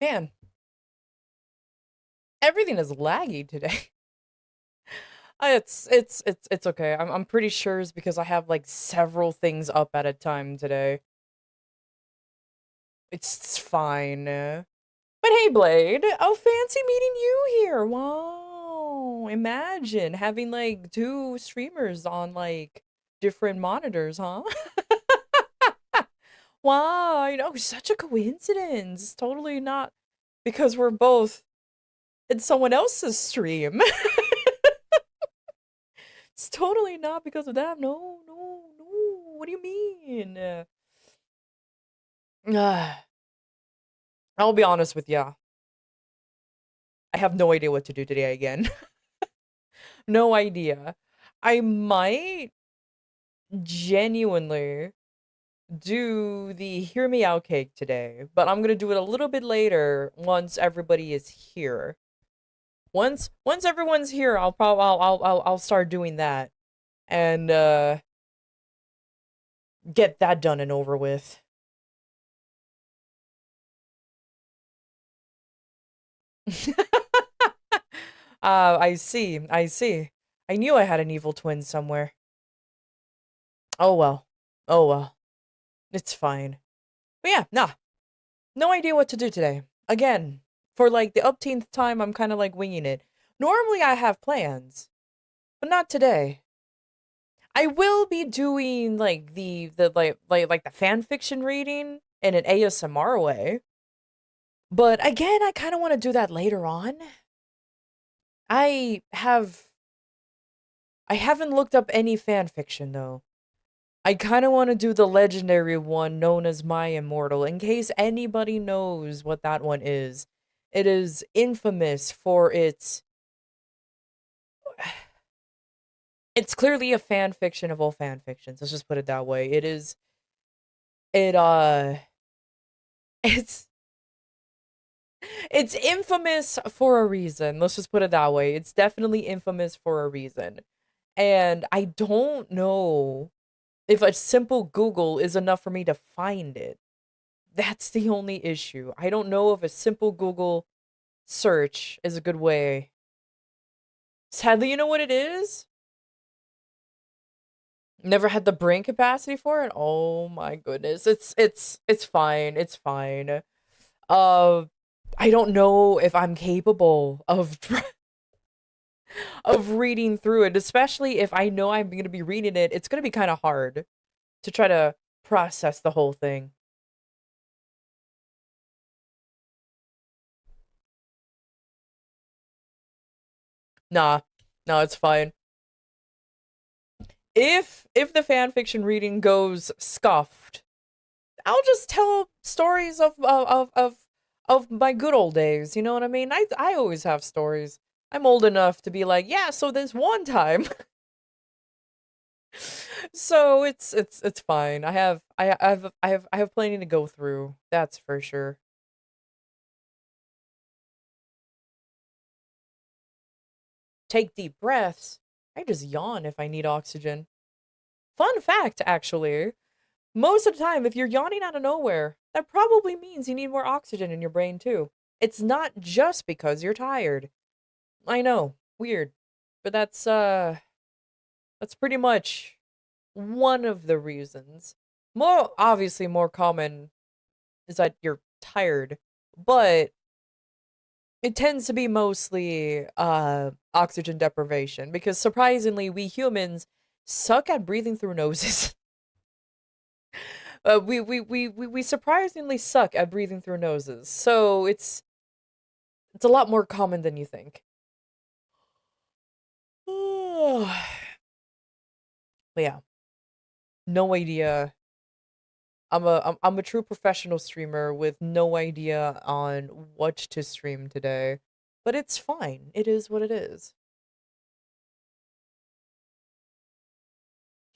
Man, everything is laggy today. It's okay. I'm pretty sure it's because I have like several things up at a time today. It's fine. But hey, Blade, oh, fancy meeting you here. Wow. Imagine having like two streamers on like different monitors, huh? Wow, such a coincidence. Totally not because we're both in someone else's stream. It's totally not because of that. No, no, no. What do you mean? I'll be honest with ya. I have no idea what to do today again. No idea. I might genuinely do the hear me out cake today, but I'm gonna do it a little bit later once everybody is here. Once everyone's here, I'll start doing that and get that done and over with. I see. I see. I knew I had an evil twin somewhere. Oh well. Oh well. It's fine. But yeah, nah. No idea what to do today. Again, for like the upteenth time, I'm kind of like winging it. Normally I have plans, but not today. I will be doing like the fan fiction reading in an ASMR way. But again, I kind of want to do that later on. I have I haven't looked up any fan fiction though. I kind of want to do the legendary one known as My Immortal in case anybody knows what that one is. It is infamous for it's clearly a fan fiction of all fan fictions. Let's just put it that way. It it's it's infamous for a reason. Let's just put it that way. It's definitely infamous for a reason. And I don't know if a simple Google is enough for me to find it. That's the only issue. I don't know if a simple Google search is a good way. Sadly, you know what it is? Never had the brain capacity for it. Oh my goodness. It's fine. It's fine. Uh I don't know if I'm capable of of reading through it, especially if I know I'm going to be reading it. It's going to be kind of hard to try to process the whole thing. Nah. No, it's fine. If the fan fiction reading goes scuffed, I'll just tell stories of my good old days. You know what I mean? I always have stories. I'm old enough to be like, yeah. So this one time, so it's fine. I have plenty to go through. That's for sure. Take deep breaths. I just yawn if I need oxygen. Fun fact, actually. Most of the time, if you're yawning out of nowhere, that probably means you need more oxygen in your brain too. It's not just because you're tired. I know, weird. But that's pretty much one of the reasons. More obviously more common is that you're tired, but it tends to be mostly oxygen deprivation because surprisingly we humans suck at breathing through noses. We surprisingly suck at breathing through noses. So it's a lot more common than you think. But yeah, no idea. I'm a true professional streamer with no idea on what to stream today. But it's fine. It is what it is.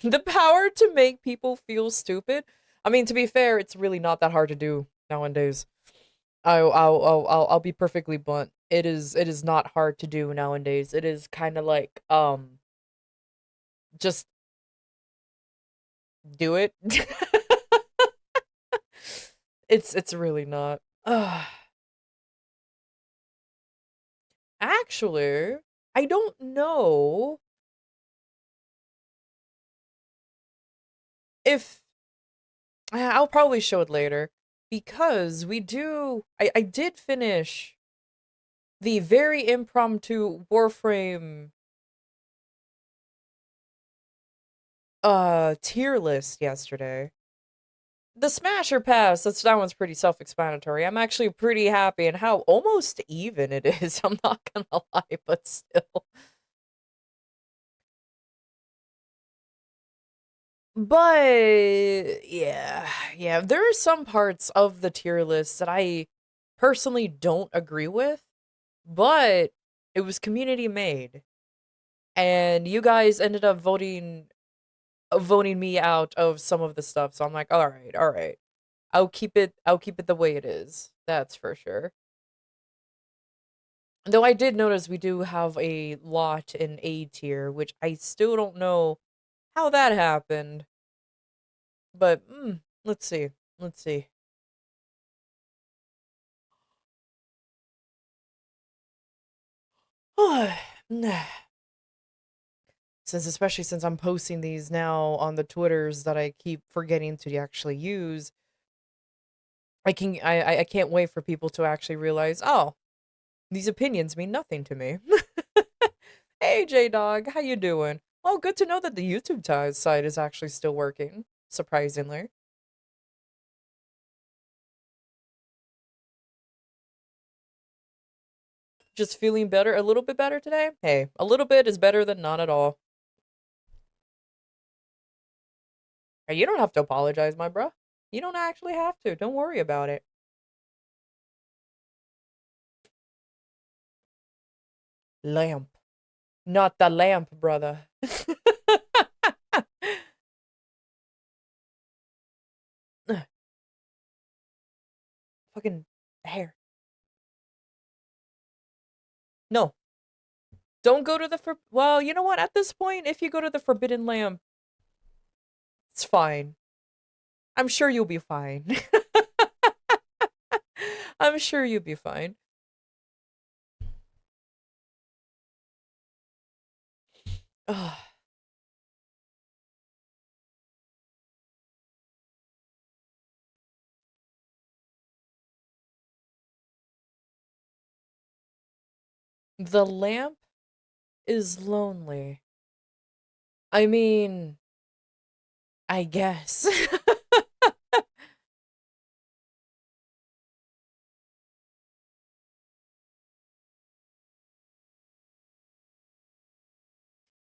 The power to make people feel stupid. I mean, to be fair, it's really not that hard to do nowadays. I'll be perfectly blunt. It is not hard to do nowadays. It is kind of like just do it. It's really not. Ugh. Actually, I don't know if I'll probably show it later because I did finish the very impromptu Warframe tier list yesterday. The Smasher Pass, that one's pretty self-explanatory. I'm actually pretty happy and how almost even it is. I'm not gonna lie, but still. But yeah, there are some parts of the tier list that I personally don't agree with, but it was community made. And you guys ended up voting me out of some of the stuff. So I'm like, all right, all right. I'll keep it the way it is. That's for sure. Though I did notice we do have a lot in A tier, which I still don't know how that happened. But let's see. Let's see. Especially since I'm posting these now on the Twitters that I keep forgetting to actually use, I can't wait for people to actually realize, oh, these opinions mean nothing to me. Hey J Dog, how you doing? Well, good to know that the YouTube side is actually still working, surprisingly. Just feeling better, a little bit better today? Hey, a little bit is better than not at all. Hey, you don't have to apologize, my bro. You don't actually have to. Don't worry about it. Lamp. Not the lamp, brother. Fucking hair. No. Don't go to the well, you know what? At this point, if you go to the Forbidden Lamp, it's fine. I'm sure you'll be fine. I'm sure you'll be fine. Ugh. The lamp is lonely. I mean, I guess.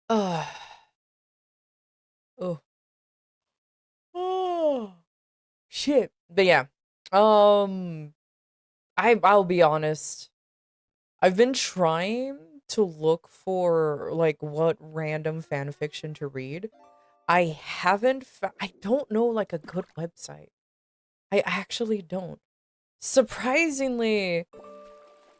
Ugh. Oh. Oh. Shit. But yeah. Um I'll be honest. I've been trying to look for like what random fan fiction to read. I haven't I don't know like a good website. I actually don't. Surprisingly,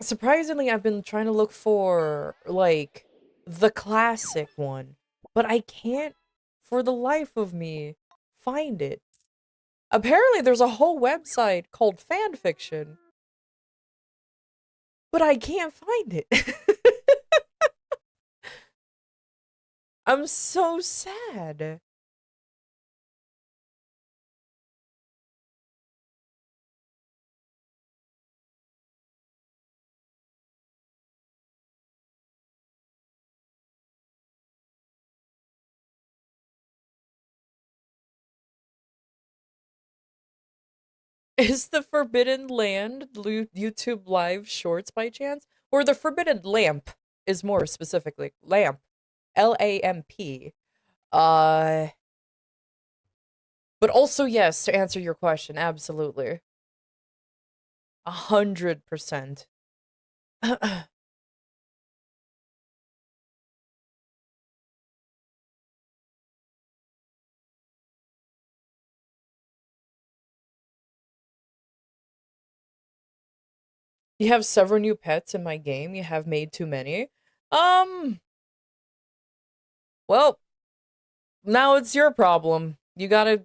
surprisingly I've been trying to look for like the classic one, but I can't for the life of me find it. Apparently there's a whole website called fanfiction, but I can't find it. I'm so sad. Is the Forbidden Land YouTube live shorts by chance? Or the Forbidden Lamp is more specifically lamp. LAMP. Uh but also yes, to answer your question, absolutely. 100%. You have several new pets in my game. You have made too many. Um, well, now it's your problem. You gotta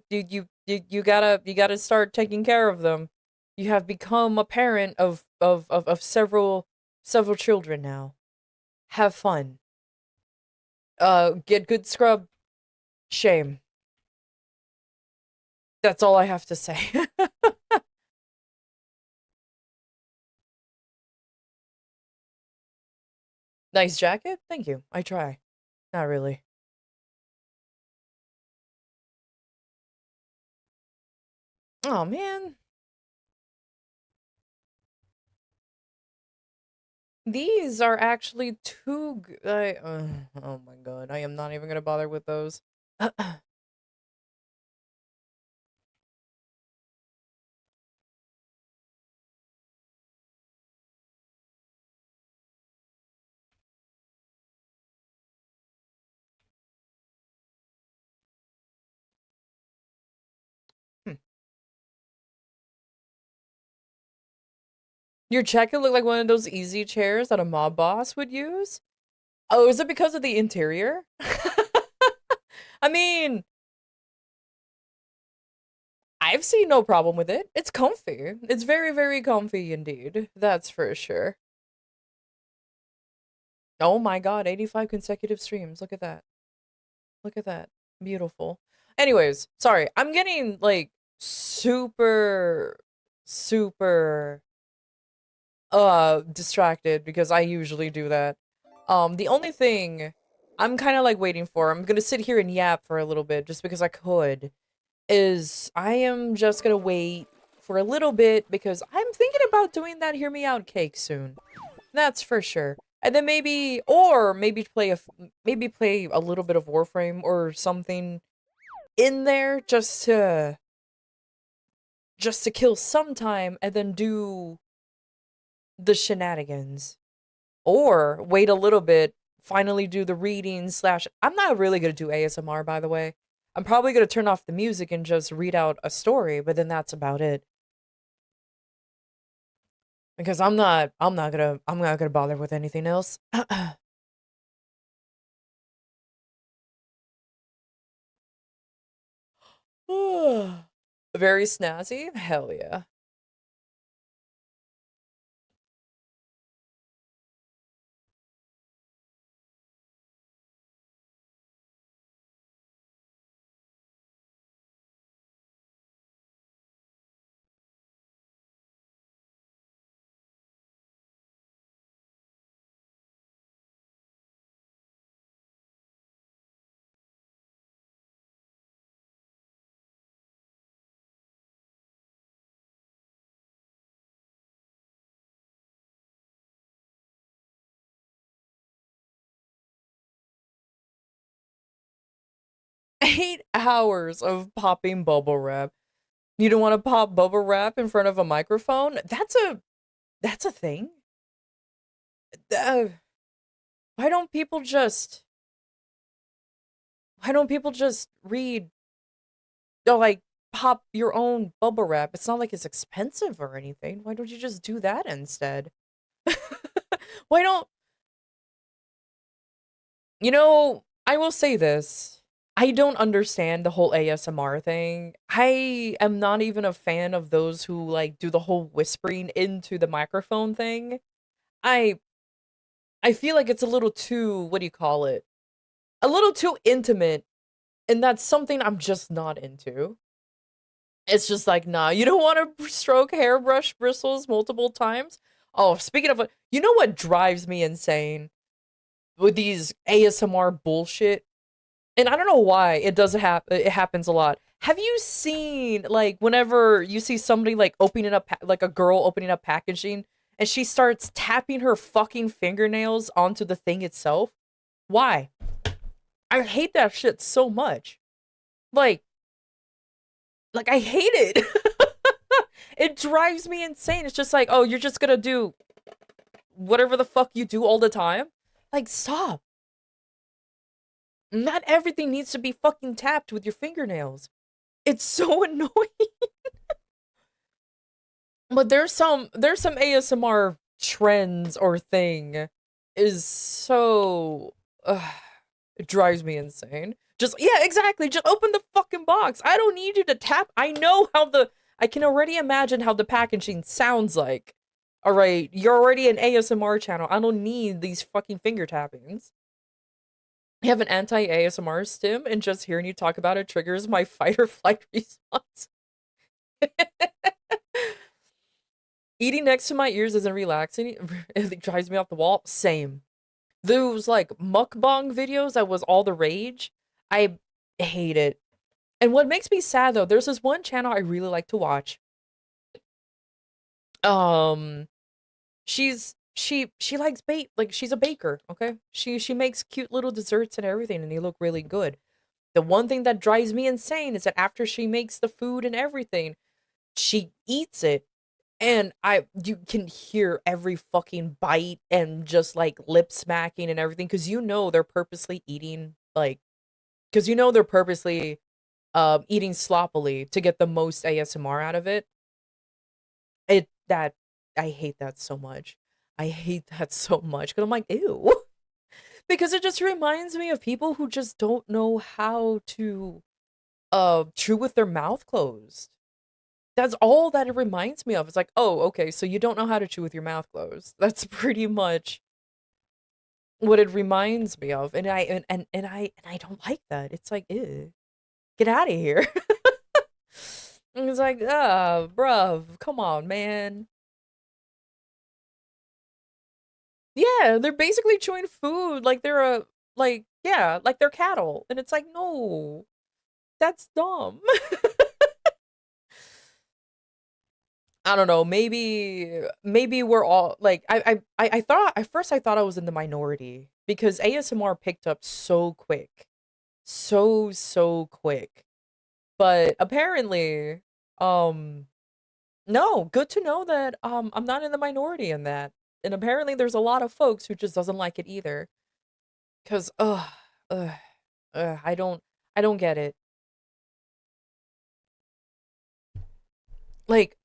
start taking care of them. You have become a parent of several several children now. Have fun. Get good scrub. Shame. That's all I have to say. Nice jacket? Thank you. I try. Not really. Oh man. These are actually too oh my god. I am not even gonna bother with those. Hmm. Your jacket looked like one of those easy chairs that a mob boss would use? Oh, is it because of the interior? I mean, I've seen no problem with it. It's comfy. It's very, very comfy indeed. That's for sure. Oh my god, 85 consecutive streams. Look at that. Look at that. Beautiful. Anyways, sorry. I'm getting like super super distracted because I usually do that. The only thing I'm kind of like waiting for, I'm going to sit here and yap for a little bit just because I could, is I am just going to wait for a little bit because I'm thinking about doing that Hear Me Out cake soon. That's for sure. And then maybe, or maybe maybe play a little bit of Warframe or something in there just to kill some time and then do the shenanigans. Or wait a little bit, finally do the reading slash. I'm not really gonna do ASMR, by the way. I'm probably gonna turn off the music and just read out a story, but then that's about it. Because I'm not gonna bother with anything else. Very snazzy? Hell yeah. Eight hours of popping bubble wrap. You don't want to pop bubble wrap in front of a microphone? That's a thing. Uh, why don't people just why don't people just read or like pop your own bubble wrap? It's not like it's expensive or anything. Why don't you just do that instead? Why don't I will say this. I don't understand the whole ASMR thing. I am not even a fan of those who like do the whole whispering into the microphone thing. I I feel like it's a little too, what do you call it? A little too intimate, and that's something I'm just not into. It's just like, nah, you don't want to stroke hairbrush bristles multiple times? Oh, speaking of, you know what drives me insane with these ASMR bullshit? And I don't know why it does happen. It happens a lot. Have you seen like whenever you see somebody like opening up like a girl opening up packaging and she starts tapping her fucking fingernails onto the thing itself? Why? I hate that shit so much. Like I hate it. It drives me insane. It's just like, oh, you're just gonna do whatever the fuck you do all the time? Like, stop. Not everything needs to be fucking tapped with your fingernails. It's so annoying. But there's some ASMR trends or thing is so it drives me insane. Just yeah, exactly. Just open the fucking box. I don't need you to tap. I know how I can already imagine how the packaging sounds like. All right, you're already an ASMR channel. I don't need these fucking finger tappings. I have an anti-ASMR stim, and just hearing you talk about it triggers my fight or flight response. Eating next to my ears isn't relaxing. It drives me off the wall. Same. Those like mukbang videos that was all the rage. I hate it. And what makes me sad though, there's this one channel I really like to watch. Um, she likes bake, like she's a baker, okay? She makes cute little desserts and everything, and they look really good. The one thing that drives me insane is that after she makes the food and everything, she eats it, and you can hear every fucking bite and just like lip smacking and everything, because you know they're purposely eating like, because you know they're purposely eating sloppily to get the most ASMR out of it. It that I hate that so much. I hate that so much because I'm like, ew. Because it just reminds me of people who just don't know how to chew with their mouth closed. That's all that it reminds me of. It's like, oh, okay, so you don't know how to chew with your mouth closed. That's pretty much what it reminds me of. And I don't like that. It's like, ew, get out of here. And it's like, bruv, come on, man. Yeah, they're basically chewing food like they're a like yeah, like they're cattle. And it's like, no, that's dumb. I don't know, maybe we're all like I thought at first I thought I was in the minority because ASMR picked up so quick. So quick. But apparently, um no, good to know that I'm not in the minority in that. And apparently there's a lot of folks who just doesn't like it either. 'Cause ugh, I don't get it. Like,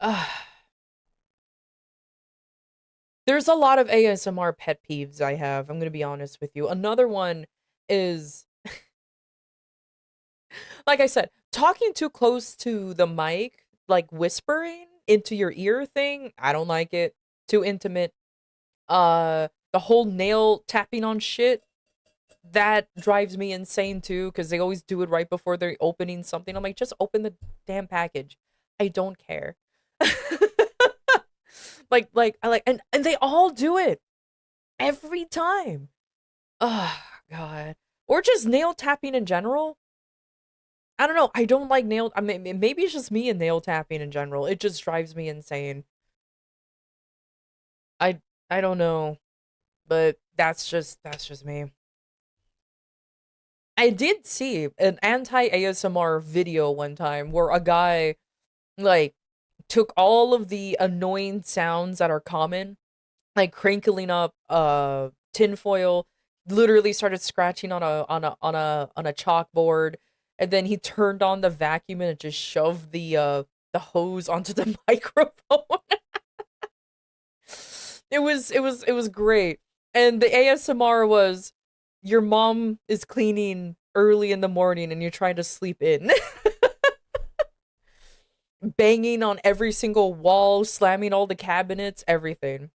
there's a lot of ASMR pet peeves I have. I'm gonna be honest with you. Another one is, like I said, talking too close to the mic, like whispering into your ear thing. I don't like it. Too intimate. The whole nail tapping on shit. That drives me insane too, because they always do it right before they're opening something. I'm like, just open the damn package. I don't care. Like I like and they all do it every time. Oh God. Or just nail tapping in general. I don't know. I don't like nail. I mean, maybe it's just me and nail tapping in general. It just drives me insane. I I don't know, but that's just me. I did see an anti ASMR video one time where a guy like took all of the annoying sounds that are common, like crinkling up tinfoil, literally started scratching on a chalkboard, and then he turned on the vacuum and just shoved the hose onto the microphone. It was great. And the ASMR was your mom is cleaning early in the morning and you're trying to sleep in. Banging on every single wall, slamming all the cabinets, everything.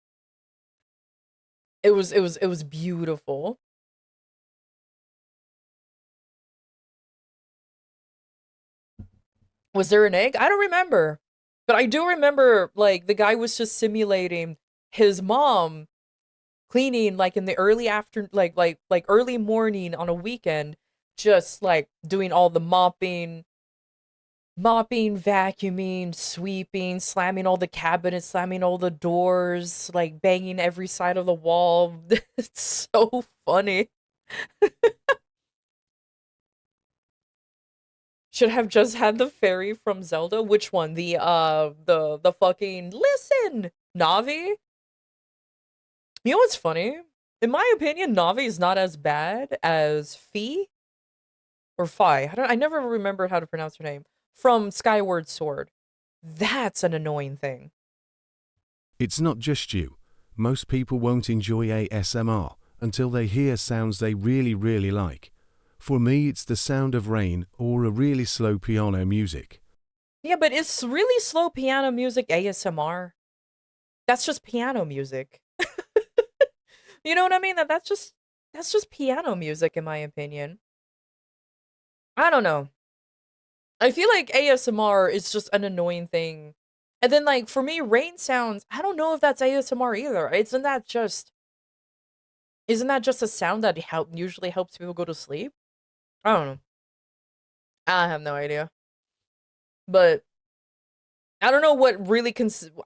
It was beautiful. Was there an egg? I don't remember. But I do remember like the guy was just simulating his mom cleaning like in the early after like early morning on a weekend, just like doing all the mopping, vacuuming, sweeping, slamming all the cabinets, slamming all the doors, like banging every side of the wall. It's so funny. Should have just had the fairy from Zelda. Which one? The fucking listen, Navi? You know what's funny? In my opinion, Navi is not as bad as Fi or Fi. I never remembered how to pronounce her name. From Skyward Sword. That's an annoying thing. It's not just you. Most people won't enjoy ASMR until they hear sounds they really, really like. For me, it's the sound of rain or a really slow piano music. Yeah, but it's really slow piano music ASMR. That's just piano music. You know what I mean? That's just piano music in my opinion. I don't know. I feel like ASMR is just an annoying thing. And then like for me, rain sounds, I don't know if that's ASMR either. Isn't that just a sound that usually helps people go to sleep? I don't know. I have no idea. But I don't know what really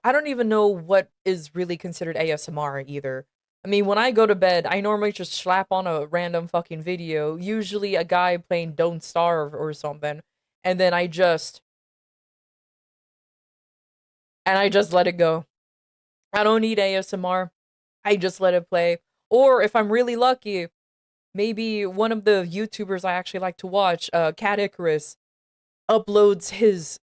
I don't even know what is really considered ASMR either. I mean, when I go to bed, I normally just slap on a random fucking video, usually a guy playing Don't Starve or something, and then I just let it go. I don't need ASMR. I just let it play. Or if I'm really lucky, maybe one of the YouTubers I actually like to watch, Cat Icarus, uploads his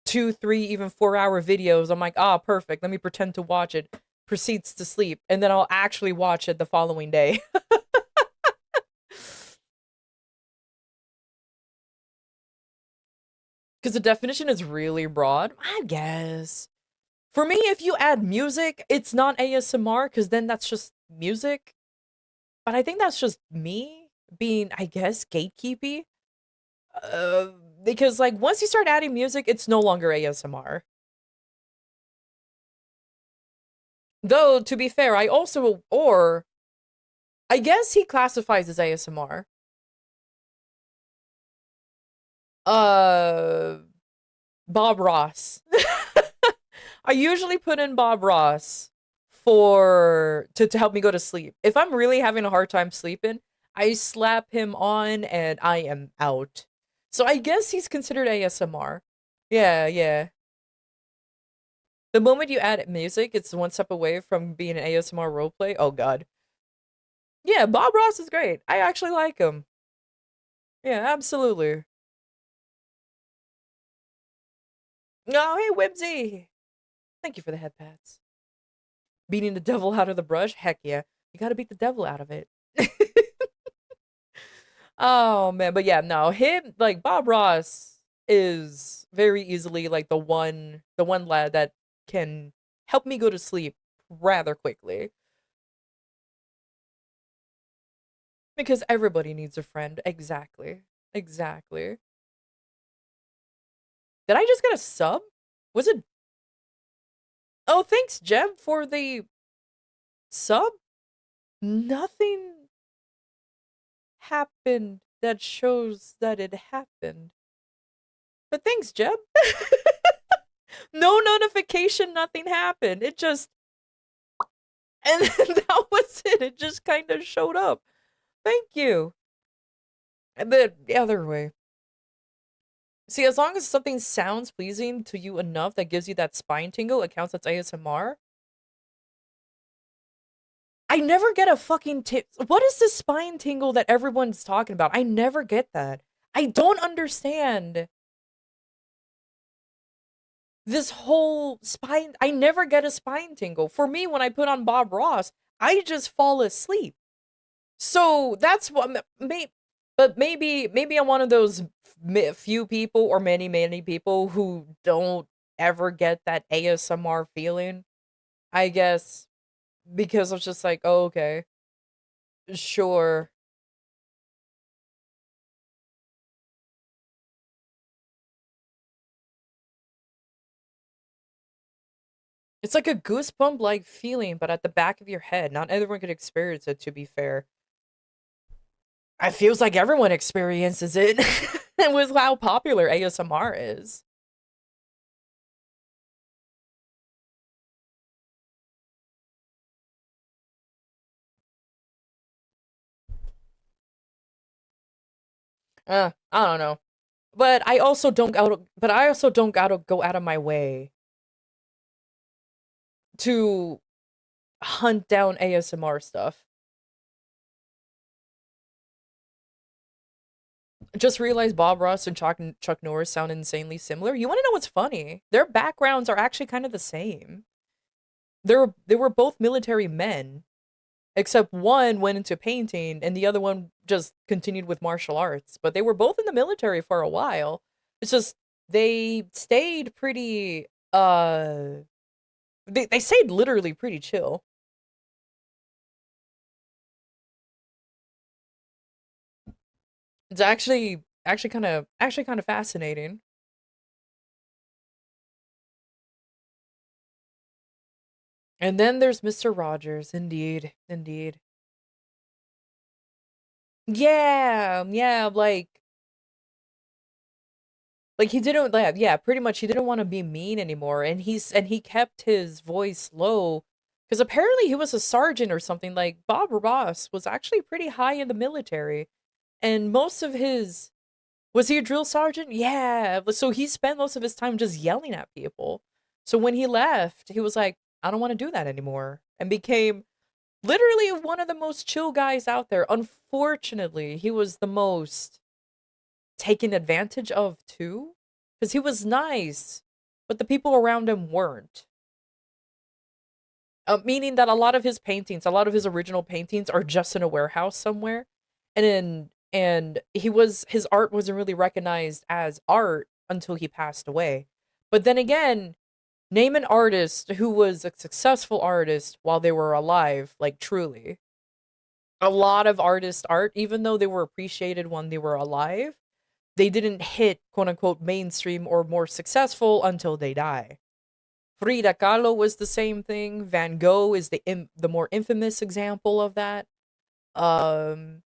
2, 3, even 4 hour videos. I'm like, ah, perfect. Let me pretend to watch it. Proceeds to sleep, and then I'll actually watch it the following day. Because the definition is really broad, I guess. For me, if you add music, it's not ASMR, because then that's just music. But I think that's just me being, I guess, gatekeepy. Uh, because, like, once you start adding music, it's no longer ASMR. Though, to be fair, I guess he classifies as ASMR. Uh, Bob Ross. I usually put in Bob Ross to help me go to sleep. If I'm really having a hard time sleeping, I slap him on and I am out. So I guess he's considered ASMR. Yeah, yeah. The moment you add music, it's one step away from being an ASMR roleplay. Oh god. Yeah, Bob Ross is great. I actually like him. Yeah, absolutely. Oh, hey, Whimsy. Thank you for the head pats. Beating the devil out of the brush? Heck yeah. You gotta beat the devil out of it. Oh man, but yeah, no, him like Bob Ross is very easily like the one lad that can help me go to sleep rather quickly. Because everybody needs a friend. Exactly. Exactly. Did I just get a sub? Was it Oh, thanks, Jeb, for the sub? Nothing happened that shows that it happened. But thanks, Jeb. No notification, nothing happened. It just and that was it. It just kind of showed up. Thank you. And then the other way. See, as long as something sounds pleasing to you enough that gives you that spine tingle, it counts as ASMR. I never get a fucking what is the spine tingle that everyone's talking about? I never get that. I don't understand this whole spine. I never get a spine tingle. For me, when I put on Bob Ross, I just fall asleep. So that's what but maybe I'm one of those few people or many people who don't ever get that ASMR feeling. I guess because I was just like, oh, okay, sure. It's like a goosebump like feeling, but at the back of your head. Not everyone can experience it, to be fair. It feels like everyone experiences it with how popular ASMR is. I don't know. But I also don't gotta go out of my way to hunt down ASMR stuff. Just realized Bob Ross and Chuck Norris sound insanely similar. You want to know what's funny? Their backgrounds are actually kind of the same. They were both military men, except one went into painting and the other one just continued with martial arts. But they were both in the military for a while. It's just they stayed pretty They stayed literally pretty chill. It's actually kind of fascinating. And then there's Mr. Rogers, indeed, indeed. Yeah, yeah, like he didn't yeah, pretty much he didn't want to be mean anymore, and he kept his voice low because apparently he was a sergeant or something. Like Bob Ross was actually pretty high in the military, and most of his was he a drill sergeant? Yeah, so he spent most of his time just yelling at people. So when he left, he was like, I don't want to do that anymore, and became literally one of the most chill guys out there. Unfortunately, he was the most taken advantage of too, because he was nice, but the people around him weren't. Meaning that a lot of his paintings, a lot of his original paintings, are just in a warehouse somewhere, and his art wasn't really recognized as art until he passed away. But then again, name an artist who was a successful artist while they were alive, like truly. A lot of artists' art, even though they were appreciated when they were alive, they didn't hit quote unquote mainstream or more successful until they die. Frida Kahlo was the same thing. Van Gogh is the more infamous example of that. Um,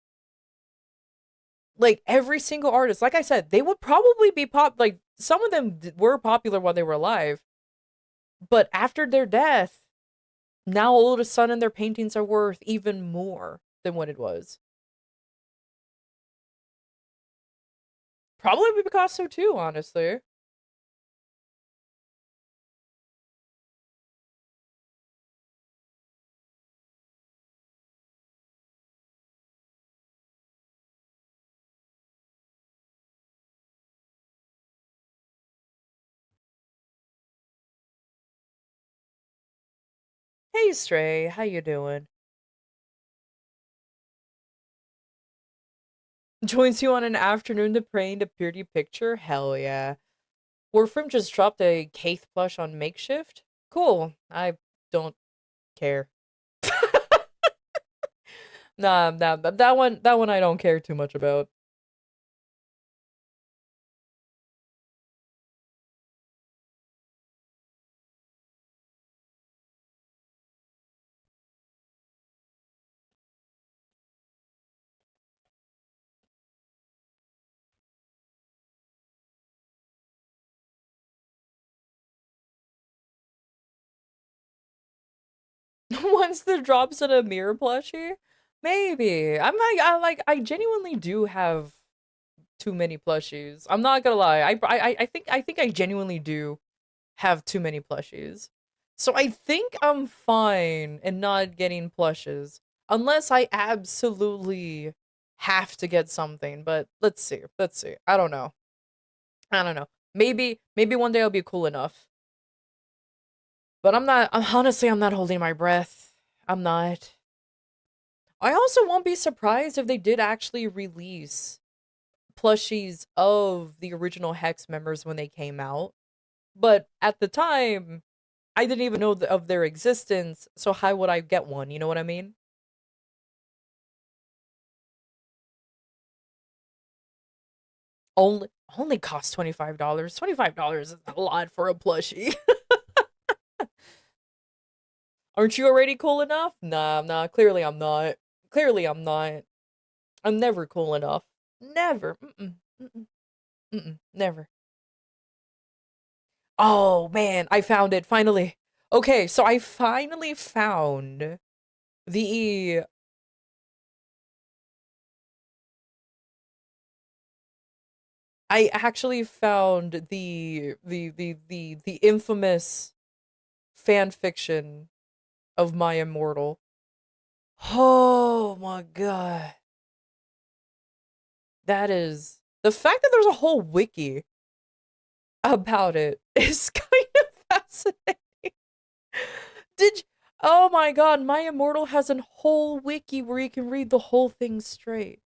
like every single artist, like I said, they would probably be like some of them were popular while they were alive, but after their death, now all of a sudden their paintings are worth even more than what it was. Probably Picasso too, honestly. Hey Stray, how you doing? Joins you on an afternoon to paint a pretty picture? Hell yeah. Warframe just dropped a Kaith plush on makeshift? Cool. I don't care. Nah, that one I don't care too much about. Once the drops in a mirror plushie? Maybe. I genuinely do have too many plushies. I'm not gonna lie. I think I genuinely do have too many plushies. So I think I'm fine in not getting plushes. Unless I absolutely have to get something. But let's see. Let's see. I don't know. I don't know. Maybe one day I'll be cool enough. But honestly I'm not holding my breath. I'm not. I also won't be surprised if they did actually release plushies of the original Hex members when they came out. But at the time, I didn't even know of their existence, so how would I get one? You know what I mean? Only cost $25. $25 is a lot for a plushie. Aren't you already cool enough? Nah, clearly I'm not. Clearly I'm not. I'm never cool enough. Never. Never. Oh man, I found it finally. Okay, so I finally found the I actually found the infamous fan fiction of My Immortal. Oh my god. That is the fact that there's a whole wiki about it is kind of fascinating. Did you, oh my god, My Immortal has a whole wiki where you can read the whole thing straight.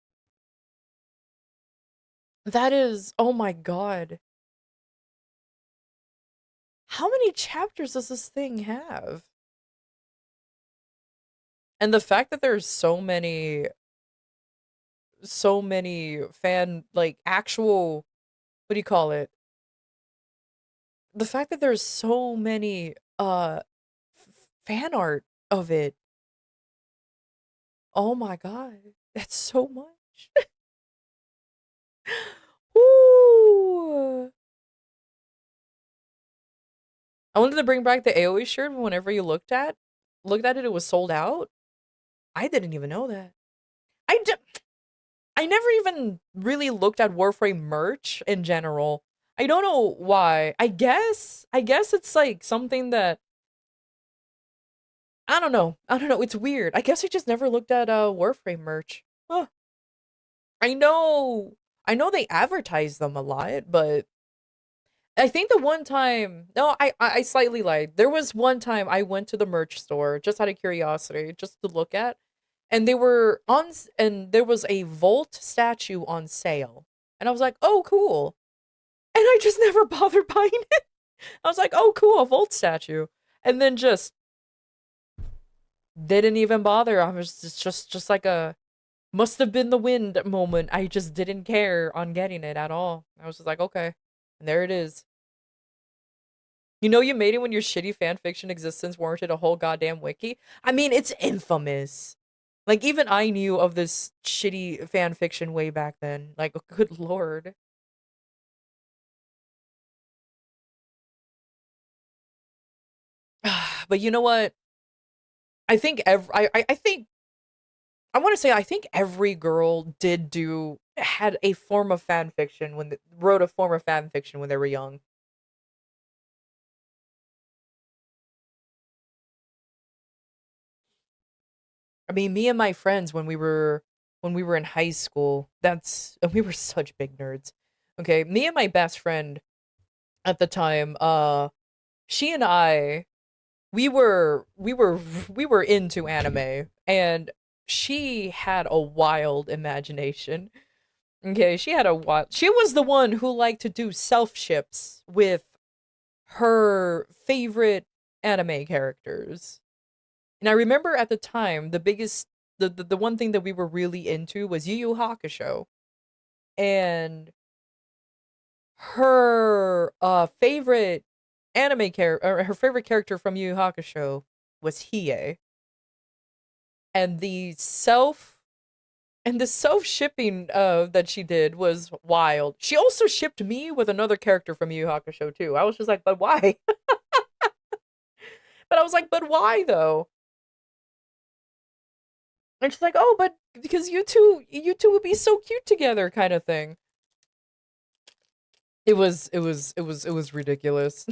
That is, oh my god. How many chapters does this thing have? And the fact that there's so many fan, like, actual, what do you call it? The fact that there's so many fan art of it. Oh my god. That's so much. Woo! I wanted to bring back the AoE shirt, but whenever you looked at it, it was sold out. I didn't even know that. I d- I never even really looked at Warframe merch in general. I don't know why. I guess it's like something that I don't know. I don't know. It's weird. I guess I just never looked at Warframe merch. Huh. I know. I know they advertise them a lot, but I think the one time, no, I slightly lied. There was one time I went to the merch store just out of curiosity, just to look at, and they were and there was a Volt statue on sale, and I was like, oh, cool, and I just never bothered buying it. I was like, oh, cool, a Volt statue, and then just didn't even bother. I was just like a must have been the wind moment. I just didn't care on getting it at all. I was just like, okay, and there it is. You know you made it when your shitty fanfiction existence warranted a whole goddamn wiki? I mean, it's infamous. Like, even I knew of this shitty fanfiction way back then. Like, good lord. But you know what? I think I think I want to say I think every girl had a form of fanfiction when wrote a form of fanfiction when they were young. I mean, me and my friends when we were in high school, we were such big nerds. Okay, me and my best friend at the time, she and I, we were into anime, and she had a wild imagination. Okay, she was the one who liked to do self ships with her favorite anime characters. And I remember at the time, the one thing that we were really into was Yu Yu Hakusho. And her favorite anime character, or her favorite character from Yu Yu Hakusho was Hiei. And the self shipping that she did was wild. She also shipped me with another character from Yu Yu Hakusho too. I was just like, but why? But I was like, but why though? And she's like, oh, but because you two would be so cute together, kind of thing. It was ridiculous.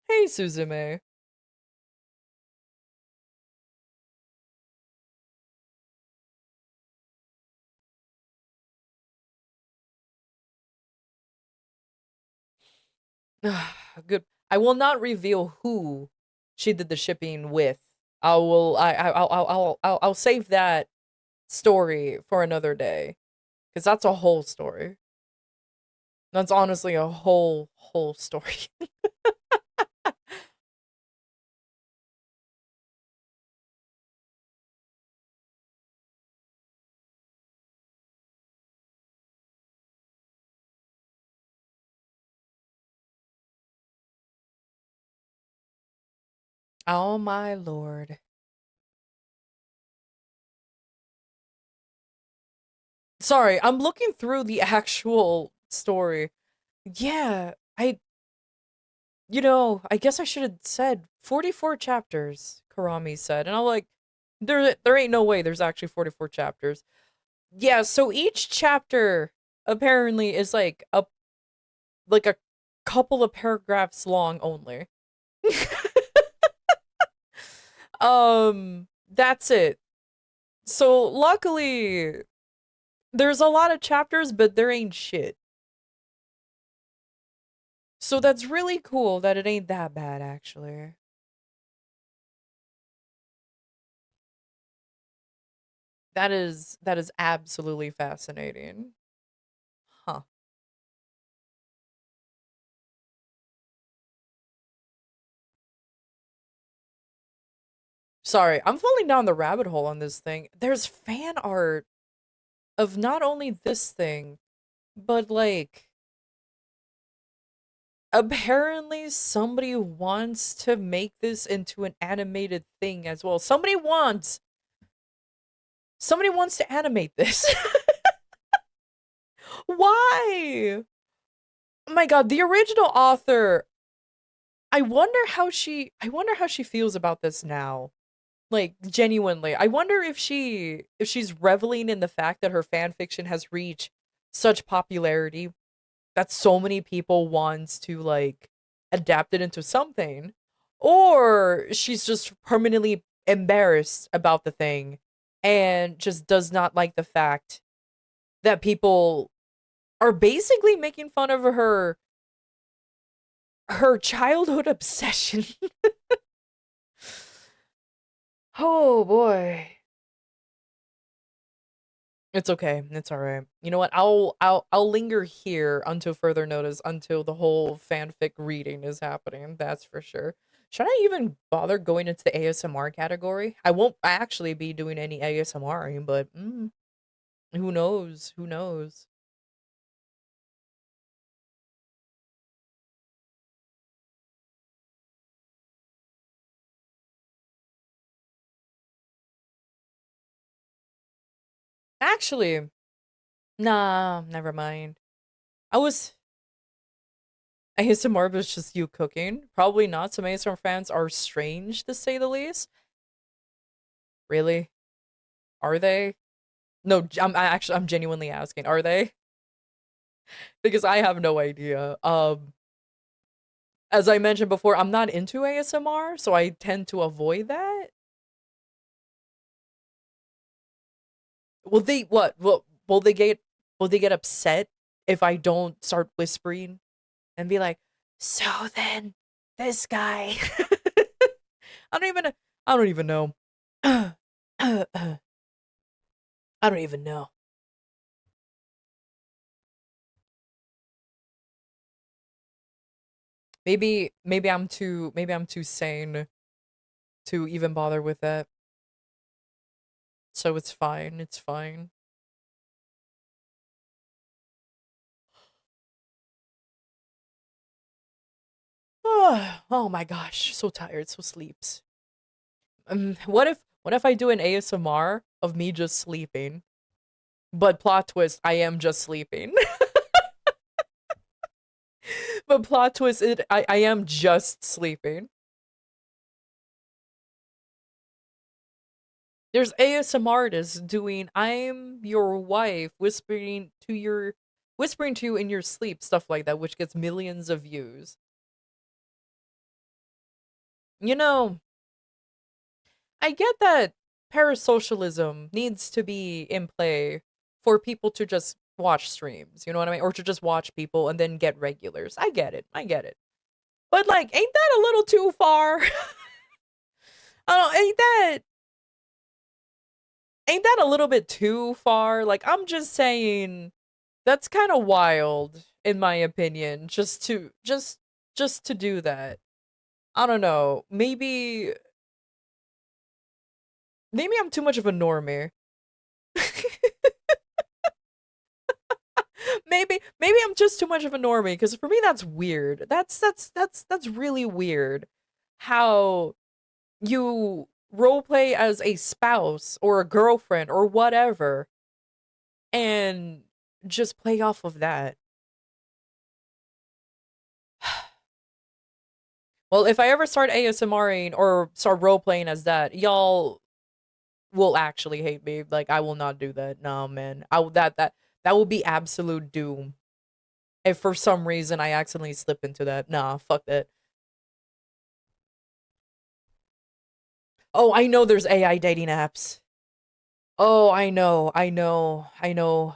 Hey, Suzume. Good. I will not reveal who she did the shipping with. I'll save that story for another day because that's a whole story. That's honestly a whole story. Oh my lord. Sorry, I'm looking through the actual story. Yeah, I guess I should have said 44 chapters, Karami said. And I'm like, there ain't no way there's actually 44 chapters. Yeah, so each chapter apparently is like a couple of paragraphs long only. That's it. So luckily there's a lot of chapters, but there ain't shit. So that's really cool that it ain't that bad actually. That is absolutely fascinating. Huh. Sorry, I'm falling down the rabbit hole on this thing. There's fan art of not only this thing, but like apparently somebody wants to make this into an animated thing as well. Somebody wants to animate this. Why? Oh my god, the original author, I wonder how she feels about this now. Like genuinely. I wonder if she's reveling in the fact that her fan fiction has reached such popularity that so many people wants to like adapt it into something, or she's just permanently embarrassed about the thing and just does not like the fact that people are basically making fun of her childhood obsession. Oh boy. It's okay. It's all right. You know what? I'll linger here until further notice until the whole fanfic reading is happening. That's for sure. Should I even bother going into the ASMR category? I won't actually be doing any ASMRing, but who knows? Who knows? Actually, nah, never mind. I was ASMR was just you cooking. Probably not. Some ASMR fans are strange to say the least. Really? Are they? No, I'm genuinely asking. Are they? Because I have no idea. As I mentioned before, I'm not into ASMR, so I tend to avoid that. Will they what? Will they get upset if I don't start whispering and be like, "So then this guy." I don't even I don't even know. I don't even know. Maybe I'm too sane to even bother with that. So it's fine. It's fine. Oh my gosh, so tired, so sleeps. What if I do an ASMR of me just sleeping, but plot twist, I am just sleeping. But plot twist, I am just sleeping. There's ASMR artists doing "I'm your wife" whispering to you in your sleep, stuff like that, which gets millions of views. You know, I get that parasocialism needs to be in play for people to just watch streams, you know what I mean? Or to just watch people and then get regulars. I get it. I get it. But like, ain't that a little too far? I don't ain't that a little bit too far? Like, I'm just saying that's kind of wild in my opinion, just to do that. I don't know. Maybe I'm too much of a normie. Maybe I'm just too much of a normie because for me that's weird. That's really weird. How you role play as a spouse or a girlfriend or whatever and just play off of that. Well, if I ever start ASMRing or start role playing as that, y'all will actually hate me. Like I will not do that. No, man. That will be absolute doom. If for some reason I accidentally slip into that. Nah, fuck that. Oh, I know there's AI dating apps. Oh, I know. I know. I know.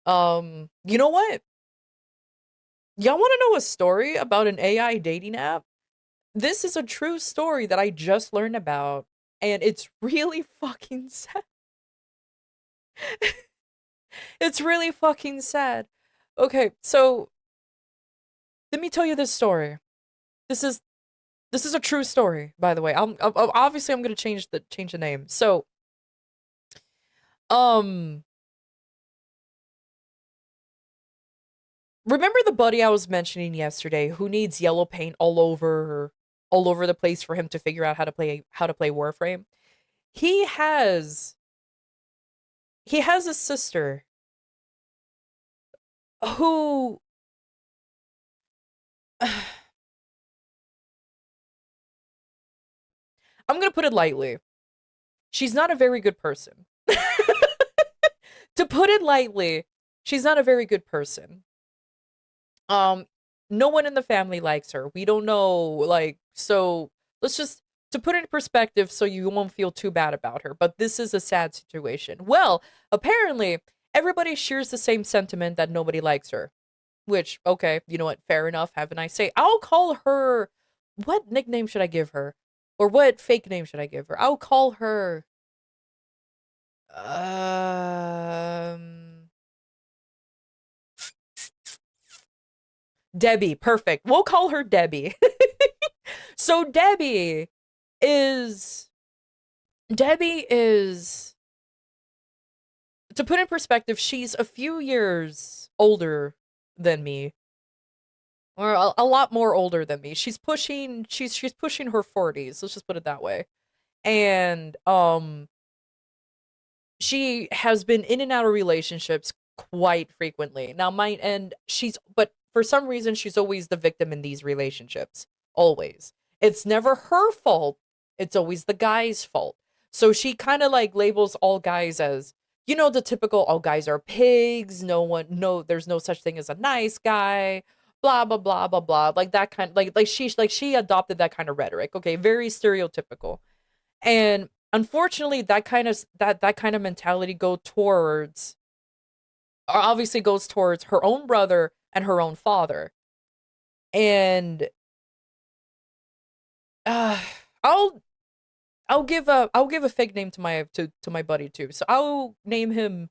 You know what? Y'all want to know a story about an AI dating app? This is a true story that I just learned about, and it's really fucking sad. It's really fucking sad. Okay, so let me tell you this story. This is This is a true story, by the way. Obviously I'm gonna change the name. So, um, remember the buddy I was mentioning yesterday who needs yellow paint all over the place for him to figure out how to play Warframe? He has he has a sister who I'm gonna put it lightly. She's not a very good person. To put it lightly, she's not a very good person. Um, no one in the family likes her. We don't know, like, so let's just to put it in perspective so you won't feel too bad about her. But this is a sad situation. Well, apparently, everybody shares the same sentiment that nobody likes her. Which, okay, you know what? Fair enough. Have a nice day. I'll call her. What nickname should I give her? Or what fake name should I give her? I'll call her. Um, Debbie. Perfect. We'll call her Debbie. So is Debbie is to put in perspective, she's a few years older than me, or a lot more older than me. She's pushing her 40s. Let's just put it that way. And she has been in and out of relationships quite frequently. Now, but for some reason, she's always the victim in these relationships. Always. It's never her fault. It's always the guy's fault. So she kind of like labels all guys as, the typical all guys are pigs. No, there's no such thing as a nice guy. Blah blah blah blah blah. Like that kind, she adopted that kind of rhetoric. Okay, very stereotypical. And unfortunately that kind of mentality obviously goes towards her own brother and her own father. And uh I'll I'll give a fake name to my buddy too. So I'll name him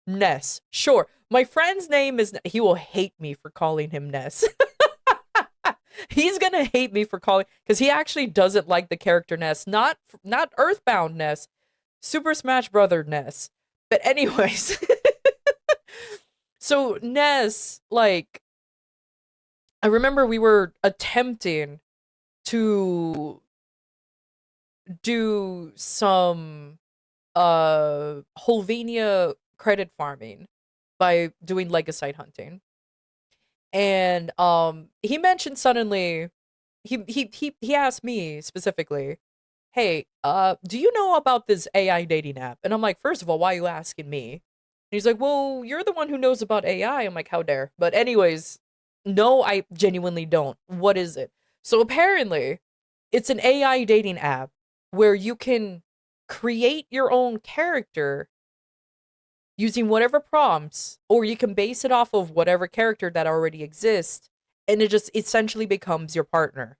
Ness. Sure. My friend's name is he will hate me for calling him Ness. He's gonna hate me for calling because he actually doesn't like the character Ness, not Earthbound Ness, Super Smash Brother Ness. But anyways, so Ness, like, I remember we were attempting to do some Holvenia credit farming by doing Legasite hunting. And he mentioned suddenly he asked me specifically, "Hey, do you know about this AI dating app?" And I'm like, "First of all, why are you asking me?" And he's like, "Well, you're the one who knows about AI." I'm like, "How dare?" But anyways, no, I genuinely don't. What is it? So apparently, it's an AI dating app where you can create your own character using whatever prompts, or you can base it off of whatever character that already exists, and it just essentially becomes your partner.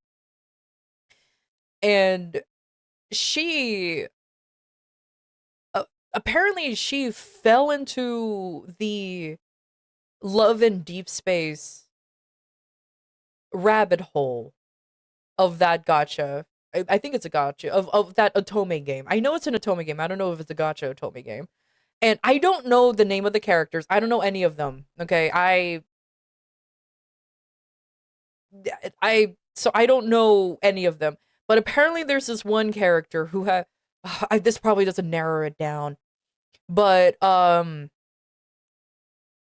And she apparently she fell into the love and deep space rabbit hole of that gotcha. I think it's a gotcha of that Otome game. I know it's an Otome game. I don't know if it's a gotcha Otome game. And I don't know the name of the characters. I don't know any of them. Okay. I don't know any of them. But apparently there's this one character who had this probably doesn't narrow it down. But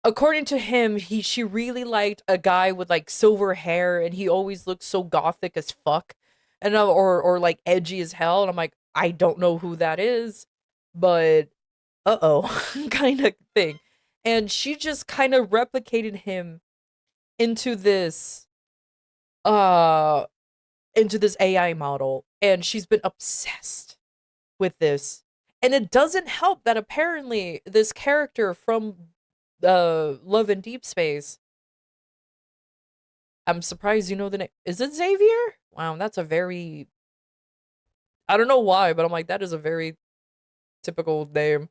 according to him, she really liked a guy with like silver hair, and he always looked so gothic as fuck, and or like edgy as hell. And I'm like, I don't know who that is, but kind of thing. And she just kind of replicated him into this uh into this AI model, and she's been obsessed with this. And it doesn't help that apparently this character from Love and Deep Space, I'm surprised you know the name. Is it Xavier? Wow, that's a very I don't know why, but I'm like that is a very typical name.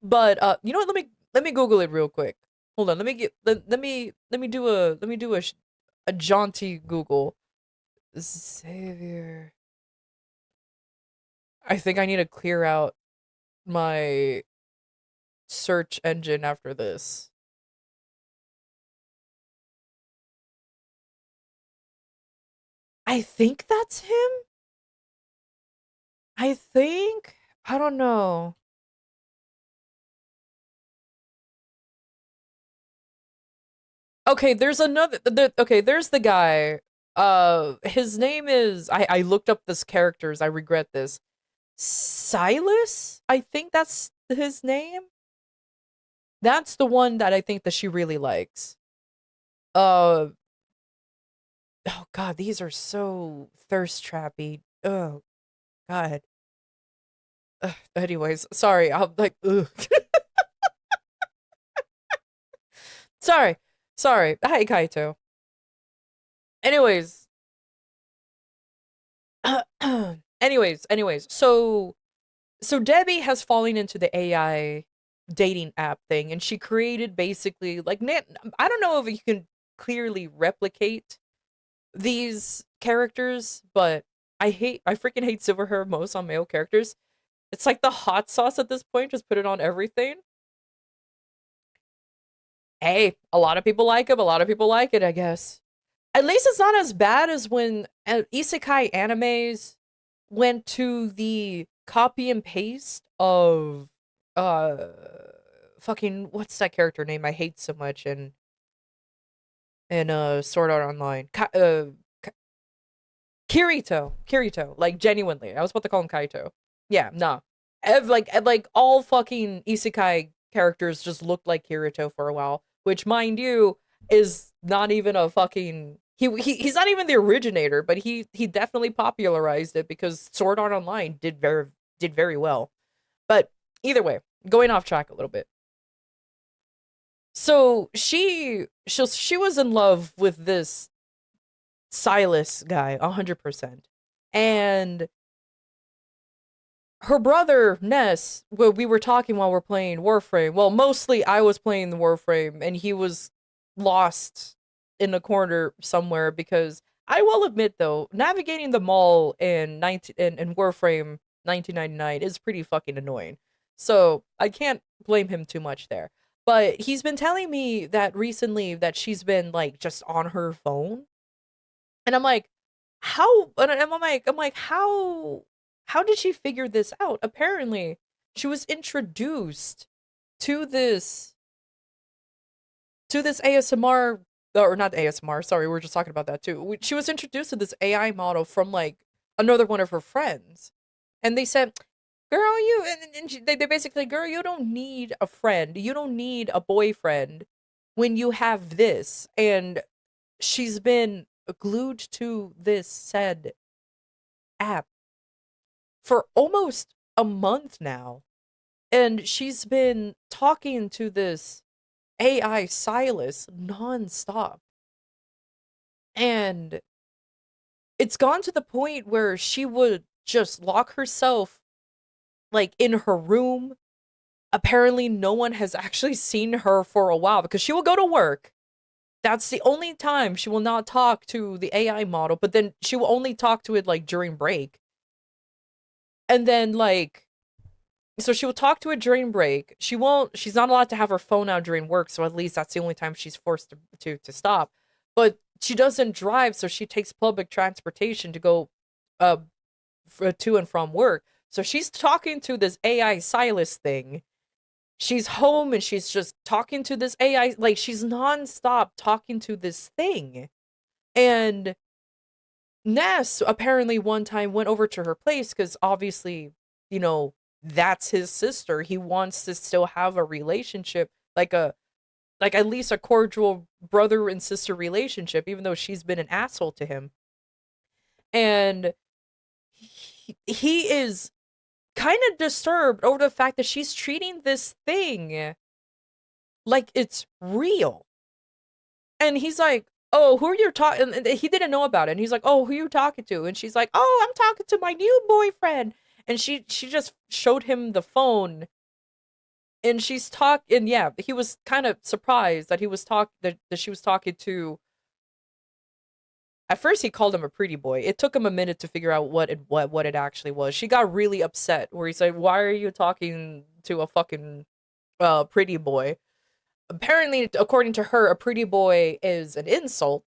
But you know what? Let me Google it real quick. Hold on. Let me get let me do a a jaunty Google. Xavier. I think I need to clear out my search engine after this. I think that's him. I think. I don't know. Okay, there's another. Okay, there's the guy. His name is. I looked up this characters. I regret this. Silas. I think that's his name. That's the one that I think that she really likes. Uh. Oh God, these are so thirst trappy. Oh God. Anyways, sorry. I'm like, ugh. Sorry, sorry. Hi, Kaito. Anyways, anyways. So Debbie has fallen into the AI dating app thing, and she created basically like I don't know if you can clearly replicate these characters, but I freaking hate Silverhair most on male characters. It's like the hot sauce at this point. Just put it on everything. Hey, a lot of people like him. A lot of people like it, I guess. At least it's not as bad as when isekai animes went to the copy and paste of uh fucking what's that character name I hate so much in Sword Art Online. Kirito, like genuinely. I was about to call him Kaito. Yeah, nah. Like all fucking isekai characters just looked like Kirito for a while, which mind you is not even a fucking he's not even the originator, but he definitely popularized it because Sword Art Online did very well. But either way, going off track a little bit. So she was in love with this Silas guy 100%. And her brother Ness, well, we were talking while we're playing Warframe. Well, mostly I was playing the Warframe, and he was lost in a corner somewhere because I will admit though, navigating the mall in Warframe 1999 is pretty fucking annoying. So I can't blame him too much there. But he's been telling me that recently that she's been like just on her phone, and I'm like, how? And I'm like, how did she figure this out? Apparently, she was introduced to this ASMR, or not ASMR. Sorry, we were just talking about that too. She was introduced to this AI model from like another one of her friends, and they said, "Girl, you," they basically, "Girl, you don't need a friend. You don't need a boyfriend when you have this." And she's been glued to this said app for almost a month now. And she's been talking to this AI Silas nonstop. And it's gone to the point where she would just lock herself like in her room. Apparently, no one has actually seen her for a while because she will go to work. That's the only time she will not talk to the AI model, but then she will only talk to it like during break. And then like so she will talk to it during break. She's not allowed to have her phone out during work, so at least that's the only time she's forced to stop. But she doesn't drive, so she takes public transportation to go uh to and from work. So she's talking to this AI Silas thing. She's home and she's just talking to this AI, like she's nonstop talking to this thing. And Ness apparently one time went over to her place because obviously, you know, that's his sister. He wants to still have a relationship, like at least a cordial brother and sister relationship, even though she's been an asshole to him. And he is kind of disturbed over the fact that she's treating this thing like it's real. And he's like, "Oh, who are you talking?" And he didn't know about it. And he's like, "Oh, who are you talking to?" And she's like, "Oh, I'm talking to my new boyfriend." And she just showed him the phone, and she's talking. And yeah, he was kind of surprised that he was talk that she was talking to At first, he called him a pretty boy. It took him a minute to figure out what it actually was. She got really upset, where he said, "Why are you talking to a fucking pretty boy?" Apparently, according to her, a pretty boy is an insult.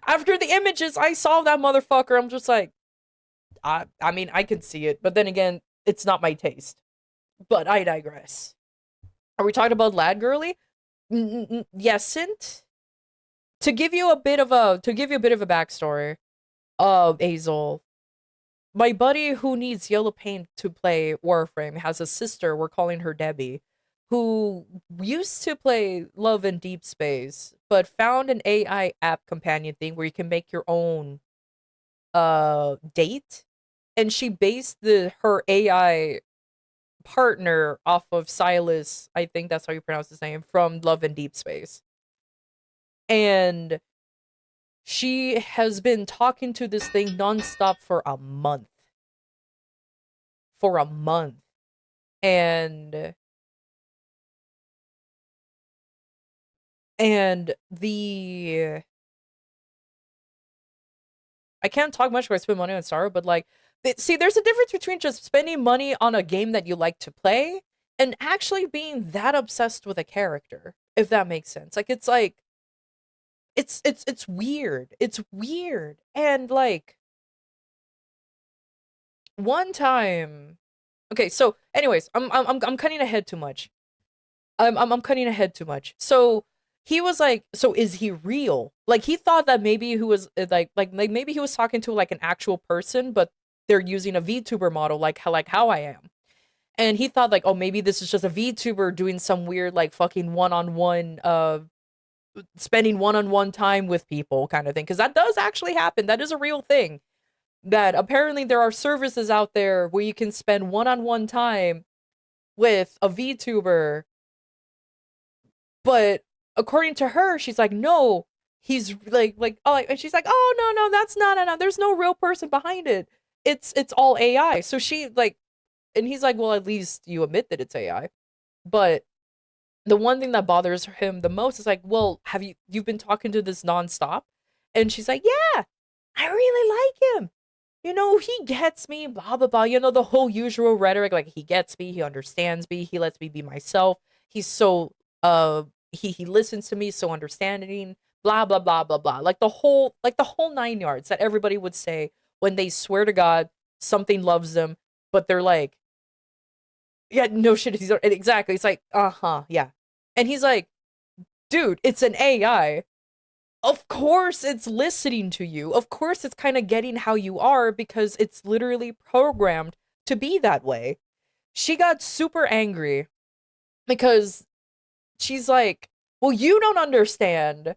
After the images I saw of that motherfucker, I'm just like, I mean, I can see it, but then again, it's not my taste. But I digress. Are we talking about lad girly? Yesn't. To give you a bit of a backstory of Azel, my buddy who needs yellow paint to play Warframe has a sister, we're calling her Debbie, who used to play Love in Deep Space, but found an AI app companion thing where you can make your own date. And she based her AI partner off of Silas, I think that's how you pronounce his name, from Love in Deep Space. And she has been talking to this thing nonstop for a month. For a month. And the I can't talk much about I spend money on Sorrow, but like see, there's a difference between just spending money on a game that you like to play and actually being that obsessed with a character, if that makes sense. Like it's it's weird. It's weird. And like one time, okay, so anyways, I'm cutting ahead too much. I'm cutting ahead too much. So he was like, so is he real? Like he thought that maybe he was like maybe he was talking to like an actual person, but they're using a VTuber model like how I am. And he thought like, oh, maybe this is just a VTuber doing some weird like fucking one-on-one spending one-on-one time with people kind of thing, because that does actually happen. That is a real thing. That apparently there are services out there where you can spend one-on-one time with a VTuber, but according to her, she's like, no, he's like oh, and she's like, oh no, that's not no, there's no real person behind it. It's all AI. So she like, and he's like, well, at least you admit that it's AI. But the one thing that bothers him the most is like, well, you've been talking to this nonstop? And she's like, yeah, I really like him. You know, he gets me, blah blah blah. You know, the whole usual rhetoric, like he gets me, he understands me, he lets me be myself. He's so he listens to me, so understanding, blah blah blah blah blah. Like the whole nine yards that everybody would say when they swear to God something loves them, but they're like, yeah, no shit, he's exactly. It's like, uh-huh, yeah. And he's like, dude, it's an AI. Of course it's listening to you. Of course it's kind of getting how you are because it's literally programmed to be that way. She got super angry because she's like, well, you don't understand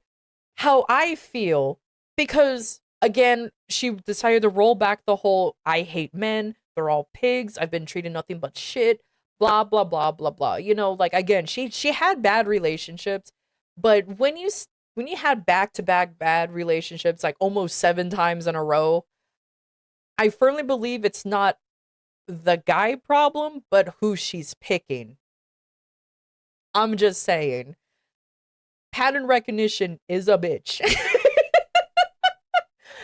how I feel. Because, again, she decided to roll back the whole I hate men, they're all pigs, I've been treated nothing but shit, blah, blah, blah, blah, blah. You know, like, again, she had bad relationships, but when you had back-to-back bad relationships, like almost 7 times in a row, I firmly believe it's not the guy problem, but who she's picking. I'm just saying. Pattern recognition is a bitch.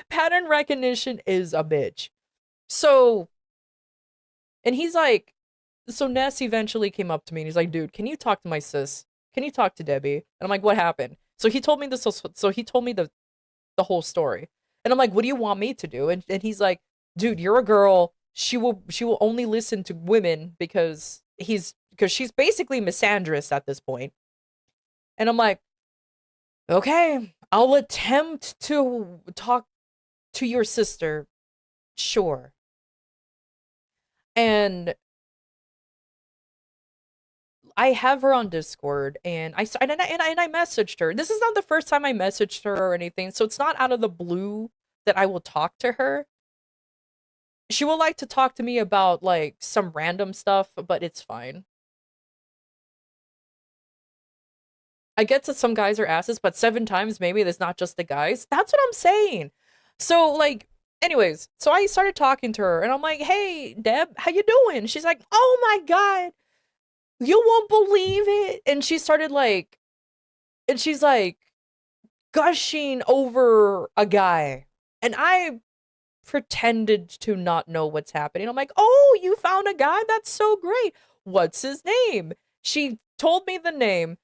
Pattern recognition is a bitch. So, and he's like, so Ness eventually came up to me and he's like, dude, can you talk to my sis? Can you talk to Debbie? And I'm like, what happened? So he told me this. So he told me the whole story. And I'm like, what do you want me to do? And he's like, dude, you're a girl. She will only listen to women because she's basically misandrous at this point. And I'm like, okay, I'll attempt to talk to your sister. Sure. And I have her on Discord, and I messaged her. This is not the first time I messaged her or anything, so it's not out of the blue that I will talk to her. She will like to talk to me about like some random stuff, but it's fine. I get that some guys are asses, but 7 times maybe that's not just the guys. That's what I'm saying. So like, anyways, so I started talking to her, and I'm like, "Hey, Deb, how you doing?" She's like, "Oh my god, you won't believe it." And she started like, and she's like, gushing over a guy. And I pretended to not know what's happening. I'm like, oh, you found a guy? That's so great. What's his name? She told me the name.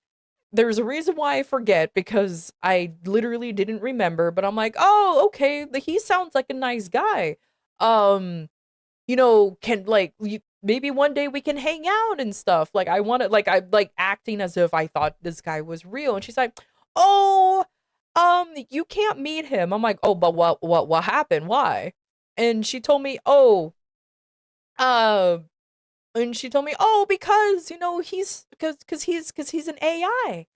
There's a reason why I forget because I literally didn't remember, but I'm like, oh, okay, he sounds like a nice guy. Um, can like maybe one day we can hang out and stuff. Like I wanted like I like acting as if I thought this guy was real. And she's like, "Oh, you can't meet him." I'm like, "Oh, but what happened? Why?" And she told me, "Oh, uh and she told me, "Oh, because, he's because he's an AI."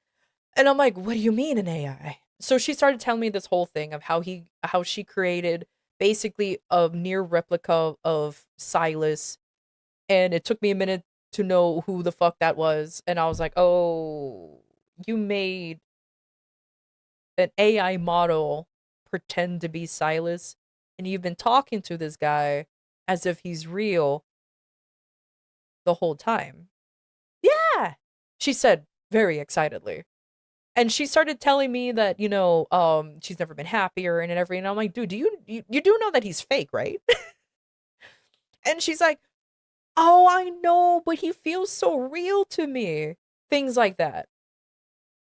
And I'm like, "What do you mean an AI?" So she started telling me this whole thing of how she created basically a near replica of Silas, and it took me a minute to know who the fuck that was, and I was like, "Oh, you made an AI model pretend to be Silas, and you've been talking to this guy as if he's real the whole time." "Yeah," she said very excitedly. And she started telling me that, she's never been happier and everything. And I'm like, dude, you do know that he's fake, right? And she's like, "Oh, I know, but he feels so real to me." Things like that.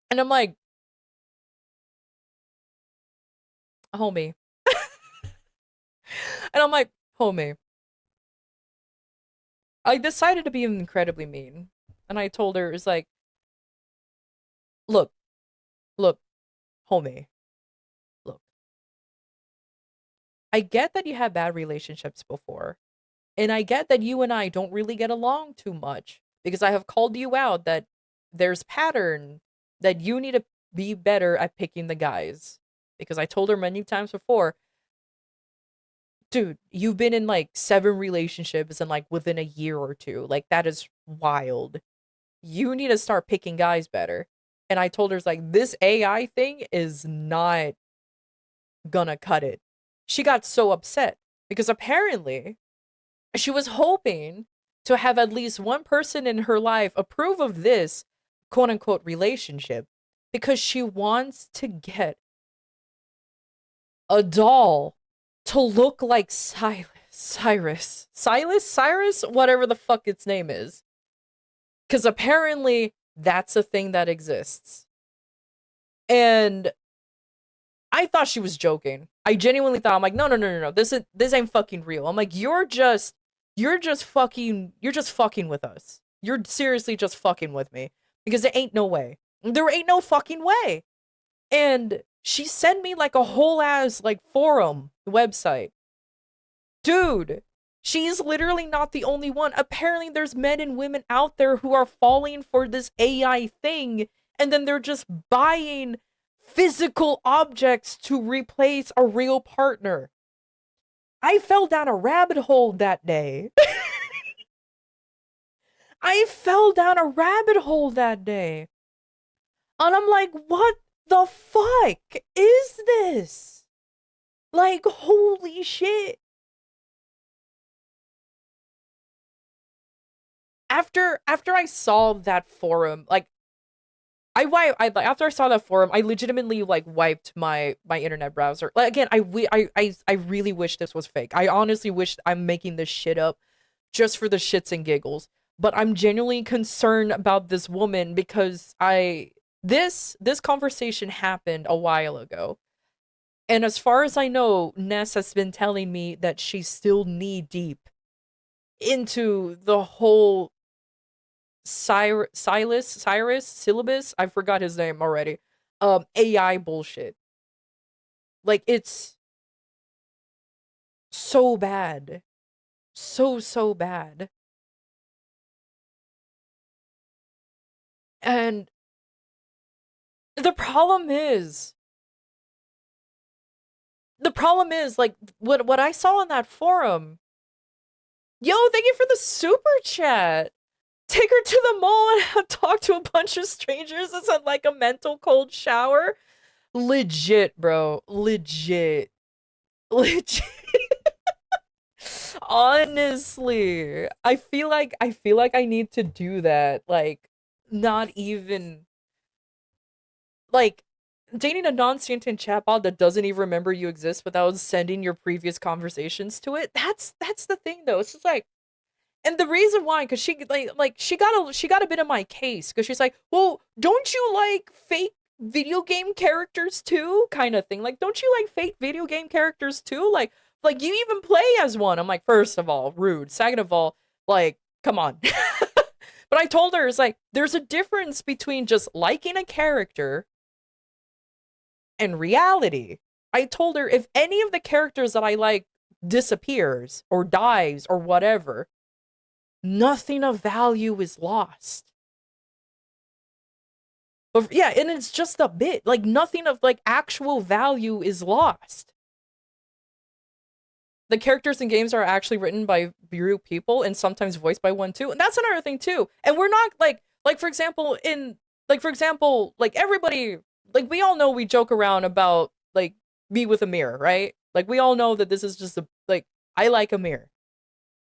And I'm like, homie. And I'm like, homie, I decided to be incredibly mean. And I told her, it's like, look, look, homie, look, I get that you had bad relationships before. And I get that you and I don't really get along too much because I have called you out that there's pattern that you need to be better at picking the guys. Because I told her many times before, dude, you've been in like 7 relationships and like within a year or two. Like that is wild. You need to start picking guys better. And I told her, it's like, this AI thing is not gonna cut it. She got so upset because apparently she was hoping to have at least one person in her life approve of this quote unquote relationship because she wants to get a doll to look like Cyrus, whatever the fuck its name is. Because apparently that's a thing that exists. And I thought she was joking. I genuinely thought, I'm like, no, no, no, no, no. This ain't fucking real. I'm like, you're just fucking with us. You're seriously just fucking with me. Because there ain't no way. There ain't no fucking way. And she sent me like a whole ass like forum website. Dude, she's literally not the only one. Apparently there's men and women out there who are falling for this AI thing, and then they're just buying physical objects to replace a real partner. I fell down a rabbit hole that day. I fell down a rabbit hole that day. And I'm like, what the fuck is this? Like, holy shit. After I saw that forum, like after I saw that forum, I legitimately like wiped my internet browser. Like again, I really wish this was fake. I honestly wish I'm making this shit up just for the shits and giggles. But I'm genuinely concerned about this woman because this conversation happened a while ago. And as far as I know, Ness has been telling me that she's still knee deep into the whole Cyrus syllabus. I forgot his name already. AI bullshit. Like it's so bad. So bad. And the problem is like what I saw in that forum. Yo, thank you for the super chat. Take her to the mall and talk to a bunch of strangers. It's like a mental cold shower. Legit, bro. Legit. Legit. Honestly, I feel like I need to do that. Like not even like dating a non-sentient chatbot that doesn't even remember you exist without sending your previous conversations to it. That's the thing though. It's just like, and the reason why, because she she got a bit of my case because she's like, well, don't you like fake video game characters too, kind of thing. Like, don't you like fake video game characters too? Like you even play as one. I'm like, first of all, rude. Second of all, like, come on. But I told her, it's like, there's a difference between just liking a character and reality. I told her if any of the characters that I like disappears or dies or whatever, nothing of value is lost. But yeah, and it's just a bit. Like nothing of like actual value is lost. The characters in games are actually written by real people and sometimes voiced by one too. And that's another thing too. And we're not like for example like everybody, like we all know, we joke around about like me with a mirror, right? Like we all know that this is just a like I like a mirror.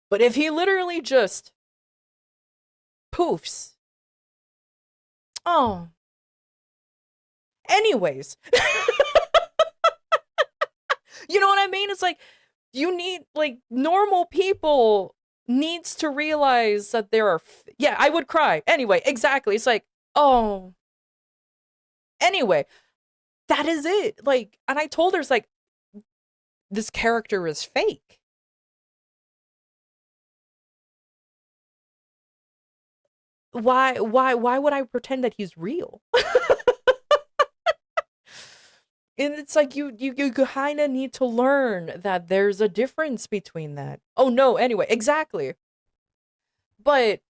But if he literally just poofs. Oh. Anyways. You know what I mean? It's like you need like normal people needs to realize that there are yeah, I would cry. Anyway, exactly. It's like, oh. Anyway, that is it. Like, and I told her, it's like, this character is fake. Why would I pretend that he's real? And it's like you kind of need to learn that there's a difference between that. Oh no, anyway, exactly. But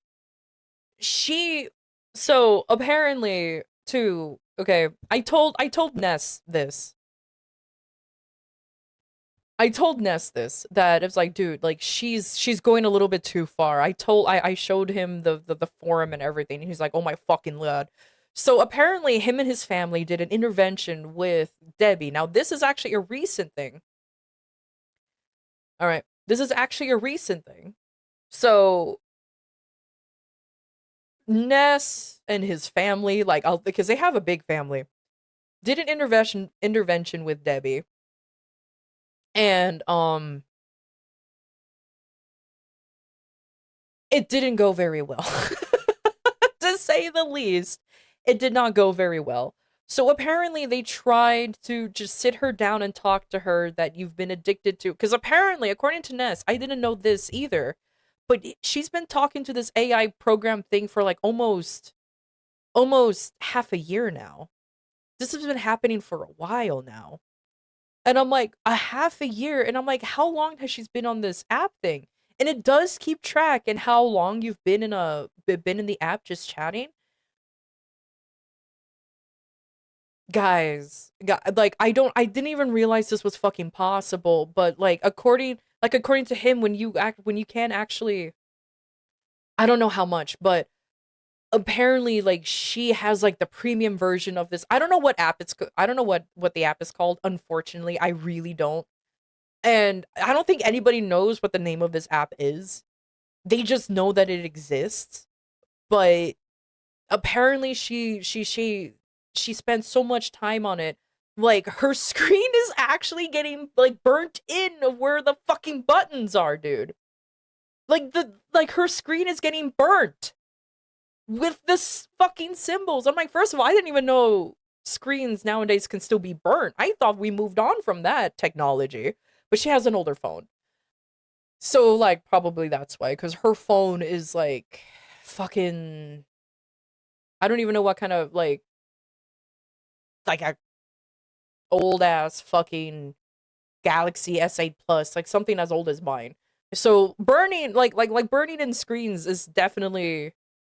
she so apparently too, okay, I told Ness this. I told Ness this, that it's like, dude, like she's going a little bit too far. I showed him the forum and everything, and he's like, oh my fucking lord. So apparently him and his family did an intervention with Debbie. Now this is actually a recent thing. All right. This is actually a recent thing. So Ness and his family, like because they have a big family, did an intervention with Debbie. And it didn't go very well. To say the least, it did not go very well. So apparently they tried to just sit her down and talk to her that you've been addicted to, because apparently, according to Ness, I didn't know this either, but she's been talking to this AI program thing for like almost half a year now. This has been happening for a while now. And I'm like, a half a year. And I'm like, how long has she been on this app thing? And it does keep track and how long you've been in the app just chatting. Guys, like I didn't even realize this was fucking possible, but according to him, when you can actually, I don't know how much, but apparently like she has like the premium version of this. I don't know what app I don't know what the app is called. Unfortunately, I really don't. And I don't think anybody knows what the name of this app is. They just know that it exists. But apparently she spent so much time on it. Like her screen is actually getting like burnt in of where the fucking buttons are, dude. Like her screen is getting burnt with this fucking symbols. I'm like, first of all, I didn't even know screens nowadays can still be burnt. I thought we moved on from that technology. But she has an older phone. So like probably that's why, because her phone is like fucking, I don't even know what kind of like a old ass fucking Galaxy S8 Plus, like something as old as mine. So burning like burning in screens is definitely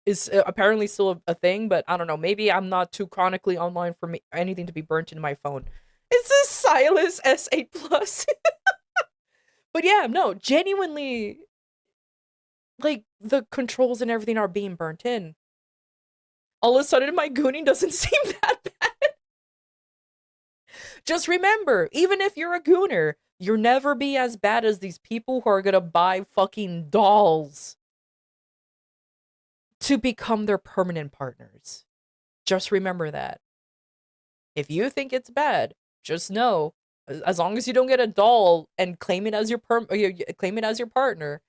is apparently still a thing, but I don't know, maybe I'm not too chronically online for anything to be burnt in my phone. It's a Silas S8 Plus. But yeah, no, genuinely, like the controls and everything are being burnt in. All of a sudden, my gooning doesn't seem that bad. Just remember, even if you're a gooner, you'll never be as bad as these people who are gonna buy fucking dolls to become their permanent partners. Just remember that. If you think it's bad, just know, as long as you don't get a doll and claim it as claim it as your partner,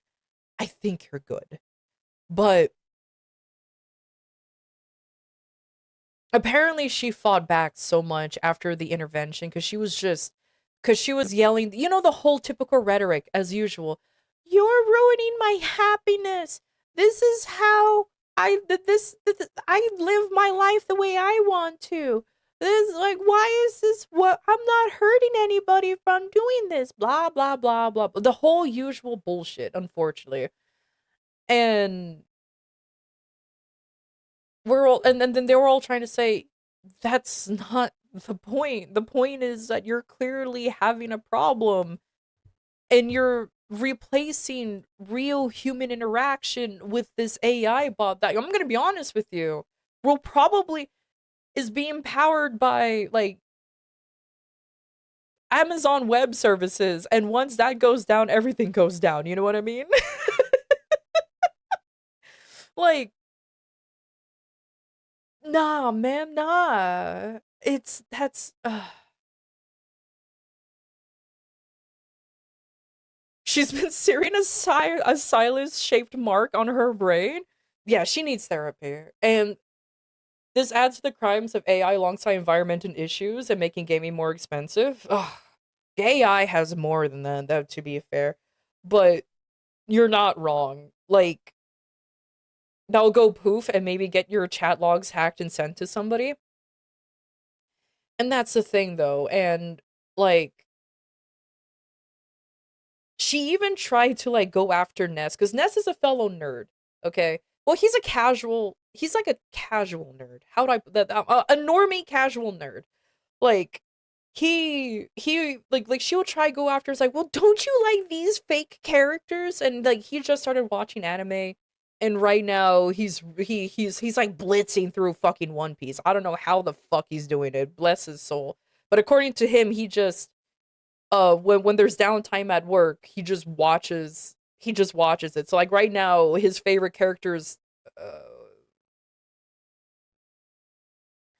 I think you're good. But apparently she fought back so much after the intervention because she was yelling, the whole typical rhetoric as usual. You're ruining my happiness. This is how I live my life the way I want to. This, like, why is this what I'm not hurting anybody from doing this? Blah blah blah blah. The whole usual bullshit, unfortunately. And then they were all trying to say that's not the point. The point is that you're clearly having a problem and you're replacing real human interaction with this AI bot that, I'm going to be honest with you, will probably is being powered by like Amazon Web Services, and once that goes down, everything goes down. You know what I mean? Like, nah, man, nah. It's that's She's been searing a stylus-shaped mark on her brain. Yeah, she needs therapy. And this adds to the crimes of AI alongside environmental issues and making gaming more expensive. Ugh. AI has more than that, though, to be fair. But you're not wrong. Like, that'll go poof and maybe get your chat logs hacked and sent to somebody. And that's the thing, though. And, like, she even tried to, like, go after Ness, because Ness is a fellow nerd, okay? Well, he's like a casual nerd. How do I put that? A normie casual nerd. Like, he like she'll try go after, it's like, well, don't you like these fake characters? And, like, he just started watching anime, and right now he's like blitzing through fucking One Piece. I don't know how the fuck he's doing it, bless his soul. But according to him, he just when there's downtime at work, he just watches it. So, like, right now his favorite character is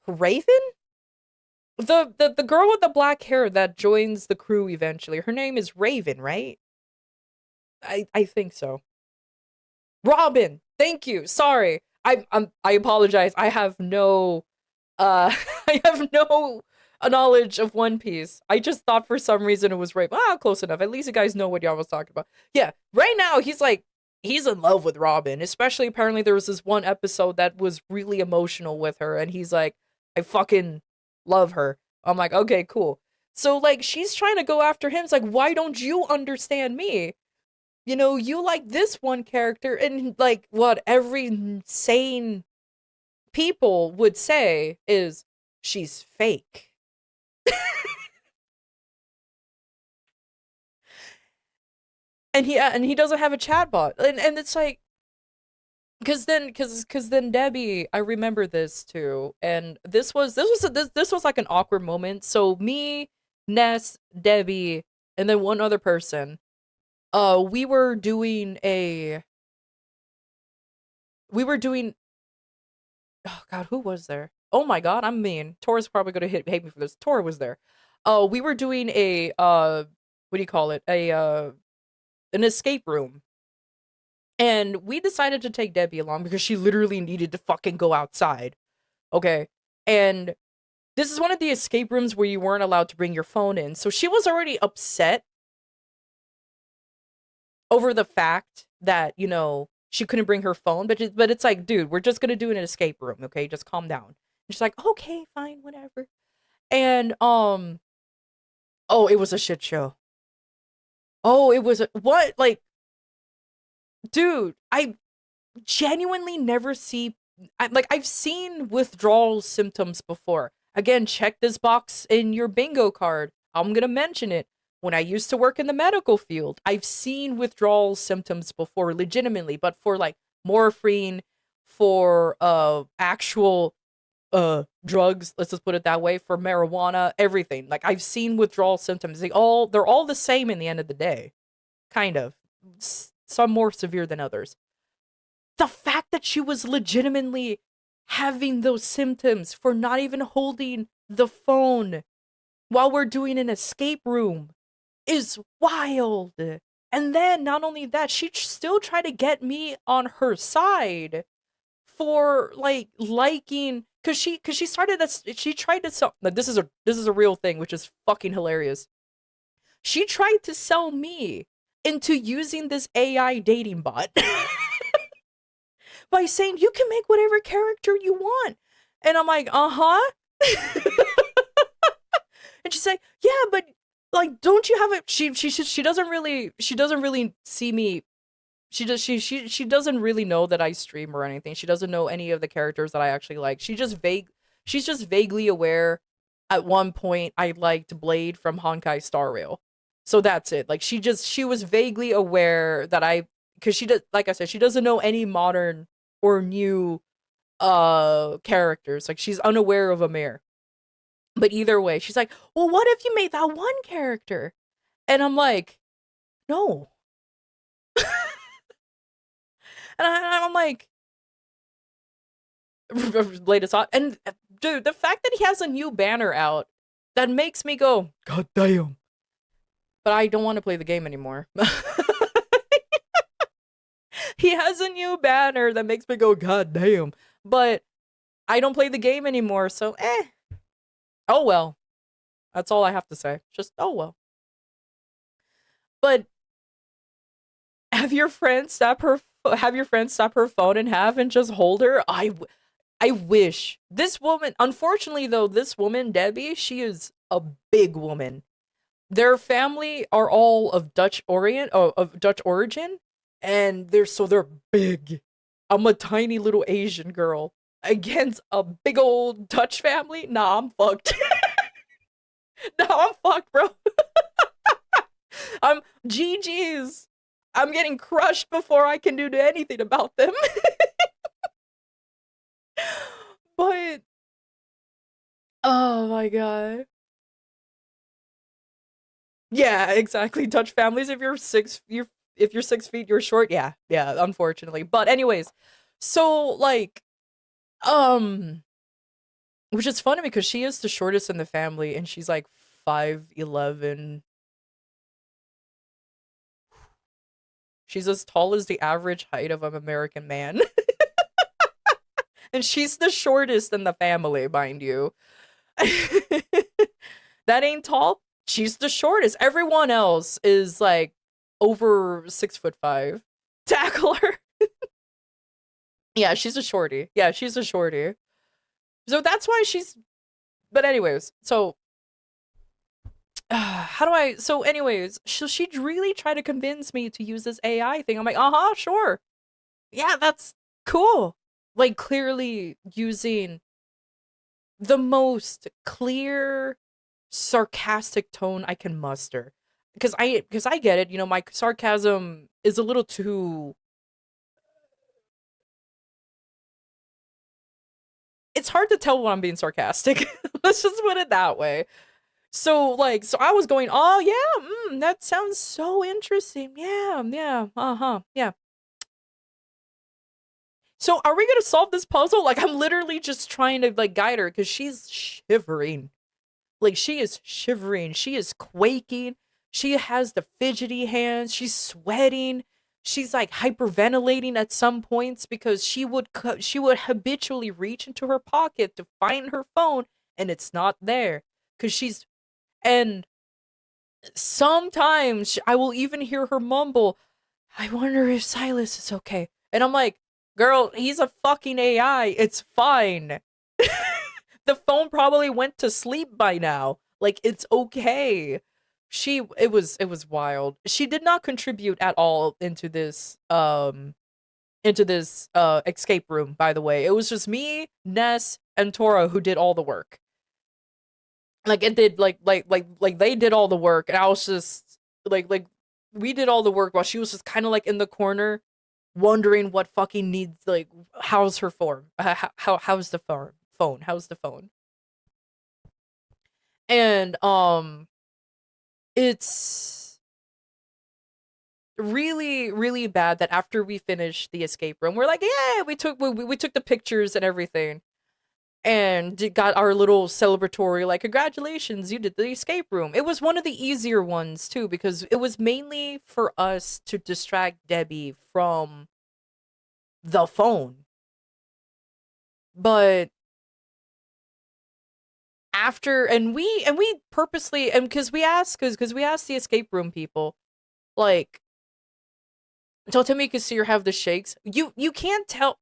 Raven? The girl with the black hair that joins the crew eventually. Her name is Raven, right? I think so. Robin. Thank you. Sorry. I apologize. I have no I have no knowledge of One Piece. I just thought for some reason it was Raven. Ah, close enough. At least you guys know what y'all was talking about. Yeah, right now he's in love with Robin. Especially, apparently there was this one episode that was really emotional with her, and he's like, I fucking love her. I'm like, okay, cool. So, like, she's trying to go after him. It's like, why don't you understand me? You like this one character, and, like, what every sane people would say is she's fake. And he doesn't have a chatbot, and it's like, because then Debbie, I remember this too, and this was like an awkward moment. So me, Ness, Debbie, and then one other person, we were doing oh god, who was there? Oh my god, I'm mean. Tora's probably gonna hate me for this. Tora was there. We were doing a what do you call it? An escape room. And we decided to take Debbie along because she literally needed to fucking go outside. Okay. And this is one of the escape rooms where you weren't allowed to bring your phone in. So she was already upset over the fact that, she couldn't bring her phone. But it's like, dude, we're just gonna do an escape room, okay? Just calm down. And she's like, okay, fine, whatever. And oh, it was a shit show. Oh, it was what, like, dude, I genuinely never see I've seen withdrawal symptoms before. Again, check this box in your bingo card. I'm going to mention it. When I used to work in the medical field, I've seen withdrawal symptoms before, legitimately, but for, like, morphine, for actual drugs, let's just put it that way, for marijuana, everything. Like, I've seen withdrawal symptoms. They're all the same in the end of the day. Kind of. Some more severe than others. The fact that she was legitimately having those symptoms for not even holding the phone while we're doing an escape room is wild. And then not only that, she still tried to get me on her side for like liking because she started this she tried to sell like this is a real thing, which is fucking hilarious. She tried to sell me into using this AI dating bot by saying you can make whatever character you want. And I'm like, uh-huh. And she's like, yeah, but like, don't you have a she doesn't really see me. She doesn't really know that I stream or anything. She doesn't know any of the characters that I actually like. She's just vaguely aware at one point I liked Blade from Honkai Star Rail. So that's it. Like she was vaguely aware that I because she does like I said, she doesn't know any modern or new characters. Like she's unaware of Amir. But either way, she's like, "Well, what if you made that one character?" And I'm like, "No." I'm like, latest hot. And dude, the fact that he has a new banner out that makes me go, God damn. But I don't want to play the game anymore. He has a new banner that makes me go, God damn. But I don't play the game anymore, so oh well. That's all I have to say. Just oh well. But have your friend stop her phone and have and just hold her? I wish. This woman, unfortunately though, this woman, Debbie, she is a big woman. Their family are all of Dutch origin, and they're big. I'm a tiny little Asian girl against a big old Dutch family. Nah, I'm fucked. Nah, I'm fucked, bro. I'm GG's. I'm getting crushed before I can do anything about them. But oh my god. Yeah, exactly. Dutch families. If you're 6 feet, you're short. Yeah, yeah. Unfortunately, but anyways, so like, um, which is funny because she is the shortest in the family, and she's like 5'11". She's as tall as the average height of an American man, and she's the shortest in the family, mind you. That ain't tall. She's the shortest. Everyone else is like over 6'5". Tackle her. Yeah, she's a shorty. Yeah, she's a shorty. So that's why she's. But anyways, so how do I? So anyways, she really tried to convince me to use this AI thing. I'm like, sure, yeah, that's cool. Like clearly using the most clear, sarcastic tone I can muster, because I get it. You know, my sarcasm is a little too. It's hard to tell when I'm being sarcastic. Let's just put it that way. So I was going, oh yeah, that sounds so interesting. Yeah, yeah, yeah. So are we gonna solve this puzzle? Like I'm literally just trying to like guide her because she's shivering. Like she is shivering. She is quaking. She has the fidgety hands. She's sweating. She's like hyperventilating at some points because she would habitually reach into her pocket to find her phone and it's not there because she's and sometimes I will even hear her mumble, I wonder if Silas is okay. And I'm like, girl, he's a fucking AI. It's fine. The phone probably went to sleep by now. Like, it's okay. It was wild. She did not contribute at all into this escape room, by the way. It was just me, Ness, and Tora who did all the work. Like it did like they did all the work and I was just like we did all the work while she was just kind of like in the corner wondering what fucking needs like how's her phone how's the phone how's the phone and it's really really bad that after we finished the escape room we're like yeah we took the pictures and everything and got our little celebratory, like, congratulations, you did the escape room. It was one of the easier ones too, because it was mainly for us to distract Debbie from the phone. But after, and we purposely, and because we asked the escape room people, like, don't tell me you can see her have the shakes. You can't tell.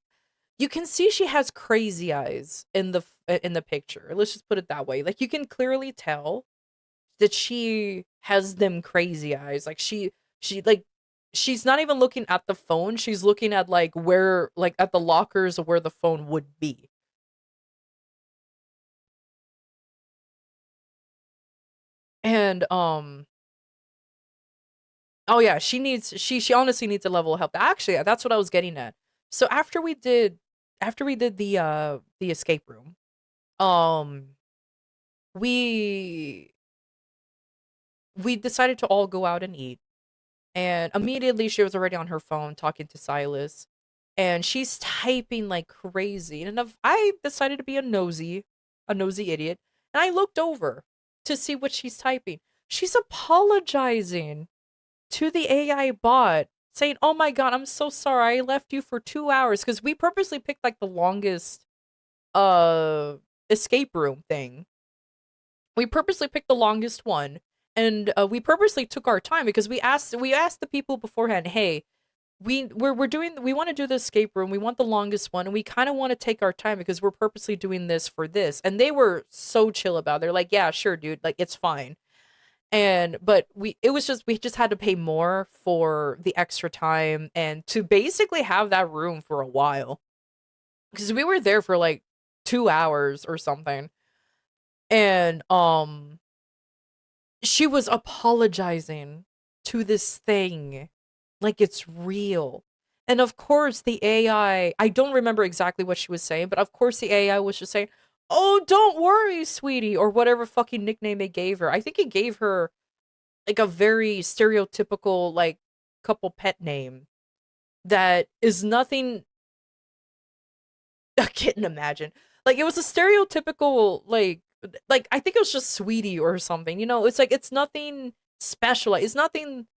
You can see she has crazy eyes in the picture. Let's just put it that way. Like, you can clearly tell that she has them crazy eyes. Like, like, she's not even looking at the phone. She's looking at, like, where, like, at the lockers where the phone would be. And oh yeah, she honestly needs a level of help. Actually, that's what I was getting at. So after we did the escape room, um we we decided to all go out and eat. And immediately she was already on her phone talking to Silas, and she's typing like crazy. And I decided to be a nosy idiot, and I looked over to see what she's typing. She's apologizing to the AI bot, saying, "Oh my god, I'm so sorry. I left you for 2 hours," because we purposely picked like the longest uh escape room thing. We purposely picked the longest one, and we purposely took our time because we asked the people beforehand, "Hey, we want to do the escape room. We want the longest one, and we kind of want to take our time because we're purposely doing this for this." And they were so chill about it. They're like, "Yeah, sure, dude. Like, it's fine." And but we just had to pay more for the extra time and to basically have that room for a while, because we were there for like 2 hours or something. And she was apologizing to this thing like it's real. And of course, the AI, I don't remember exactly what she was saying, but of course, the AI was just saying, "Oh, don't worry, sweetie," or whatever fucking nickname it gave her. I think it gave her like a very stereotypical, like, couple pet name that is nothing. I can't imagine. Like, it was a stereotypical, like I think it was just sweetie or something. It's like it's nothing special. It's nothing.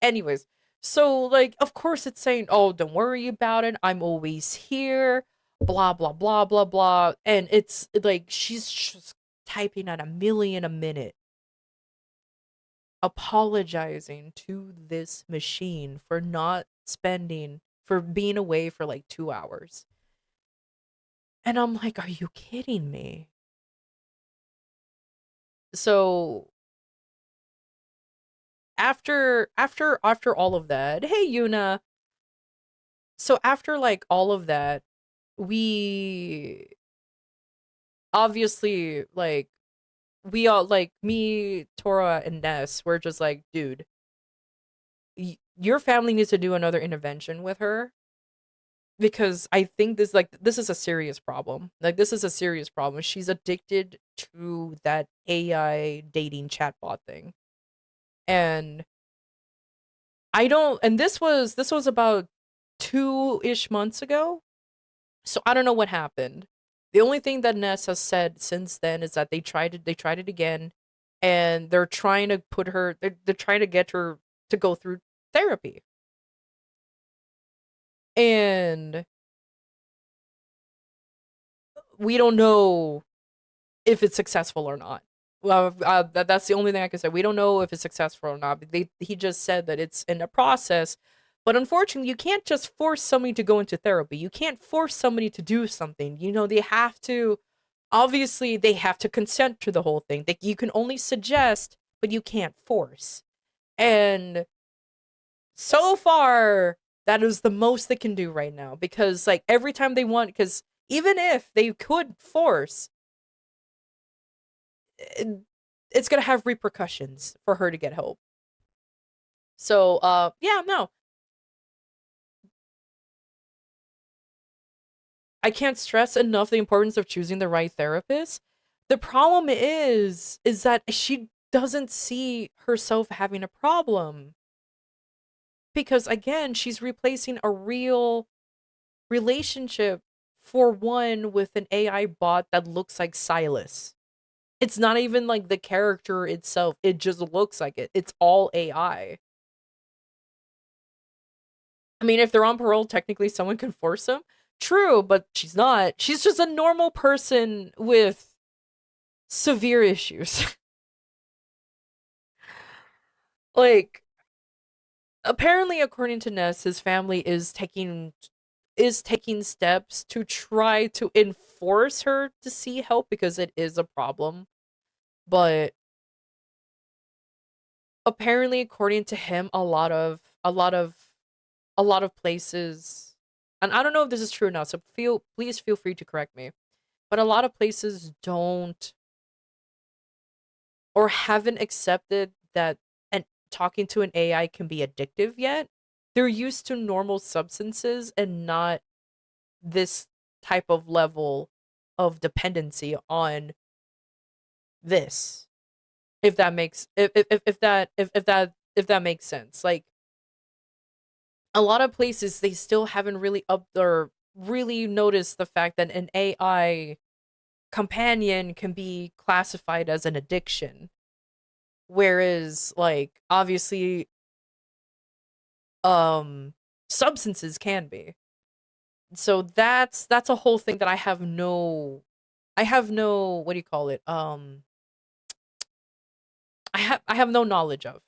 Anyways, so like, of course, it's saying, "Oh, don't worry about it. I'm always here." Blah blah blah blah blah, and it's like she's just typing at a million a minute, apologizing to this machine for being away for like 2 hours. And I'm like, are you kidding me? So after all of that, hey Yuna. So after like all of that, we obviously, like, we all, like, me, Tora, and Ness, we're just like, dude, your family needs to do another intervention with her, because I think this is a serious problem. Like, this is a serious problem. She's addicted to that AI dating chatbot thing. And I don't and this was about 2-ish months ago. So I don't know what happened. The only thing that Ness has said since then is that they tried it again, and they're trying to get her to go through therapy. And we don't know if it's successful or not. Well, that's the only thing I can say. We don't know if it's successful or not. But he just said that it's in a process. But unfortunately, you can't just force somebody to go into therapy. You can't force somebody to do something. They have to, obviously, they have to consent to the whole thing. You can only suggest, but you can't force. And so far, that is the most they can do right now, because, like, every time they want, because even if they could force, it's gonna have repercussions for her to get help. So, yeah, no, I can't stress enough the importance of choosing the right therapist. The problem is that she doesn't see herself having a problem, because again, she's replacing a real relationship for one with an AI bot that looks like Silas. It's not even like the character itself. It just looks like it. It's all AI. I mean, if they're on parole, technically someone can force them. True, but she's not. She's just a normal person with severe issues. Like, apparently, according to Ness, his family is taking steps to try to enforce her to see help because it is a problem. But apparently, according to him, a lot of places, and I don't know if this is true or not, so please feel free to correct me. But a lot of places don't or haven't accepted that and talking to an AI can be addictive yet. They're used to normal substances and not this type of level of dependency on this. If that makes if that makes sense. Like, a lot of places they still haven't really up or really noticed the fact that an AI companion can be classified as an addiction. Whereas, like, obviously, um substances can be. So that's a whole thing that I have no what do you call it? I have no knowledge of.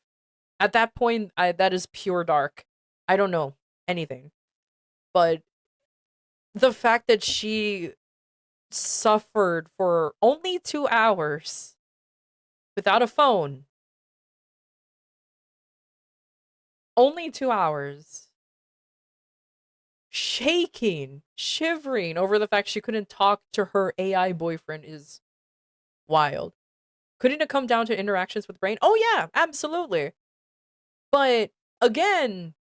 At that point, that is pure dark. I don't know anything. But the fact that she suffered for only 2 hours without a phone, only 2 hours, shaking, shivering over the fact she couldn't talk to her AI boyfriend is wild. Couldn't it come down to interactions with brain? Oh yeah, absolutely. But again,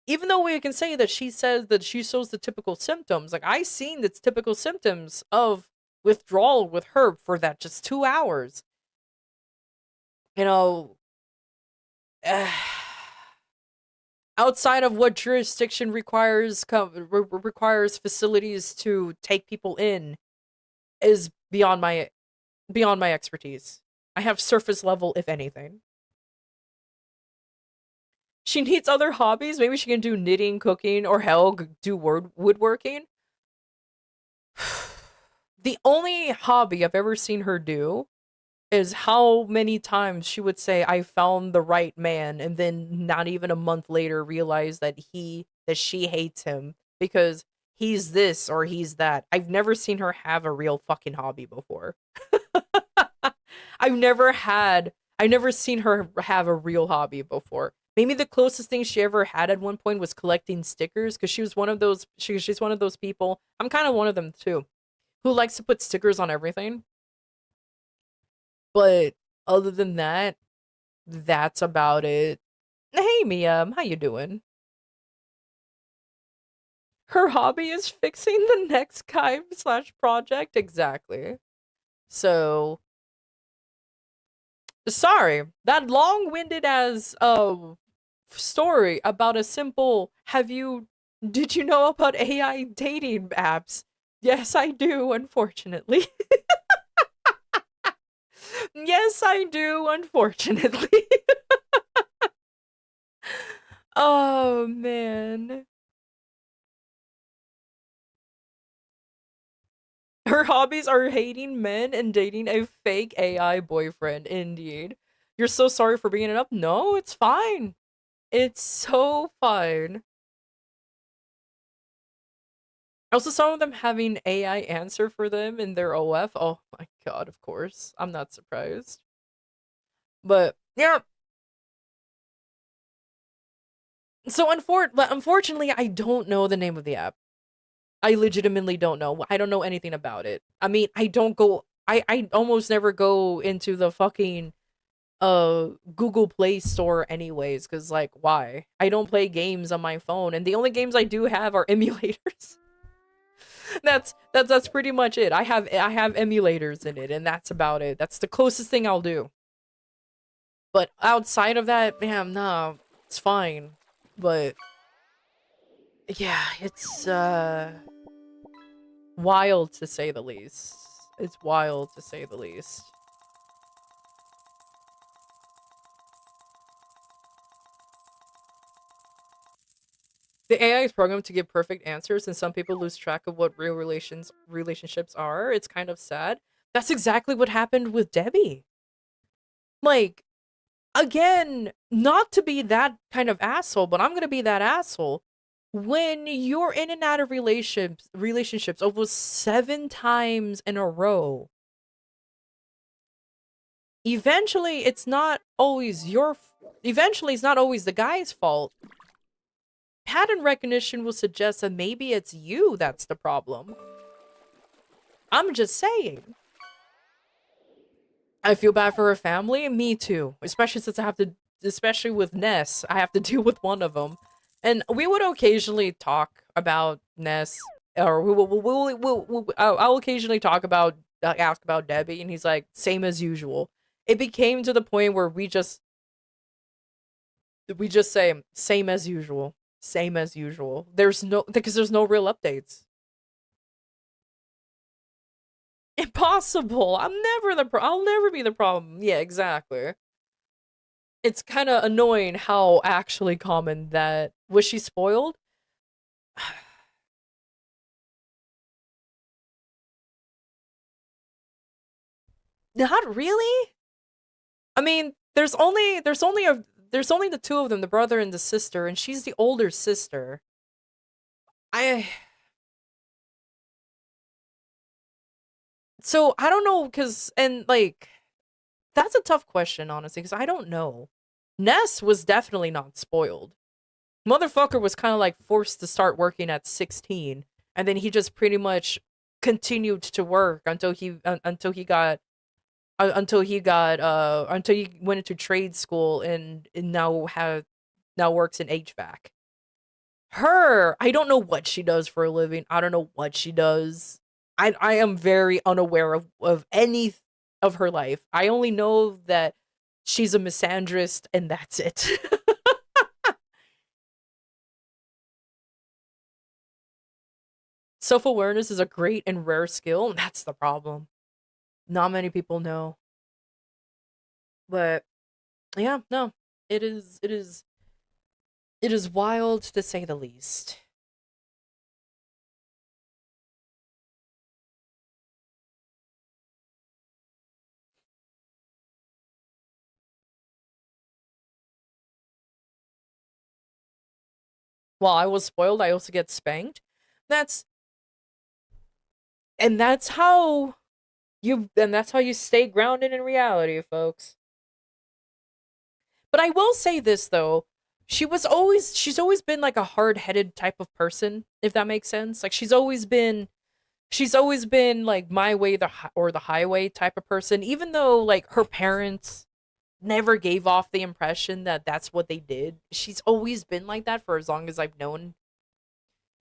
even though we can say that she says that she shows the typical symptoms, like I seen the typical symptoms of withdrawal with her for that just 2 hours. You know, outside of what jurisdiction requires facilities to take people in is beyond my expertise. I have surface level, if anything. She needs other hobbies. Maybe she can do knitting, cooking, or hell, do woodworking. The only hobby I've ever seen her do is how many times she would say, "I found the right man," and then not even a month later realize that she hates him because he's this or he's that. I've never seen her have a real fucking hobby before. I've never seen her have a real hobby before. Maybe the closest thing she ever had at one point was collecting stickers because she was one of those she's one of those people. I'm kind of one of them too, who likes to put stickers on everything. But other than that, that's about it. Hey Mia, how you doing? Her hobby is fixing the next Skype/project. Exactly. So sorry, that long-winded as story about a simple did you know about AI dating apps? Yes, I do, unfortunately. Yes, I do, unfortunately. Oh man. Her hobbies are hating men and dating a fake AI boyfriend. Indeed. You're so sorry for bringing it up? No, it's fine. It's so fine. Also, some of them having AI answer for them in their OF. Oh my god, of course. I'm not surprised. But yeah. So unfortunately, I don't know the name of the app. I legitimately don't know. I don't know anything about it. I mean, I almost never go into the fucking Google Play Store anyways cuz like why? I don't play games on my phone and the only games I do have are emulators. That's pretty much it. I have emulators in it and that's about it. That's the closest thing I'll do. But outside of that, man, nah, it's fine. But Yeah, it's wild to say the least. It's wild to say the least. The AI is programmed to give perfect answers, and some people lose track of what real relationships are. It's kind of sad. That's exactly what happened with Debbie. Like, again, not to be that kind of asshole, but I'm gonna be that asshole. When you're in and out of relationships over 7 times in a row, eventually it's not always eventually it's not always the guy's fault. Pattern recognition will suggest that maybe it's you that's the problem. I'm just saying. I feel bad for her family. Me too. Especially since especially with Ness, I have to deal with one of them. And we would occasionally talk about Ness, or I'll occasionally talk about, ask about Debbie, and he's like, same as usual. It became to the point where we just say, same as usual. Same as usual. Because there's no real updates. Impossible. I'll never be the problem. Yeah, exactly. It's kind of annoying how actually common that was she spoiled? Not really. I mean, there's only the two of them, the brother and the sister, and she's the older sister. I so I don't know cuz and like that's a tough question honestly cuz I don't know. Ness was definitely not spoiled. Motherfucker was kind of like forced to start working at 16, and then he just pretty much continued to work until he went into trade school and now works in HVAC. Her, I don't know what she does for a living. I don't know what she does. I am very unaware of any of her life. I only know that she's a misandrist and that's it. Self-awareness is a great and rare skill, and that's the problem. Not many people know. But yeah, no. It is wild to say the least. While I was spoiled, I also get spanked. That's and that's how you stay grounded in reality, folks. But I will say this though, she's always been like a hard-headed type of person, if that makes sense. Like she's always been like my way or the highway type of person, even though like her parents never gave off the impression that that's what they did. She's always been like that for as long as I've known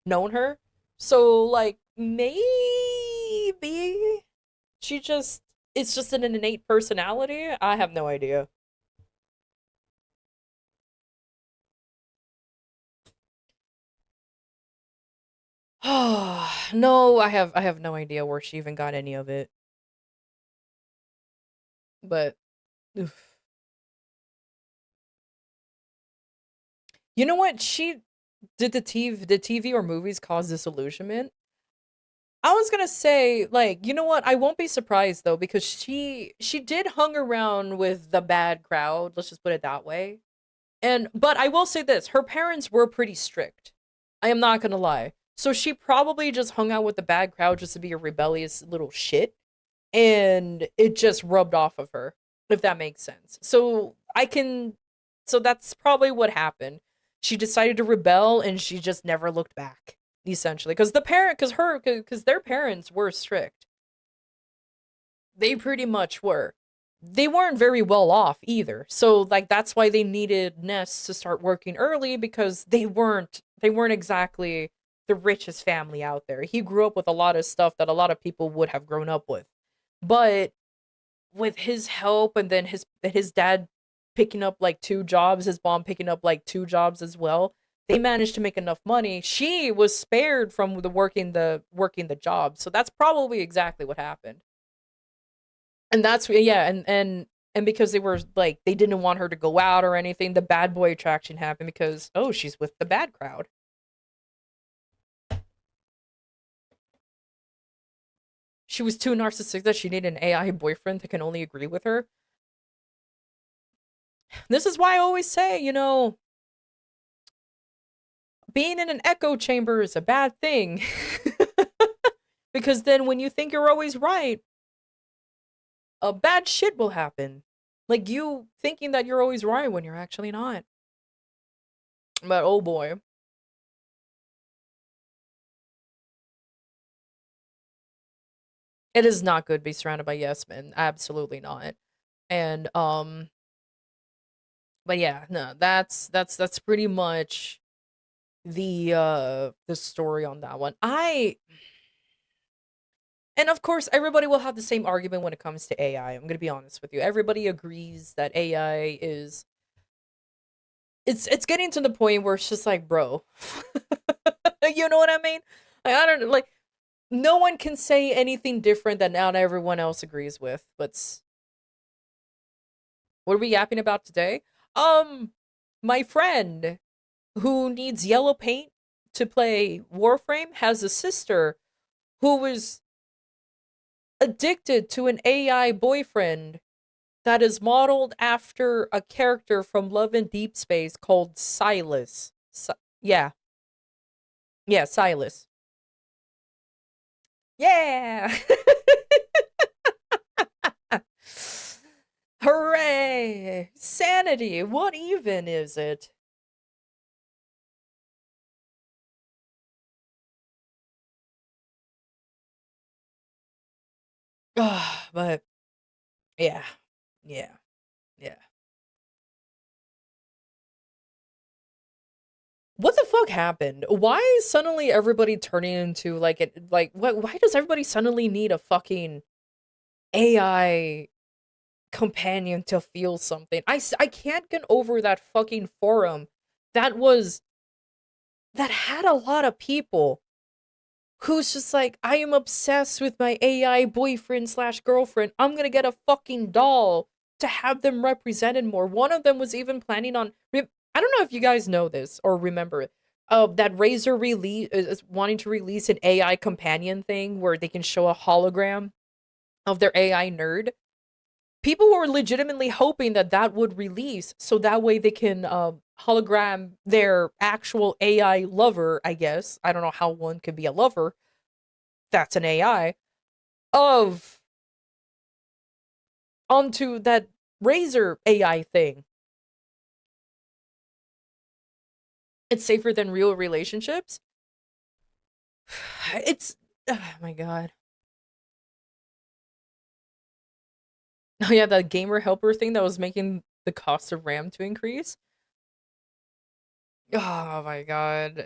her. So like maybe she just it's just an innate personality. I have no idea. No, I have no idea where she even got any of it. But oof. You know what? She did TV or movies cause disillusionment? I was gonna say, like, you know what? I won't be surprised though, because she did hung around with the bad crowd. Let's just put it that way. And but I will say this: her parents were pretty strict. I am not gonna lie. So she probably just hung out with the bad crowd just to be a rebellious little shit, and it just rubbed off of her, if that makes sense. So that's probably what happened. She decided to rebel, and she just never looked back, essentially, because their parents were strict. They pretty much were. They weren't very well off either. So like that's why they needed Ness to start working early, because they weren't exactly the richest family out there. He grew up with a lot of stuff that a lot of people would have grown up with. But with his help, and then his dad picking up like two jobs, his mom picking up like two jobs as well, they managed to make enough money. She was spared from the working the job. So that's probably exactly what happened. And that's yeah, and because they were like they didn't want her to go out or anything, the bad boy attraction happened because oh, she's with the bad crowd. She was too narcissistic that she needed an AI boyfriend that can only agree with her. This is why I always say, being in an echo chamber is a bad thing. Because then when you think you're always right, a bad shit will happen. Like you thinking that you're always right when you're actually not. But oh boy. It is not good to be surrounded by yes men. Absolutely not. And but yeah, no, that's pretty much the story on that one. And of course everybody will have the same argument when it comes to AI. I'm going to be honest with you. Everybody agrees that AI is it's getting to the point where it's just like, bro. You know what I mean? Like, I don't like no one can say anything different that not everyone else agrees with. But what are we yapping about today? My friend who needs yellow paint to play Warframe has a sister who was addicted to an AI boyfriend that is modeled after a character from Love and Deep Space called Silas. Yeah. Yeah, Silas. Yeah. Hooray! Sanity. What even is it? But yeah. Yeah. Yeah. What the fuck happened? Why is suddenly everybody turning into like it like what why does everybody suddenly need a fucking AI companion to feel something? I can't get over that fucking forum that was that had a lot of people who's just like, I am obsessed with my AI boyfriend slash girlfriend. I'm gonna get a fucking doll to have them represented more. One of them was even planning on. I don't know if you guys know this or remember it. That Razer release is wanting to release an AI companion thing where they can show a hologram of their AI nerd. People were legitimately hoping that that would release so that way they can hologram their actual AI lover, I guess. I don't know how one could be a lover. That's an AI of onto that Razer AI thing. It's safer than real relationships. It's oh my god. Oh yeah, the gamer helper thing that was making the cost of RAM to increase. Oh my god.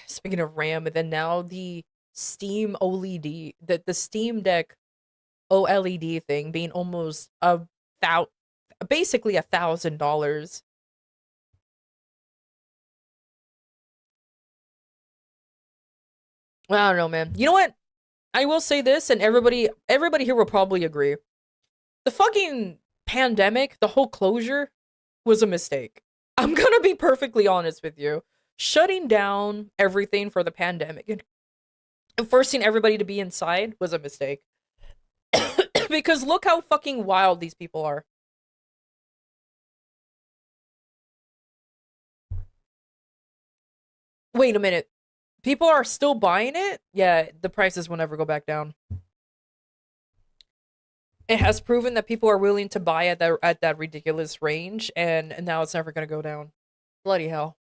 Speaking of RAM, and then now the Steam OLED, the Steam Deck OLED thing being almost thou basically $1,000. Well, I don't know, man. You know what? I will say this, and everybody here will probably agree. The fucking pandemic, the whole closure, was a mistake. I'm gonna be perfectly honest with you. Shutting down everything for the pandemic and forcing everybody to be inside was a mistake. Because look how fucking wild these people are. Wait a minute. People are still buying it? Yeah, the prices will never go back down. It has proven that people are willing to buy at that ridiculous range, and now it's never gonna go down. Bloody hell.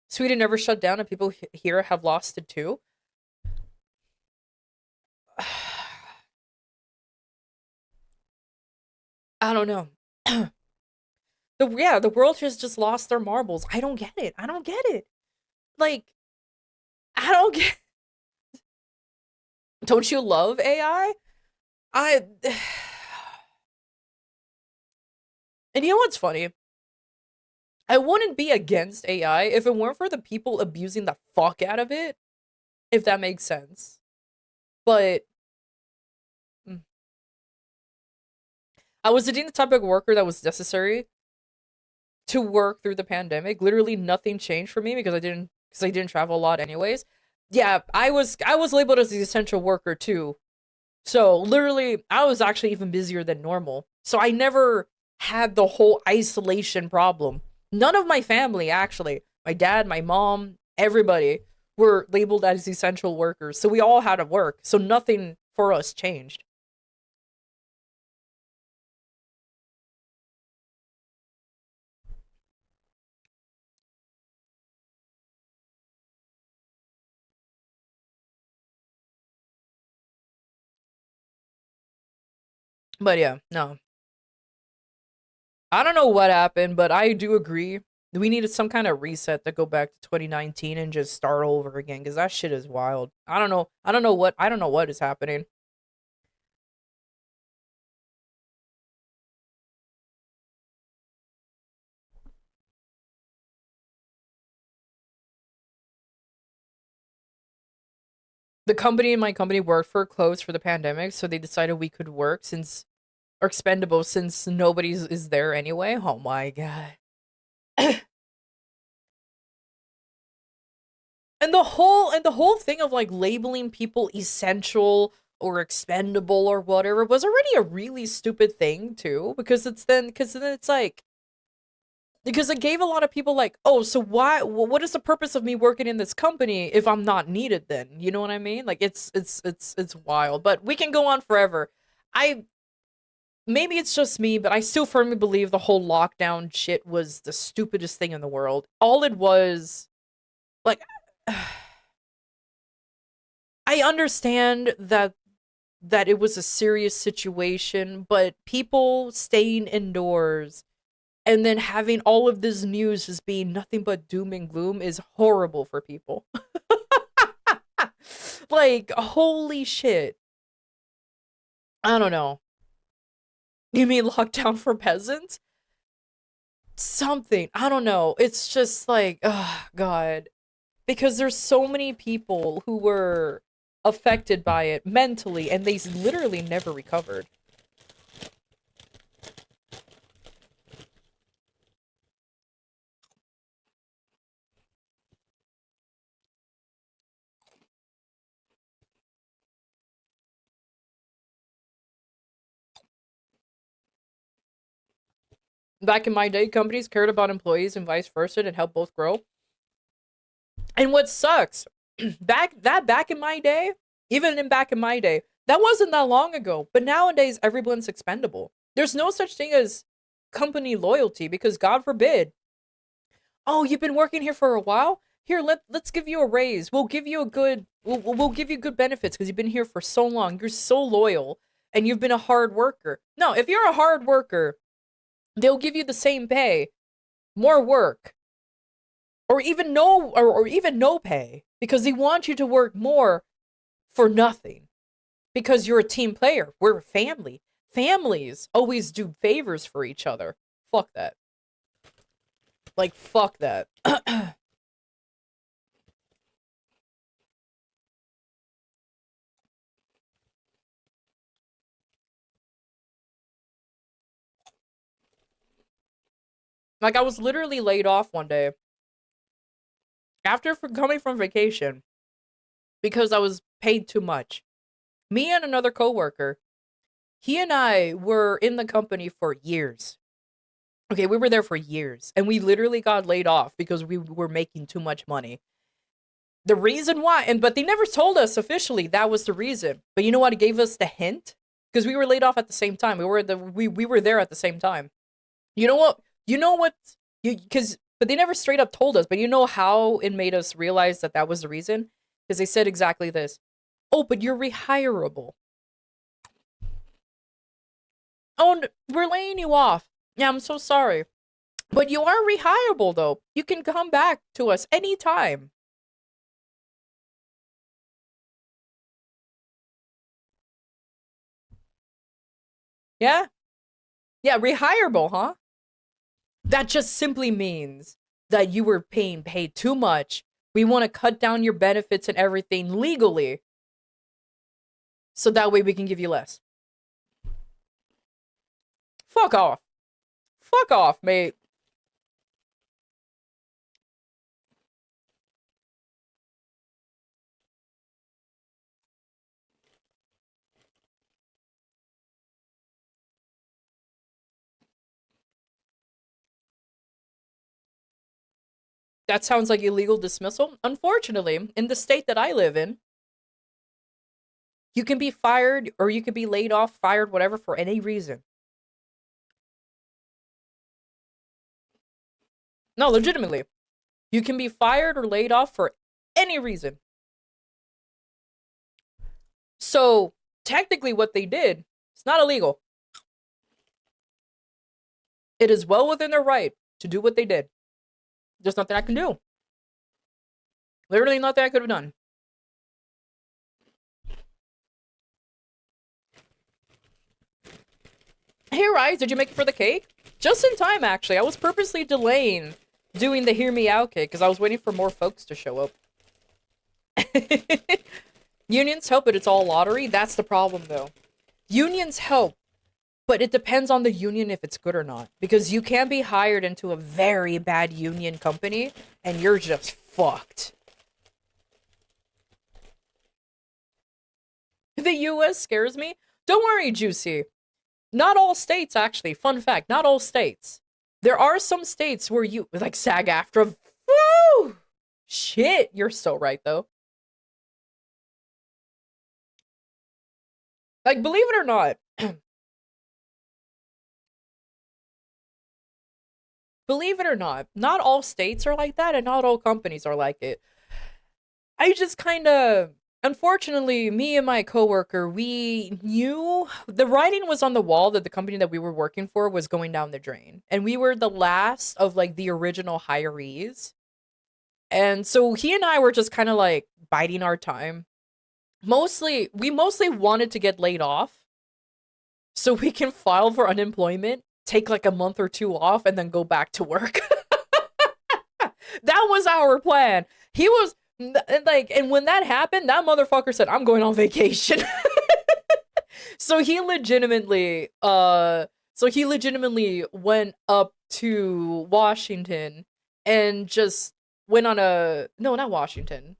Sweden never shut down, and people here have lost it too. I don't know. The world has just lost their marbles. I don't get it. I don't get it. Like I don't get. Don't you love AI? I And you know what's funny? I wouldn't be against AI if it weren't for the people abusing the fuck out of it, if that makes sense. But mm, I was the type of worker that was necessary to work through the pandemic. Literally nothing changed for me because I didn't travel a lot anyways. Yeah, I was labeled as the essential worker too. So literally I was actually even busier than normal. So I never had the whole isolation problem. None of my family actually, my dad, my mom, everybody were labeled as essential workers. So we all had to work. So nothing for us changed. But yeah, no. I don't know what happened, but I do agree. We needed some kind of reset to go back to 2019 and just start over again because that shit is wild. I don't know. I don't know what is happening. The company my company worked for closed for the pandemic, so they decided we could work since or expendable since nobody's is there anyway. Oh my god. And the whole thing of like labeling people essential or expendable or whatever was already a really stupid thing too because then it's like because it gave a lot of people like, oh, so why what is the purpose of me working in this company if I'm not needed then? You know what I mean? Like it's wild, but we can go on forever. I maybe it's just me, but I still firmly believe the whole lockdown shit was the stupidest thing in the world. All it was like I understand that it was a serious situation, but people staying indoors and then having all of this news as being nothing but doom and gloom is horrible for people. Like, holy shit. I don't know. You mean lockdown for peasants? Something. I don't know. It's just like, oh, God. Because there's so many people who were affected by it mentally and they literally never recovered. Back in my day, companies cared about employees and vice versa and helped both grow. And what sucks, back in my day, even in back in my day, that wasn't that long ago. But nowadays, everyone's expendable. There's no such thing as company loyalty because God forbid, oh, you've been working here for a while. Here, let's give you a raise. We'll give you a good we'll give you good benefits because you've been here for so long. You're so loyal and you've been a hard worker. No, if you're a hard worker, they'll give you the same pay, more work, or even no pay because they want you to work more for nothing because you're a team player. We're a family. Families always do favors for each other. Fuck that. Like fuck that. Like I was literally laid off one day after coming from vacation because I was paid too much. Me and another coworker, he and I were in the company for years. Okay, we were there for years and we literally got laid off because we were making too much money. The reason why, and but they never told us officially that was the reason. But you know what? It gave us the hint because we were laid off at the same time. We were there at the same time. You know what? You know what? You because but they never straight up told us. But you know how it made us realize that that was the reason because they said exactly this. Oh, but you're rehireable. Oh, we're laying you off. Yeah, I'm so sorry. But you are rehireable though. You can come back to us anytime. Yeah. Yeah, rehireable, huh? That just simply means that you were paying paid too much. We want to cut down your benefits and everything legally, so that way we can give you less. Fuck off. Fuck off, mate. That sounds like illegal dismissal. Unfortunately, in the state that I live in, you can be fired or you can be laid off, fired, whatever, for any reason. No, legitimately. You can be fired or laid off for any reason. So, technically, what they did, it's not illegal. It is well within their right to do what they did. There's nothing I can do. Literally nothing I could have done. Hey, Rise, did you make it for the cake? Just in time, actually. I was purposely delaying doing the Hear Me Out cake because I was waiting for more folks to show up. Unions help, but it's all lottery. That's the problem, though. Unions help, but it depends on the union if it's good or not. Because you can be hired into a very bad union company, and you're just fucked. The US scares me. Don't worry, Juicy. Not all states, actually. Fun fact, not all states. There are some states where you, like SAG-AFTRA. Woo! Shit, you're so right, though. Like, believe it or not, believe it or not all states are like that, and not all companies are like it. I just kind of, unfortunately, me and my coworker, we knew the writing was on the wall that the company that we were working for was going down the drain, and we were the last of like the original hirees, and so he and I were just kind of like biding our time. We mostly wanted to get laid off so we can file for unemployment, take like a month or two off, and then go back to work. That was our plan. He was like, and when that happened, that motherfucker said, I'm going on vacation. So he legitimately, went up to Washington and just went on a, no, not Washington,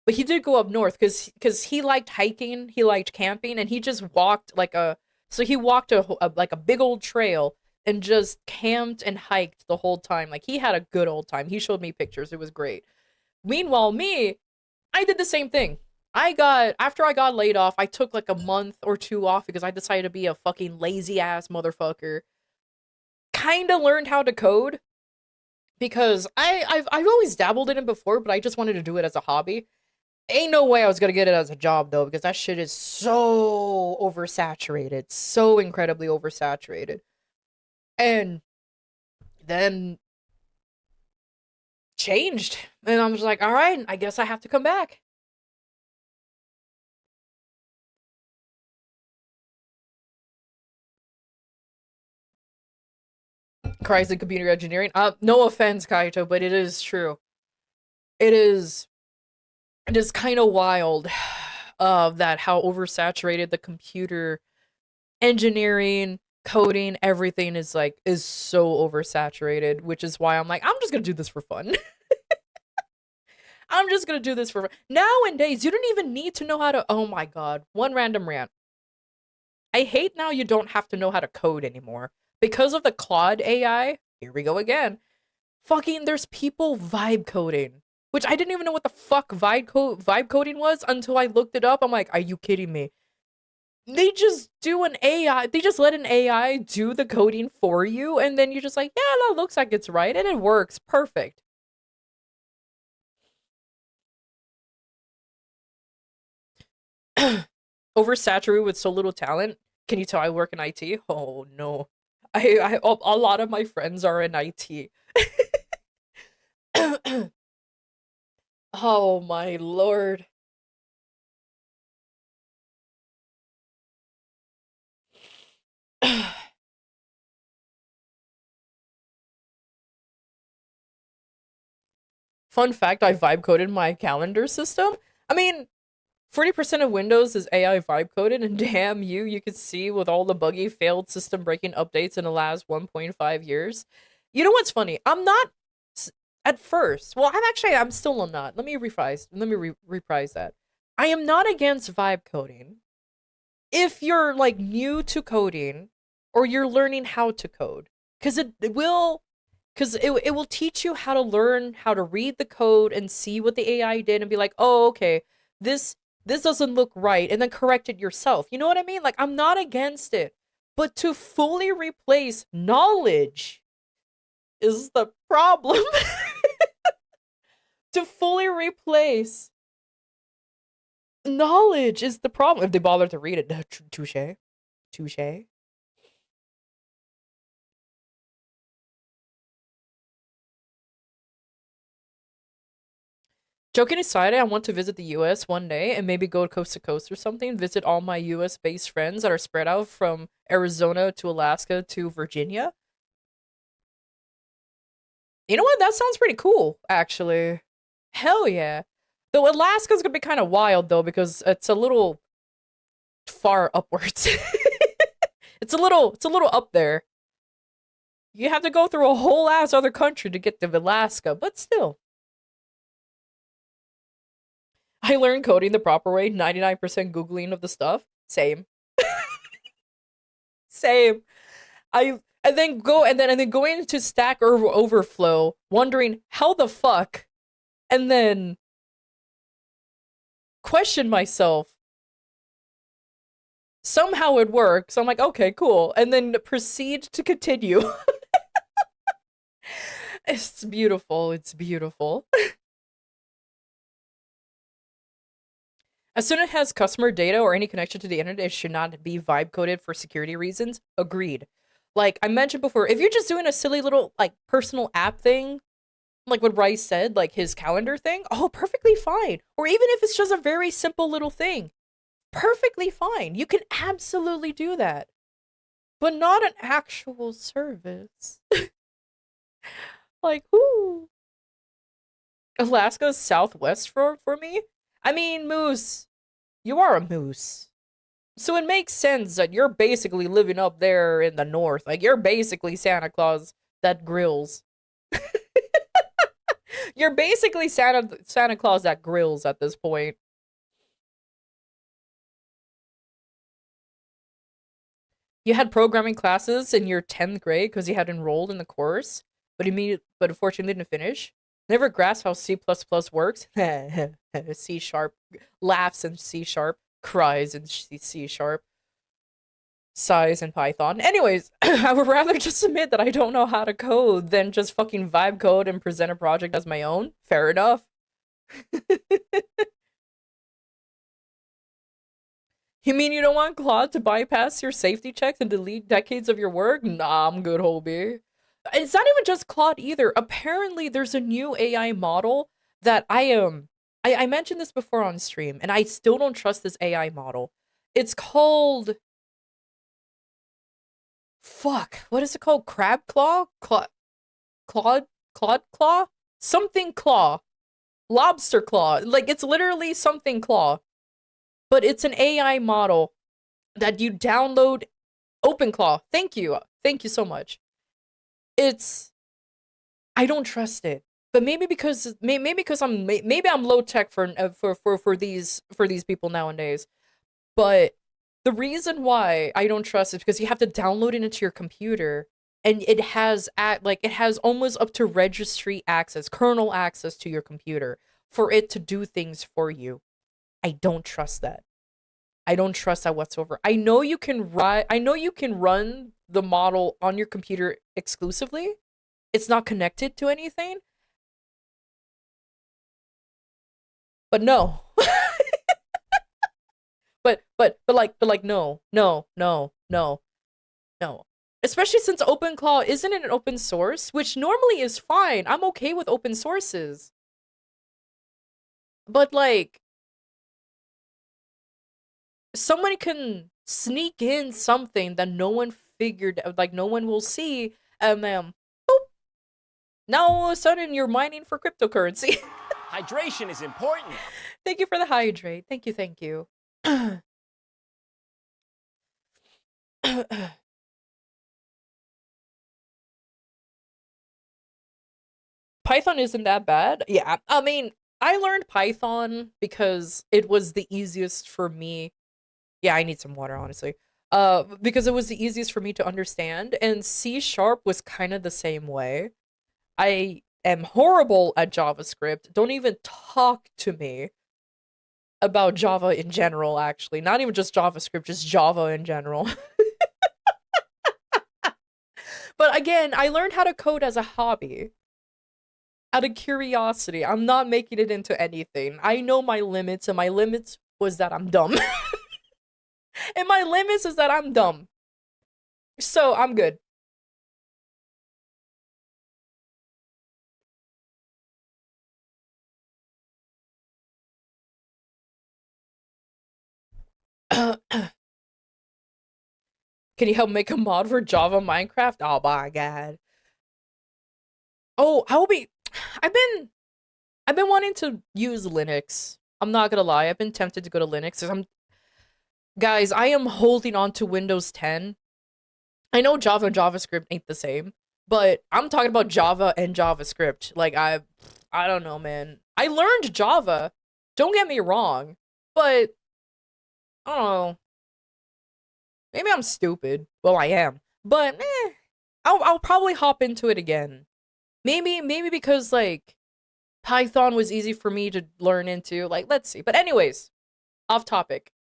but he did go up north because he liked hiking, he liked camping, and he just walked like a, so he walked like a big old trail and just camped and hiked the whole time. Like he had a good old time. He showed me pictures. It was great. Meanwhile, me, I did the same thing. After I got laid off, I took like a month or two off because I decided to be a fucking lazy ass motherfucker. Kind of learned how to code because I've always dabbled in it before, but I just wanted to do it as a hobby. Ain't no way I was gonna get it as a job though, because that shit is so oversaturated, so incredibly oversaturated. And then changed, and I'm just like, all right, I guess I have to come back. Cries in computer engineering. No offense, Kaito, but it is true. It is. It is kind of wild, that how oversaturated the computer engineering, coding, everything is so oversaturated, which is why I'm like, I'm just gonna do this for fun. I'm just gonna do this for fun. Nowadays, you don't even need to know how to. Oh my god, one random rant. I hate now you don't have to know how to code anymore because of the Claude AI. Here we go again. Fucking, there's people vibe coding, which I didn't even know what the fuck vibe coding was until I looked it up. I'm like, are you kidding me? They just do an AI. They just let an AI do the coding for you, and then you're just like, yeah, that looks like it's right, and it works perfect. Oversaturated with so little talent. Can you tell I work in IT? Oh no, a lot of my friends are in IT. Oh my lord. Fun fact, I vibe coded my calendar system. I mean, 40% of Windows is AI vibe coded, and damn you could see with all the buggy, failed system breaking updates in the last 1.5 years. You know what's funny? I'm not at first. Well, I'm still not. Let me reprise. Let me reprise that. I am not against vibe coding. If you're like new to coding or you're learning how to code, because it will teach you how to learn how to read the code and see what the AI did and be like, oh, okay, this this doesn't look right, and then correct it yourself. You know what I mean? Like, I'm not against it. But to fully replace knowledge is the problem. To fully replace knowledge is the problem. If they bother to read it, touche. Touche. Joking aside, I want to visit the US one day and maybe go coast to coast or something, visit all my US based friends that are spread out from Arizona to Alaska to Virginia. You know what? That sounds pretty cool, actually. Hell yeah. Though Alaska's gonna be kind of wild though because it's a little far upwards. It's a little up there. You have to go through a whole ass other country to get to Alaska, but still. I learned coding the proper way, 99% Googling of the stuff. Same. Same. I and then going into Stack Overflow, wondering how the fuck, and then question myself. Somehow it works. I'm like, okay, cool, and then proceed to continue. It's beautiful. It's beautiful. As soon as it has customer data or any connection to the internet, it should not be vibe coded for security reasons. Agreed. Like I mentioned before, if you're just doing a silly little like personal app thing, like what Rice said, like his calendar thing, oh, perfectly fine. Or even if it's just a very simple little thing, perfectly fine. You can absolutely do that. But not an actual service. Like, whoo. Alaska's southwest for me? I mean, Moose, you are a moose. So it makes sense that you're basically living up there in the north. Like, you're basically Santa Claus that grills. You're basically Santa Claus that grills at this point. You had programming classes in your 10th grade because you had enrolled in the course, but unfortunately didn't finish. Never grasped how C++ works. C sharp laughs in C sharp, cries in C sharp, sighs in Python. Anyways, I would rather just admit that I don't know how to code than just fucking vibe code and present a project as my own. Fair enough. You mean you don't want Claude to bypass your safety checks and delete decades of your work? Nah, I'm good, Hobie. It's not even just Claude either. Apparently, there's a new AI model that I mentioned this before on stream, and I still don't trust this AI model. It's called fuck. What is it called? Crab Claw? Claude Claw? Something Claw. Lobster Claw. Like it's literally something Claw. But it's an AI model that you download. OpenClaw. Thank you. Thank you so much. It's I don't trust it. But maybe I'm low tech for these people nowadays. But the reason why I don't trust it is because you have to download it into your computer, and it has almost up to registry access, kernel access to your computer for it to do things for you. I don't trust that. I don't trust that whatsoever. I know you can run the model on your computer exclusively. It's not connected to anything. But no. but like no. No. No. No. No. Especially since OpenClaw isn't an open source, which normally is fine. I'm okay with open sources. But like someone can sneak in something that no one figured out, like no one will see, and then boop, Now all of a sudden you're mining for cryptocurrency. Hydration is important. Thank you for the hydrate. Thank you, thank you. Python isn't that bad. Yeah, I mean, I learned Python because it was the easiest for me. Yeah, I need some water, honestly. Because it was the easiest for me to understand, and C sharp was kind of the same way. I am horrible at JavaScript. Don't even talk to me about Java in general, actually. Not even just JavaScript, just Java in general. But again, I learned how to code as a hobby. Out of curiosity. I'm not making it into anything. I know my limits, and my limits was that I'm dumb. And my limits is that I'm dumb. So, I'm good. Can you help make a mod for Java Minecraft? Oh my god. Oh, I've been I've been wanting to use Linux. I'm not gonna lie, I've been tempted to go to Linux. Guys, I am holding on to Windows 10. I know Java and JavaScript ain't the same, but I'm talking about Java and JavaScript. Like I don't know, man. I learned Java. Don't get me wrong, but I don't know. Maybe I'm stupid. Well, I am. But I'll probably hop into it again. Maybe because like Python was easy for me to learn into. Like, let's see. But anyways, off topic.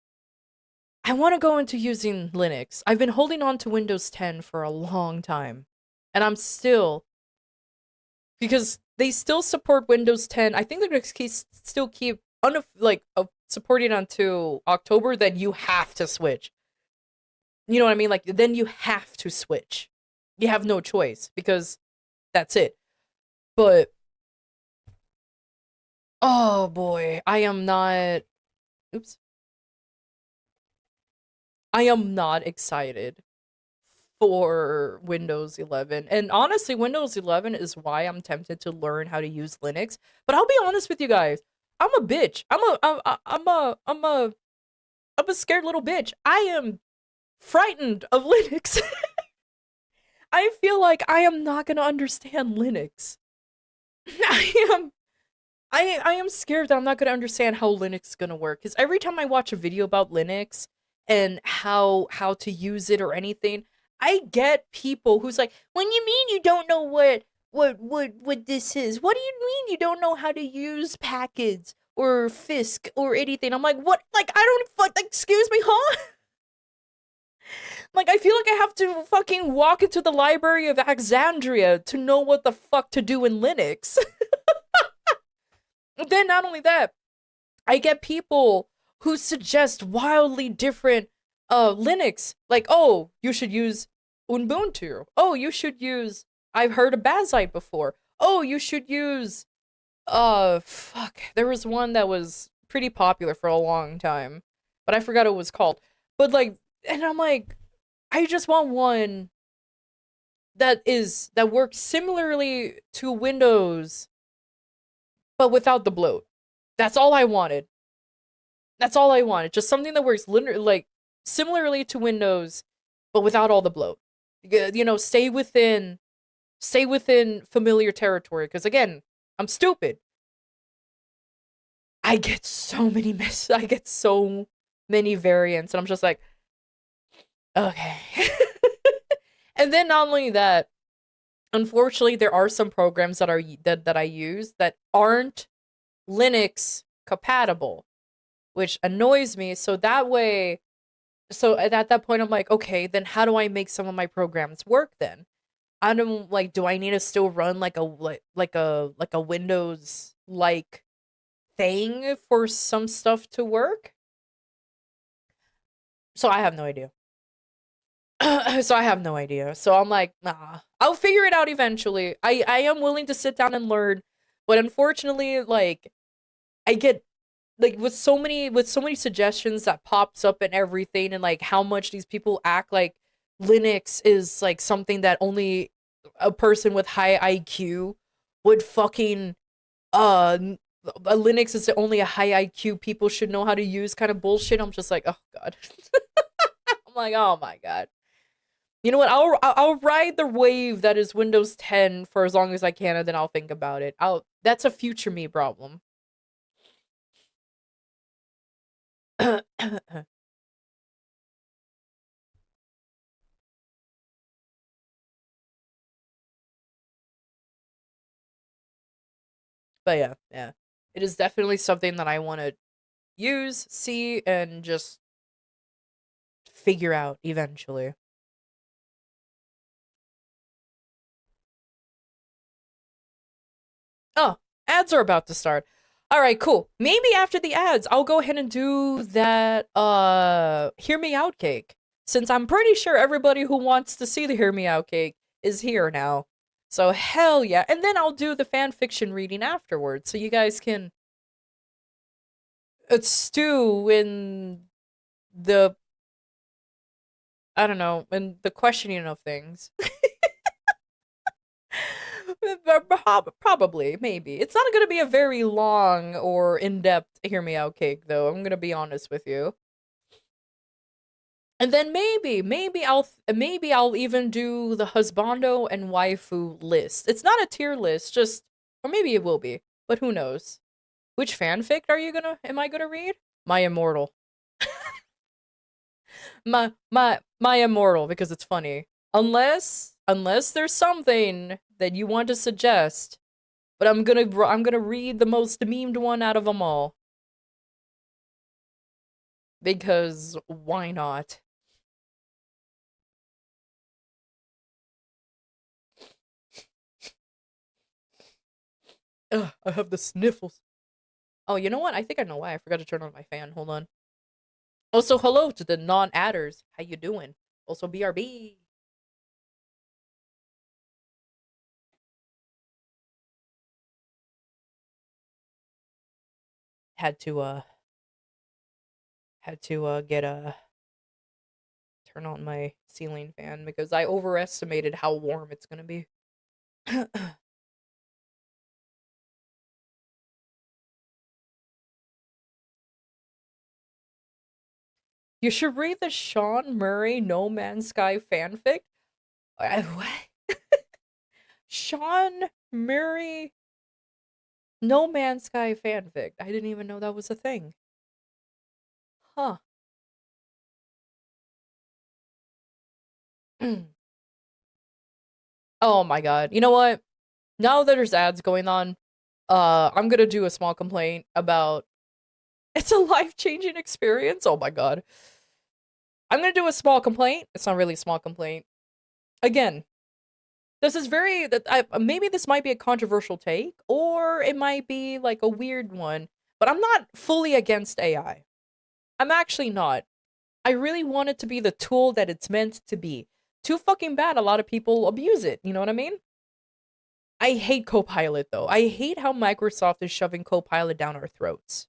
I want to go into using Linux. I've been holding on to Windows 10 for a long time. And I'm still, because they still support Windows 10. I think they're going to still keep supporting until October. Then you have to switch. You know what I mean? Like, then you have to switch. You have no choice because that's it. But, oh boy, I am not, oops. I am not excited for Windows 11. And honestly, Windows 11 is why I'm tempted to learn how to use Linux. But I'll be honest with you guys. I'm a bitch. I'm a scared little bitch. I am frightened of Linux. I feel like I am not going to understand Linux. I am scared that I'm not going to understand how Linux is going to work, cuz every time I watch a video about Linux and how to use it or anything, I get people who's like, "What do you mean you don't know what this is? What do you mean you don't know how to use packets or Fisk or anything?" I'm like, "What? Like I don't like excuse me, huh?" Like I feel like I have to fucking walk into the Library of Alexandria to know what the fuck to do in Linux. Then not only that, I get people who suggest wildly different Linux. Like, oh, you should use Ubuntu. Oh, you should use I've heard of Bazzite before. Oh, you should use fuck. There was one that was pretty popular for a long time, but I forgot what it was called. But like and I'm like, I just want one that works similarly to Windows but without the bloat. That's all I wanted. That's all I wanted. Just something that works literally like similarly to Windows, but without all the bloat. You know, stay within familiar territory. Because again, I'm stupid. I get so many I get so many variants, and I'm just like, okay. And then not only that, unfortunately, there are some programs that I use that aren't Linux compatible, which annoys me. So that way, so at that point, I'm like, okay, then how do I make some of my programs work then? I don't like, do I need to still run like a Windows like thing for some stuff to work? So I have no idea. So I have no idea. So I'm like, nah. I'll figure it out eventually. I am willing to sit down and learn, but unfortunately, like I get like with so many suggestions that pops up and everything, and like how much these people act like Linux is like something that only a person with high IQ would fucking Linux is only a high IQ people should know how to use kind of bullshit. I'm just like, oh god. I'm like, oh my god. You know what? I'll ride the wave that is Windows 10 for as long as I can, and then I'll think about it. That's a future me problem. But yeah. It is definitely something that I want to use, see, and just figure out eventually. Oh, ads are about to start. All right, cool. Maybe after the ads, I'll go ahead and do that Hear Me Out cake. Since I'm pretty sure everybody who wants to see the Hear Me Out cake is here now. So hell yeah. And then I'll do the fan fiction reading afterwards so you guys can stew in the I don't know, in the questioning of things. Probably, maybe. It's not going to be a very long or in-depth Hear Me Out cake, though. I'm going to be honest with you. And then maybe I'll even do the husbando and waifu list. It's not a tier list, just or maybe it will be, but who knows? Which fanfic am I gonna read? My Immortal. my Immortal because it's funny. Unless there's something that you want to suggest, but I'm gonna read the most memed one out of them all. Because why not? Ugh, I have the sniffles. Oh, you know what? I think I know why. I forgot to turn on my fan. Hold on. Also, hello to the non-adders. How you doing? Also, BRB. Had to get turn on my ceiling fan because I overestimated how warm it's gonna be. You should read the Sean Murray No Man's Sky fanfic. What? Sean Murray No Man's Sky fanfic. I didn't even know that was a thing. Huh. Oh my god. You know what? Now that there's ads going on, I'm gonna do a small complaint about it's a life-changing experience. Oh my god. I'm gonna do a small complaint. It's not really a small complaint. Again, this is maybe this might be a controversial take, or it might be like a weird one, but I'm not fully against AI. I'm actually not. I really want it to be the tool that it's meant to be. Too fucking bad a lot of people abuse it, you know what I mean? I hate Copilot though. I hate how Microsoft is shoving Copilot down our throats.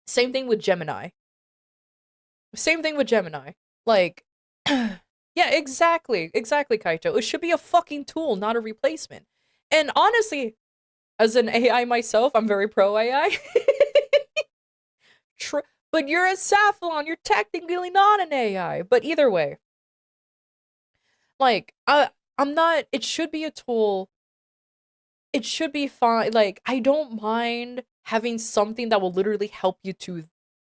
Same thing with Gemini. Like, yeah, exactly, Kaito. It should be a fucking tool, not a replacement. And honestly, as an AI myself, I'm very pro AI. But you're a Cephalon, you're technically not an AI. But either way, like, I'm not, it should be a tool. It should be fine. Like, I don't mind having something that will literally help you to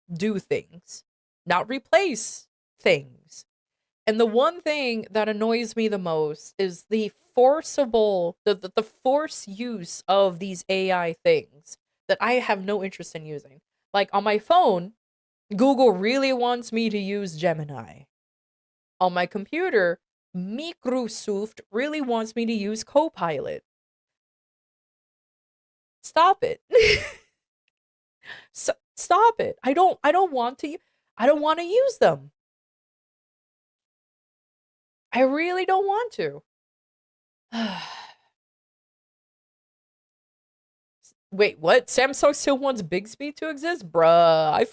do things, not replace things. And the one thing that annoys me the most is the force use of these AI things that I have no interest in using. Like on my phone, Google really wants me to use Gemini. On my computer, Microsoft really wants me to use Copilot. Stop it. Stop it. I don't want to use them. I really don't want to. Wait, what? Samsung still wants Bixby to exist? Bruh,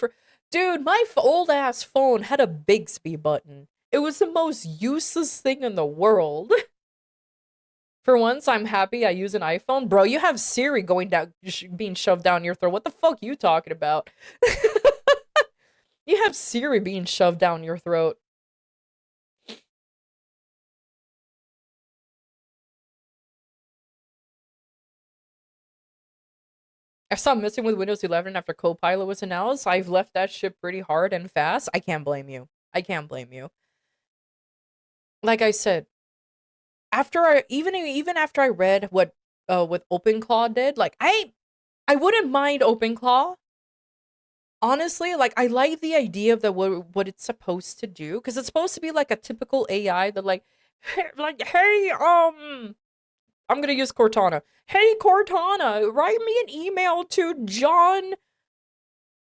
dude, my old ass phone had a Bixby button. It was the most useless thing in the world. For once, I'm happy I use an iPhone. Bro, you have Siri going down, being shoved down your throat. What the fuck you talking about? You have Siri being shoved down your throat. I stopped messing with Windows 11 after Copilot was announced. I've left that shit pretty hard and fast. I can't blame you. I can't blame you. Like I said, after even after I read what OpenClaw did, like I wouldn't mind OpenClaw. Honestly, like I like the idea of what it's supposed to do, because it's supposed to be like a typical AI that like hey, I'm gonna use Cortana. Hey Cortana, write me an email to John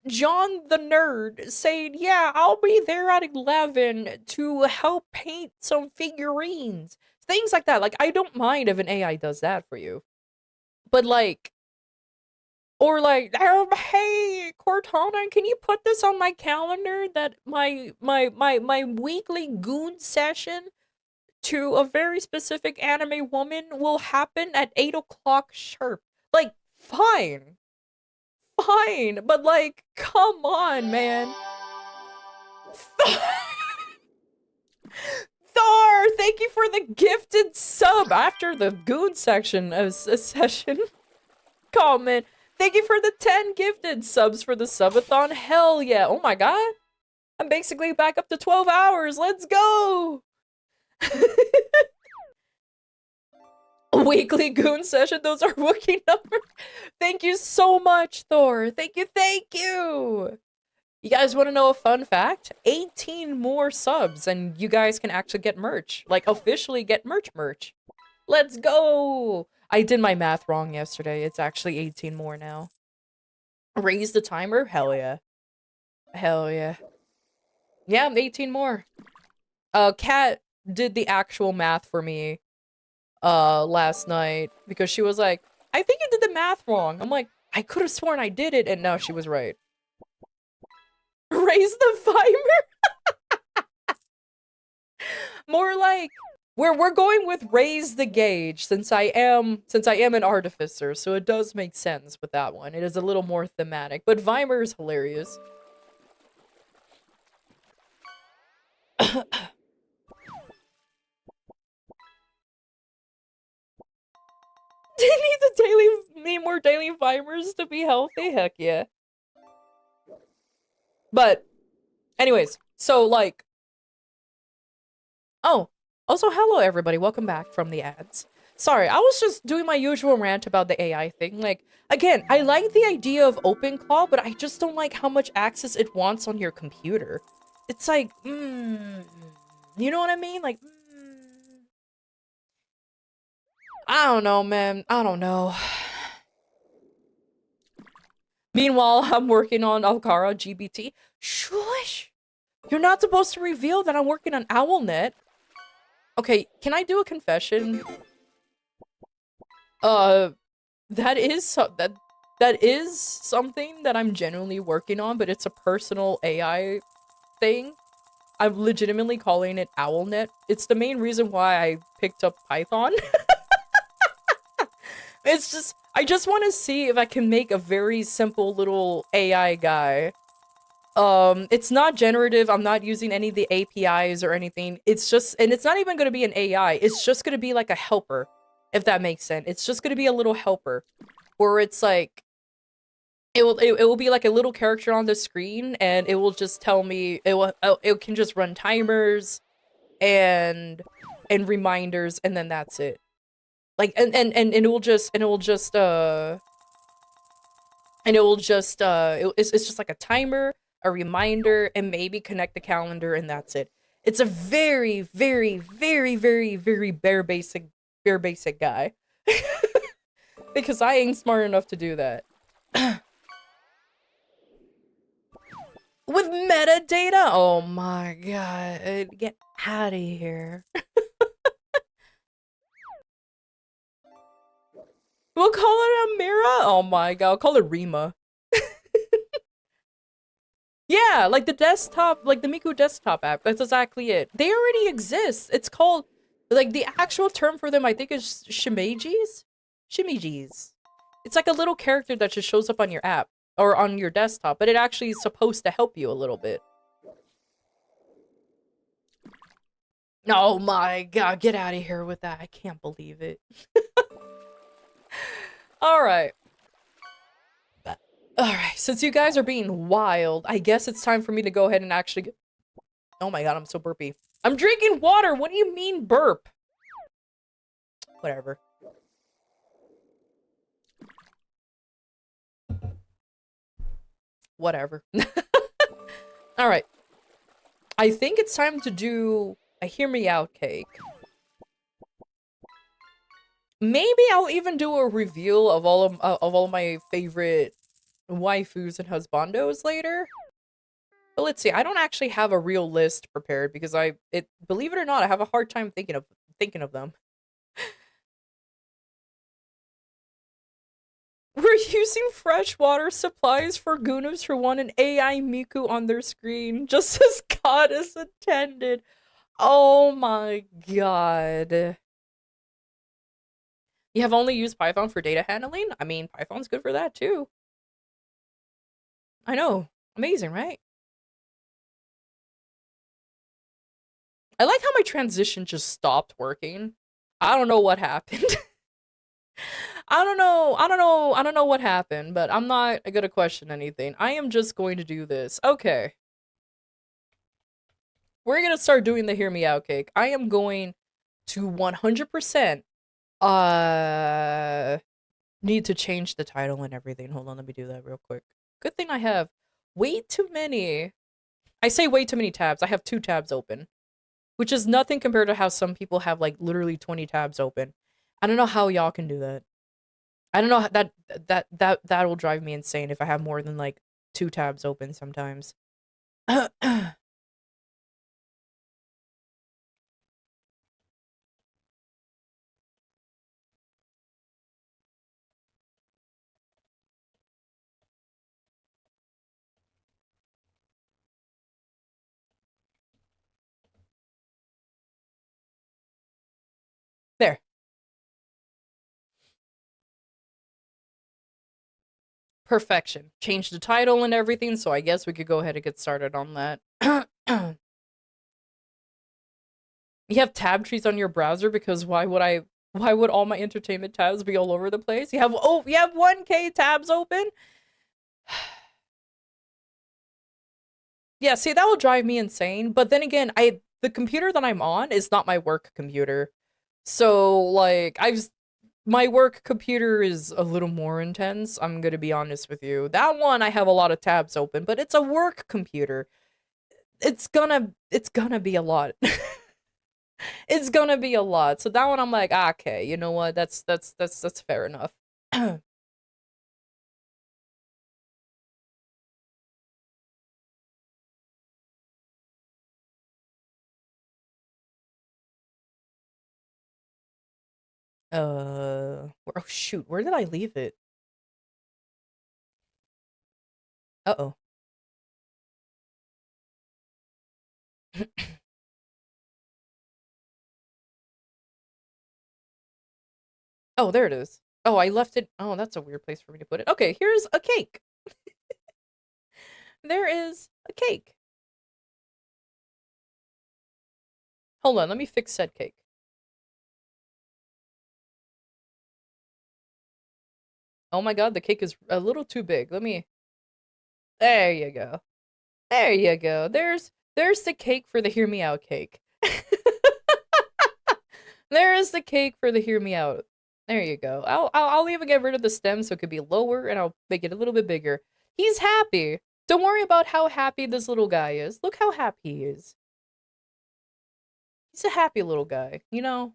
the nerd saying, yeah, I'll be there at 11 to help paint some figurines. Things like that. Like, I don't mind if an AI does that for you. But like, or like, hey Cortana, can you put this on my calendar that my weekly goon session to a very specific anime woman will happen at 8 o'clock sharp. Like, fine. Fine. But, like, come on, man. Thor, thank you for the gifted sub after the goon section session. Comment. Thank you for the 10 gifted subs for the subathon. Hell yeah. Oh my god. I'm basically back up to 12 hours. Let's go. Weekly goon session, those are Wookiee numbers. Thank you so much, Thor. Thank you, thank you. You guys want to know a fun fact? 18 more subs and you guys can actually get merch. Like, officially get merch. Let's go. I did my math wrong yesterday. It's actually 18 more now. Raise the timer? Hell yeah. Hell yeah. Yeah, 18 more. Kat did the actual math for me last night because she was like, I think you did the math wrong. I'm like, I could have sworn I did it, and no, she was right. Raise the timer. More like we're going with raise the gauge since I am an artificer, so it does make sense with that one. It is a little more thematic, but Weimer is hilarious. Need more daily Weimers to be healthy? Heck yeah. But, anyways, so like, oh, also hello everybody, welcome back from the ads. Sorry, I was just doing my usual rant about the AI thing. Like, again, I like the idea of OpenClaw, but I just don't like how much access it wants on your computer. It's like, you know what I mean? Like, I don't know, man. I don't know. Meanwhile, I'm working on Alcara GBT. Shush! You're not supposed to reveal that I'm working on OwlNet. Okay, can I do a confession? That is something that I'm genuinely working on, but it's a personal AI thing. I'm legitimately calling it OwlNet. It's the main reason why I picked up Python. It's just, I just want to see if I can make a very simple little AI guy. It's not generative, I'm not using any of the APIs or anything. It's just, and it's not even going to be an AI, it's just going to be like a helper, if that makes sense. It's just going to be a little helper, where it's like, it will be like a little character on the screen, and it will just tell me, it can just run timers, and reminders, and then that's it. Like, and it will just, it's just like a timer, a reminder, and maybe connect the calendar, and that's it. It's a very, very, very, very, very bare basic guy. Because I ain't smart enough to do that. With metadata? Oh my god. Get out of here. We'll call it Amira? Oh my god, I'll call it Rima. Yeah, like the desktop, like the Miku desktop app. That's exactly it. They already exist. It's called Like, the actual term for them, I think, is shimejis? Shimijis. It's like a little character that just shows up on your app or on your desktop, but it actually is supposed to help you a little bit. Oh my god, get out of here with that. I can't believe it. Alright. Alright, since you guys are being wild, I guess it's time for me to go ahead and actually get... Oh my god, I'm so burpy. I'm drinking water! What do you mean burp? Whatever. Whatever. Alright. I think it's time to do a hear me out cake. Maybe I'll even do a reveal of all of my favorite waifus and husbandos later. But let's see. I don't actually have a real list prepared because believe it or not, I have a hard time thinking of them. We're using freshwater supplies for Gunos who want an AI Miku on their screen, just as goddess intended. Oh my god. You have only used Python for data handling? I mean, Python's good for that too. I know. Amazing, right? I like how my transition just stopped working. I don't know what happened. I don't know what happened, but I'm not gonna question anything. I am just going to do this. Okay. We're gonna start doing the hear me out cake. I am going to 100% need to change the title and everything. Hold on, let me do that real quick. Good thing I have way too many. I say way too many tabs. I have 2 tabs open, which is nothing compared to how some people have like literally 20 tabs open. I don't know how y'all can do that. I don't know, that will drive me insane if I have more than like 2 tabs open sometimes. There. Perfection. Change the title and everything, so I guess we could go ahead and get started on that. You have tab trees on your browser because why would all my entertainment tabs be all over the place? You have 1K tabs open? Yeah, see, that will drive me insane. But then again, the computer that I'm on is not my work computer. So, like, my work computer is a little more intense, I'm gonna be honest with you. That one, I have a lot of tabs open, but it's a work computer. It's gonna be a lot. It's gonna be a lot. So that one, I'm like, okay, you know what? That's fair enough. Oh shoot, where did I leave it? Uh-oh. Oh, there it is. Oh, I left it. Oh, that's a weird place for me to put it. Okay, here's a cake. There is a cake. Hold on, let me fix said cake. Oh my god, the cake is a little too big. Let me... There you go. There you go. There's the cake for the hear me out cake. There is the cake for the hear me out. There you go. I'll even get rid of the stem so it could be lower, and I'll make it a little bit bigger. He's happy. Don't worry about how happy this little guy is. Look how happy he is. He's a happy little guy. You know.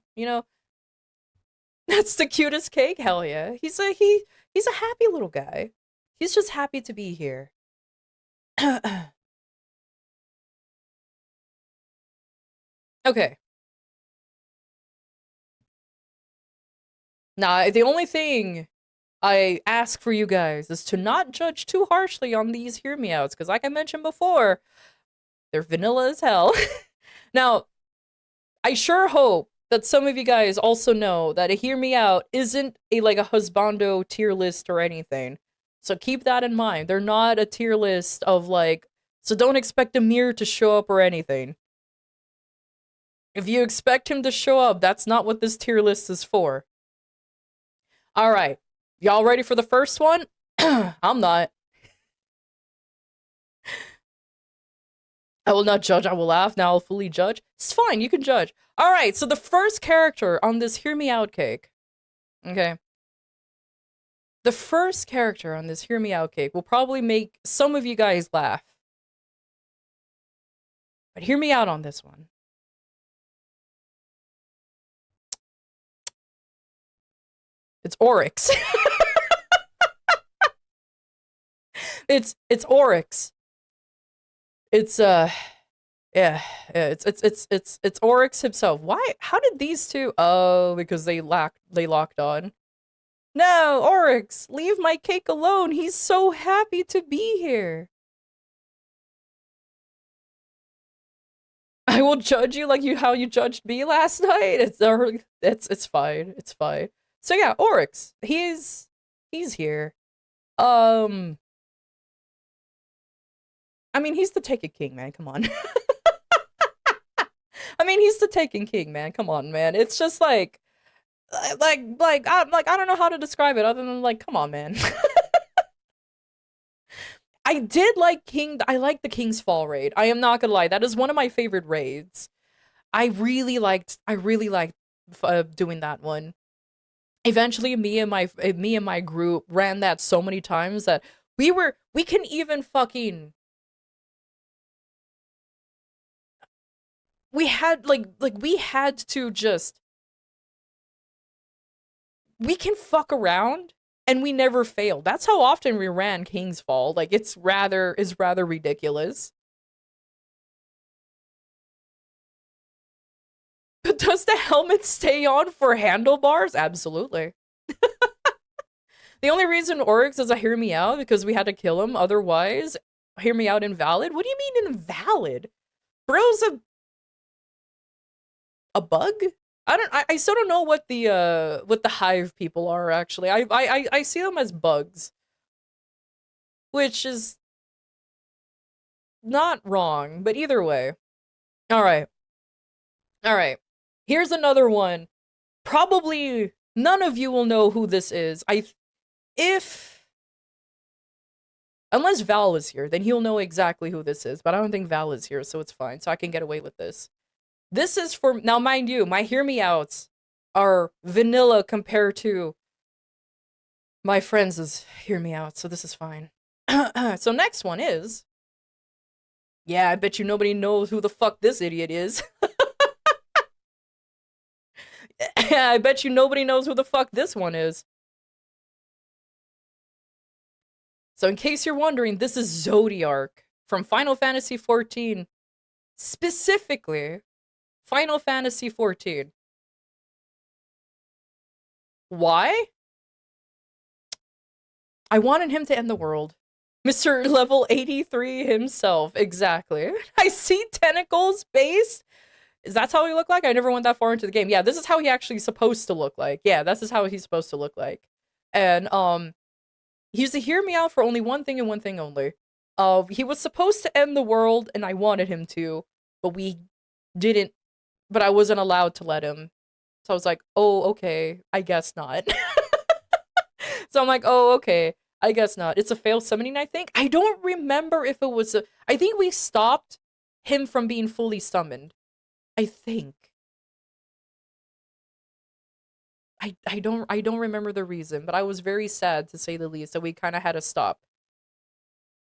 That's the cutest cake. Hell yeah. He's a happy little guy. He's just happy to be here. Okay. Now, the only thing I ask for you guys is to not judge too harshly on these hear me outs, because like I mentioned before, they're vanilla as hell. Now, I sure hope that some of you guys also know that a Hear Me Out isn't like a husbando tier list or anything. So keep that in mind. They're not a tier list of like, so don't expect Amir to show up or anything. If you expect him to show up, that's not what this tier list is for. All right. Y'all ready for the first one? I'm not. I will not judge, I will laugh. Now I'll fully judge. It's fine, you can judge. All right, so the first character on this Hear Me Out cake, okay? The first character on this Hear Me Out cake will probably make some of you guys laugh. But hear me out on this one. It's Oryx. it's Oryx. It's yeah, it's Oryx himself. Why? How did these two? Oh, because they locked on. No, Oryx, leave my cake alone. He's so happy to be here. I will judge you like how you judged me last night. It's fine. It's fine. So yeah, Oryx. He's here. I mean, he's the Taken King, man. Come on. I mean, he's the Taken King, man. Come on, man. It's just I don't know how to describe it other than like, come on, man. I did like I like the King's Fall raid. I am not gonna lie. That is one of my favorite raids. I really liked doing that one. Eventually, me and my group ran that so many times that we can even fucking we had we had to just we can fuck around and we never fail. That's how often we ran King's Fall. Like is rather ridiculous. But does the helmet stay on for handlebars? Absolutely. The only reason Oryx is a Hear Me Out because we had to kill him. Otherwise, Hear Me Out invalid? What do you mean invalid? Bro's a bug? I still don't know what the hive people are actually. I see them as bugs. Which is not wrong, but either way. Alright. Alright. Here's another one. Probably none of you will know who this is. Unless Val is here, then he'll know exactly who this is. But I don't think Val is here, so it's fine. So I can get away with this. This is for, now mind you, my Hear Me Outs are vanilla compared to my friends' Hear Me Out, so this is fine. So next one is, yeah, I bet you nobody knows who the fuck this idiot is. I bet you nobody knows who the fuck this one is. So in case you're wondering, this is Zodiark from Final Fantasy XIV. Specifically, Final Fantasy XIV. Why? I wanted him to end the world. Mr. Level 83 himself, exactly. I see tentacles based. Is that how he look like? I never went that far into the game. Yeah, this is how he actually supposed to look like. Yeah, this is how he's supposed to look like. And he used to hear me out for only one thing and one thing only. He was supposed to end the world, and I wanted him to, but we didn't. But I wasn't allowed to let him. So I was like, oh, okay, I guess not. So I'm like, oh, okay, I guess not. It's a failed summoning, I think. I don't remember if it was a... I think we stopped him from being fully summoned. I think. I don't remember the reason, but I was very sad, to say the least, that we kind of had to stop.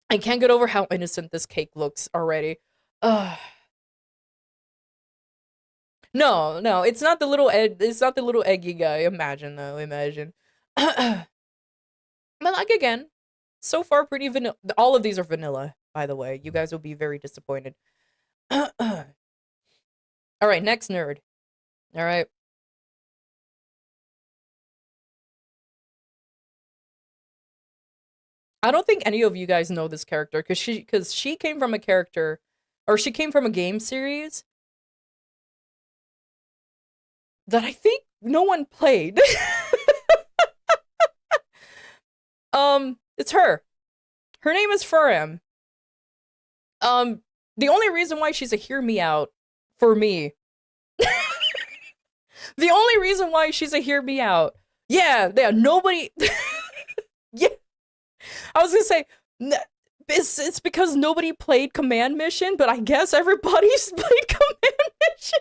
I can't get over how innocent this cake looks already. Ugh. No, it's not the little eggy guy. Imagine though, imagine. But like again, so far pretty vanilla. All of these are vanilla, by the way. You guys will be very disappointed. All right, next nerd. All right. I don't think any of you guys know this character because she came from a character, or she came from a game series that I think no one played. It's her. Her name is Furam. The only reason why she's a hear me out for me. The only reason why she's a hear me out. Yeah, nobody. Yeah, I was gonna say it's because nobody played Command Mission, but I guess everybody's played Command Mission.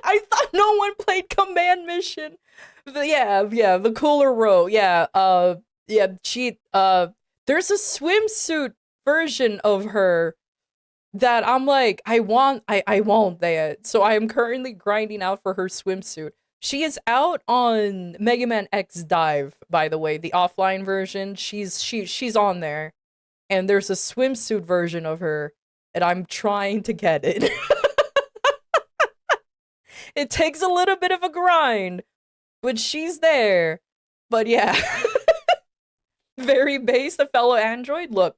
I thought no one played Command Mission. Yeah, the cooler row. Yeah, she there's a swimsuit version of her that I'm like, I want that. So I am currently grinding out for her swimsuit. She is out on Mega Man X Dive, by the way, the offline version. She's on there. And there's a swimsuit version of her, and I'm trying to get it. It takes a little bit of a grind, but she's there. But yeah. Very base, a fellow android. Look,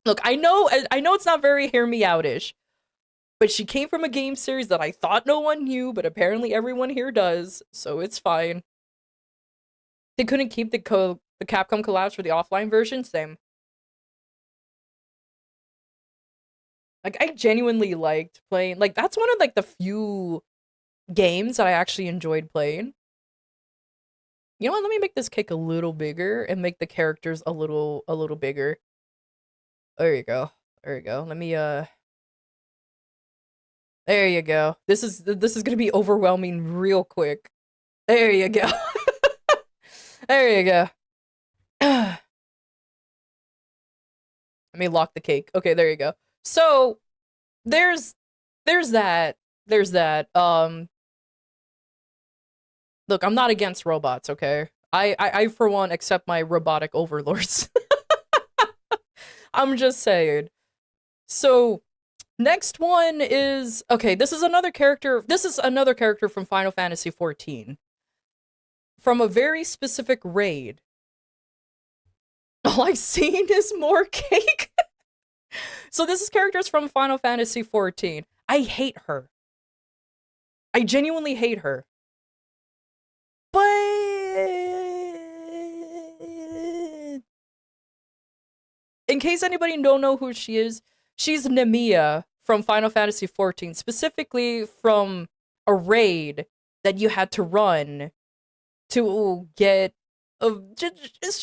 I know it's not very hear me out-ish, but she came from a game series that I thought no one knew, but apparently everyone here does, so it's fine. They couldn't keep the Capcom collabs for the offline version? Same. Like, I genuinely liked playing, like, that's one of, like, the few games that I actually enjoyed playing. You know what, let me make this cake a little bigger and make the characters a little bigger. There you go. Let me, there you go. This is gonna be overwhelming real quick. There you go. There you go. Let me lock the cake. Okay, there you go. So, there's that. Look, I'm not against robots, okay? I for one accept my robotic overlords. I'm just saying. So, next one is, okay, this is another character from Final Fantasy XIV. From a very specific raid. All I've seen is more cake. So this is characters from Final Fantasy XIV. I hate her. I genuinely hate her. But in case anybody don't know who she is, she's Nemia from Final Fantasy XIV, specifically from a raid that you had to run to get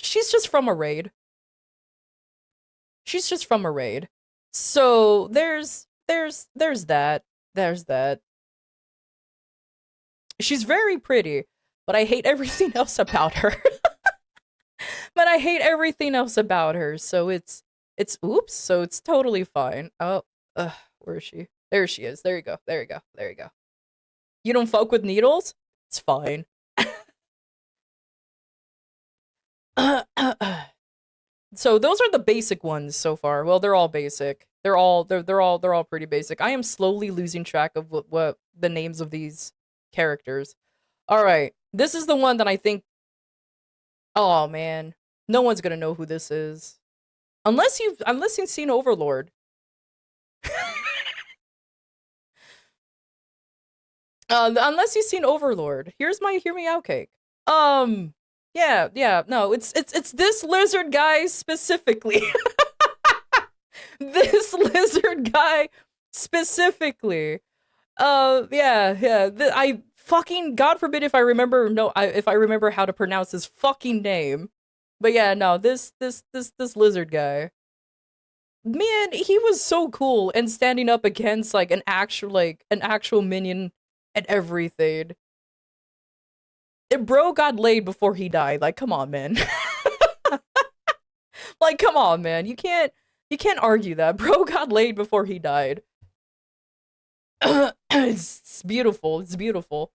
she's just from a raid. She's just from a raid. So there's that. She's very pretty, but I hate everything else about her. So it's oops, so it's totally fine. Oh, where is she? There she is. There you go. You don't fuck with needles? It's fine. So those are the basic ones so far. Well, they're all basic. They're all pretty basic. I am slowly losing track of what the names of these characters. All right, this is the one that I think. Oh man, no one's gonna know who this is, unless you've seen Overlord. Unless you've seen Overlord. Here's my hear me out cake. Yeah, no, it's this lizard guy specifically. This lizard guy specifically. I fucking, God forbid if I remember how to pronounce his fucking name. But yeah, no, this lizard guy. Man, he was so cool and standing up against like an actual minion and everything. Bro got laid before he died. Like, come on, man. Like, come on, man. You can't argue that. Bro got laid before he died. It's beautiful.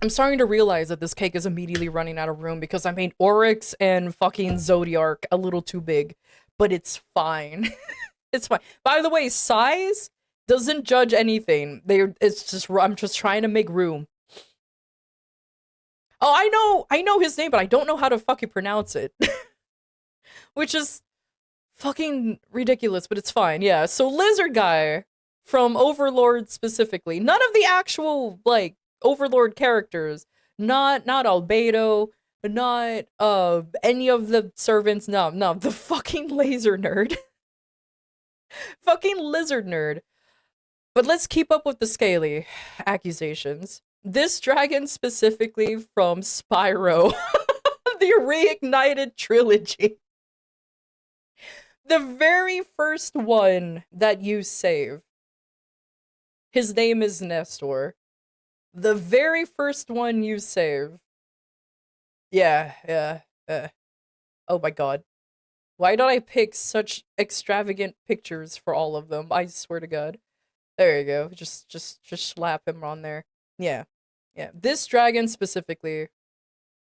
I'm starting to realize that this cake is immediately running out of room because I made Oryx and fucking Zodiark a little too big. But it's fine. It's fine. By the way, size doesn't judge anything. I'm just trying to make room. Oh, I know his name, but I don't know how to fucking pronounce it. Which is fucking ridiculous, but it's fine. Yeah, so Lizard Guy from Overlord specifically. None of the actual, like, Overlord characters. Not Albedo, not any of the servants. No, the fucking laser nerd. Fucking lizard nerd. But let's keep up with the scaly accusations. This dragon specifically from Spyro, the Reignited trilogy. The very first one that you save, his name is Nestor. The very first one you save. Yeah. Oh my god. Why don't I pick such extravagant pictures for all of them? I swear to god. There you go. Just slap him on there. Yeah. This dragon specifically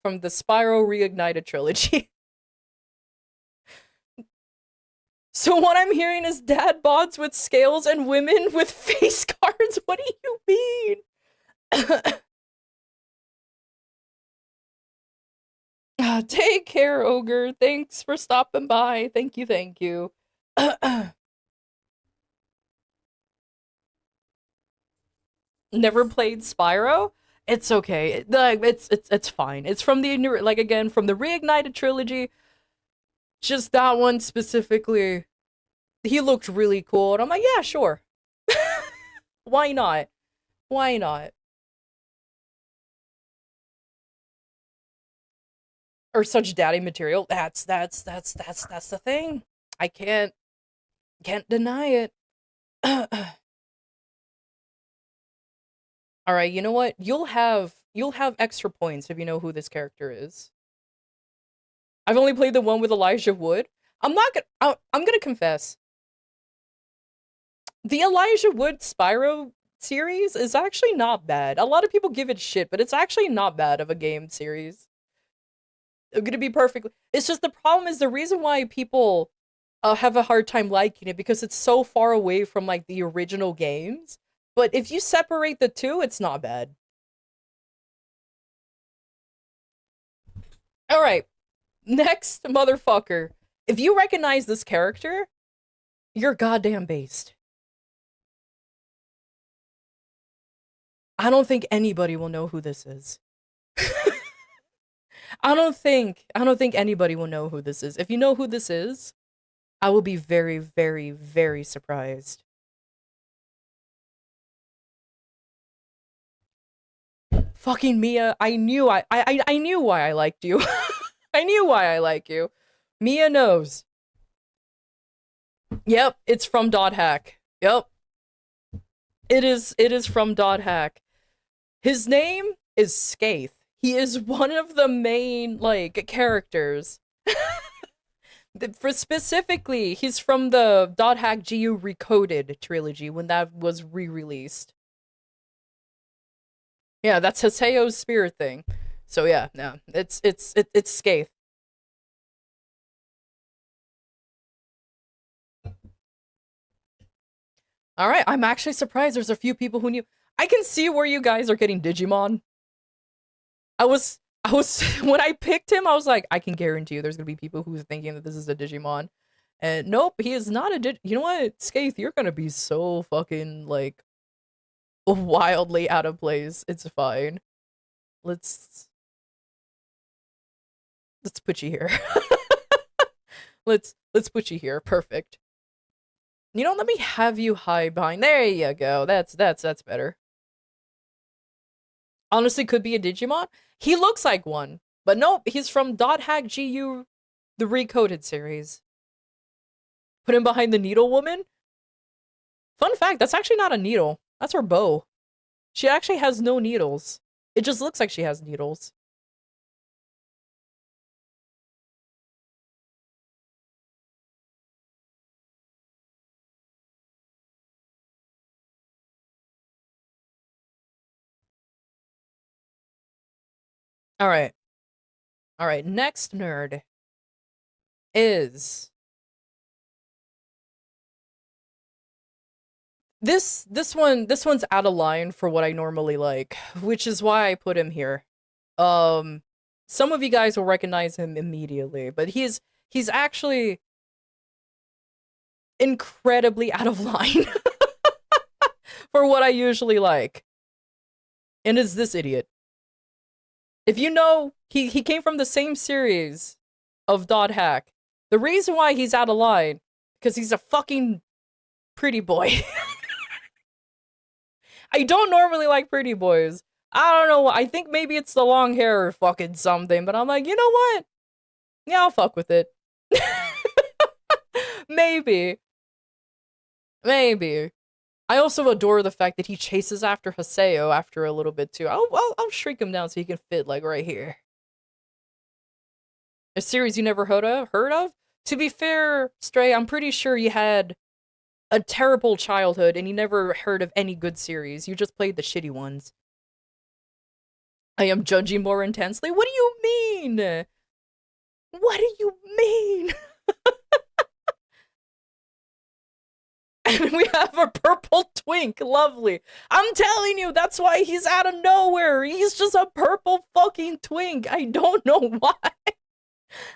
from the Spyro Reignited trilogy. So what I'm hearing is dad bods with scales and women with face cards. What do you mean? Take care, Ogre. Thanks for stopping by. Thank you. Never played Spyro? It's okay. It's fine. It's from the from the Reignited trilogy. Just that one specifically. He looked really cool, and I'm like, yeah, sure. Why not? Or such daddy material. That's the thing. I can't deny it. All right, you know what? You'll have extra points if you know who this character is. I've only played the one with Elijah Wood. I'm gonna confess. The Elijah Wood Spyro series is actually not bad. A lot of people give it shit, but it's actually not bad of a game series. I'm gonna be perfectly. It's just the problem is the reason why people have a hard time liking it because it's so far away from like the original games. But if you separate the two, it's not bad. All right, next motherfucker. If you recognize this character, you're goddamn based. I don't think anybody will know who this is. I don't think anybody will know who this is. If you know who this is, I will be very, very, very surprised. Fucking Mia, I knew why I liked you. I knew why I like you. Mia knows. Yep, it's from Dot Hack. Yep. It is from Dot Hack. His name is Skaith. He is one of the main, like, characters. For specifically, he's from the Dot Hack GU Recoded trilogy when that was re-released. Yeah, that's Haseo's spirit thing. So yeah, no, it's Skaith. All right, I'm actually surprised there's a few people who knew. I can see where you guys are getting Digimon. I was when I picked him, I was like, I can guarantee you there's gonna be people who's thinking that this is a Digimon. And nope, he is not a You know what, Skaith, you're gonna be so fucking, like, wildly out of place. It's fine. Let's put you here. let's put you here. Perfect. You know, let me have you hide behind. There you go. That's better. Honestly, could be a Digimon. He looks like one, but nope, he's from Dot Hack GU, the Recoded series. Put him behind the Needle Woman. Fun fact, that's actually not a needle. That's her bow. She actually has no needles. It just looks like she has needles. All right. All right, next nerd is this one's out of line for what I normally like, which is why I put him here. Some of you guys will recognize him immediately, but he's actually incredibly out of line. for what I usually like. And it's this idiot. If you know, he came from the same series of Dot Hack. The reason why he's out of line, because he's a fucking pretty boy. I don't normally like pretty boys. I don't know. I think maybe it's the long hair or fucking something, but I'm like, you know what? Yeah, I'll fuck with it. Maybe. Maybe. I also adore the fact that he chases after Haseo after a little bit too. I'll shrink him down so he can fit like right here. A series you never heard of? To be fair, Stray, I'm pretty sure you had a terrible childhood and you never heard of any good series. You just played the shitty ones. I am judging more intensely? What do you mean? What do you mean? And we have a purple twink. Lovely. I'm telling you, that's why he's out of nowhere. He's just a purple fucking twink. I don't know why.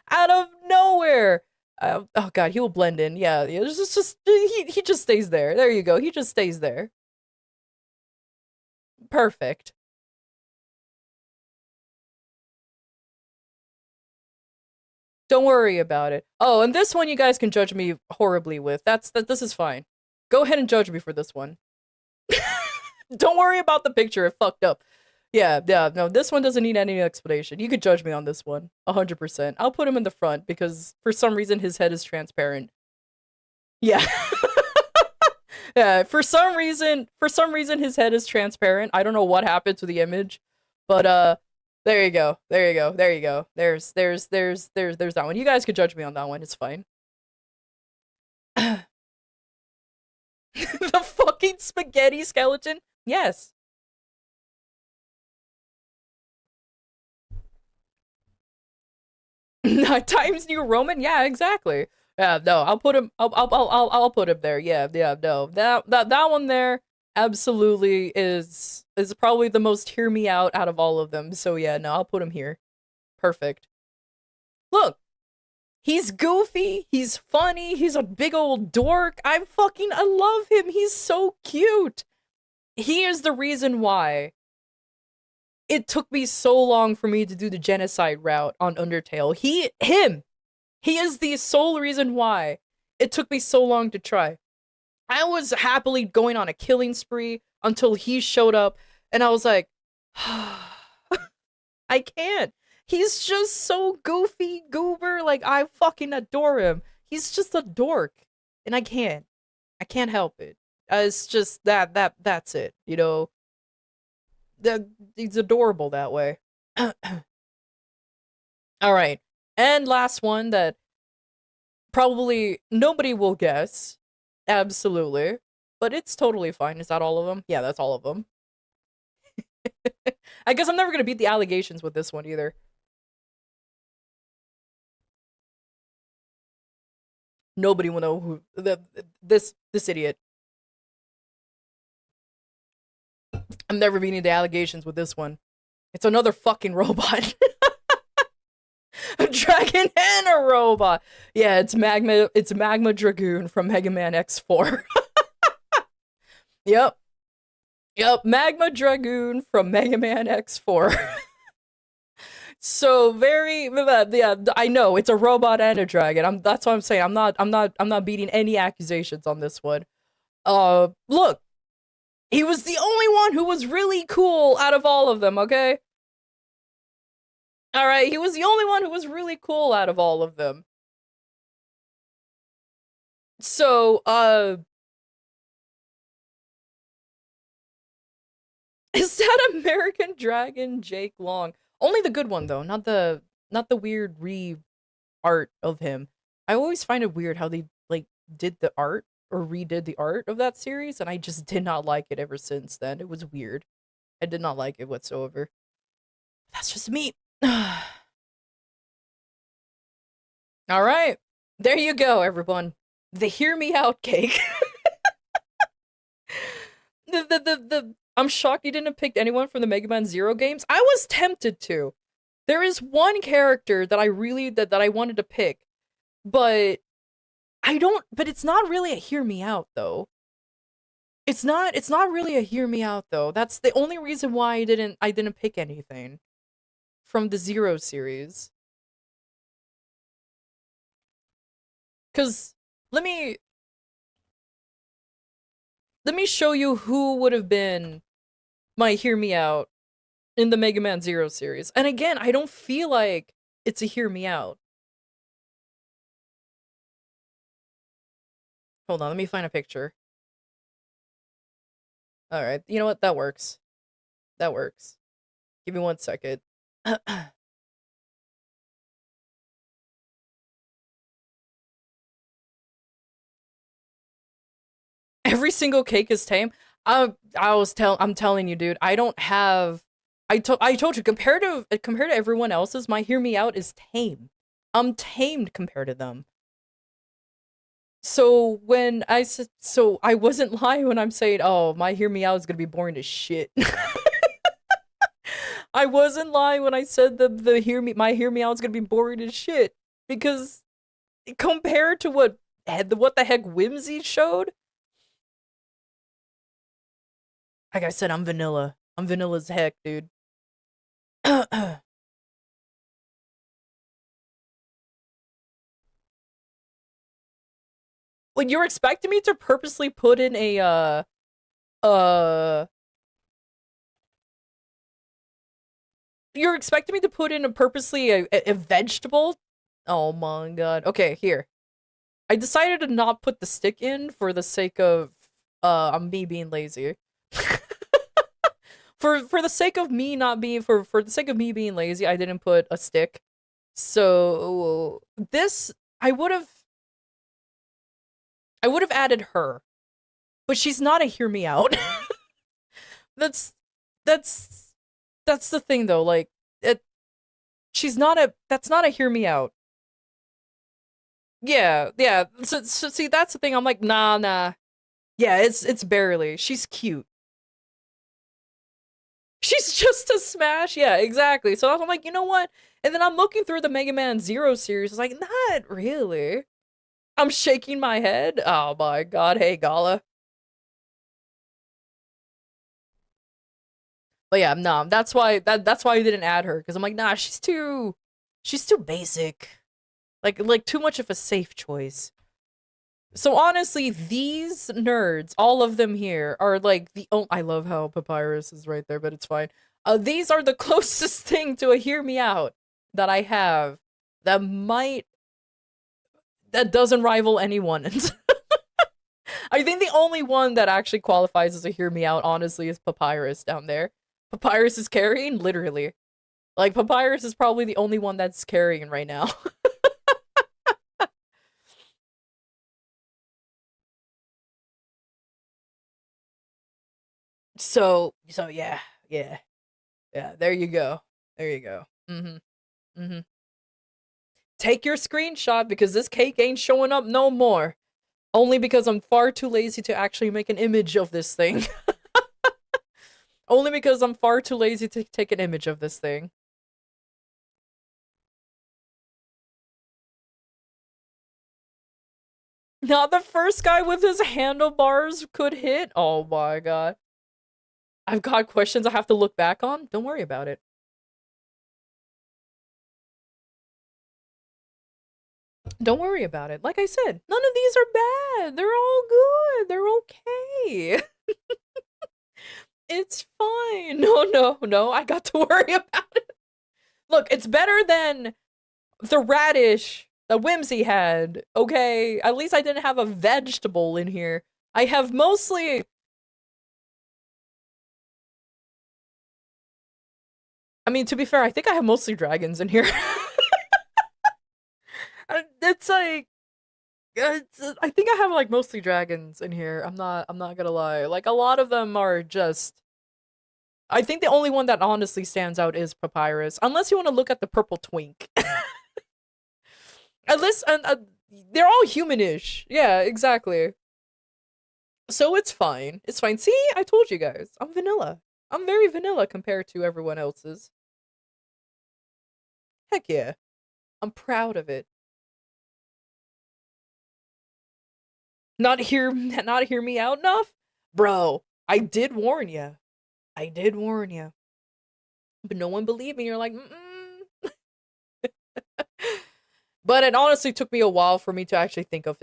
Out of nowhere. Oh god, he will blend in. Yeah, it's just he just stays there. There you go. He just stays there. Perfect. Don't worry about it. Oh, and this one you guys can judge me horribly with. This is fine. Go ahead and judge me for this one. Don't worry about the picture. It fucked up. Yeah, no, this one doesn't need any explanation. You could judge me on this one. 100%. I'll put him in the front because for some reason his head is transparent. Yeah. Yeah, for some reason his head is transparent. I don't know what happened to the image, but there you go. There you go. There you go. There's that one. You guys could judge me on that one. It's fine. The fucking spaghetti skeleton? Yes. Times New Roman? Yeah, exactly. Yeah, no, I'll put him. I'll put him there. Yeah, no, that one there absolutely is probably the most hear me out of all of them. So yeah, no, I'll put him here. Perfect. Look, he's goofy. He's funny. He's a big old dork. I love him. He's so cute. He is the reason why it took me so long for me to do the genocide route on Undertale. He is the sole reason why it took me so long to try. I was happily going on a killing spree until he showed up, and I was like, I can't. He's just so goofy, goober. Like, I fucking adore him. He's just a dork, and I can't help it. It's just that's it, you know. He's adorable that way. All right. And last one that probably nobody will guess. Absolutely. But it's totally fine. Is that all of them? Yeah, that's all of them. I guess I'm never going to beat the allegations with this one either. Nobody will know who this idiot. I'm never beating the allegations with this one. It's another fucking robot. A dragon and a robot. Yeah, it's Magma Dragoon from Mega Man X4. Yep, Magma Dragoon from Mega Man X4. So very, yeah, I know it's a robot and a dragon. That's what I'm saying. I'm not beating any accusations on this one. Look, he was the only one who was really cool out of all of them. Okay. All right, he was the only one who was really cool out of all of them. So, is that American Dragon Jake Long? Only the good one though, not the weird re-art of him. I always find it weird how they like did the art or redid the art of that series, and I just did not like it ever since then. It was weird. I did not like it whatsoever. That's just me. All right. There you go, everyone. The hear me out cake. I'm shocked you didn't have picked anyone from the Mega Man Zero games. I was tempted to. There is one character that I really that I wanted to pick, but I don't but it's not really a hear me out though. It's not really a hear me out though. That's the only reason why I didn't pick anything from the Zero series. Cuz let me let me show you who would have been my hear me out in the Mega Man Zero series. And again, I don't feel like it's a hear me out. Hold on, let me find a picture. All right, you know what? That works. That works. Give me 1 second. Every single cake is tame. I'm telling you, dude. I don't have. I told you compared to everyone else's, my hear me out is tame. I'm tamed compared to them. So when I said, so I wasn't lying when I'm saying, oh, my hear me out is gonna be boring as shit. I wasn't lying when I said the my hear me out is gonna be boring as shit, because compared to what the heck Whimsy showed, like I said, I'm vanilla. I'm vanilla as heck, dude. Like, you're expecting me to purposely put in uh you're expecting me to put in a vegetable? Oh my god. Okay, here. I decided to not put the stick in for the sake of me being lazy. For the sake of me not being for the sake of me being lazy, I didn't put a stick. So this I would have added her, but she's not a hear me out. that's that's that's the thing though. Like, it she's not a that's not a hear me out. Yeah, yeah. So see, that's the thing. I'm like, nah, nah. Yeah, it's barely. She's cute. She's just a smash. Yeah, exactly. So I'm like, you know what? And then I'm looking through the Mega Man Zero series. It's like, not really. I'm shaking my head. Oh my god. Hey, Gala. But yeah, no, that's why I didn't add her, because I'm like, nah, she's too basic. Like too much of a safe choice. So honestly, these nerds, all of them here, are like the oh, I love how Papyrus is right there, but it's fine. These are the closest thing to a hear me out that I have that might that doesn't rival anyone. I think the only one that actually qualifies as a hear me out, honestly, is Papyrus down there. Papyrus is carrying, literally. Like, Papyrus is probably the only one that's carrying right now. So yeah, yeah, yeah. There you go. There you go. Mm-hmm. Take your screenshot, because this cake ain't showing up no more. Only because I'm far too lazy to actually make an image of this thing. Only because I'm far too lazy to take an image of this thing. Not the first guy with his handlebars could hit? Oh my god. I've got questions I have to look back on. Don't worry about it. Don't worry about it. Like I said, none of these are bad. They're all good. They're okay. It's fine. No, no, no. I got to worry about it. Look, it's better than the radish that Whimsy had. Okay, at least I didn't have a vegetable in here. I have mostly. I mean, to be fair, I think I have mostly dragons in here. It's like I think I have like mostly dragons in here. I'm not gonna lie. Like, a lot of them are just. I think the only one that honestly stands out is Papyrus, unless you want to look at the purple twink. At least, they're all humanish. Yeah, exactly. So it's fine. It's fine. See, I told you guys. I'm vanilla. I'm very vanilla compared to everyone else's. Heck yeah. I'm proud of it. Not hear me out enough? Bro, I did warn you. I did warn you. But no one believed me. You're like, mm-mm. But it honestly took me a while for me to actually think of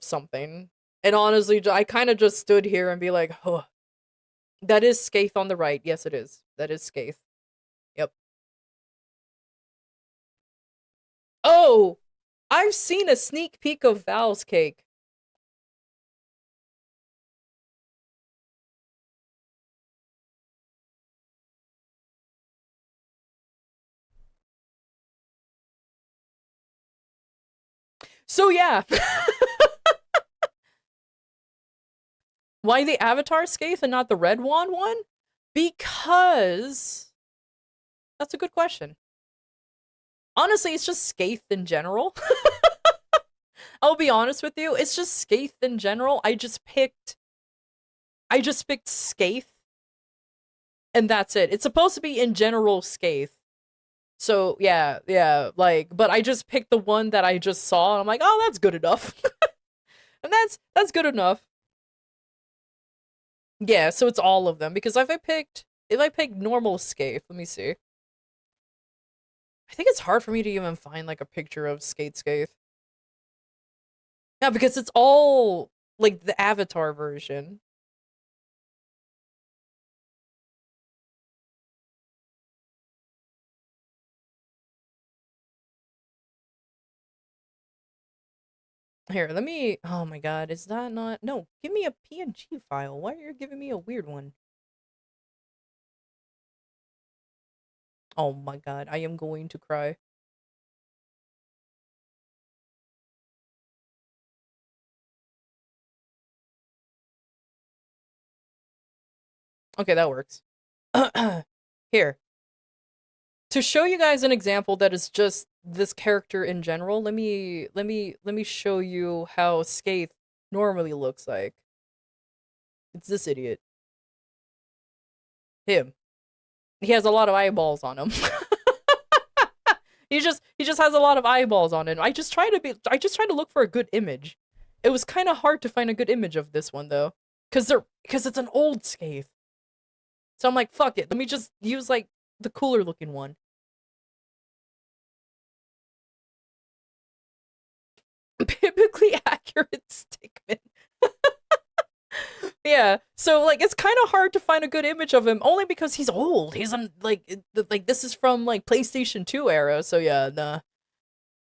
something. And honestly, I kind of just stood here and be like, oh, that is Skaith on the right. Yes, it is. That is Skaith. Yep. Oh, I've seen a sneak peek of Val's cake. So yeah. Why the Avatar Skaith and not the Red Wand one? Because that's a good question. Honestly, it's just Skaith in general. I'll be honest with you, it's just Skaith in general. I just picked Skaith, and that's it. It's supposed to be in general Skaith. So yeah, like, but I just picked the one that I just saw, and I'm like, oh, that's good enough. And that's good enough. Yeah, so it's all of them, because if I picked normal Skaith, let me see. I think it's hard for me to even find like a picture of Skaith. Yeah, because it's all like the Avatar version. Here, let me. Oh my god, is that not? No, give me a PNG file. Why are you giving me a weird one? Oh my god, I am going to cry. Okay, that works. Here. To show you guys an example that is just this character in general, let me show you how Skaith normally looks like. It's this idiot. Him. He has a lot of eyeballs on him. he just has a lot of eyeballs on him. I just try to look for a good image. It was kind of hard to find a good image of this one though, cuz it's an old Skaith. So I'm like, fuck it. Let me just use like the cooler looking one. Biblically accurate stickman. Yeah, so like it's kind of hard to find a good image of him only because he's old. He's on like this is from like PlayStation 2 era. So yeah, nah.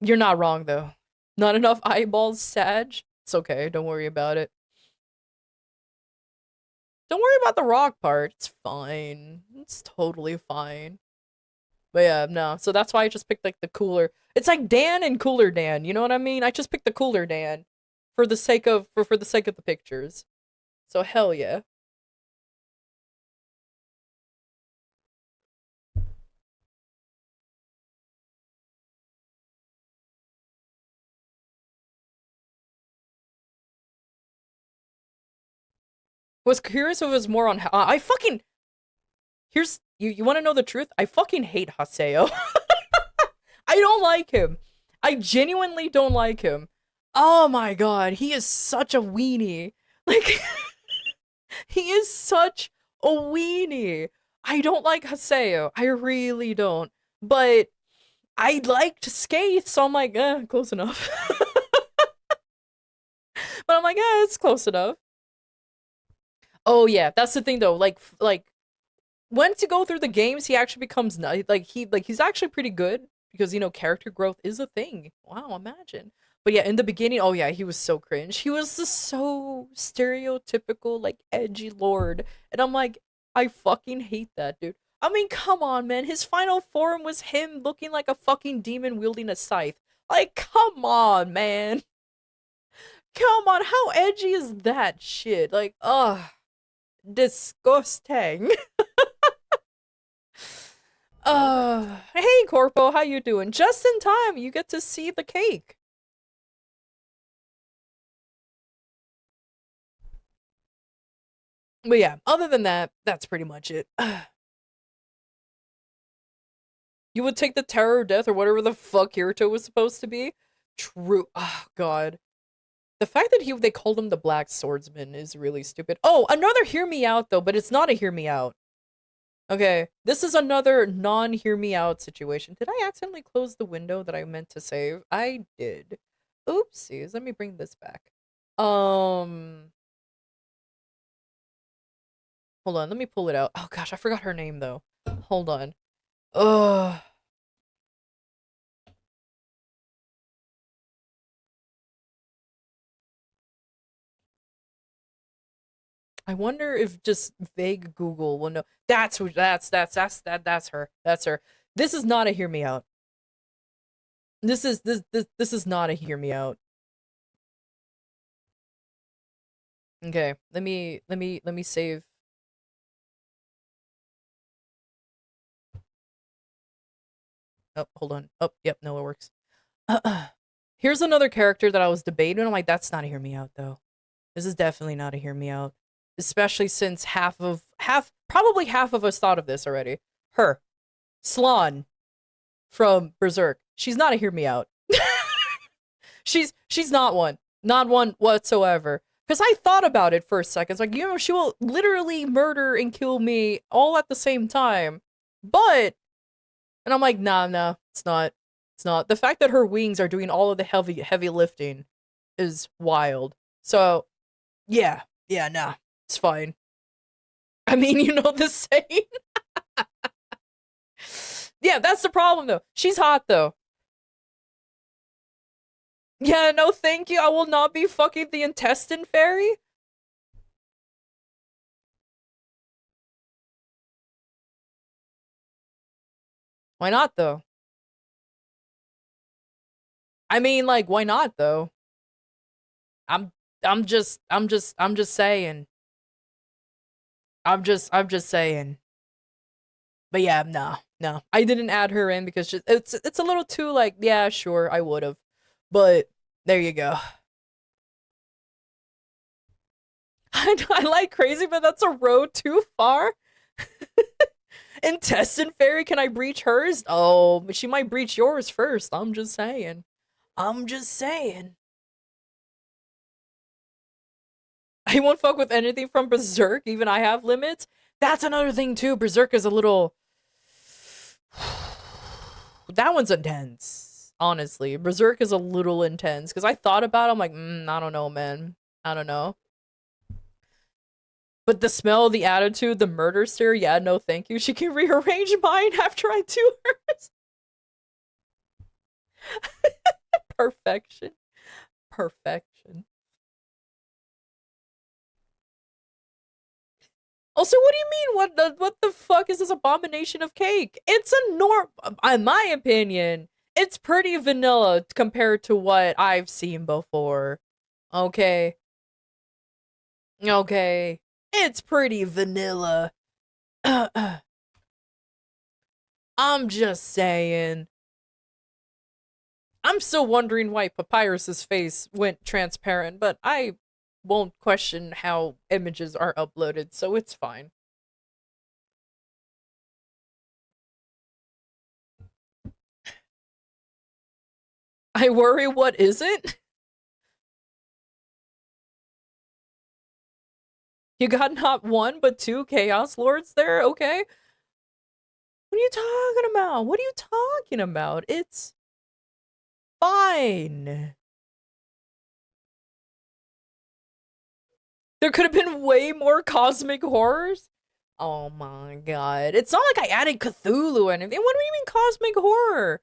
You're not wrong though. Not enough eyeballs, Sag. It's okay. Don't worry about it. Don't worry about the rock part. It's fine. It's totally fine. But yeah, no. So that's why I just picked like the cooler. It's like Dan and Cooler Dan. You know what I mean? I just picked the Cooler Dan for the sake of for the sake of the pictures. So hell yeah. Was curious if it was more on how I fucking here's you want to know the truth? I fucking hate Haseo. I don't like him. I genuinely don't like him. Oh my god, he is such a weenie. Like he is such a weenie. I don't like Haseo. I really don't. But I liked Skaith, so I'm like, close enough. But I'm like, it's close enough. Oh yeah, that's the thing though. Like once you go through the games, he actually becomes he's actually pretty good because character growth is a thing. Wow, imagine. But yeah, in the beginning, oh yeah, he was so cringe. He was just so stereotypical, like edgy lord, and I'm like, I fucking hate that dude. I mean, come on, man. His final form was him looking like a fucking demon wielding a scythe. Like, come on, man. Come on, how edgy is that shit? Like, ugh, disgusting. Hey Corpo, how you doing? Just in time, you get to see the cake. But yeah, other than that, that's pretty much it. You would take the terror of death or whatever the fuck Kirito was supposed to be? True. Oh god. The fact that they called him the Black Swordsman is really stupid. Oh, another hear me out though, but it's not a hear me out. Okay, this is another non-hear me out situation. Did I accidentally close the window that I meant to save? I did. Oopsies. Let me bring this back. Hold on, let me pull it out. Oh gosh, I forgot her name though. Hold on. Ugh. I wonder if just vague Google will know. That's her. That's her. This is not a hear me out. This is not a hear me out. Okay, let me save. Oh, hold on. Oh, yep, no, it works. Here's another character that I was debating. I'm like, that's not a hear me out though. This is definitely not a hear me out. Especially since probably half of us thought of this already. Her. Slan from Berserk. She's not a hear me out. she's not one. Not one whatsoever. Because I thought about it for a second. It's like, you know, she will literally murder and kill me all at the same time. But, and I'm like, nah, it's not. It's not. The fact that her wings are doing all of the heavy lifting is wild. So, yeah, nah, it's fine. I mean, you know the saying? Yeah, that's the problem, though. She's hot, though. Yeah, no thank you. I will not be fucking the intestine fairy. Why not, though? I mean, like, why not, though? I'm just saying. I'm just saying. But yeah, no. I didn't add her in because it's a little too like, yeah, sure, I would have. But there you go. I like crazy, but that's a road too far. Intestine fairy, can I breach hers? Oh, but she might breach yours first. I'm just saying. I won't fuck with anything from Berserk. Even I have limits. That's another thing too. Berserk is a little. That one's intense. Honestly, Berserk is a little intense because I thought about it. I'm like, I don't know, man. I don't know. But the smell, the attitude, the murder stare, yeah, no thank you. She can rearrange mine after I do hers. Perfection. Also, what do you mean? What the fuck is this abomination of cake? It's a in my opinion, it's pretty vanilla compared to what I've seen before. Okay. It's pretty vanilla. I'm just saying. I'm still wondering why Papyrus's face went transparent, but I won't question how images are uploaded, so it's fine. I worry what isn't? You got not one, but two Chaos Lords there? Okay. What are you talking about? What are you talking about? It's fine. There could have been way more cosmic horrors. Oh my god. It's not like I added Cthulhu or anything. What do you mean cosmic horror?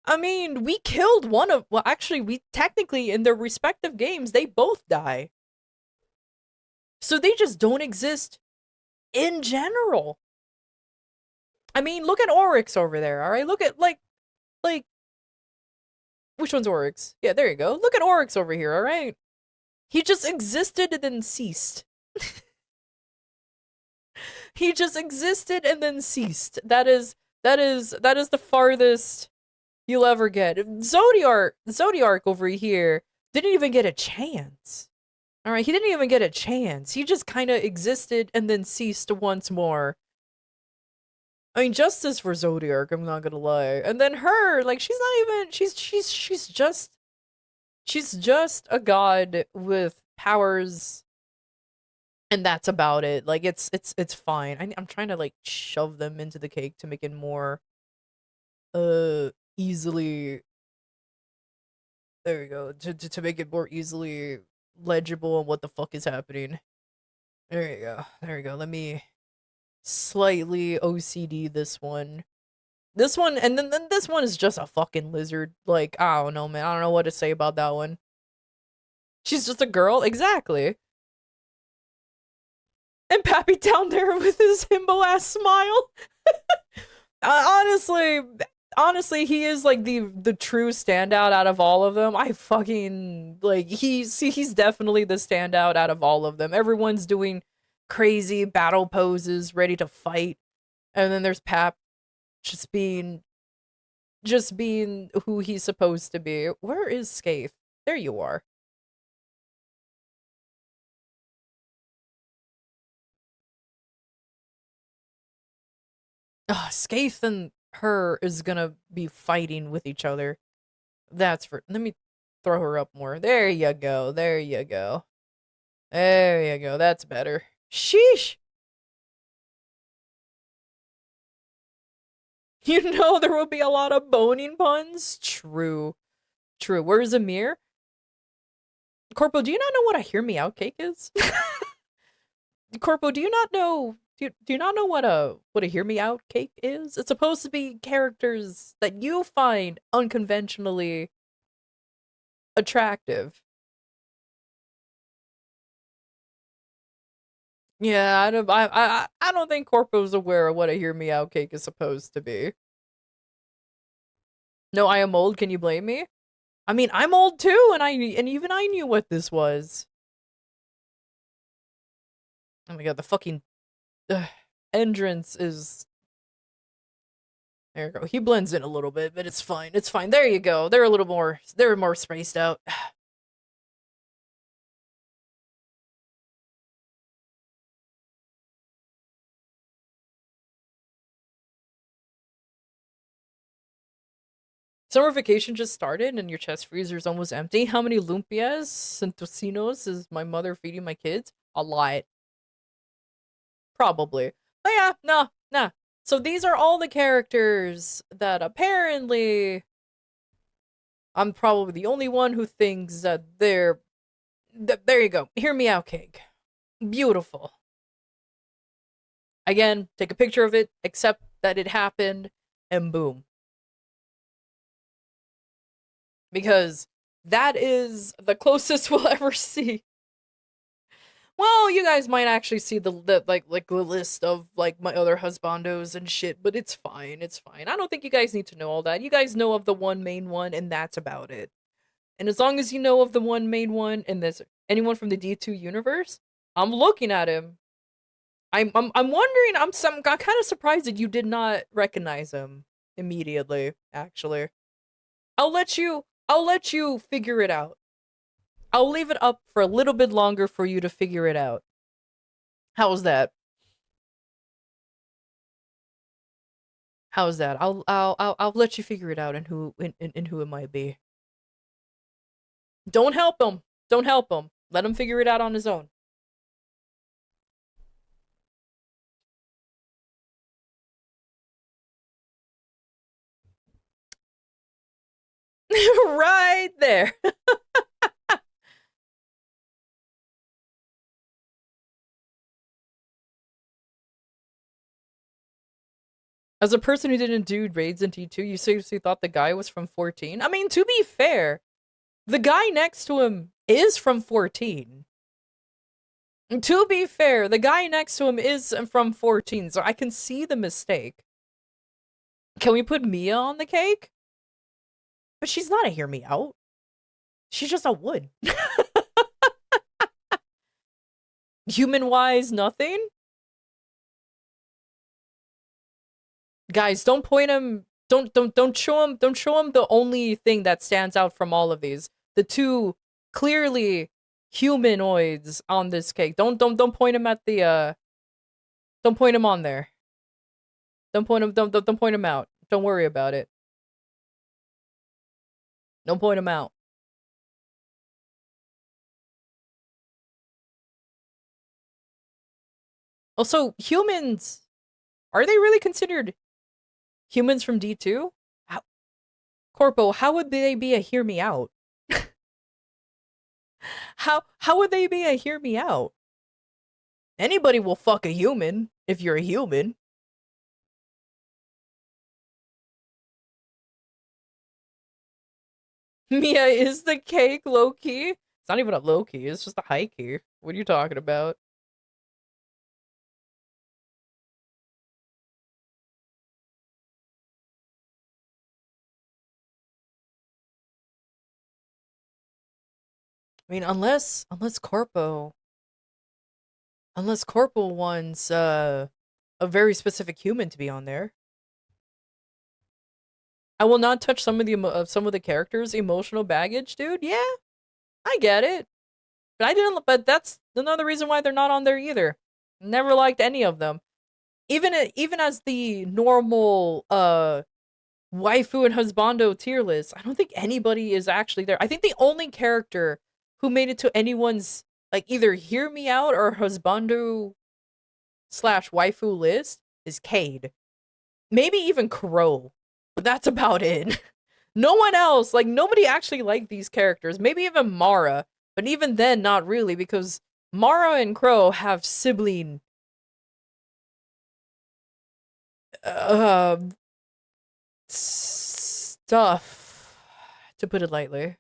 I mean, we killed one of, well, actually, we technically, in their respective games, they both die. So they just don't exist in general. I mean, look at Oryx over there, alright? Look at, like, which one's Oryx? Yeah, there you go. Look at Oryx over here, alright? He just existed and then ceased. He just existed and then ceased. That is the farthest you'll ever get. Zodiark over here didn't even get a chance. Alright, he didn't even get a chance. He just kind of existed and then ceased once more. I mean, justice for Zodiark, I'm not gonna lie. And then her, like, she's not even, she's She's just a god with powers, and that's about it. Like it's fine. I'm trying to like shove them into the cake to make it more easily. There we go. To make it more easily legible on what the fuck is happening. There you go. There you go. Let me slightly OCD this one. This one, and then this one is just a fucking lizard. Like, I don't know, man. I don't know what to say about that one. She's just a girl? Exactly. And Pappy down there with his himbo-ass smile. Honestly, honestly, he is like the true standout out of all of them. I fucking like he's definitely the standout out of all of them. Everyone's doing crazy battle poses, ready to fight, and then there's Pap just being who he's supposed to be. Where is Scaife? There you are. Scaife and her is gonna be fighting with each other. That's for. Let me throw her up more. There you go. There you go. There you go. That's better. Sheesh. You know there will be a lot of boning puns. True. True. Where's Amir? Corpo, do you not know what a hear me out cake is? Corpo, do you not know do you not know what a hear me out cake is? It's supposed to be characters that you find unconventionally attractive. Yeah, I don't think Corpo's aware of what a hear me out cake is supposed to be. No, I am old, can you blame me? I mean, I'm old too, and even I knew what this was. Oh my god, the fucking entrance is. There you go. He blends in a little bit, but it's fine. It's fine. There you go. They're more spaced out. Summer vacation just started and your chest freezer is almost empty. How many lumpias and tocinos is my mother feeding my kids? A lot. Probably. But yeah, no, nah. So these are all the characters that apparently I'm probably the only one who thinks that they're there you go. Hear me out, cake. Beautiful. Again, take a picture of it, accept that it happened, and boom. Because that is the closest we'll ever see. Well, you guys might actually see the like the list of like my other husbandos and shit, but it's fine. It's fine. I don't think you guys need to know all that. You guys know of the one main one, and that's about it. And as long as you know of the one main one, and there's anyone from the D2 universe, I'm looking at him. I'm wondering. I'm kind of surprised that you did not recognize him immediately. Actually, I'll let you figure it out. I'll leave it up for a little bit longer for you to figure it out. How's that? How's that? I'll let you figure it out and who it might be. Don't help him. Don't help him. Let him figure it out on his own. Right there. As a person who didn't do raids in T2, you seriously thought the guy was from 14? I mean, to be fair, the guy next to him is from 14. To be fair, the guy next to him is from 14, so I can see the mistake. Can we put Mia on the cake? But she's not a hear me out. She's just a wood. Human-wise, nothing? Guys, don't point him. Don't show him. Don't show him the only thing that stands out from all of these. The two clearly humanoids on this cake. Don't point him at the. Don't point him on there. Don't point him. Don't point him out. Don't worry about it. Don't point him out. Also, humans, are they really considered humans from D2? How, Corpo, how would they be a hear me out? How would they be a hear me out? Anybody will fuck a human if you're a human. Mia is the cake, low key. It's not even a low key, it's just a high key. What are you talking about? I mean, unless Corpo wants a very specific human to be on there. I will not touch some of the characters' emotional baggage, dude. Yeah, I get it, but I didn't. But that's another reason why they're not on there either. Never liked any of them. Even as the normal waifu and husbando tier list, I don't think anybody is actually there. I think the only character who made it to anyone's like either hear me out or husbando slash waifu list is Cade. Maybe even Crow. But that's about it. No one else, like nobody actually liked these characters. Maybe even Mara, but even then not really because Mara and Crow have sibling uh stuff, to put it lightly.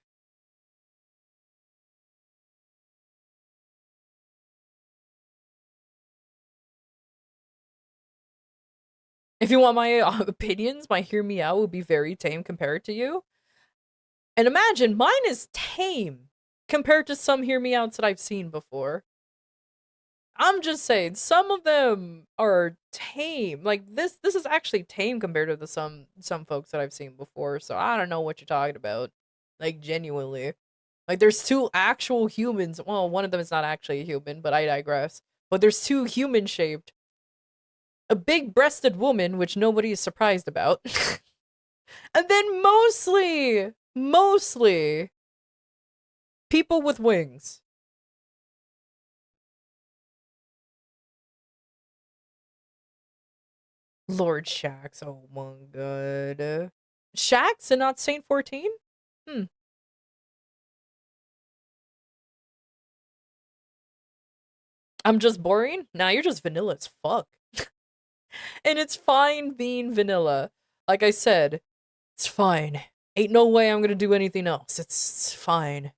If you want my opinions, my hear me out will be very tame compared to you. And imagine mine is tame compared to some hear me outs that I've seen before. I'm just saying some of them are tame. Like this is actually tame compared to the some folks that I've seen before. So I don't know what you're talking about. Like genuinely. Like there's two actual humans. Well, one of them is not actually a human, but I digress. But there's two human shaped, a big breasted woman, which nobody is surprised about. And then mostly people with wings. Lord Shax, oh my god. Shax and not Saint 14? Hmm. I'm just boring? Nah, you're just vanilla as fuck. And it's fine being vanilla. Like I said, it's fine. Ain't no way I'm gonna do anything else. It's fine.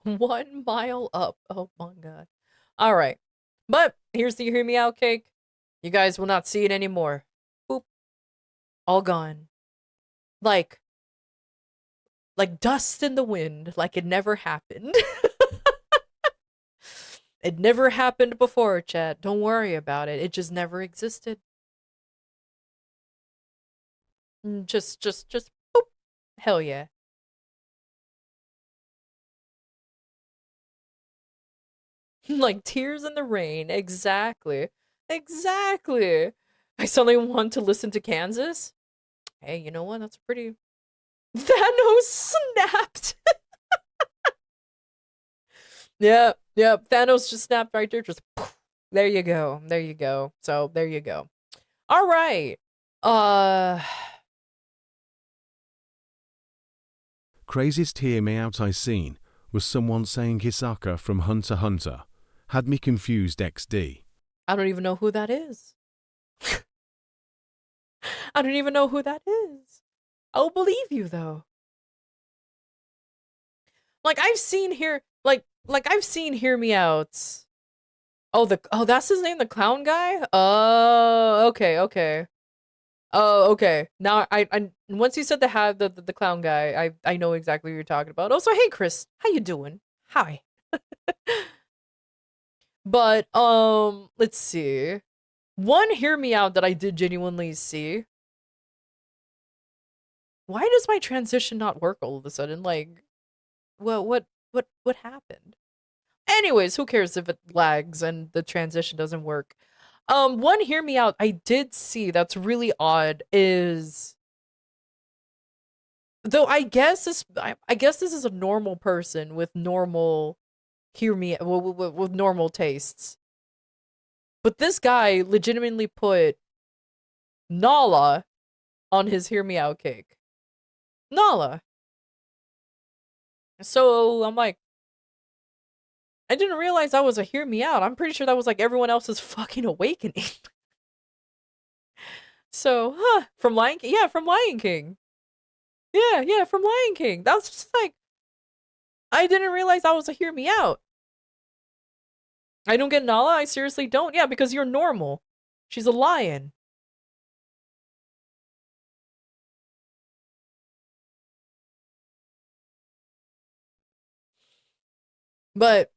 One mile up. Oh my god. Alright. But here's the hear me out cake. You guys will not see it anymore. Boop. All gone. Like dust in the wind, like it never happened. It never happened before, chat. Don't worry about it. It just never existed. Just boop. Hell yeah. Like tears in the rain. Exactly. Exactly. I suddenly want to listen to Kansas. Hey, you know what? That's pretty. Thanos snapped. Yeah, yeah. Thanos just snapped right there. Just poof. There you go. There you go. So there you go. All right. Uh. Craziest hear me out I seen was someone saying Hisaka from Hunter x Hunter. Had me confused XD. I don't even know who that is. I don't even know who that is. I'll believe you though. Like I've seen here, like I've seen hear me outs. Oh that's his name, the clown guy. Oh okay. Oh okay. Now I once you said the clown guy, I know exactly what you're talking about. Also, hey Chris, how you doing? Hi. But let's see. One hear me out that I did genuinely see. Why does my transition not work all of a sudden? Like, well, what happened? Anyways, who cares if it lags and the transition doesn't work? One hear me out I did see that's really odd is Though I guess this is a normal person with normal with normal tastes. But this guy legitimately put Nala on his hear me out cake. Nala. So I'm like, I didn't realize that was a hear me out. I'm pretty sure that was like everyone else's fucking awakening. So, from Lion King? Yeah, from Lion King. Yeah, from Lion King. That was just like, I didn't realize that was a hear me out. I don't get Nala. I seriously don't. Yeah, because you're normal. She's a lion. But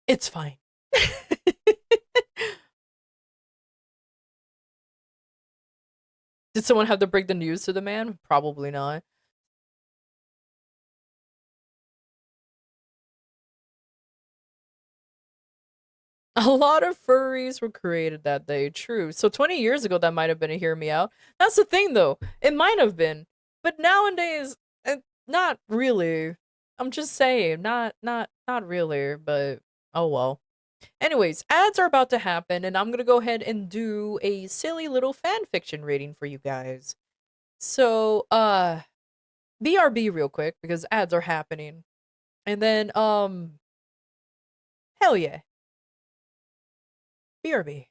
it's fine. Did someone have to break the news to the man? Probably not. A lot of furries were created that day, true. So 20 years ago, that might have been a hear me out. That's the thing, though. It might have been. But nowadays, not really. I'm just saying, not really, but oh well. Anyways, ads are about to happen, and I'm gonna go ahead and do a silly little fan fiction rating for you guys. So, BRB real quick, because ads are happening. And then, hell yeah. BRB.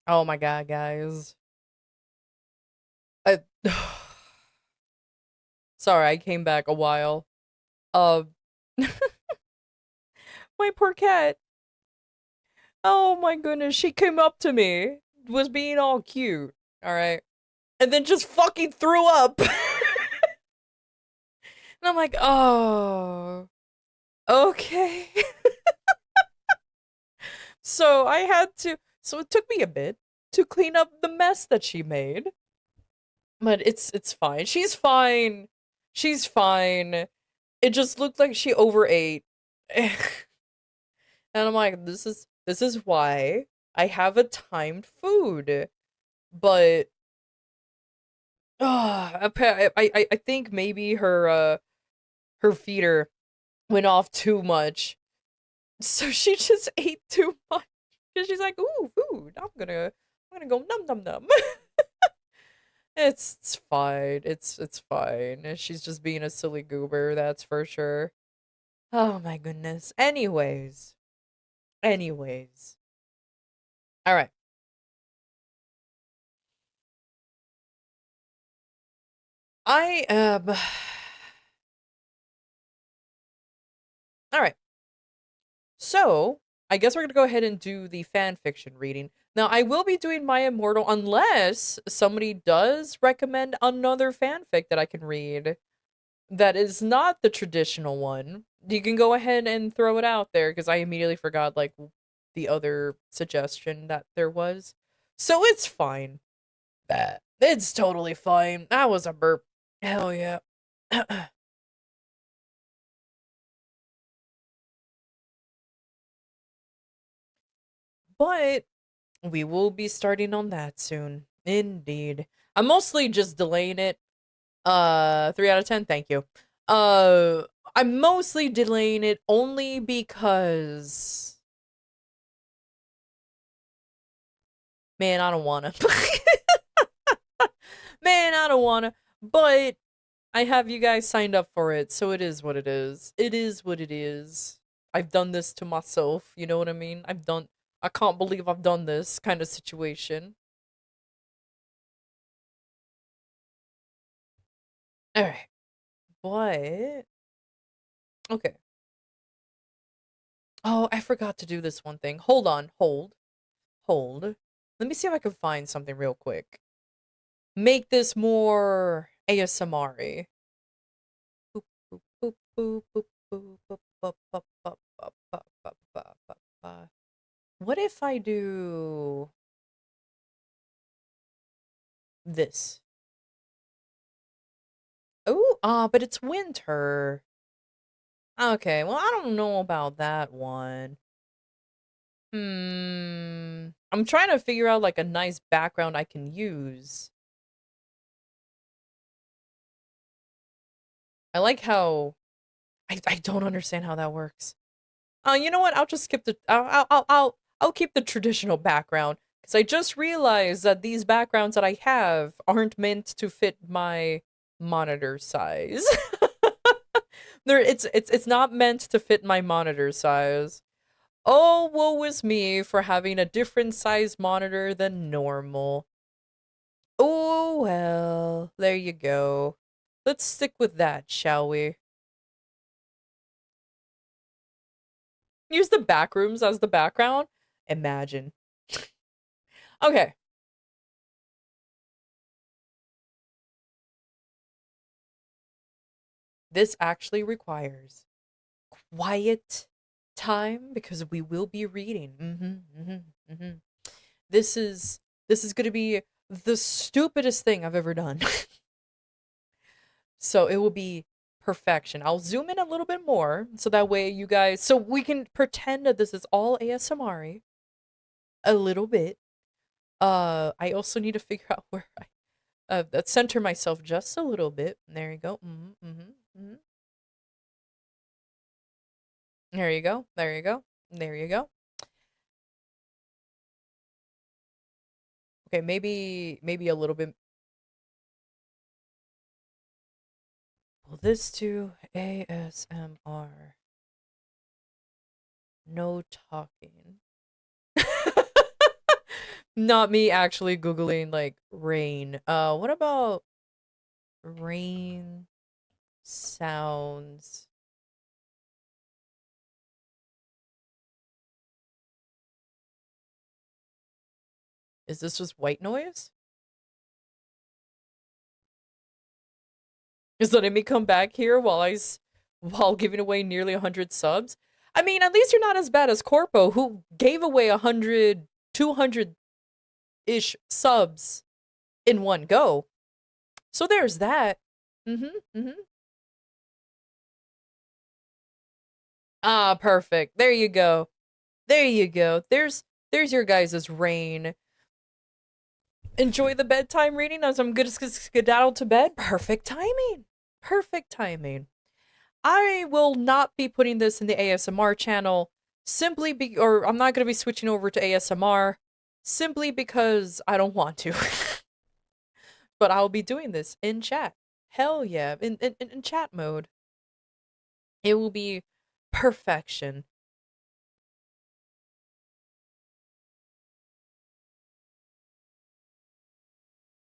Oh my god, guys. I Sorry, I came back a while. Uh, my poor cat. Oh my goodness, she came up to me, was being all cute, alright? And then just fucking threw up. And I'm like, oh, okay. So I had to, so it took me a bit to clean up the mess that she made. But it's fine. She's fine. She's fine. It just looked like she overate. And I'm like, this is why I have a timed food. But I think maybe her feeder went off too much. So she just ate too much. Cause she's like, ooh, food. I'm gonna go num num num. It's fine. It's fine. She's just being a silly goober, that's for sure. Oh my goodness. Anyways. All right. I am All right. So, I guess we're going to go ahead and do the fan fiction reading. Now, I will be doing My Immortal unless somebody does recommend another fanfic that I can read that is not the traditional one. You can go ahead and throw it out there because I immediately forgot like the other suggestion that there was. So it's fine. It's totally fine. That was a burp. Hell yeah. But we will be starting on that soon. Indeed. I'm mostly just delaying it. 3 out of 10, thank you. Uh, I'm mostly delaying it only because man, I don't wanna. Man, I don't wanna. But I have you guys signed up for it, so it is what it is. It is what it is. I've done this to myself, you know what I mean? I can't believe I've done this kind of situation. Alright. What? Okay. Oh, I forgot to do this one thing. Hold on, hold. Let me see if I can find something real quick. Make this more ASMR-y. Boop, boop, boop, boop, boop, boop, boop, boop, boop, boop, boop, boop, boop, boop, boop, boop. What if I do this? Oh, but it's winter. Okay, well, I don't know about that one. I'm trying to figure out like a nice background I can use. I like how I don't understand how that works. You know what? I'll just skip the I'll keep the traditional background because I just realized that these backgrounds that I have aren't meant to fit my monitor size. It's not meant to fit my monitor size. Oh, woe is me for having a different size monitor than normal. Oh well, there you go. Let's stick with that, shall we? Use the back rooms as the background? Imagine. Okay. This actually requires quiet time because we will be reading. This is going to be the stupidest thing I've ever done. So it will be perfection. I'll zoom in a little bit more so that way you guys so we can pretend that this is all ASMR a little bit. I also need to figure out where I center myself just a little bit. There you go. There you go. There you go. There you go. Okay, maybe a little bit. Will this do ASMR? No talking. Not me actually Googling like rain. What about rain sounds? Is this just white noise? Is letting me come back here while giving away nearly 100 subs? I mean, at least you're not as bad as Corpo, who gave away 100, 200-ish subs in one go. So there's that. Mm-hmm, mm-hmm. Ah, perfect. There you go. There you go. There's your guys' rain. Enjoy the bedtime reading as I'm gonna skedaddle to bed. Perfect timing. Perfect timing. I will not be putting this in the ASMR channel or I'm not gonna be switching over to ASMR simply because I don't want to. But I'll be doing this in chat. Hell yeah, in chat mode. It will be perfection.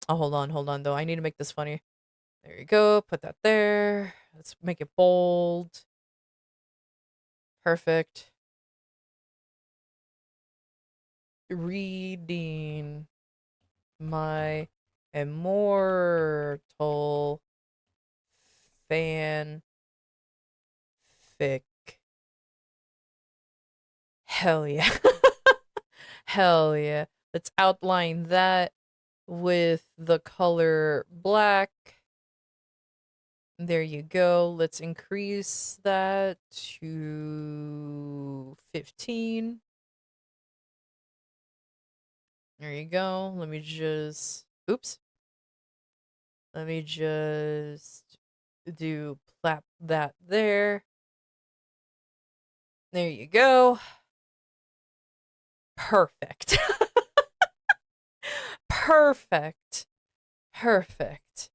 Oh, hold on, though. I need to make this funny. There you go. Put that there. Let's make it bold. Perfect. Reading my immortal fanfic. Hell yeah. Hell yeah. Let's outline that with the color black. There you go. Let's increase that to 15. There you go. Let me just oops. Let me just do plap that there. There you go. Perfect. Perfect. Perfect.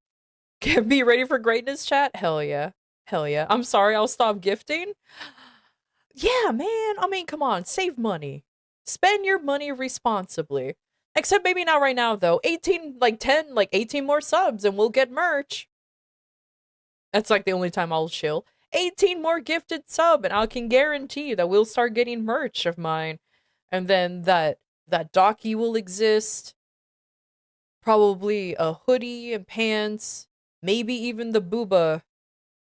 Be ready for greatness, chat? Hell yeah. Hell yeah. I'm sorry, I'll stop gifting. Yeah, man. I mean, come on, save money. Spend your money responsibly. Except maybe not right now, though. 18, like 10, like 18 more subs and we'll get merch. That's like the only time I'll chill. 18 more gifted sub and I can guarantee that we'll start getting merch of mine. And then that docky will exist. Probably a hoodie and pants. Maybe even the booba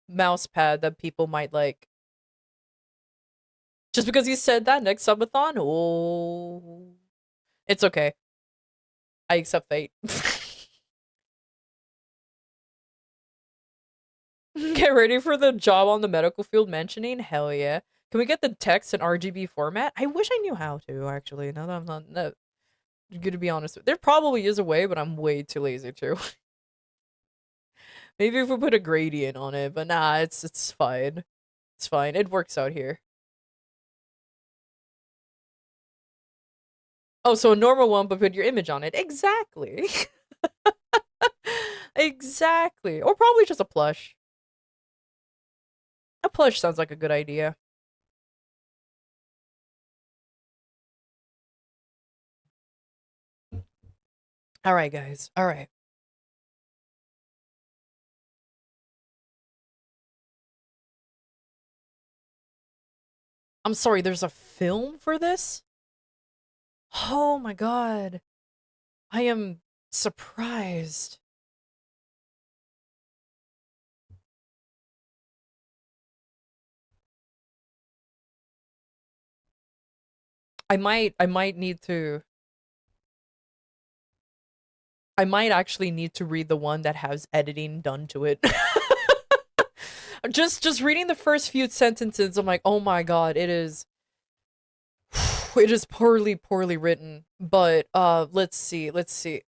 mouse pad that people might like. Just because you said that next subathon? Oh. It's okay. I accept fate. Get ready for the job on the medical field mentioning? Hell yeah. Can we get the text in RGB format? I wish I knew how to, actually. Now that I'm not good to be honest. There probably is a way, but I'm way too lazy to. Maybe if we put a gradient on it, but nah, it's fine. It's fine. It works out here. Oh, so a normal one, but put your image on it. Exactly. Exactly. Or probably just a plush. A plush sounds like a good idea. All right, guys. All right. I'm sorry, there's a film for this? Oh my god. I am surprised. I might need to I might actually need to read the one that has editing done to it. Just reading the first few sentences, I'm like, "Oh my god, it is it is poorly written." But let's see. Let's see.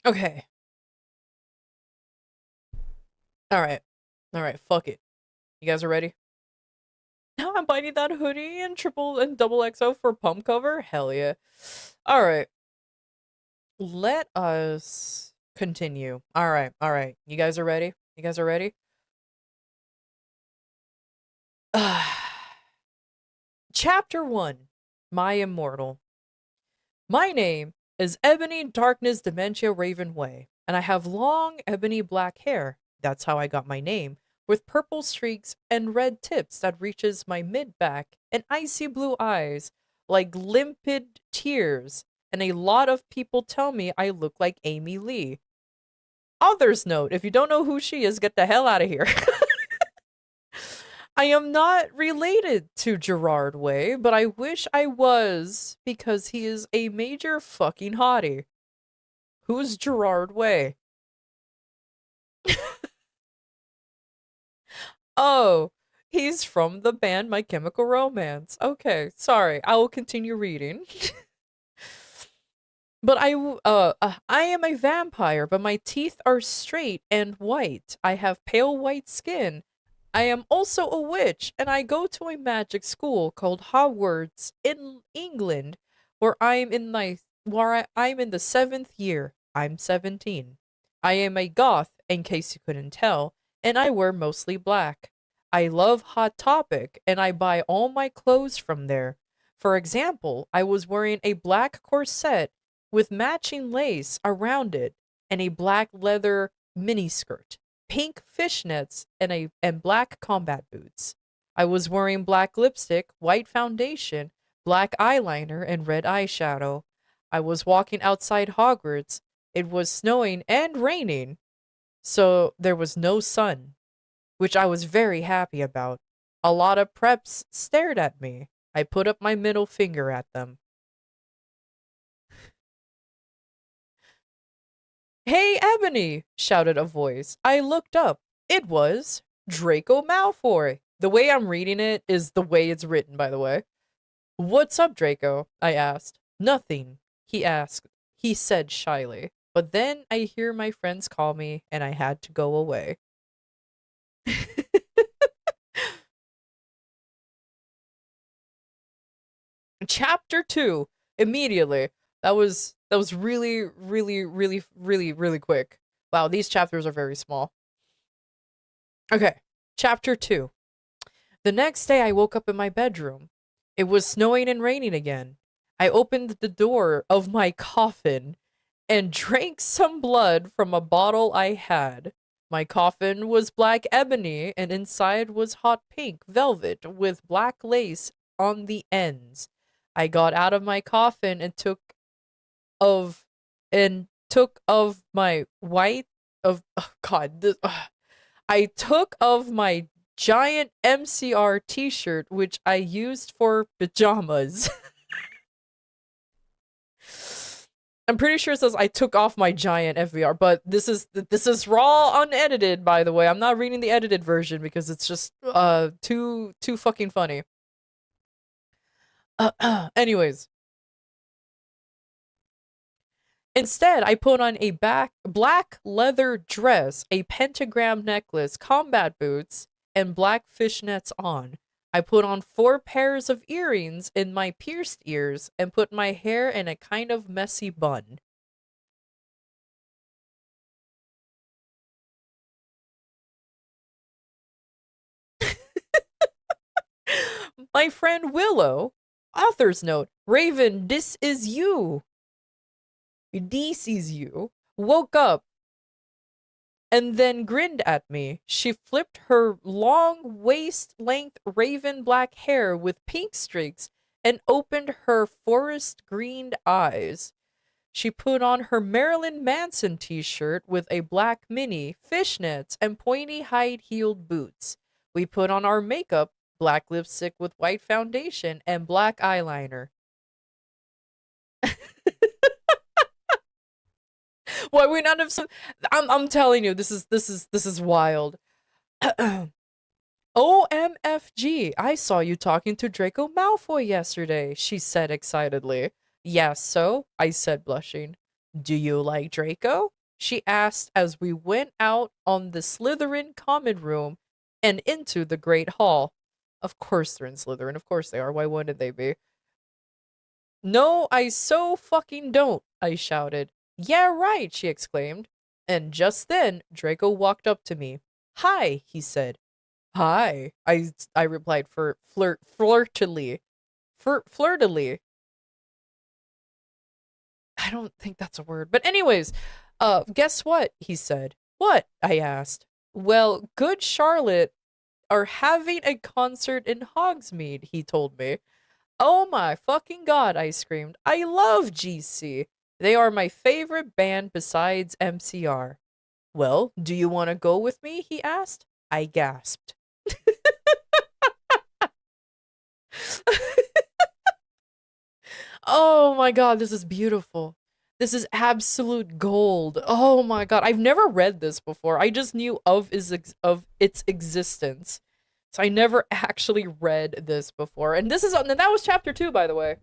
Okay. Alright. Alright, fuck it. You guys are ready? Now I'm buying that hoodie and triple and double XO for pump cover? Hell yeah. Alright. Let us continue. Alright, alright. You guys are ready? You guys are ready? Chapter 1. My Immortal. My name is Ebony Darkness Dementia Ravenway, and I have long ebony black hair. That's how I got my name, with purple streaks and red tips that reaches my mid-back and icy blue eyes like limpid tears, and a lot of people tell me I look like Amy Lee. Author's note, if you don't know who she is, get the hell out of here. I am not related to Gerard Way, but I wish I was because he is a major fucking hottie. Who's Gerard Way? Oh, he's from the band My Chemical Romance. Okay, sorry. I will continue reading. But I am a vampire, but my teeth are straight and white. I have pale white skin. I am also a witch, and I go to a magic school called Hogwarts in England, where I'm in I'm in the 7th year. I'm 17. I am a goth, in case you couldn't tell, and I wear mostly black. I love Hot Topic, and I buy all my clothes from there. For example, I was wearing a black corset with matching lace around it and a black leather miniskirt, pink fishnets, and black combat boots. I was wearing black lipstick, white foundation, black eyeliner, and red eyeshadow. I was walking outside Hogwarts. It was snowing and raining, so there was no sun, which I was very happy about. A lot of preps stared at me. I put up my middle finger at them. "Hey, Ebony!" shouted a voice. I looked up. It was Draco Malfoy. The way I'm reading it is the way it's written, by the way. "What's up, Draco?" I asked. "Nothing," he said shyly. But then I hear my friends call me, and I had to go away. Chapter 2. Immediately. That was really, really, really, really, really quick. Wow, these chapters are very small. Okay, chapter 2. The next day I woke up in my bedroom. It was snowing and raining again. I opened the door of my coffin and drank some blood from a bottle I had. My coffin was black ebony, and inside was hot pink velvet with black lace on the ends. I got out of my coffin and of took of my white of oh God this, I took of my giant MCR t-shirt which I used for pajamas. I'm pretty sure it says I took off my giant FVR, but this is raw unedited, by the way. I'm not reading the edited version because it's just too fucking funny. Anyways, instead, I put on a black leather dress, a pentagram necklace, combat boots, and black fishnets on. I put on 4 pairs of earrings in my pierced ears and put my hair in a kind of messy bun. My friend Willow, author's note, Raven, this is you. This is you. Woke up and then grinned at me. She flipped her long waist-length raven black hair with pink streaks and opened her forest-greened eyes. She put on her Marilyn Manson t-shirt with a black mini, fishnets, and pointy high-heeled boots. We put on our makeup, black lipstick with white foundation, and black eyeliner. Why we not have some? I'm telling you, this is wild. OMFG, I saw you talking to Draco Malfoy yesterday, she said excitedly. Yes, so? I said, blushing. Do you like Draco? She asked as we went out on the Slytherin common room and into the Great Hall. Of course they're in Slytherin. Of course they are. Why wouldn't they be? No, I so fucking don't, I shouted. Yeah, right, she exclaimed. And just then, Draco walked up to me. Hi, he said. Hi, I replied flirtily. Flirtily. I don't think that's a word. But anyways, guess what? He said. What? I asked. Well, Good Charlotte are having a concert in Hogsmeade, he told me. Oh my fucking god, I screamed. I love GC. They are my favorite band besides MCR. Well, do you want to go with me? He asked. I gasped. Oh my god, this is beautiful. This is absolute gold. Oh my god, I've never read this before. I just knew of its existence. So I never actually read this before. And that was chapter 2, by the way.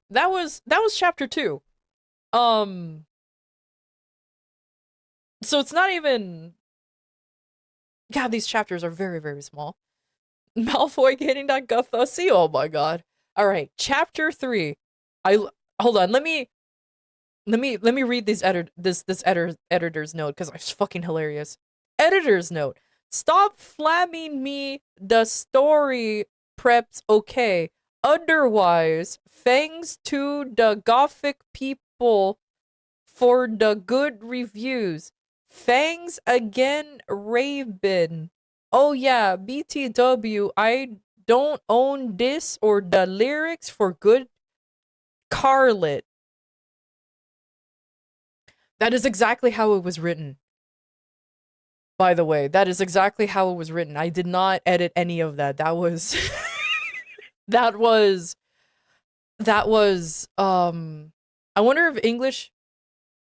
That was chapter 2. So it's not even, god, these chapters are very, very small. Malfoy getting that Guthussy? Oh my god. Alright, chapter 3. Hold on, let me read this editor's note, because it's fucking hilarious. Editor's note. Stop flamming me, the story preps okay. Otherwise, thanks to the Gothic people for the good reviews. Thanks again, Raven. Oh yeah, BTW, I don't own this or the lyrics for Good Charlotte. That is exactly how it was written. By the way, that is exactly how it was written. I did not edit any of that. That was that was I wonder if English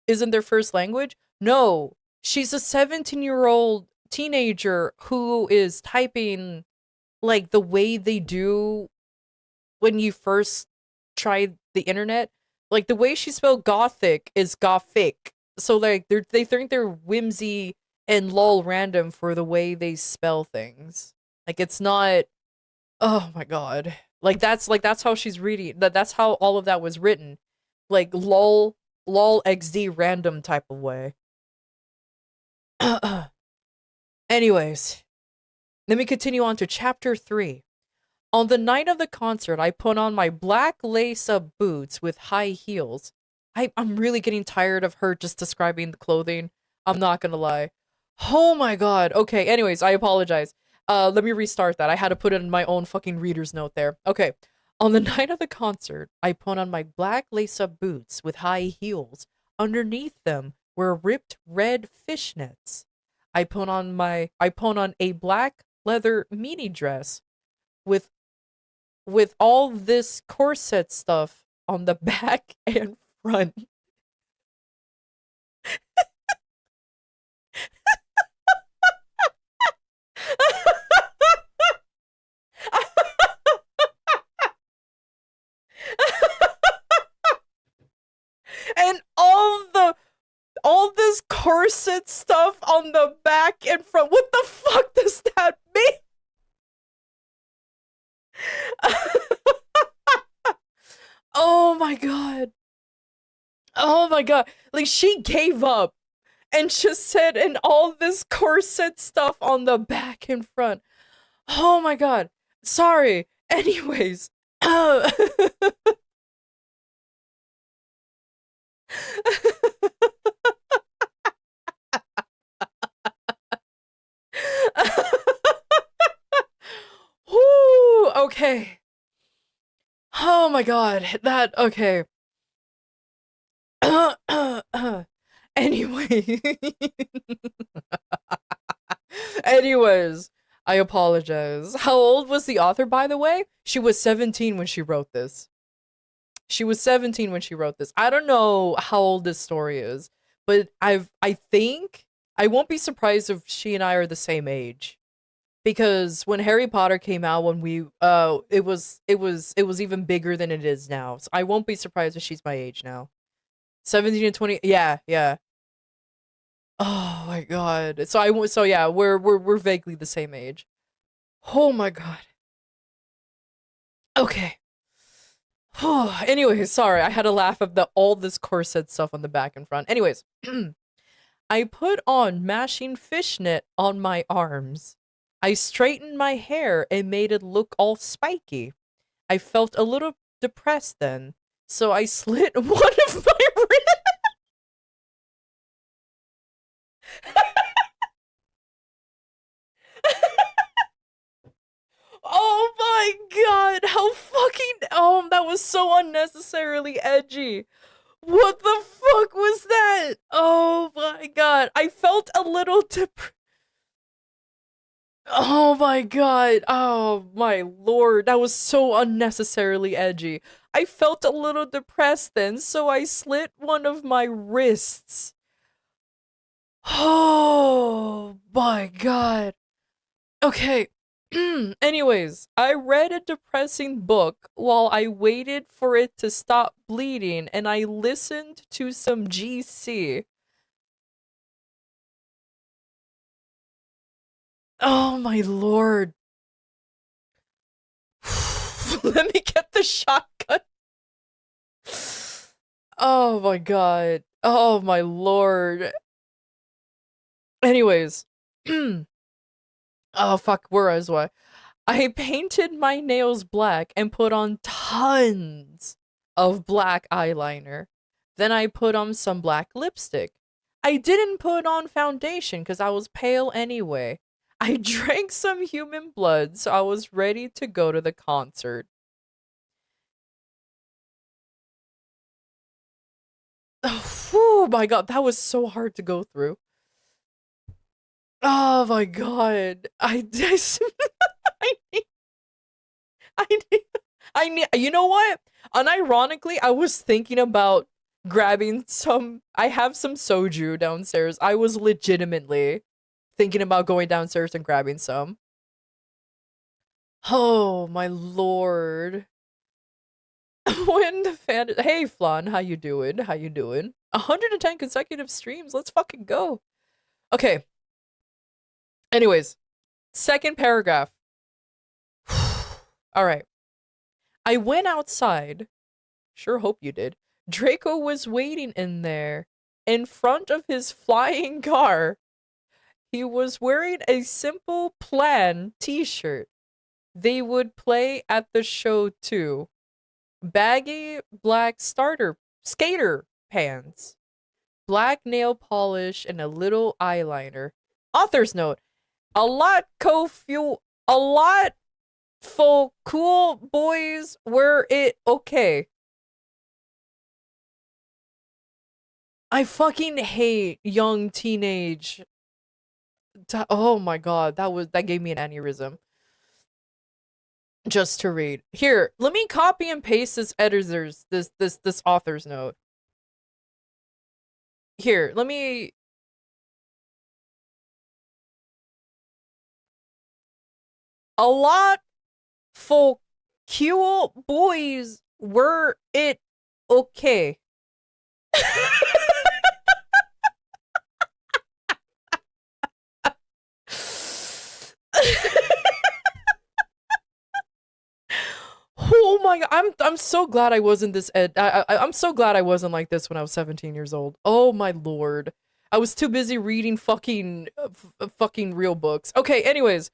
isn't their first language? No. She's a 17-year-old teenager who is typing like the way they do when you first try the internet. Like the way she spelled gothic is gothic. So like they think they're whimsy and lol random for the way they spell things. Like it's not, oh my god. Like that's how she's reading. That's how all of that was written. Like lol xd random type of way. Anyways, let me continue on to chapter 3. On the night of the concert, I put on my black lace-up boots with high heels. I'm really getting tired of her just describing the clothing. I'm not gonna lie. Oh my god. Okay, anyways, I apologize. Let me restart that. I had to put it in my own fucking reader's note there. Okay. On the night of the concert, I put on my black lace-up boots with high heels. Underneath them were ripped red fishnets. I put on a black leather mini dress with all this corset stuff on the back and front. And all this corset stuff on the back and front. What the fuck does that mean? Oh my god. Oh my god. Like she gave up and just said, and all this corset stuff on the back and front. Oh my god. Sorry. Anyways. Whoo, okay. Oh my god. That okay. Anyway. Anyways, I apologize. How old was the author, by the way? She was 17 when she wrote this. She was 17 when she wrote this. I don't know how old this story is, but I think I won't be surprised if she and I are the same age. because when Harry Potter came out, when we it was even bigger than it is now. So I won't be surprised if she's my age now. 17 and 20. Yeah, yeah. Oh my god. So yeah, we're vaguely the same age. Oh my god. Okay. Anyways, sorry, I had to laugh at all this corset stuff on the back and front. Anyways, I put on mashing fishnet on my arms. I straightened my hair and made it look all spiky. I felt a little depressed then, so I slit one of my wrists. Oh my god, how fucking that was so unnecessarily edgy. What the fuck was that? Oh my god, I felt a little Oh my god. Oh my lord. That was so unnecessarily edgy. I felt a little depressed then, so I slit one of my wrists. Oh my god. Okay. Anyways, I read a depressing book while I waited for it to stop bleeding and I listened to some GC. Oh my lord. Let me get the shotgun. Oh my god. Oh my lord. Anyways. Oh fuck, where was I painted my nails black and put on tons of black eyeliner. Then I put on some black lipstick. I didn't put on foundation because I was pale anyway. I drank some human blood, so I was ready to go to the concert. Oh my god, that was so hard to go through. Oh my god. I just I need I need you know what? Unironically, I was thinking about grabbing some I have some soju downstairs. I was legitimately thinking about going downstairs and grabbing some. Oh my lord. When the fan Hey Flan, how you doing? How you doing? 110 consecutive streams. Let's fucking go. Okay. Anyways, second paragraph. All right. I went outside. Sure hope you did. Draco was waiting in there in front of his flying car. He was wearing a simple plan t-shirt. They would play at the show too. Baggy black skater pants, black nail polish, and a little eyeliner. Author's note: a lot for cool boys were it okay. I fucking hate young teenage. Oh my god, that gave me an aneurysm. Just to read. Here, let me copy and paste this author's note. Here, let me a lot for cool boys were it okay. Oh my god, I'm so glad I wasn't this I'm so glad I wasn't like this when I was 17 years old. Oh my lord. I was too busy reading fucking fucking real books. Okay, anyways.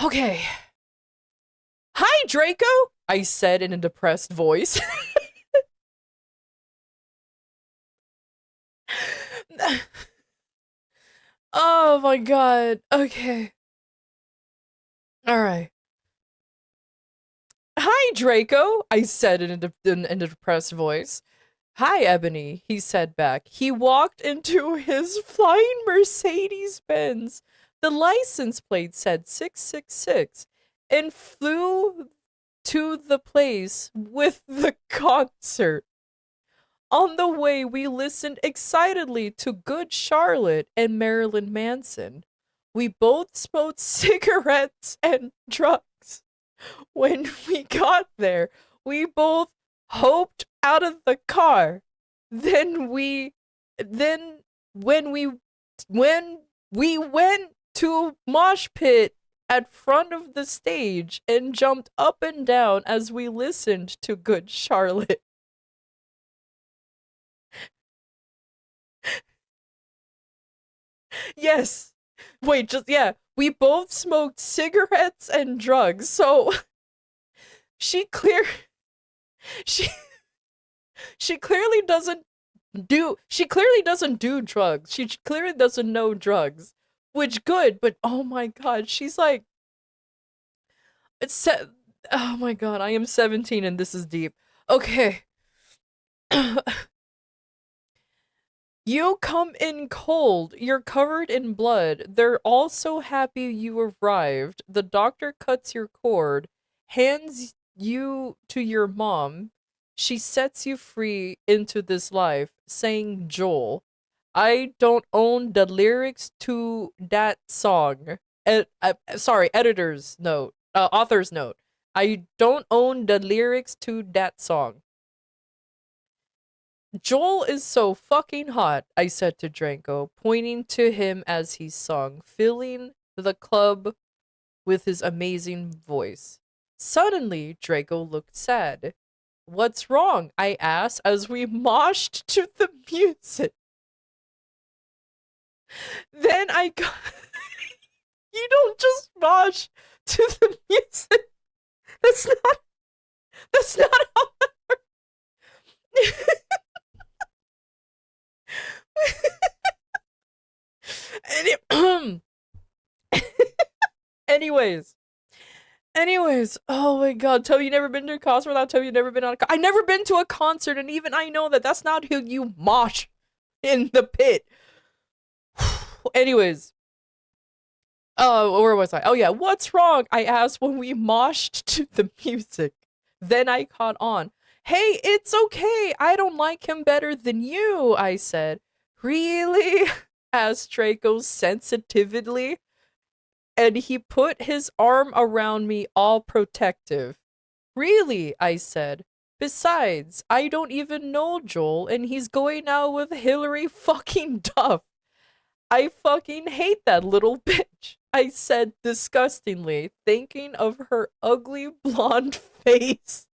Okay. Hi, Draco, I said in a depressed voice. Oh my god. Okay. All right. Hi, Draco, I said in a depressed voice. Hi, Ebony, he said back. He walked into his flying Mercedes Benz. The license plate said 666 and flew to the place with the concert. On the way, we listened excitedly to Good Charlotte and Marilyn Manson. We both smoked cigarettes and drugs. When we got there, we both hoped out of the car. Then when we went to mosh pit at front of the stage and jumped up and down as we listened to Good Charlotte. Yes. Wait, just yeah. We both smoked cigarettes and drugs. So she clear she she clearly doesn't do drugs. She clearly doesn't know drugs. Which good, but oh my god, she's like oh my god, I am 17 and this is deep. Okay. You come in cold. You're covered in blood. They're all so happy you arrived. The doctor cuts your cord, hands you to your mom. She sets you free into this life, saying, Joel, I don't own the lyrics to that song. Sorry, editor's note. Author's note. I don't own the lyrics to that song. Joel is so fucking hot, I said to Dranko, pointing to him as he sung, filling the club with his amazing voice. Suddenly, Draco looked sad. What's wrong? I asked as we moshed to the music. Then I got... You don't just mosh to the music. That's not how that works. Anyways, oh my god, Toby, you never been to a concert without Toby, you never been on I never been to a concert, and even I know that that's not who you mosh in the pit. Anyways, where was I? Oh yeah, what's wrong? I asked when we moshed to the music. Then I caught on. Hey, it's okay. I don't like him better than you, I said. Really? Asked Draco sensitively. And he put his arm around me all protective. Really? I said. Besides, I don't even know Joel, and he's going out with Hillary fucking Duff. I fucking hate that little bitch, I said disgustingly, thinking of her ugly blonde face.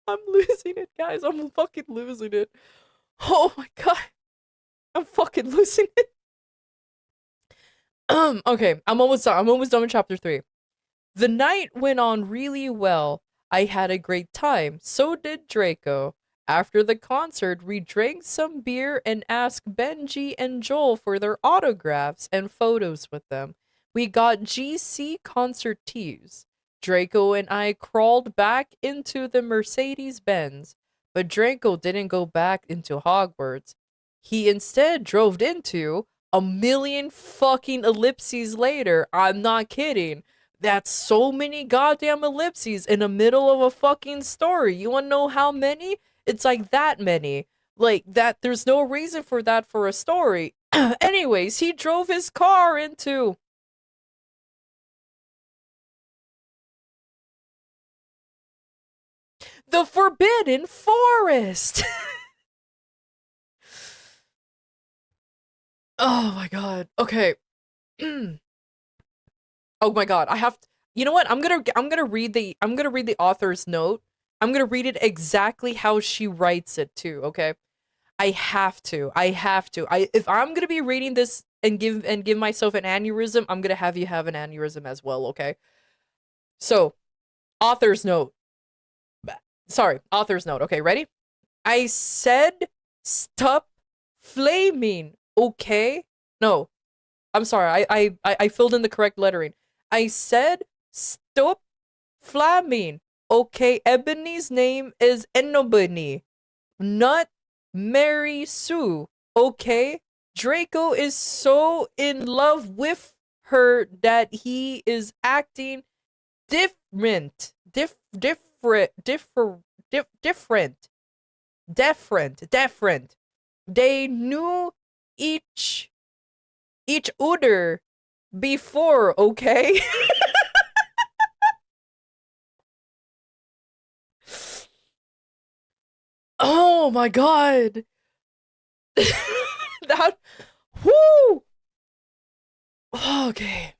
I'm losing it, guys. I'm fucking losing it. Oh my god. I'm fucking losing it. Okay, I'm almost done. I'm almost done with chapter 3. The night went on really well. I had a great time. So did Draco. After the concert, we drank some beer and asked Benji and Joel for their autographs and photos with them. We got GC concert tees. Draco and I crawled back into the Mercedes-Benz, but Draco didn't go back into Hogwarts. He instead drove into a million fucking ellipses later. I'm not kidding. That's so many goddamn ellipses in the middle of a fucking story. You wanna know how many? It's like that many. Like, that, there's no reason for that for a story. Anyways, he drove his car into... the Forbidden Forest! Oh my god. Okay. Oh my god. I have to, you know what? I'm gonna read the author's note. I'm gonna read it exactly how she writes it too, okay? I have to. If I'm gonna be reading this and give myself an aneurysm, I'm gonna have you have an aneurysm as well, okay? So, author's note. Sorry, author's note. Okay, ready? I said stop flaming, okay? No. I'm sorry. I filled in the correct lettering. I said stop flaming. Okay, Ebony's name is Enobany, not Mary Sue. Okay? Draco is so in love with her that he is acting different. different. They knew each other before, okay? Oh my god. That whoo. Okay.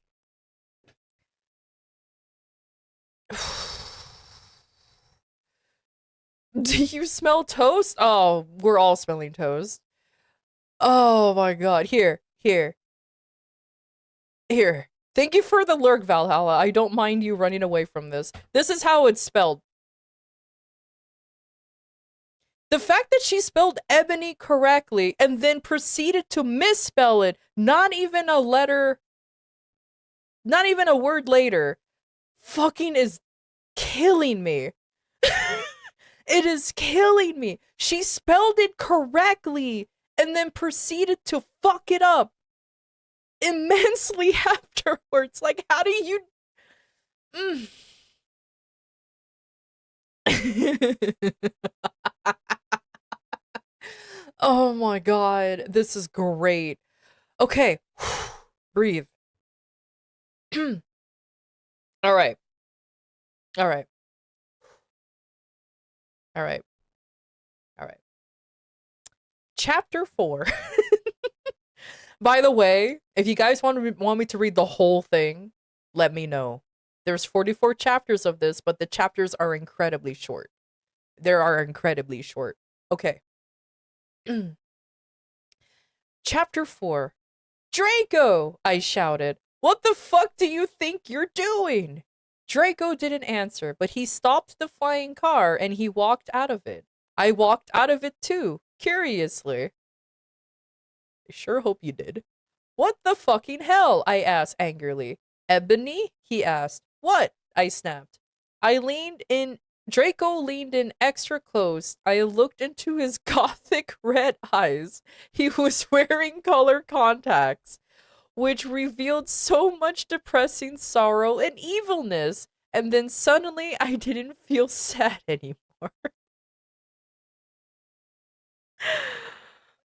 Do you smell toast? Oh, we're all smelling toast. Oh my god. Here. Thank you for the lurk, Valhalla. I don't mind you running away from this. This is how it's spelled. The fact that she spelled ebony correctly and then proceeded to misspell it, not even a letter, not even a word later, fucking is killing me. It is killing me. She spelled it correctly and then proceeded to fuck it up immensely afterwards. Like, how do you... Oh my god, this is great. Okay, breathe. All right. Chapter 4. By the way, if you guys want me to read the whole thing, let me know. There's 44 chapters of this, but the chapters are incredibly short. Okay. Chapter 4. Draco! I shouted. What the fuck do you think you're doing? Draco didn't answer, but he stopped the flying car and he walked out of it. I walked out of it too, curiously. I sure hope you did. What the fucking hell? I asked angrily. Ebony? He asked. What? I snapped. Draco leaned in extra close. I looked into his gothic red eyes. He was wearing color contacts, which revealed so much depressing sorrow and evilness. And then suddenly I didn't feel sad anymore.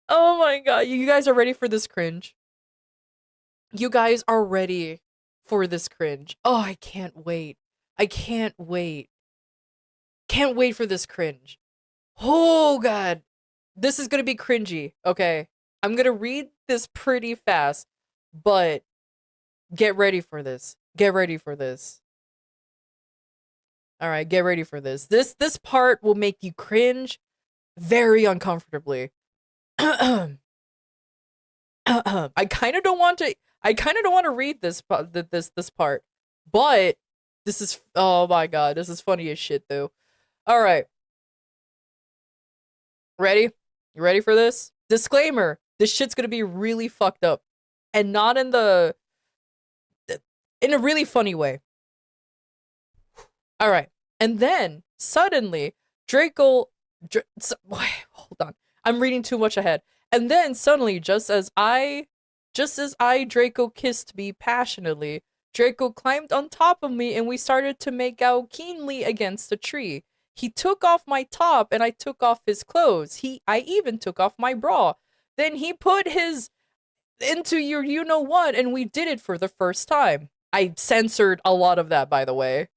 Oh my god, you guys are ready for this cringe? You guys are ready for this cringe. Oh, I can't wait. Can't wait for this cringe. Oh god. This is gonna be cringy, okay? I'm gonna read this pretty fast, but get ready for this. Alright, get ready for this. This part will make you cringe very uncomfortably. I kind of don't want to read this part, but this is, oh my god, this is funny as shit though. All right. Ready? You ready for this? Disclaimer, this shit's going to be really fucked up and not in a really funny way. All right. And then suddenly hold on. I'm reading too much ahead. And then suddenly, just as I, Draco kissed me passionately, Draco climbed on top of me and we started to make out keenly against a tree. He took off my top and I took off his clothes. I even took off my bra. Then he put his into your you-know-what and we did it for the first time. I censored a lot of that, by the way.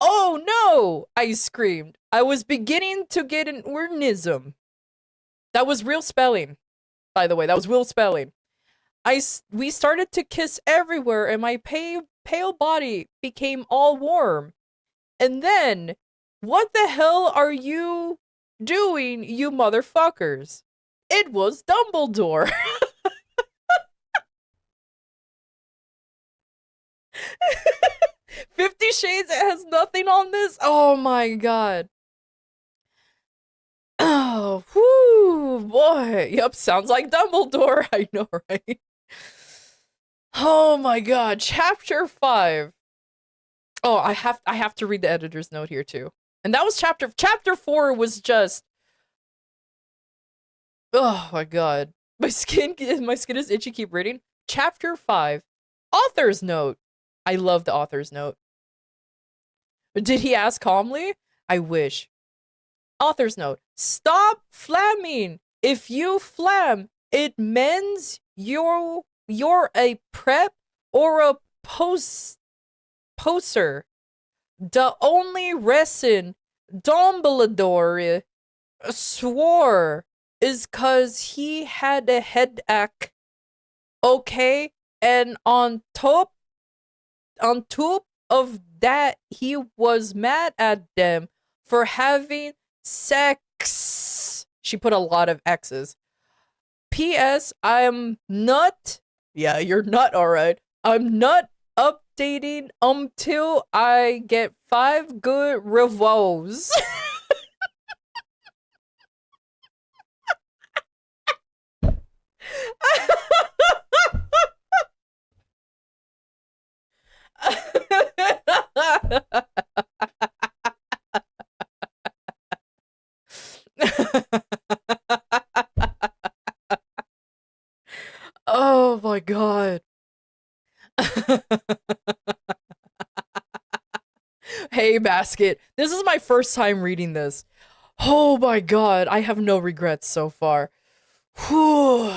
Oh no! I screamed. I was beginning to get an orgasm. That was real spelling, by the way. That was real spelling. We started to kiss everywhere and my pale body became all warm. And then, what the hell are you doing, you motherfuckers? It was Dumbledore. 50 Shades, it has nothing on this? Oh my god. Oh, whoo, boy. Yep, sounds like Dumbledore. I know, right? Oh my god. Chapter 5. Oh, I have to read the editor's note here too. And that was chapter 4 was just, oh my god. My skin is itchy, keep reading. Chapter 5. Author's note. I love the author's note. Did he ask calmly? I wish. Author's note. Stop flamming. If you flam, it means you're a prep or a poser. The only reason Dumbledore swore is cause he had a headache. Okay? And on top of that, he was mad at them for having sex. She put a lot of X's. P.S. I'm not. Yeah, you're not alright. I'm not updating until I get 5 good reviews. Oh my god. Hey, Basket. This is my first time reading this. Oh my god, I have no regrets so far. Whew.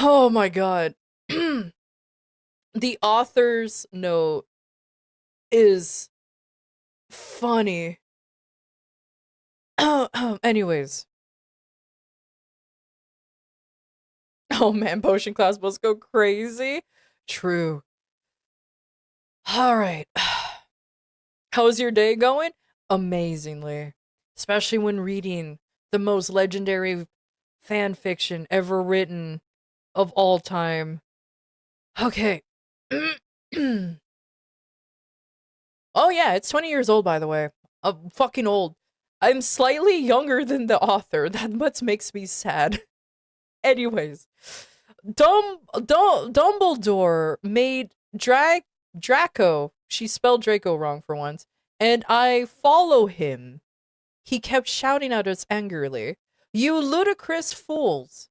Oh my god. The author's note is funny. Anyways. Oh man, potion class must go crazy. True. Alright. How's your day going? Amazingly. Especially when reading the most legendary fan fiction ever written of all time. Okay. Oh yeah, it's 20 years old, by the way. Fucking old. I'm slightly younger than the author. That much makes me sad. Anyways. Dumbledore made Draco. She spelled Draco wrong for once. And I follow him. He kept shouting at us angrily. You ludicrous fools.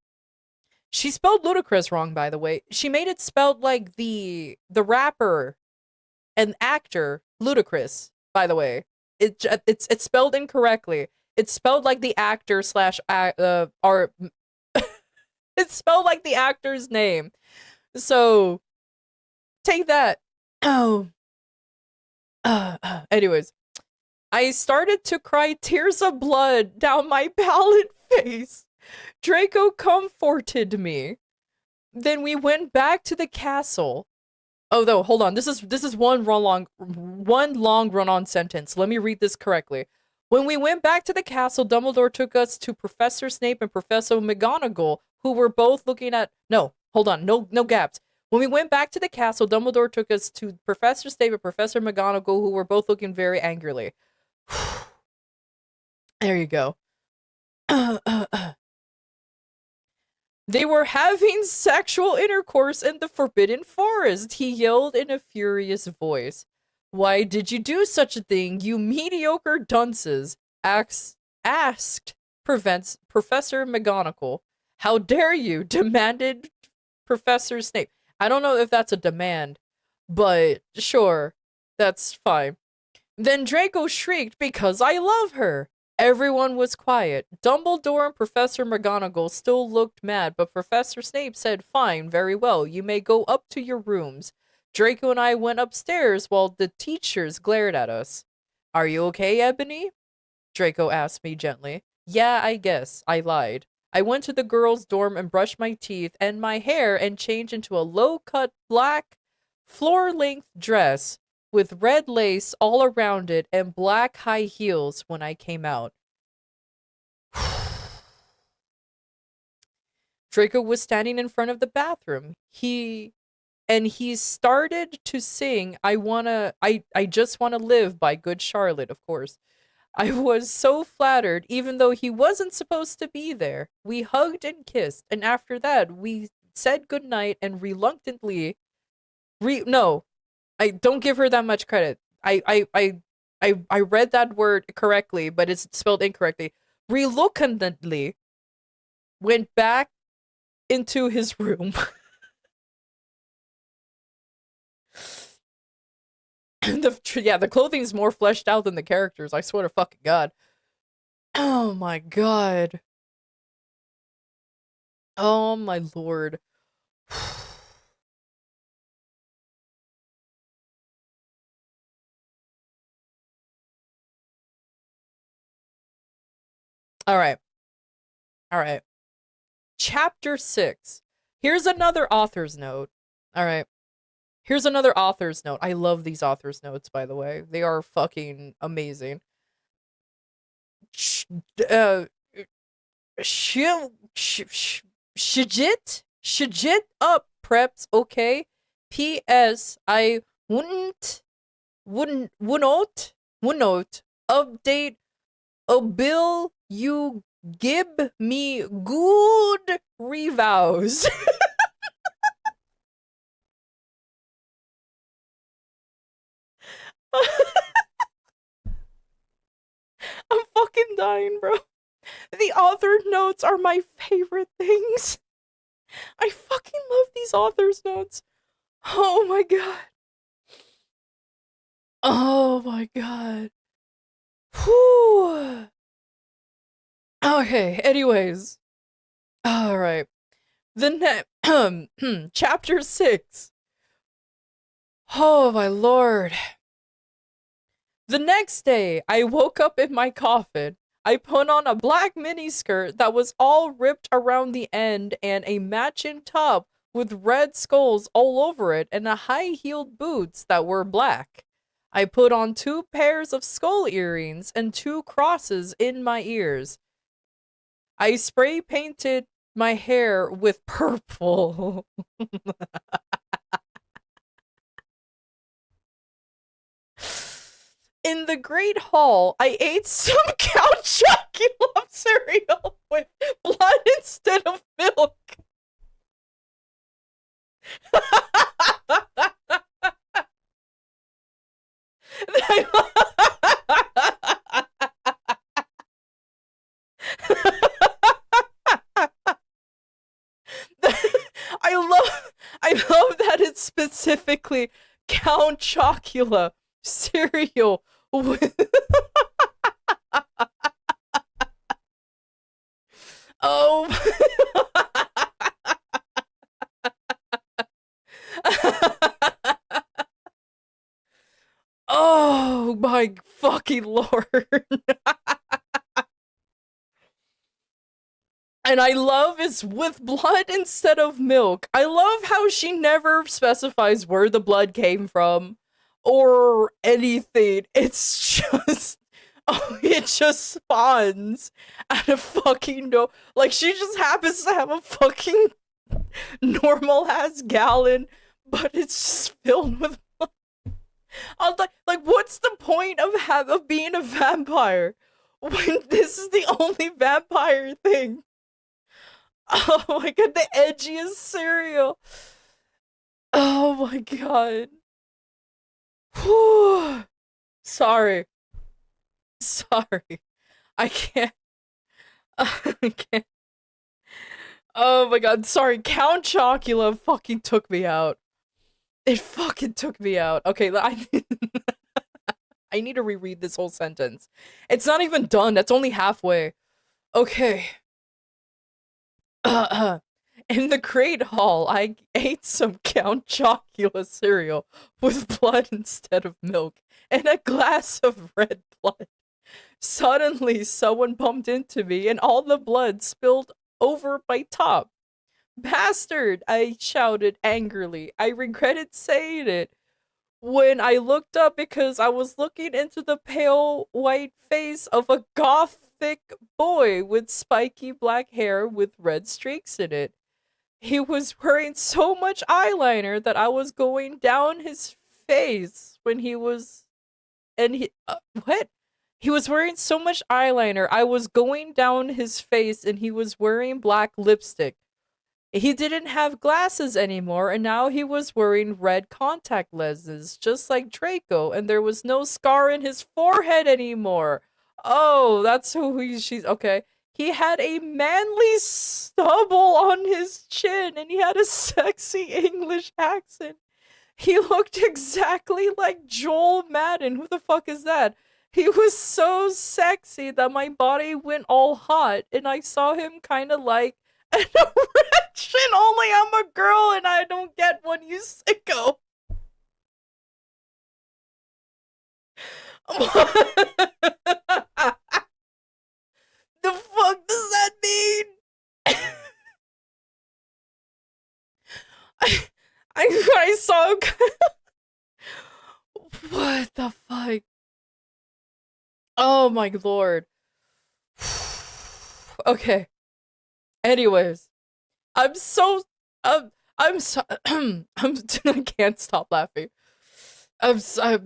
She spelled ludicrous wrong, by the way. She made it spelled like the rapper and actor Ludacris, by the way. It's spelled incorrectly. It's spelled like the actor slash or it's spelled like the actor's name. So take that. Oh. Anyways, I started to cry tears of blood down my pallid face. Draco comforted me. Then we went back to the castle. Oh, though, hold on. This is one long run-on sentence. Let me read this correctly. When we went back to the castle, Dumbledore took us to Professor Snape and Professor McGonagall, who were both looking at... No, hold on. No gaps. When we went back to the castle, Dumbledore took us to Professor Snape and Professor McGonagall, who were both looking very angrily. There you go. They were having sexual intercourse in the Forbidden Forest, he yelled in a furious voice. Why did you do such a thing, you mediocre dunces? Asked Professor McGonagall. How dare you? Demanded Professor Snape. I don't know if that's a demand, but sure, that's fine. Then Draco shrieked, because I love her. Everyone was quiet. Dumbledore and Professor McGonagall still looked mad, but Professor Snape said, fine, very well, you may go up to your rooms. Draco and I went upstairs while the teachers glared at us. Are you okay, Ebony? Draco asked me gently. Yeah, I guess. I lied. I went to the girls' dorm and brushed my teeth and my hair and changed into a low-cut black floor-length dress with red lace all around it and black high heels when I came out. Draco was standing in front of the bathroom. He started to sing I Just Wanna Live by Good Charlotte, of course. I was so flattered, even though he wasn't supposed to be there. We hugged and kissed, and after that, we said goodnight and reluctantly... No, I don't give her that much credit. I read that word correctly, but it's spelled incorrectly. Reluctantly went back into his room. The clothing's more fleshed out than the characters. I swear to fucking God. Oh my God. Oh my Lord. All right. All right. Chapter 6. Here's another author's note. All right. Here's another author's note. I love these author's notes, by the way. They are fucking amazing. Uh, Shijit up, preps, okay? P.S. I wouldn't update a bill you give me good revows. I'm fucking dying, bro. The author notes are my favorite things. I fucking love these author's notes. Oh my God. Oh my God. Whew. Okay, anyways. Alright. Chapter 6. Oh my Lord. The next day, I woke up in my coffin. I put on a black miniskirt that was all ripped around the end and a matching top with red skulls all over it and a high-heeled boots that were black. I put on 2 pairs of skull earrings and 2 crosses in my ears. I spray painted my hair with purple. In the Great Hall, I ate some Count Chocula cereal with blood instead of milk. I love that it's specifically Count Chocula cereal with oh oh my fucking Lord. And I love is with blood instead of milk. I love how she never specifies where the blood came from or anything. It's just, oh, it just spawns out of fucking no. Like, she just happens to have a fucking normal ass gallon, but it's just filled with blood. I'm like, what's the point of being a vampire when this is the only vampire thing? Oh my God, the edgiest cereal. Oh my God. Whew. Sorry. Sorry. I can't. I can't. Oh my God, sorry. Count Chocula fucking took me out. It fucking took me out. Okay, I need to reread this whole sentence. It's not even done. That's only halfway. Okay. In the Great Hall, I ate some Count Chocula cereal with blood instead of milk and a glass of red blood. Suddenly, someone bumped into me and all the blood spilled over my top. Bastard! I shouted angrily. I regretted saying it when I looked up because I was looking into the pale white face of a gothic boy with spiky black hair with red streaks in it. He was wearing so much eyeliner that I was going down his face when he was. And he. What? He was wearing so much eyeliner, I was going down his face and he was wearing black lipstick. He didn't have glasses anymore, and now he was wearing red contact lenses, just like Draco, and there was no scar in his forehead anymore. Oh, that's who she's, okay. He had a manly stubble on his chin, and he had a sexy English accent. He looked exactly like Joel Madden. Who the fuck is that? He was so sexy that my body went all hot, and I saw him kind of like an erection. Only I'm a girl and I don't get one, you sicko. The fuck does that mean? I saw him. What the fuck? Oh my lord. Okay. Anyways, I'm so I'm so I can't stop laughing.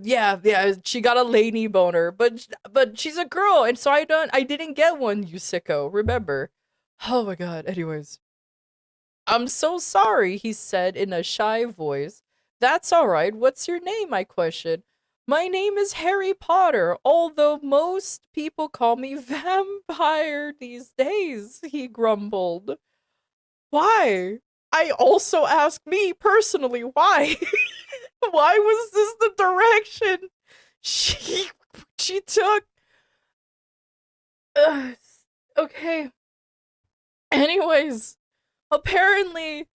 Yeah, she got a lady boner, but she's a girl, and so I didn't get one, you sicko. Remember? Oh my god. Anyways, I'm so sorry, he said in a shy voice. That's all right. What's your name? I questioned. My name is Harry Potter, although most people call me vampire these days, he grumbled. Why? I also asked me personally why. Why was this the direction she she took? Ugh, okay. Anyways, apparently,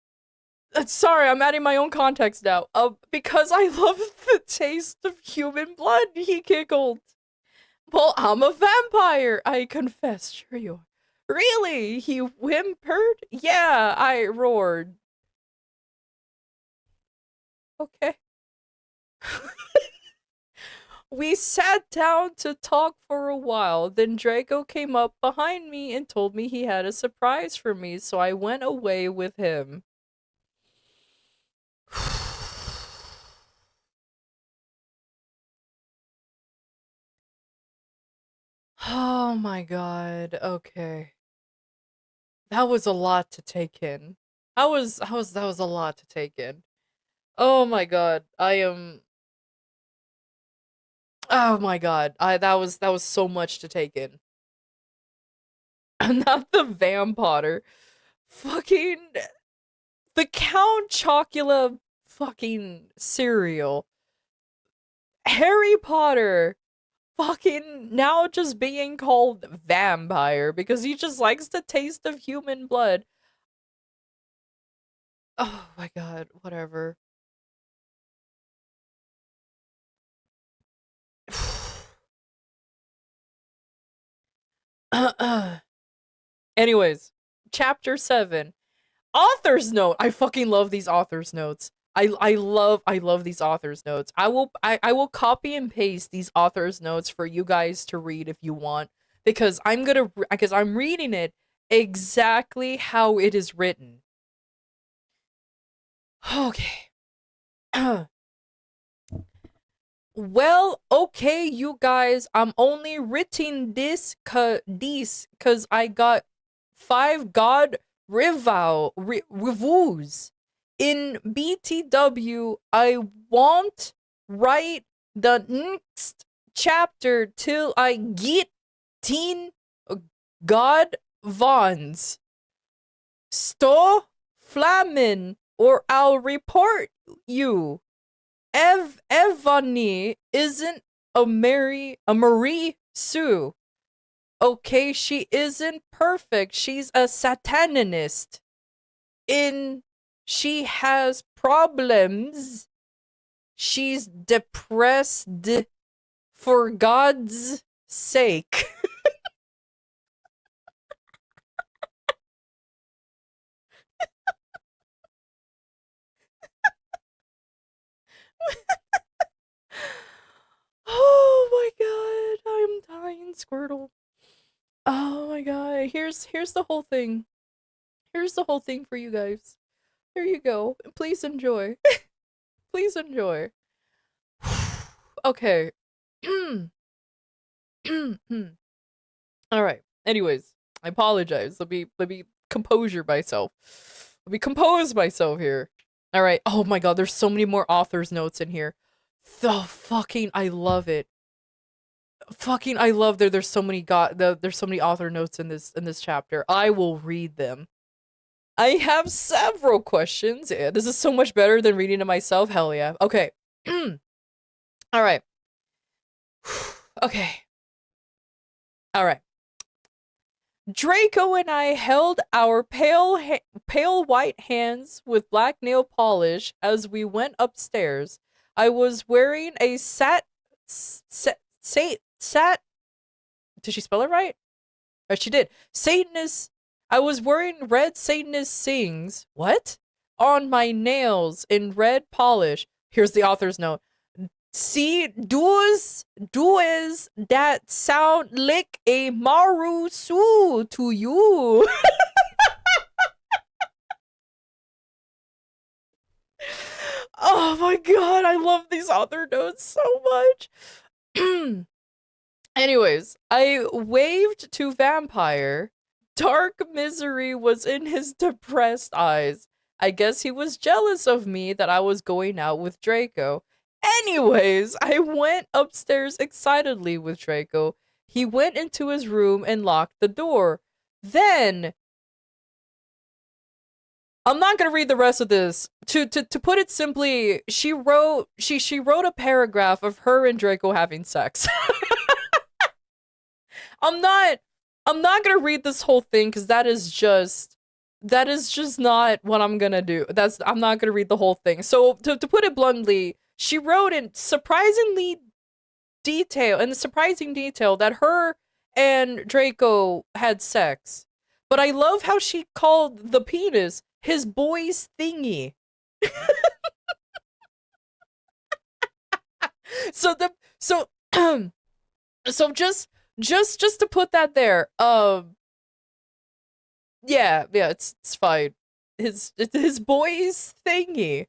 sorry, I'm adding my own context now. Because I love the taste of human blood, he giggled. Well, I'm a vampire, I confessed. Sure you are. Really? He whimpered. Yeah, I roared. Okay. We sat down to talk for a while. Then Draco came up behind me and told me he had a surprise for me, so I went away with him. Oh my god. Okay. That was a lot to take in. That was a lot to take in. Oh my god. I am Oh my god. I that was so much to take in. Not the vampire. Fucking the Count Chocula fucking cereal. Harry Potter fucking now just being called vampire because he just likes the taste of human blood. Oh my god, whatever. Anyways, chapter 7. Author's note. I fucking love these author's notes. I love these author's notes. I will copy and paste these author's notes for you guys to read if you want because I'm reading it exactly how it is written. Okay. Well, okay, you guys, I'm only writing this cause I got 5 god reviews. In BTW, I won't write the next chapter till I get 10 god vons. Sto flamin or I'll report you. Evany isn't a Marie Sue. Okay, she isn't perfect. She's a satanist. She has problems. She's depressed for God's sake. Oh my god, I'm dying, Squirtle. Oh my god, here's the whole thing. Here's the whole thing for you guys. Here you go. Please enjoy. Please enjoy. Okay. All right. Anyways, I apologize. Let me composure myself. Let me compose myself here. All right. Oh my god, there's so many more author's notes in here. The fucking I love it. Fucking I love there's so many there's so many author notes in this chapter. I will read them. I have several questions. Yeah, this is so much better than reading to myself. Hell yeah. Okay. All right. Okay. All right. Draco and I held our pale white hands with black nail polish as we went upstairs. I was wearing a sat. Did she spell it right? Oh, she did. Satanist. I was wearing red Satanist sings. What? On my nails in red polish. Here's the author's note. See, does that sound like a Maru Su to you? Oh my god, I love these author notes so much. Anyways, I waved to Vampire. Dark misery was in his depressed eyes. I guess he was jealous of me that I was going out with Draco. Anyways, I went upstairs excitedly with Draco. He went into his room and locked the door. Then, I'm not gonna read the rest of this. To put it simply, she wrote a paragraph of her and Draco having sex. I'm not gonna read this whole thing because that is just not what I'm gonna do. I'm not gonna read the whole thing. So to put it bluntly, she wrote in surprising detail that her and Draco had sex. But I love how she called the penis his boy's thingy. so the so so just to put that there, yeah, it's fine. His boy's thingy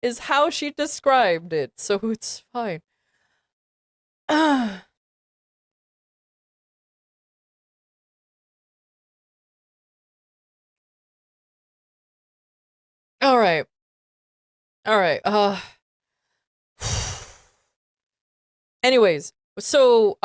is how she described it, so it's fine. All right, all right. Anyways, so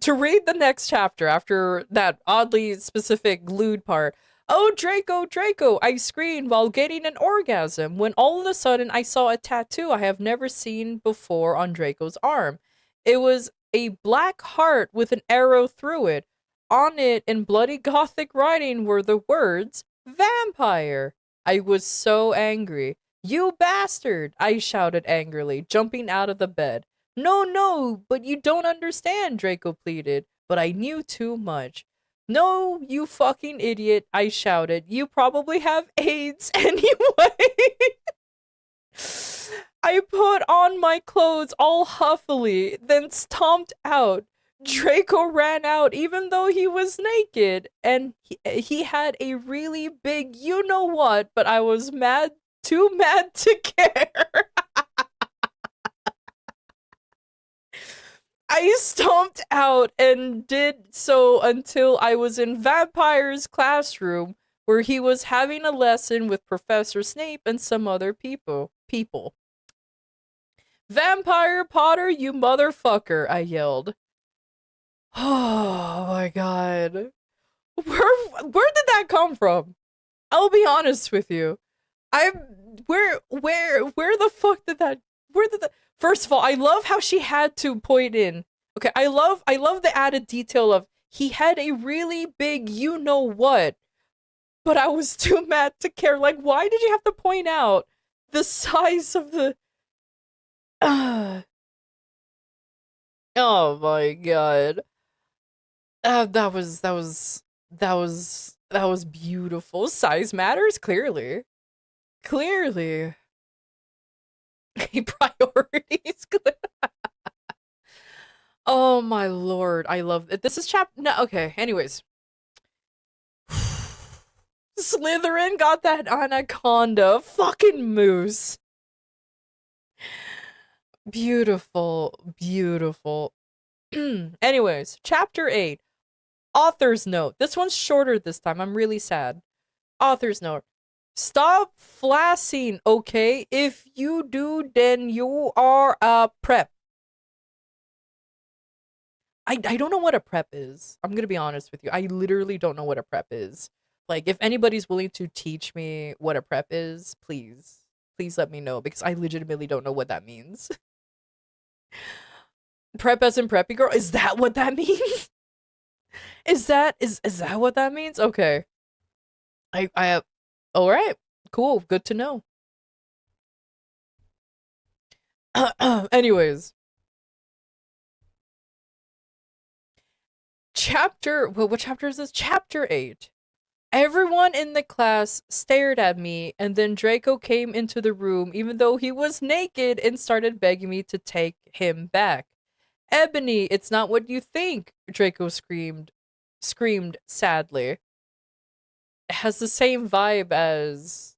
to read the next chapter after that oddly specific glued part. Oh, Draco, Draco, I screamed while getting an orgasm when all of a sudden I saw a tattoo I have never seen before on Draco's arm. It was a black heart with an arrow through it. On it, in bloody gothic writing, were the words, vampire. I was so angry. You bastard, I shouted angrily, jumping out of the bed. No, no, but you don't understand, Draco pleaded, but I knew too much. No, you fucking idiot, I shouted. You probably have AIDS anyway. I put on my clothes all huffily, then stomped out. Draco ran out even though he was naked, and he had a really big you know what, but I was too mad to care. I stomped out and did so until I was in Vampire's classroom, where he was having a lesson with Professor Snape and some other people. Vampire Potter, you motherfucker, I yelled. Oh my god. Where did that come from? I'll be honest with you. Where the fuck did that First of all, I love how she had to point in. Okay, I love the added detail of he had a really big you know what, but I was too mad to care. Like, why did you have to point out the size of the Oh my god. That was beautiful. Size matters, clearly. Clearly. Priorities. Oh my lord, I love it. This is no, okay, anyways. Slytherin got that anaconda. Fucking moose. Beautiful, beautiful. Anyways, chapter 8. Author's note. This one's shorter this time. I'm really sad. Author's note. Stop flassing, okay? If you do, then you are a prep. I don't know what a prep is. I'm gonna be honest with you. I literally don't know what a prep is. Like, if anybody's willing to teach me what a prep is, please let me know because I legitimately don't know what that means. Prep as in preppy girl? Is that what that means? Is that what that means? Okay. I all right. Cool. Good to know. Anyways, what chapter is this? Chapter 8. Everyone in the class stared at me, and then Draco came into the room even though he was naked and started begging me to take him back. Ebony, it's not what you think, Draco screamed sadly. It has the same vibe as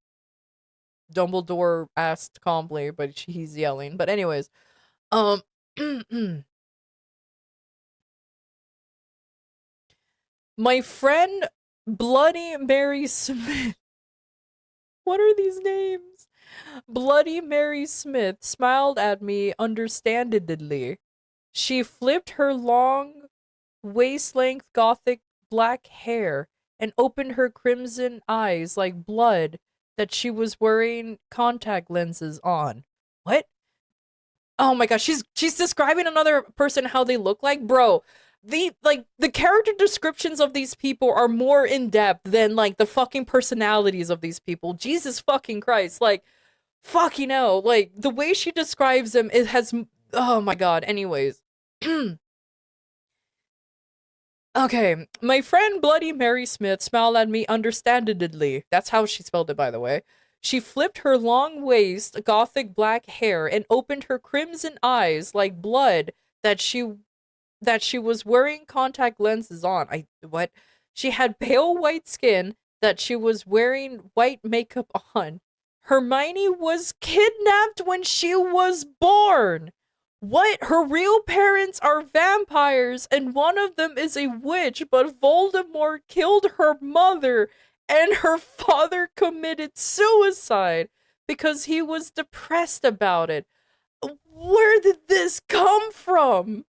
Dumbledore asked calmly, but he's yelling. But anyways, um my friend Bloody Mary Smith. What are these names? Bloody Mary Smith smiled at me understandingly. She flipped her long, waist-length gothic black hair and opened her crimson eyes like blood that she was wearing contact lenses on. What? Oh my gosh, she's describing another person how they look like, bro. The character descriptions of these people are more in depth than like the fucking personalities of these people. Jesus fucking Christ, like fucking hell, like the way she describes them, it has. Oh my god. Anyways, okay, my friend Bloody Mary Smith smiled at me understandingly. That's how she spelled it, by the way. She flipped her long waist, gothic black hair, and opened her crimson eyes like blood that she was wearing contact lenses on. What? She had pale white skin that she was wearing white makeup on. Hermione was kidnapped when she was born. What? Her real parents are vampires, and one of them is a witch, but Voldemort killed her mother, and her father committed suicide because he was depressed about it. Where did this come from?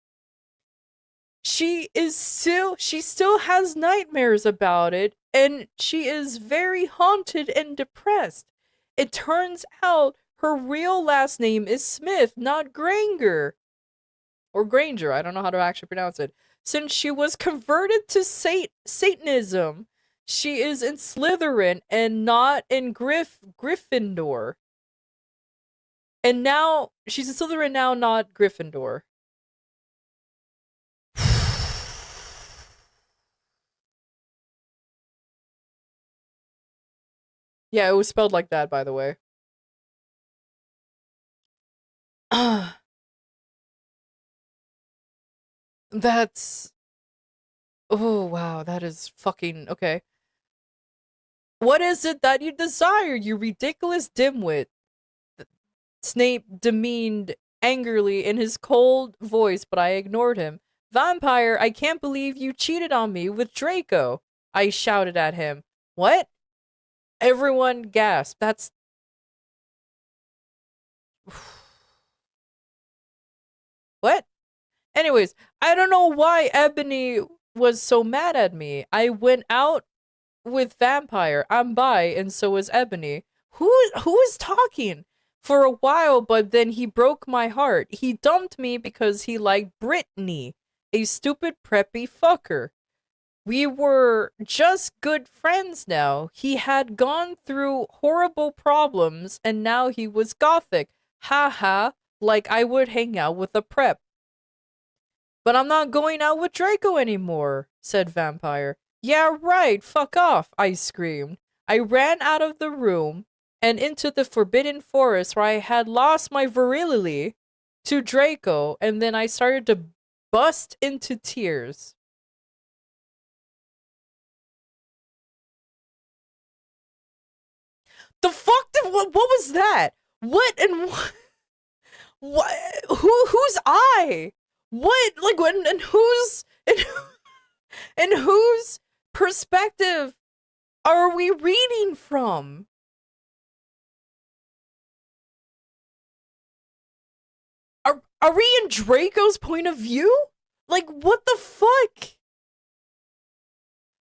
She still has nightmares about it, and she is very haunted and depressed. It turns out her real last name is Smith, not Granger. Or Granger, I don't know how to actually pronounce it. Since she was converted to Satanism, she is in Slytherin and not in Gryffindor. And now, she's in Slytherin now, not Gryffindor. Yeah, it was spelled like that, by the way. That's. Oh, wow, that is fucking. Okay. What is it that you desire, you ridiculous dimwit? Snape demeaned angrily in his cold voice, but I ignored him. Vampire, I can't believe you cheated on me with Draco, I shouted at him. What? Everyone gasped. That's. What? Anyways, I don't know why Ebony was so mad at me. I went out with Vampire. I'm bi, and so is Ebony. Who is talking? For a while, but then he broke my heart. He dumped me because he liked Brittany, a stupid preppy fucker. We were just good friends now. He had gone through horrible problems, and now he was gothic. Ha ha, like I would hang out with a prep. But I'm not going out with Draco anymore, said Vampire. Yeah, right, fuck off, I screamed. I ran out of the room and into the forbidden forest where I had lost my virility to Draco, and then I started to bust into tears. The fuck? What was that? What and what? What? Who's I? What? Like when and who's and whose perspective are we reading from? Are we in Draco's point of view? Like, what the fuck?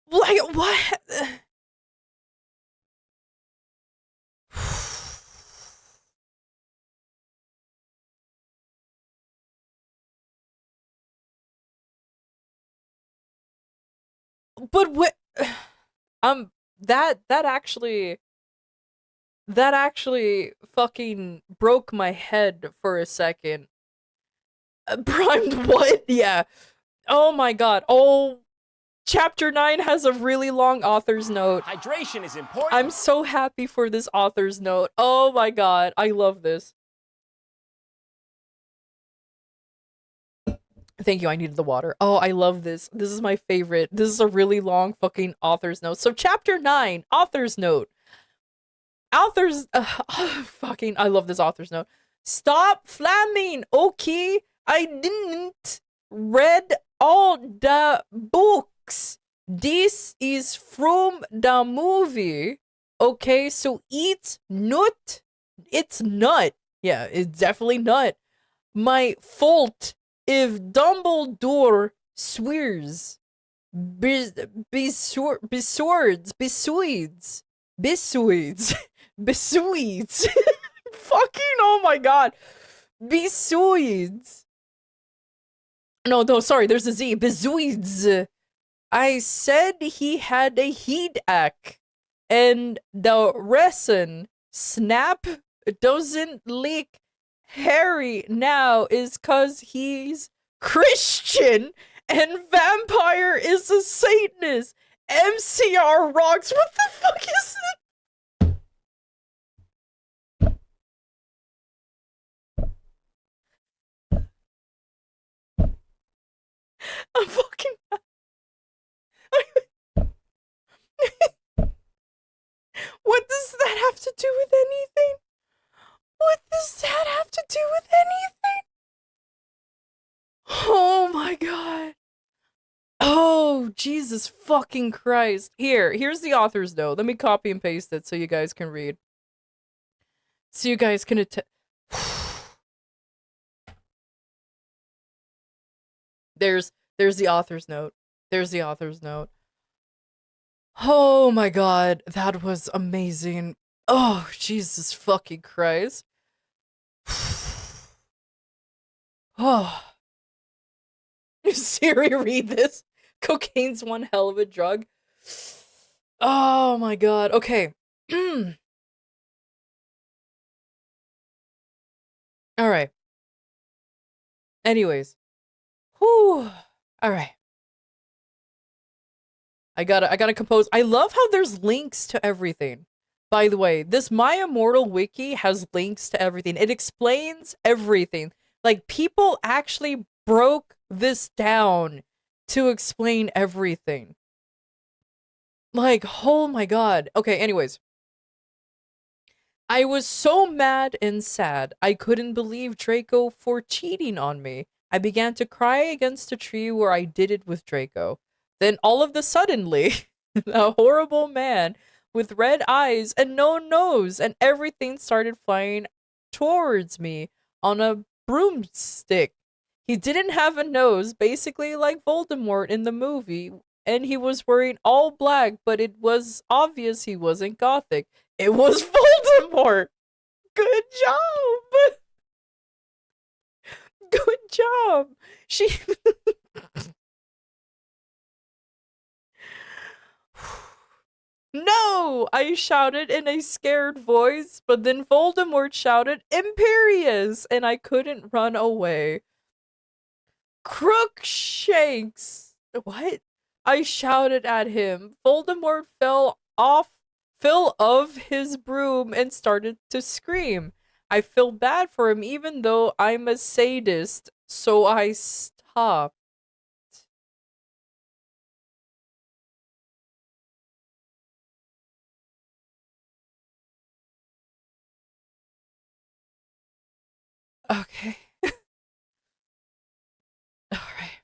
Like, what? But what? Um, that actually fucking broke my head for a second. Primed what? Yeah. Oh my god. Oh, chapter 9 has a really long author's note. Hydration is important. I'm so happy for this author's note. Oh my god. I love this. Thank you, I needed the water. Oh, I love this. This is my favorite. This is a really long fucking author's note. So chapter 9, author's note. Author's fucking I love this author's note. Stop flaming, okay? I didn't read all the books. This is from the movie. Okay, so it's not. It's not. Yeah, it's definitely not my fault if Dumbledore swears. Besoids. Fucking oh my god. Besoids. No, sorry, there's a Z. Besoids. I said he had a headache, and the reason Snap doesn't lick Harry now is cause he's Christian and Vampire is a Satanist. MCR rocks. What the fuck is it? I'm fucking. What does that have to do with anything? What does that have to do with anything? Oh my god. Oh, Jesus fucking Christ. Here's the author's note. Let me copy and paste it so you guys can read. So you guys can There's the author's note. There's the author's note. Oh my god, that was amazing. Oh, Jesus fucking Christ. Oh. Siri, read this. Cocaine's one hell of a drug. Oh my god. Okay. Alright. Anyways. Whew. Alright. I gotta compose. I love how there's links to everything. By the way, this My Immortal wiki has links to everything. It explains everything. Like, people actually broke this down to explain everything. Like, oh my god. Okay, anyways. I was so mad and sad. I couldn't believe Draco for cheating on me. I began to cry against a tree where I did it with Draco. Then all of the suddenly, a horrible man with red eyes and no nose and everything started flying towards me on a broomstick. He didn't have a nose, basically like Voldemort in the movie, and he was wearing all black, but it was obvious he wasn't gothic. It was Voldemort! Good job! Good job! She... No! I shouted in a scared voice, but then Voldemort shouted, Imperious! And I couldn't run away. Crookshanks! What? I shouted at him. Voldemort fell of his broom and started to scream. I feel bad for him even though I'm a sadist, so I stopped. Okay. Alright.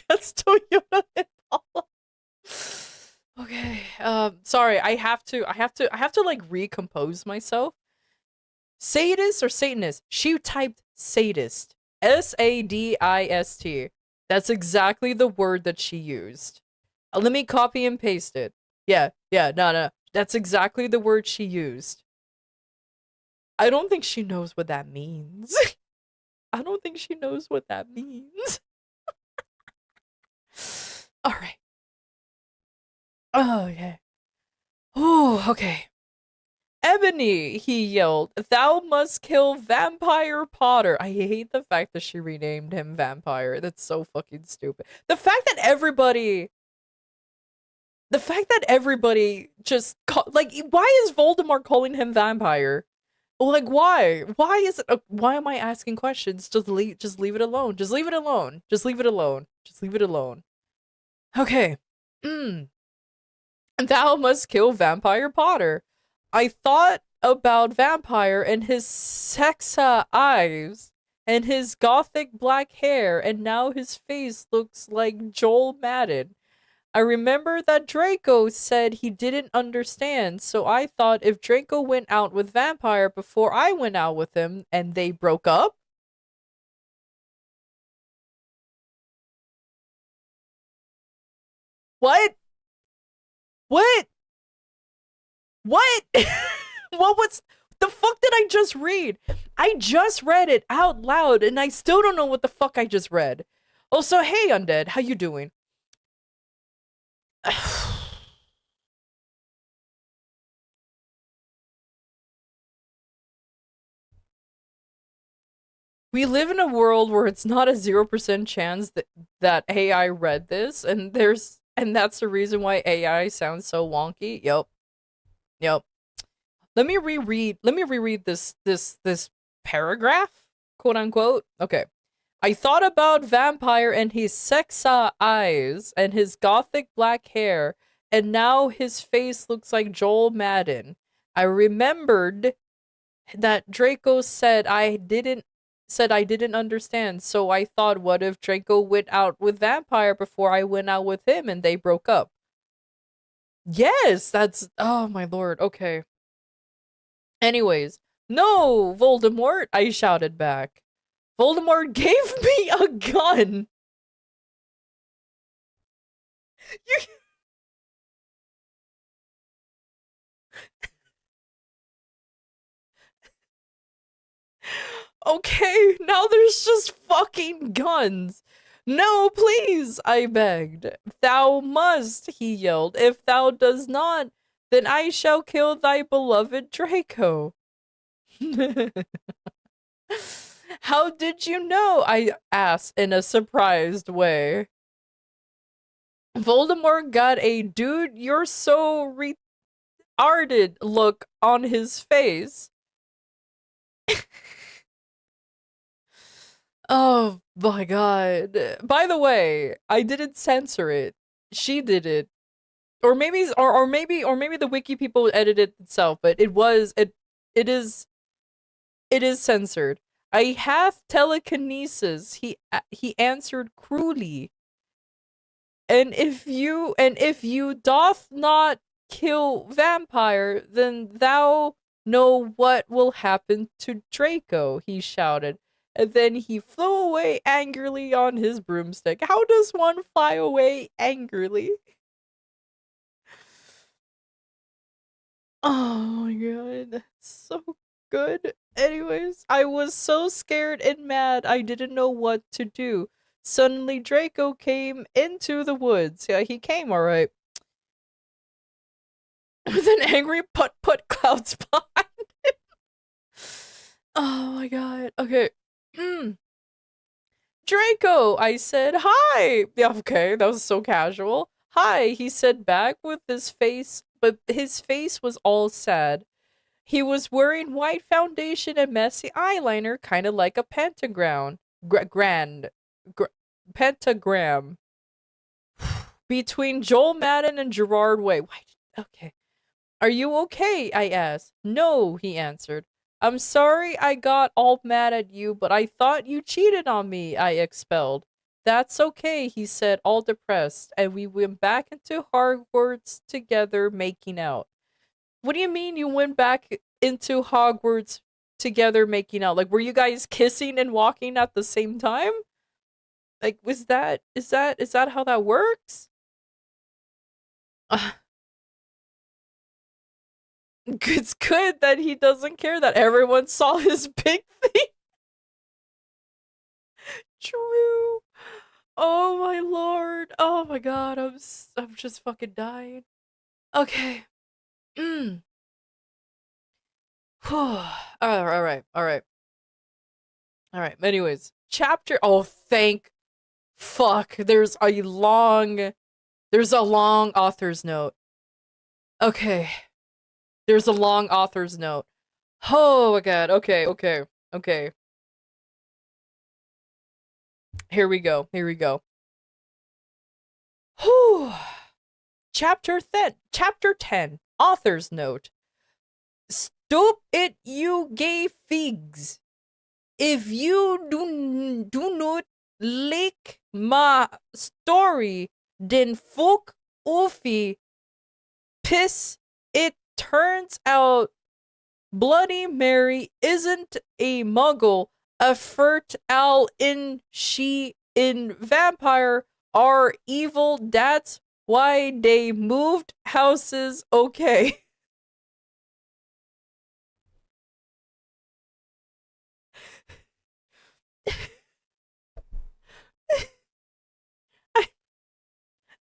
Gets Toyota and Paula. Okay. Sorry, I have to like recompose myself. Sadist or Satanist? She typed sadist. sadist. That's exactly the word that she used. Let me copy and paste it. Yeah, no. That's exactly the word she used. I don't think she knows what that means. I don't think she knows what that means. All right. Oh, yeah. Oh, okay. Ebony, he yelled, thou must kill Vampire Potter. I hate the fact that she renamed him Vampire. That's so fucking stupid. The fact that everybody just like, why is Voldemort calling him Vampire? Like, why? Why is it? Why am I asking questions? Just leave it alone. Just leave it alone. Just leave it alone. Just leave it alone. Okay. Thou must kill Vampire Potter. I thought about Vampire and his sexa eyes and his gothic black hair, and now his face looks like Joel Madden. I remember that Draco said he didn't understand, so I thought if Draco went out with Vampire before I went out with him and they broke up. What? What? What? What was the fuck did I just read? I just read it out loud and I still don't know what the fuck I just read. Also, hey Undead, how you doing? We live in a world where it's not a 0% chance that AI read this, and that's the reason why AI sounds so wonky. Yep. Let me reread this paragraph, quote unquote. Okay. I thought about Vampire and his sexa eyes and his gothic black hair, and now his face looks like Joel Madden. I remembered that Draco said I didn't understand, so I thought, what if Draco went out with Vampire before I went out with him and they broke up? Yes, that's, oh my lord, okay. Anyways, no, Voldemort, I shouted back. Voldemort gave me a gun. You Okay, now there's just fucking guns. No, please, I begged. Thou must, he yelled. If thou does not, then I shall kill thy beloved Draco. How did you know? I asked in a surprised way. Voldemort got a dude, you're so retarded look on his face. Oh my god. By the way, I didn't censor it. She did it. Or maybe the wiki people edited it itself, but it is censored. I have telekinesis, he answered cruelly. And if you doth not kill Vampire, then thou know what will happen to Draco, he shouted. And then he flew away angrily on his broomstick. How does one fly away angrily? Oh my god, that's so good. Anyways, I was so scared and mad I didn't know what to do. Suddenly Draco came into the woods. Yeah, he came alright. With an angry put clouds behind him. Oh my god. Okay. Draco, I said, hi. Yeah, okay, that was so casual. Hi, he said back with his face, but his face was all sad. He was wearing white foundation and messy eyeliner, kind of like a pentagram. Pentagram. Between Joel Madden and Gerard Way. Okay. Are you okay? I asked. No, he answered. I'm sorry I got all mad at you, but I thought you cheated on me, I expelled. That's okay, he said, all depressed, and we went back into Hogwarts together, making out. What do you mean you went back into Hogwarts together making out? Like, were you guys kissing and walking at the same time? Like, is that how that works? It's good that he doesn't care that everyone saw his big thing. True. Oh my lord. Oh my god. I'm just fucking dying. Okay. Mm. All right. All right. All right. Anyways, chapter. Oh, thank fuck. There's a long author's note. Okay. There's a long author's note. Oh my god. Okay. Okay. Okay. Here we go. Here we go. Whew. Chapter 10. Author's note. Stop it, you gay figs. If you do not like my story, then fuck oofy. Piss. It turns out Bloody Mary isn't a muggle. A fertile in she in vampire are evil. That's why they moved houses. Okay.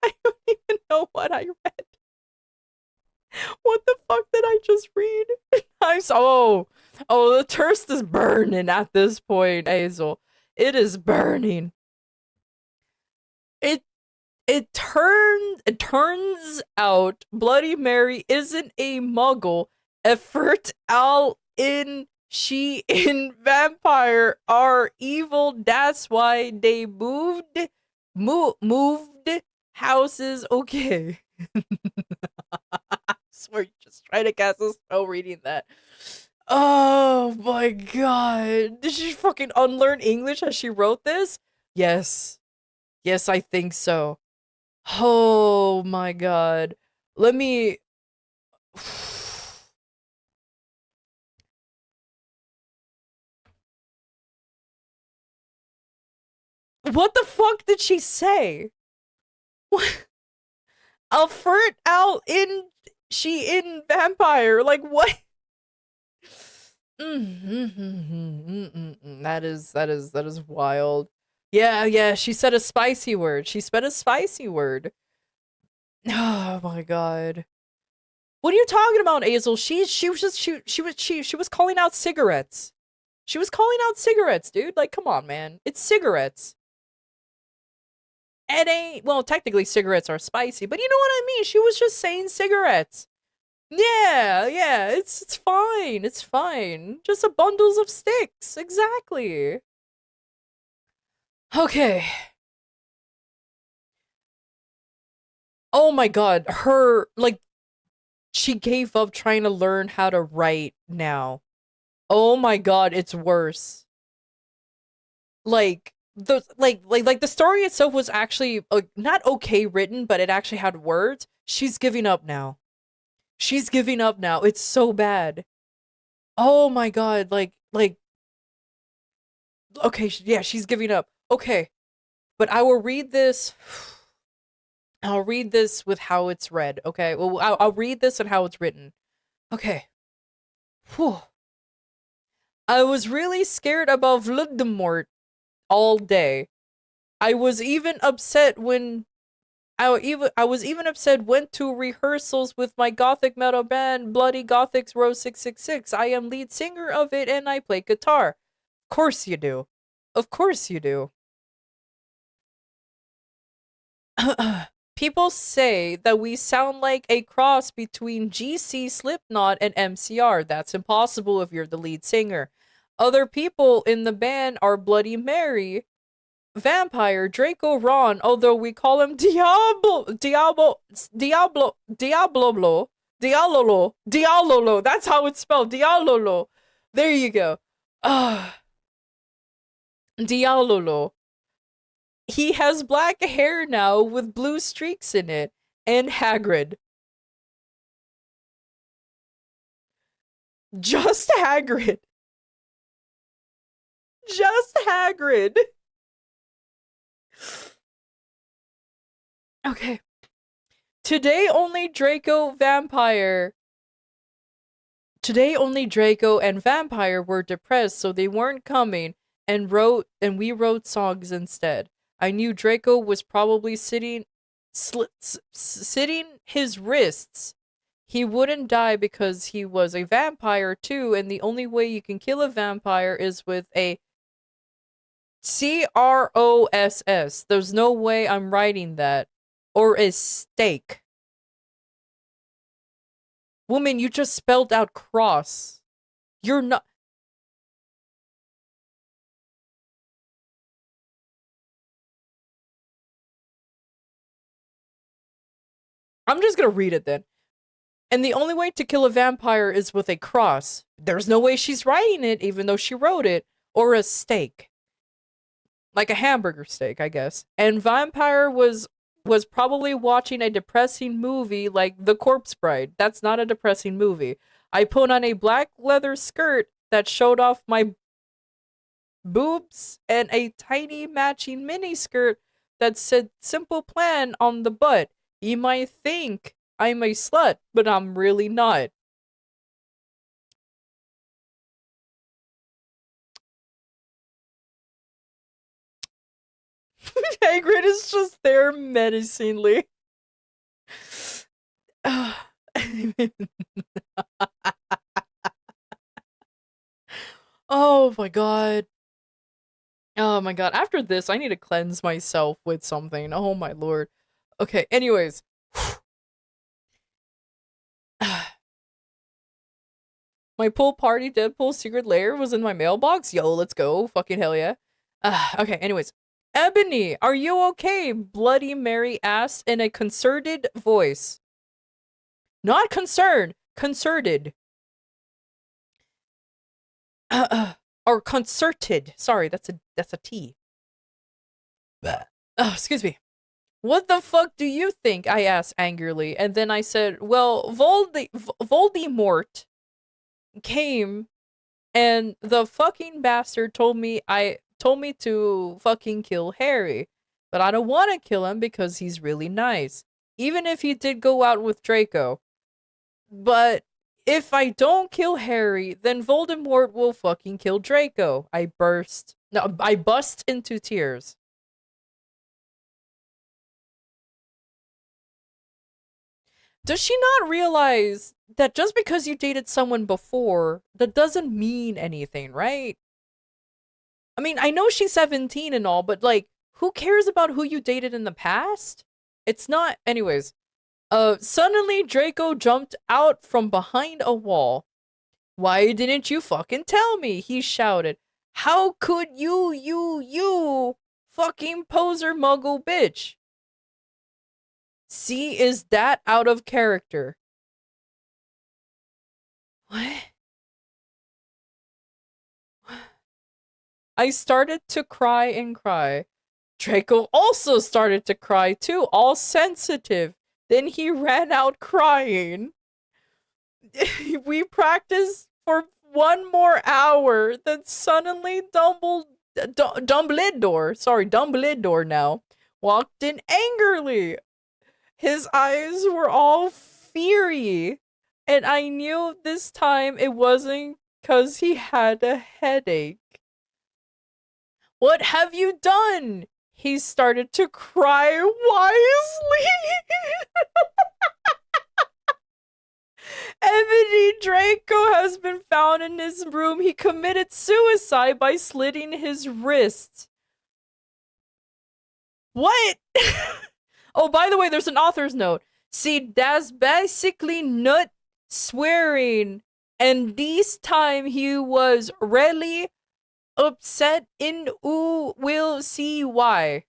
I don't even know what I read. What the fuck did I just read? Oh, the thirst is burning at this point, Hazel. It is burning. It turns out Bloody Mary isn't a muggle. Effort out in she in vampire are evil. That's why they moved houses. Okay. I swear you just try to cast a spell reading that. Oh my god. Did she fucking unlearn English as she wrote this? Yes. Yes, I think so. Oh my god. Let me. What the fuck did she say? What? Alfred out in she in vampire. Like what? That is wild. Yeah, she said a spicy word. She said a spicy word. Oh my god. What are you talking about, Hazel? She was calling out cigarettes. She was calling out cigarettes, dude. Like, come on, man. It's cigarettes. It ain't, well, technically cigarettes are spicy, but you know what I mean? She was just saying cigarettes. Yeah, it's fine. It's fine. Just a bundles of sticks. Exactly. Okay. Oh my god, she gave up trying to learn how to write now. Oh my god, it's worse. Like the story itself was actually not okay written, but it actually had words. She's giving up now. She's giving up now. It's so bad. Oh my god, okay, yeah, she's giving up. Okay. But I will read this. I'll read this with how it's read, okay? Well, I'll read this and how it's written. Okay. Whew. I was really scared about Voldemort all day. I was even upset when I was even upset went to rehearsals with my gothic metal band Bloody Gothics Row 666. I am lead singer of it and I play guitar. Of course you do. Of course you do. People say that we sound like a cross between GC, Slipknot, and MCR. That's impossible if you're the lead singer. Other people in the band are Bloody Mary, Vampire, Draco Ron, although we call him Diabololo. That's how it's spelled. Dialolo. There you go. Dialolo. He has black hair now with blue streaks in it. And Hagrid. Just Hagrid. Just Hagrid. Okay. Today only Draco and Vampire were depressed, so they weren't coming and we wrote songs instead. I knew Draco was probably sitting his wrists. He wouldn't die because he was a vampire too, and the only way you can kill a vampire is with a CROSS. There's no way I'm writing that. Or a stake. Woman, you just spelled out cross. You're not. I'm just gonna read it then. And the only way to kill a vampire is with a cross. There's no way she's writing it, even though she wrote it. Or a steak. Like a hamburger steak, I guess. And vampire was probably watching a depressing movie like The Corpse Bride. That's not a depressing movie. I put on a black leather skirt that showed off my boobs and a tiny matching mini skirt that said Simple Plan on the butt. You might think I'm a slut, but I'm really not. Hagrid is just there menacingly. Oh my god. Oh my god. After this, I need to cleanse myself with something. Oh my lord. Okay, anyways. My pool party Deadpool secret lair was in my mailbox. Yo, let's go. Fucking hell yeah. Okay, anyways. Ebony, are you okay? Bloody Mary asked in a concerted voice. Not concerned. Concerted. Or concerted. Sorry, that's a T. Oh, excuse me. What the fuck do you think? I asked angrily, and then I said, well, Voldemort came and the fucking bastard told me to fucking kill Harry. But I don't want to kill him because he's really nice. Even if he did go out with Draco. But if I don't kill Harry, then Voldemort will fucking kill Draco. I bust into tears. Does she not realize that just because you dated someone before, that doesn't mean anything, right? I mean, I know she's 17 and all, but like, who cares about who you dated in the past? It's not, anyways. Suddenly Draco jumped out from behind a wall. Why didn't you fucking tell me? He shouted. How could you fucking poser muggle bitch? See, is that out of character? What? I started to cry and cry. Draco also started to cry too, all sensitive. Then he ran out crying. We practiced for one more hour. Then suddenly Dumbledore now, walked in angrily. His eyes were all fiery. And I knew this time it wasn't because he had a headache. What have you done? He started to cry wisely. Ebony Draco has been found in his room. He committed suicide by slitting his wrists. What? Oh, by the way, there's an author's note. See, that's basically not swearing. And this time he was really upset and we'll see why.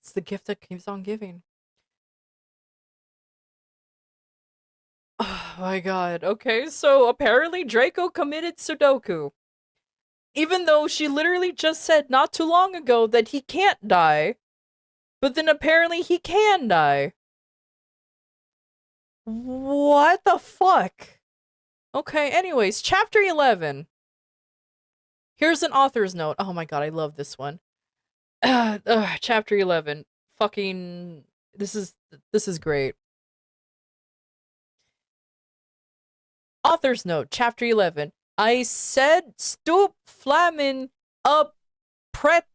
It's the gift that keeps on giving. Oh my god. Okay, so apparently Draco committed Sudoku. Even though she literally just said not too long ago that he can't die. But then apparently he can die. What the fuck? Okay, anyways, chapter 11. Here's an author's note. Oh my god, I love this one. Chapter 11. Fucking this is great. Author's note, chapter 11. I said stoop flamin up prebs.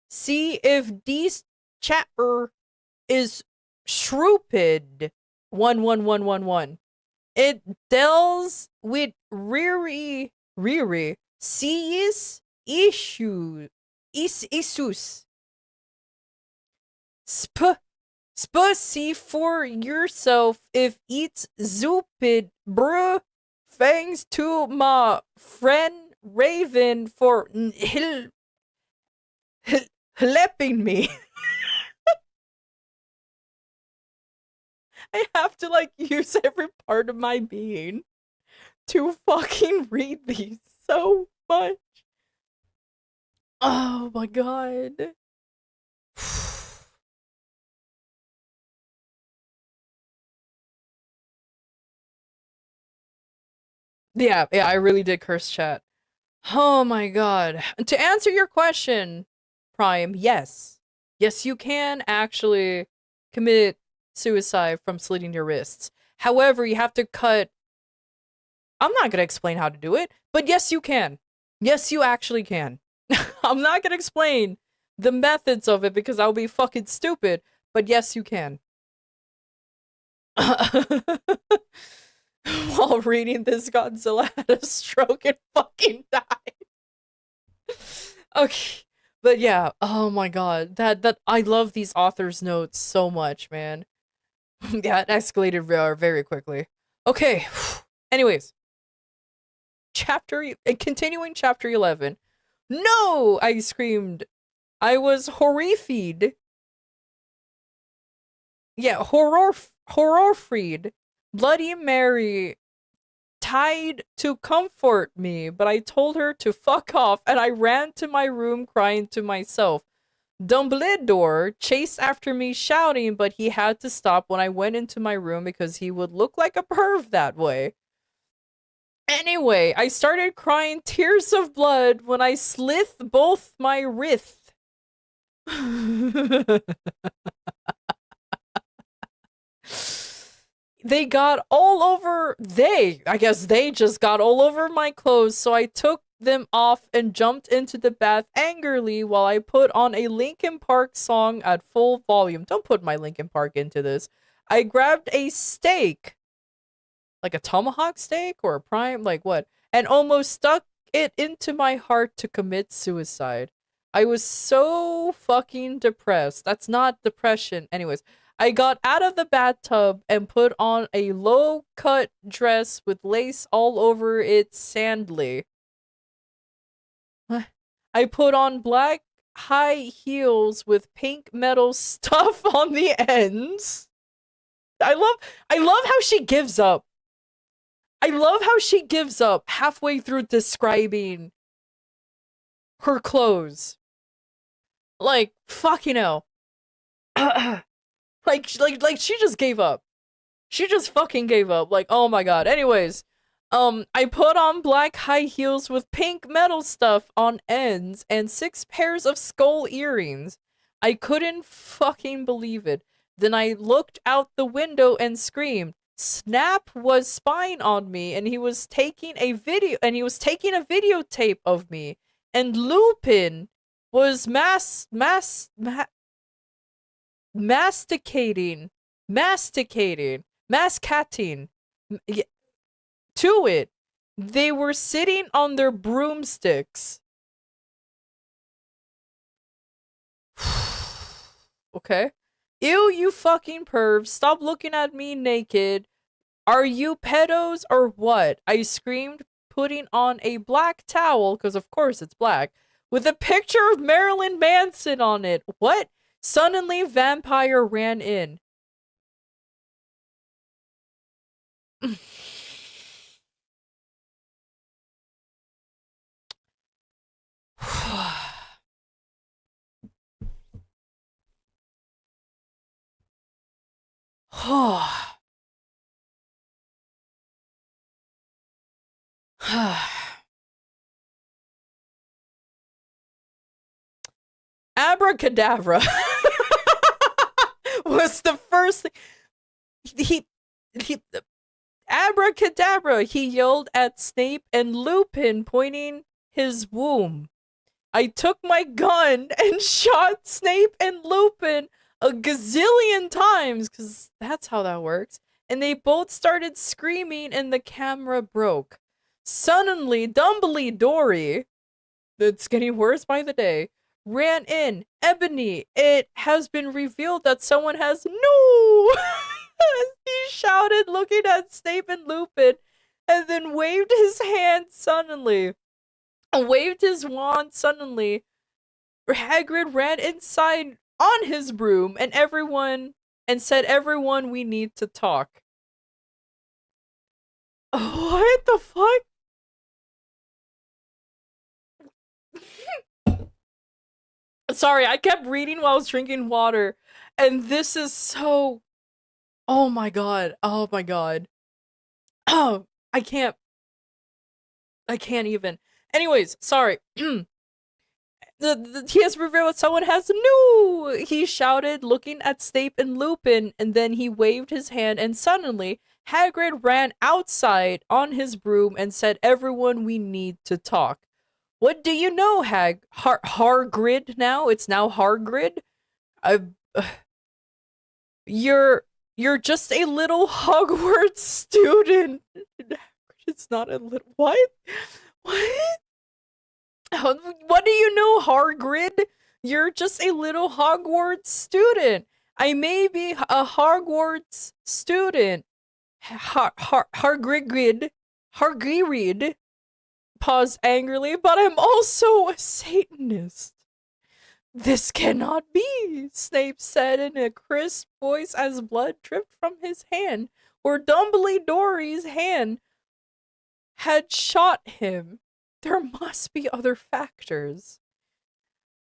See if this chapter is shrewpid. 11111. It deals with Riri sees issues. See for yourself if it's stupid, bruh. Thanks to my friend Raven for helping me. I have to like use every part of my being to fucking read these so much. Oh my god. Yeah, I really did curse chat. Oh my god. To answer your question, Prime, yes. Yes, you can actually commit suicide from slitting your wrists. However, you have to cut. I'm not gonna explain how to do it, but yes, you can. Yes, you actually can. I'm not gonna explain the methods of it because I'll be fucking stupid, but yes, you can. While reading this, Godzilla had a stroke and fucking died. Okay. But yeah, oh my god. That I love these authors' notes so much, man. Yeah, it escalated very quickly. Okay. Anyways, continuing chapter 11. No! I screamed. I was horrified. Yeah, horror-freed. Bloody Mary tried to comfort me, but I told her to fuck off and I ran to my room crying to myself. Dumbledore chased after me shouting, but he had to stop when I went into my room because he would look like a perv that way. Anyway, I started crying tears of blood when I slit both my wrists. They got all over, I guess they just got all over my clothes, so I took them off and jumped into the bath angrily while I put on a Linkin Park song at full volume. Don't put my Linkin Park into this. I grabbed a steak, like a tomahawk steak or a prime, like what, and almost stuck it into my heart to commit suicide. I was so fucking depressed. That's not depression. Anyways, I got out of the bathtub and put on a low-cut dress with lace all over it sandly. I put on black high heels with pink metal stuff on the ends. I love how she gives up. I love how she gives up halfway through describing her clothes. Like, fucking hell. Like she just gave up. She just fucking gave up. Like, oh my god. Anyways, I put on black high heels with pink metal stuff on ends and 6 pairs of skull earrings. I couldn't fucking believe it. Then I looked out the window and screamed. Snap was spying on me and he was taking a videotape of me. And Lupin was mascating to it. They were sitting on their broomsticks. Okay. Ew, you fucking perv. Stop looking at me naked. Are you pedos or what? I screamed, putting on a black towel, because of course it's black, with a picture of Marilyn Manson on it. What? Suddenly, vampire ran in. Abracadabra was the first thing. He Abracadabra, he yelled at Snape and Lupin, pointing his womb. I took my gun and shot Snape and Lupin a gazillion times, because that's how that works. And they both started screaming and the camera broke. Suddenly, Dumbledore, that's getting worse by the day, ran in. Ebony, it has been revealed that someone has no. He shouted, looking at Snape and Lupin, and then waved his hand suddenly. Waved his wand suddenly. Hagrid ran inside on his broom and said, "Everyone, we need to talk." What the fuck? Sorry, I kept reading while I was drinking water, and this is so. Oh my god. Oh my god. Oh, I can't even. Anyways, sorry. He has revealed someone has new. He shouted, looking at Snape and Lupin, and then he waved his hand, and suddenly Hagrid ran outside on his broom and said, "Everyone, we need to talk." What do you know, Hargrid now? It's now Hargrid. I, you're just a little Hogwarts student. It's not a little. What? What? What do you know, Hargrid? You're just a little Hogwarts student. I may be a Hogwarts student. Hargrid paused angrily, but I'm also a Satanist. This cannot be, Snape said in a crisp voice as blood dripped from his hand, where Dumbledore's hand had shot him. There must be other factors.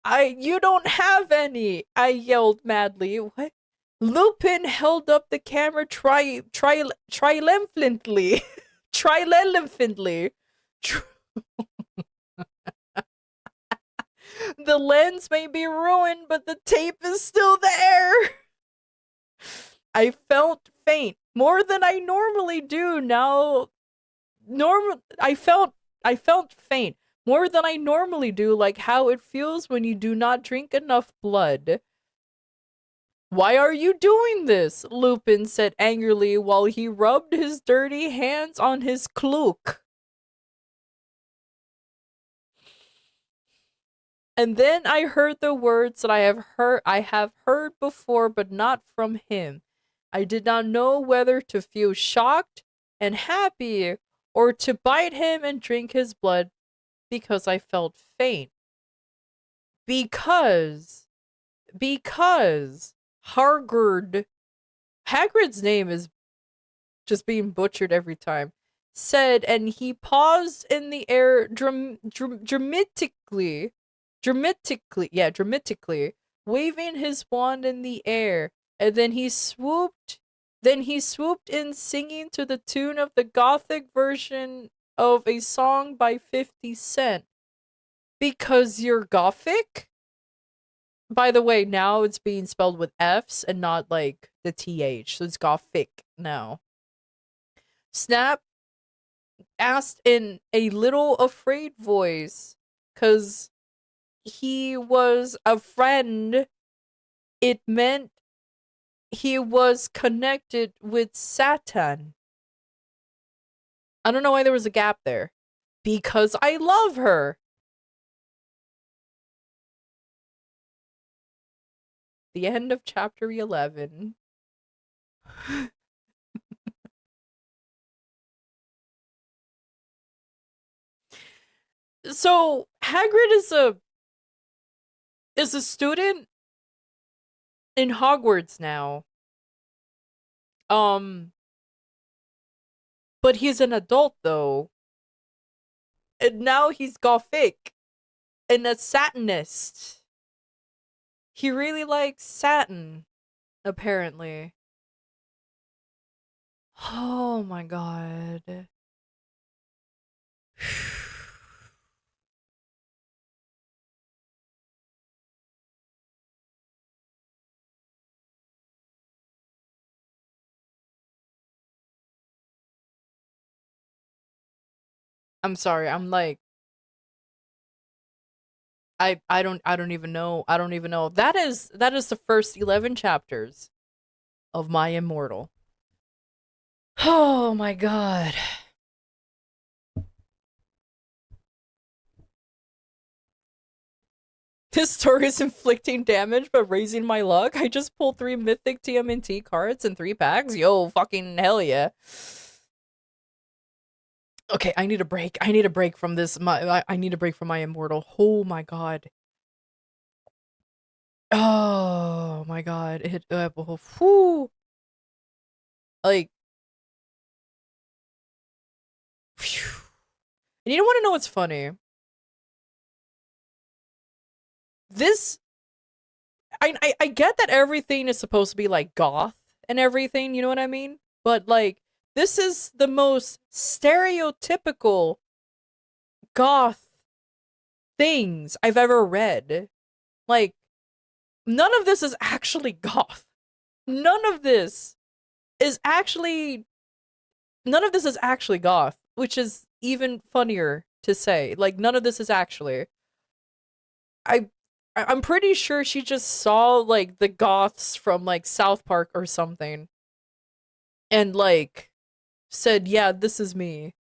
You don't have any, I yelled madly. What? Lupin held up the camera triumphantly. Triumphantly. The lens may be ruined, but the tape is still there. I felt faint more than I normally do now. I felt faint more than I normally do, like how it feels when you do not drink enough blood. Why are you doing this? Lupin said angrily while he rubbed his dirty hands on his cloak. And then I heard the words that I have heard before, but not from him. I did not know whether to feel shocked and happy or to bite him and drink his blood, because I felt faint. Because Hagrid's name is just being butchered every time, said, and he paused in the air dramatically, waving his wand in the air, and then he swooped in, singing to the tune of the Gothic version of a song by 50 Cent. Because you're Gothic? By the way, now it's being spelled with F's and not like the TH, so it's Gothic now. Snap asked in a little afraid voice, because he was a friend. It meant he was connected with Satan. I don't know why there was a gap there. Because I love her. The end of chapter 11. So Hagrid is a student in Hogwarts now. But he's an adult though. And now he's Gothic and a Satanist. He really likes satin, apparently. Oh my god. I'm sorry. I'm like I don't even know. I don't even know. That is the first 11 chapters of My Immortal. Oh my god. This story is inflicting damage but raising my luck. I just pulled 3 mythic TMNT cards in 3 packs. Yo, fucking hell yeah. Okay, I need a break. I need a break from this. I need a break from My Immortal. Oh my god. Oh my god. Whew. Like, phew. And you don't want to know what's funny? This I get that everything is supposed to be like goth and everything, you know what I mean? But like this is the most stereotypical goth things I've ever read. Like none of this is actually goth. None of this is actually none of this is actually goth, which is even funnier to say. Like none of this is actually. I I'm pretty sure she just saw like the goths from like South Park or something and like said, "Yeah, this is me."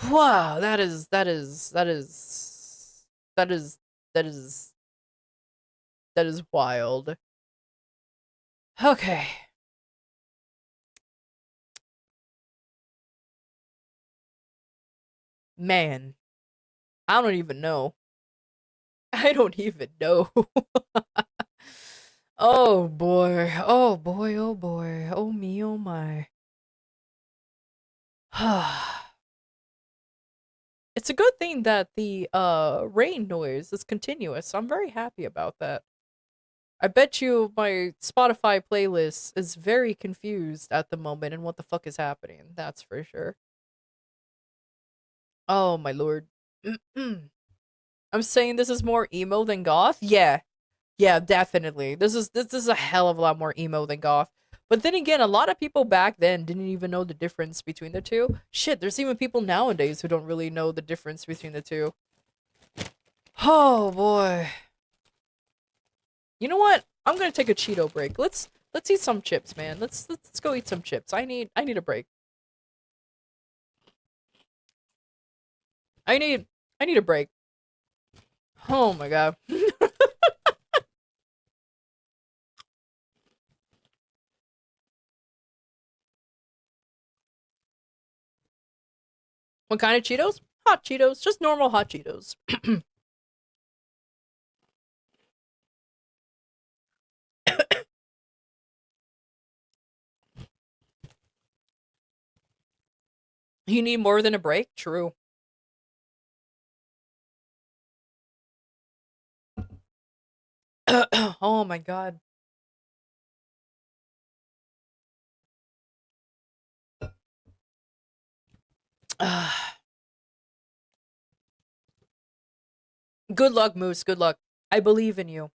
Wow, that is that is that is wild. Okay. Man, I don't even know. I don't even know. Oh boy. Oh boy. Oh boy. Oh me. Oh my. It's a good thing that the rain noise is continuous. I'm very happy about that. I bet you my Spotify playlist is very confused at the moment and what the fuck is happening. That's for sure. Oh my lord. I'm saying this is more emo than goth? Yeah. Yeah, definitely. This is a hell of a lot more emo than goth. But then again, a lot of people back then didn't even know the difference between the two. Shit, there's even people nowadays who don't really know the difference between the two. Oh boy. You know what? I'm gonna take a Cheeto break. Let's eat some chips, man. Let's go eat some chips. I need a break. I need I need a break. Oh my god. What kind of Cheetos? Hot Cheetos, just normal hot Cheetos. You need more than a break? True. Oh my god. Good luck, Moose. Good luck. I believe in you.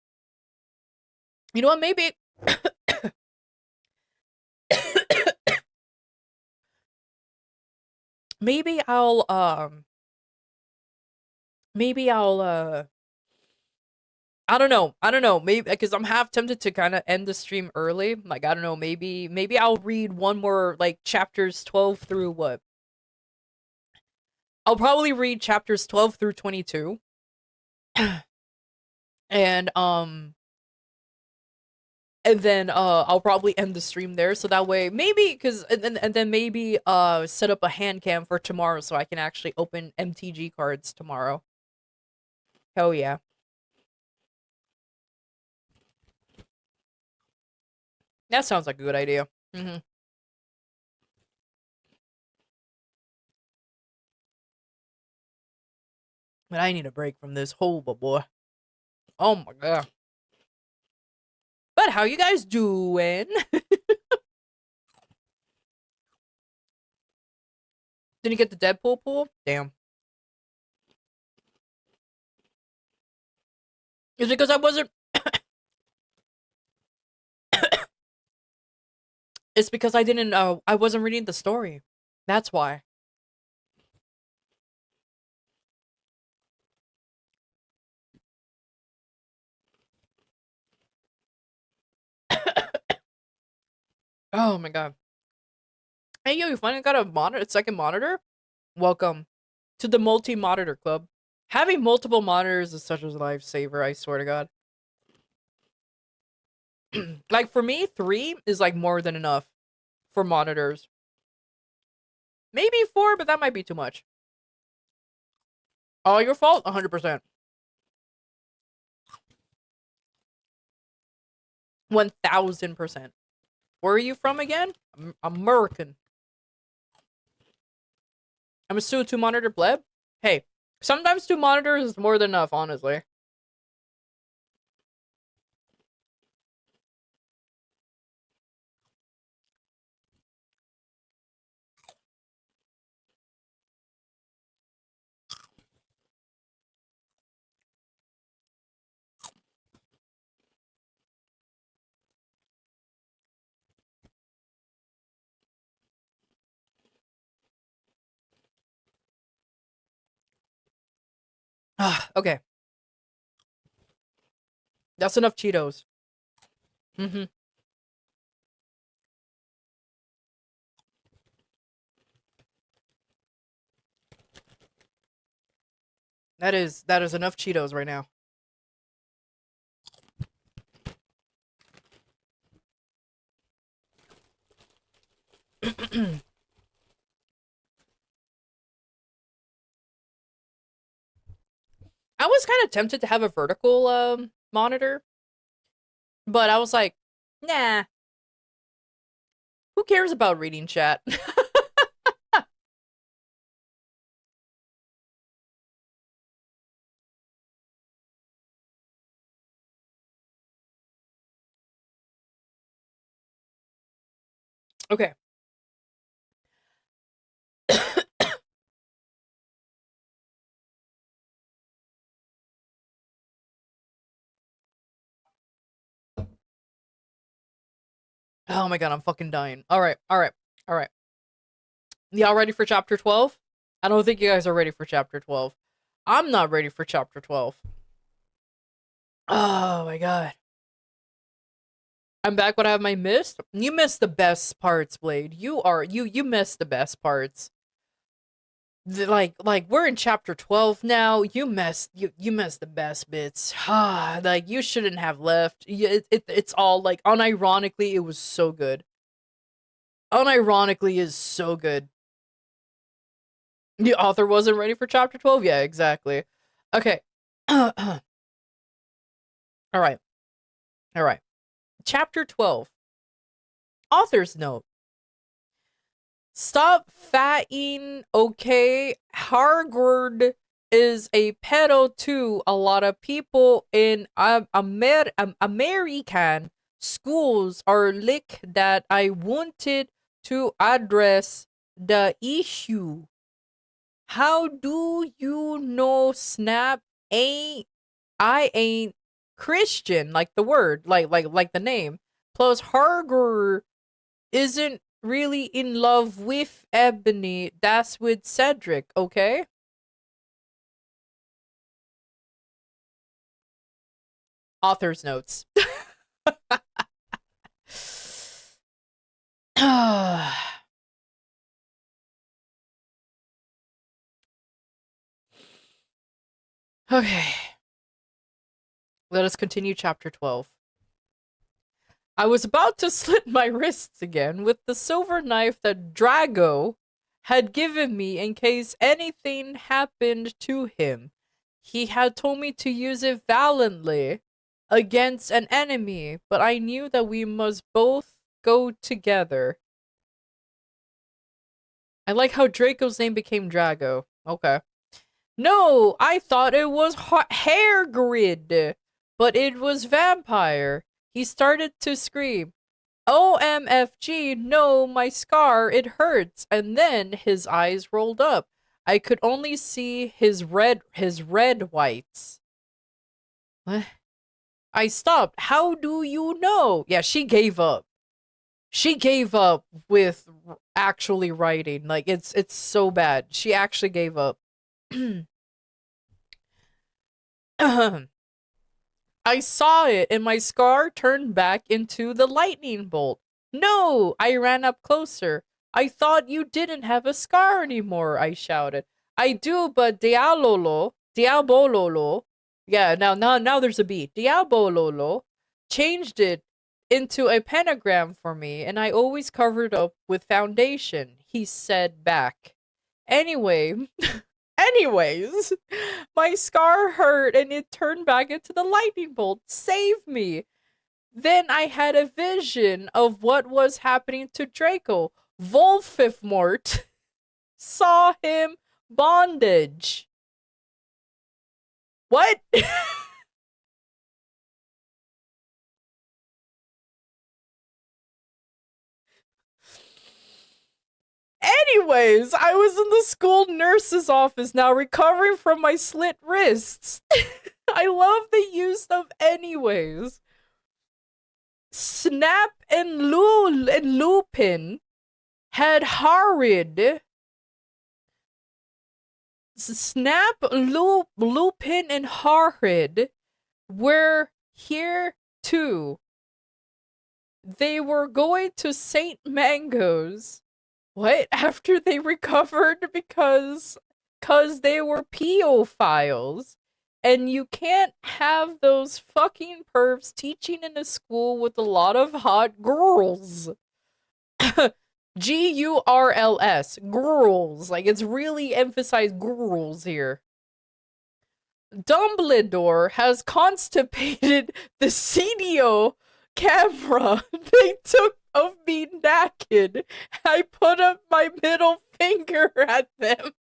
You know what? Maybe maybe I'll I don't know. I don't know. Maybe because I'm half tempted to kind of end the stream early. Like I don't know. Maybe I'll read one more like chapters 12 through what? I'll probably read chapters 12 through 22. And then I'll probably end the stream there so that way maybe cuz and then maybe set up a hand cam for tomorrow so I can actually open MTG cards tomorrow. Hell yeah. That sounds like a good idea. But I need a break from this whole boy. Oh my god. But how you guys doing? Didn't you get the Deadpool pool? Damn. Is it because I wasn't... It's because I didn't, I wasn't reading the story. That's why. Oh my god. Hey, yo, you finally got a second monitor? Welcome to the multi-monitor club. Having multiple monitors is such a lifesaver, I swear to god. Like, for me, 3 is, like, more than enough for monitors. Maybe 4, but that might be too much. All your fault? 100%. 1000%. Where are you from again? American. I'm still 2 monitor pleb? Hey, sometimes 2 monitors is more than enough, honestly. Okay. That's enough Cheetos. Mm-hmm. That is enough Cheetos right now. I was kind of tempted to have a vertical monitor, but I was like, nah. Who cares about reading chat? Okay. Oh my god, I'm fucking dying. Alright. Y'all ready for chapter 12? I don't think you guys are ready for chapter 12. I'm not ready for chapter 12. Oh my god. I'm back. What have I missed? You missed the best parts, Blade. You missed the best parts. Like we're in chapter 12 now. You missed the best bits. Like, you shouldn't have left. It's all like, unironically, it was so good. Unironically is so good. The author wasn't ready for chapter 12? Yeah, exactly. Okay. Alright. Chapter 12. Author's note. Stop fatting, okay? Harvard is a pedo too. A lot of people in American schools are like that. I wanted to address the issue. How do you know Snap I ain't Christian, like the word, like the name. Plus Harger isn't really in love with Ebony. That's with Cedric, okay? Author's notes. Okay. Let us continue chapter 12. I was about to slit my wrists again with the silver knife that Drago had given me in case anything happened to him. He had told me to use it valiantly against an enemy, but I knew that we must both go together. I like how Draco's name became Drago. Okay. No, I thought it was Hair Grid, but it was Vampire. He started to scream, OMFG, no, my scar, it hurts. And then his eyes rolled up. I could only see his red whites. What? I stopped. How do you know? Yeah, she gave up. She gave up with actually writing. Like it's so bad. She actually gave up. I saw it and my scar turned back into the lightning bolt. No! I ran up closer. I thought you didn't have a scar anymore, I shouted. I do, but Diabololo, yeah, now there's a beat. Diabololo changed it into a pentagram for me, and I always covered up with foundation, he said back. Anyway, anyways, my scar hurt and it turned back into the lightning bolt. Save me. Then I had a vision of what was happening to Draco. Wolfifmort saw him bondage. What? Anyways, I was in the school nurse's office now recovering from my slit wrists. I love the use of anyways. Snap and Lupin had horrid. Snap, Lupin, and Horrid were here too. They were going to St. Mango's. What? After they recovered because they were pedophiles. And you can't have those fucking pervs teaching in a school with a lot of hot girls. Gurls. Girls. Like, it's really emphasized girls here. Dumbledore has constipated the CDO camera they took of me naked. I put up my middle finger at them.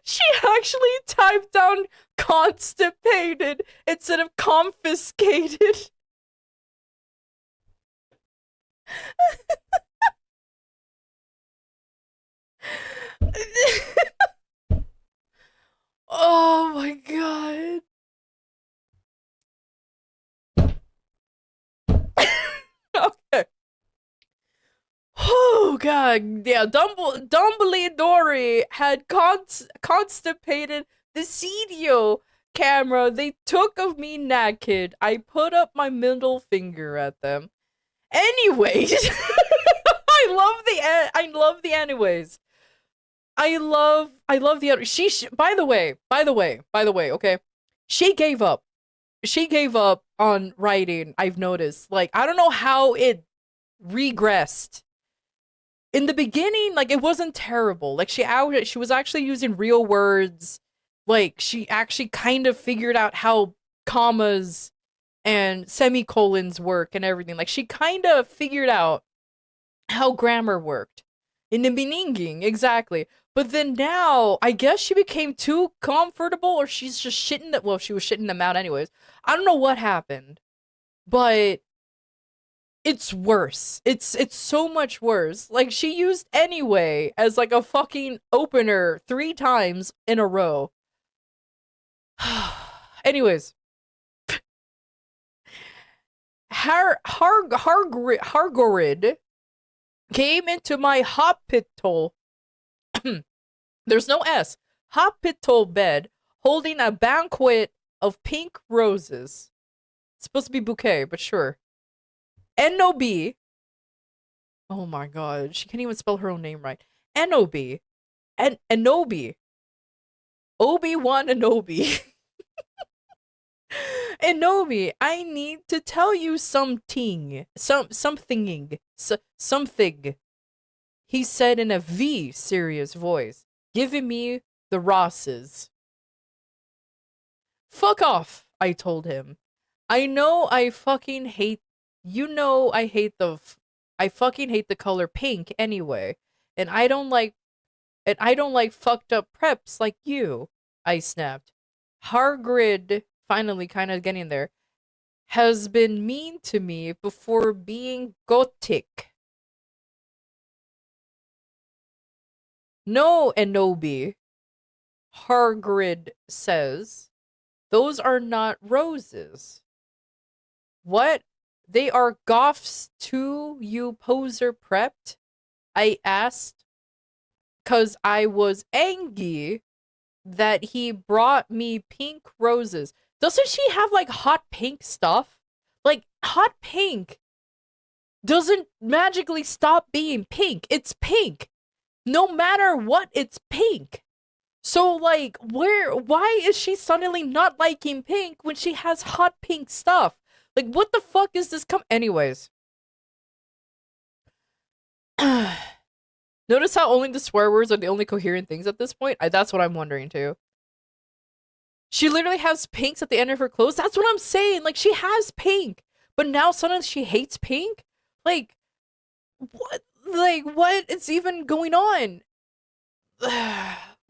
She actually typed down constipated instead of confiscated. Oh my god. Okay. Oh god, yeah, Dumbledore had constipated the CDO camera they took of me naked. I put up my middle finger at them. Anyways, I love the anyways. I love the by the way, okay. She gave up. She gave up on writing, I've noticed. Like, I don't know how it regressed. In the beginning, like, it wasn't terrible. Like, she was actually using real words. Like, she actually kind of figured out how commas and semicolons work and everything. Like, she kind of figured out how grammar worked. In the beginning, exactly. But then now, I guess she became too comfortable, or she's just shitting that. Well, she was shitting them out anyways. I don't know what happened, but it's worse. It's so much worse. Like, she used anyway as like a fucking opener 3 times in a row. Anyways, Hargorid came into my hospital. There's no S. Hospital bed holding a banquet of pink roses. It's supposed to be bouquet, but sure. N-O-B. Oh my god, she can't even spell her own name right. N-O-B. Anobi. Obi-Wan Anobi. Anobi, I need to tell you something. Something. He said in a V serious voice, giving me the Rosses. Fuck off, I told him. I know I fucking hate, I fucking hate the color pink anyway. And I don't like And I don't like fucked up preps like you, I snapped. Hargrid, finally kind of getting there, has been mean to me before being gothic. No, Enobi, Hargrid says. Those are not roses. What? They are goths too, you poser prepped? I asked, 'cause I was angry that he brought me pink roses. Doesn't she have like hot pink stuff? Like, hot pink doesn't magically stop being pink. It's pink. No matter what, it's pink. So, like, why is she suddenly not liking pink when she has hot pink stuff? Like, what the fuck is this anyways. Notice how only the swear words are the only coherent things at this point? That's what I'm wondering, too. She literally has pinks at the end of her clothes. That's what I'm saying. Like, she has pink. But now suddenly she hates pink? Like, what? Like, what is even going on?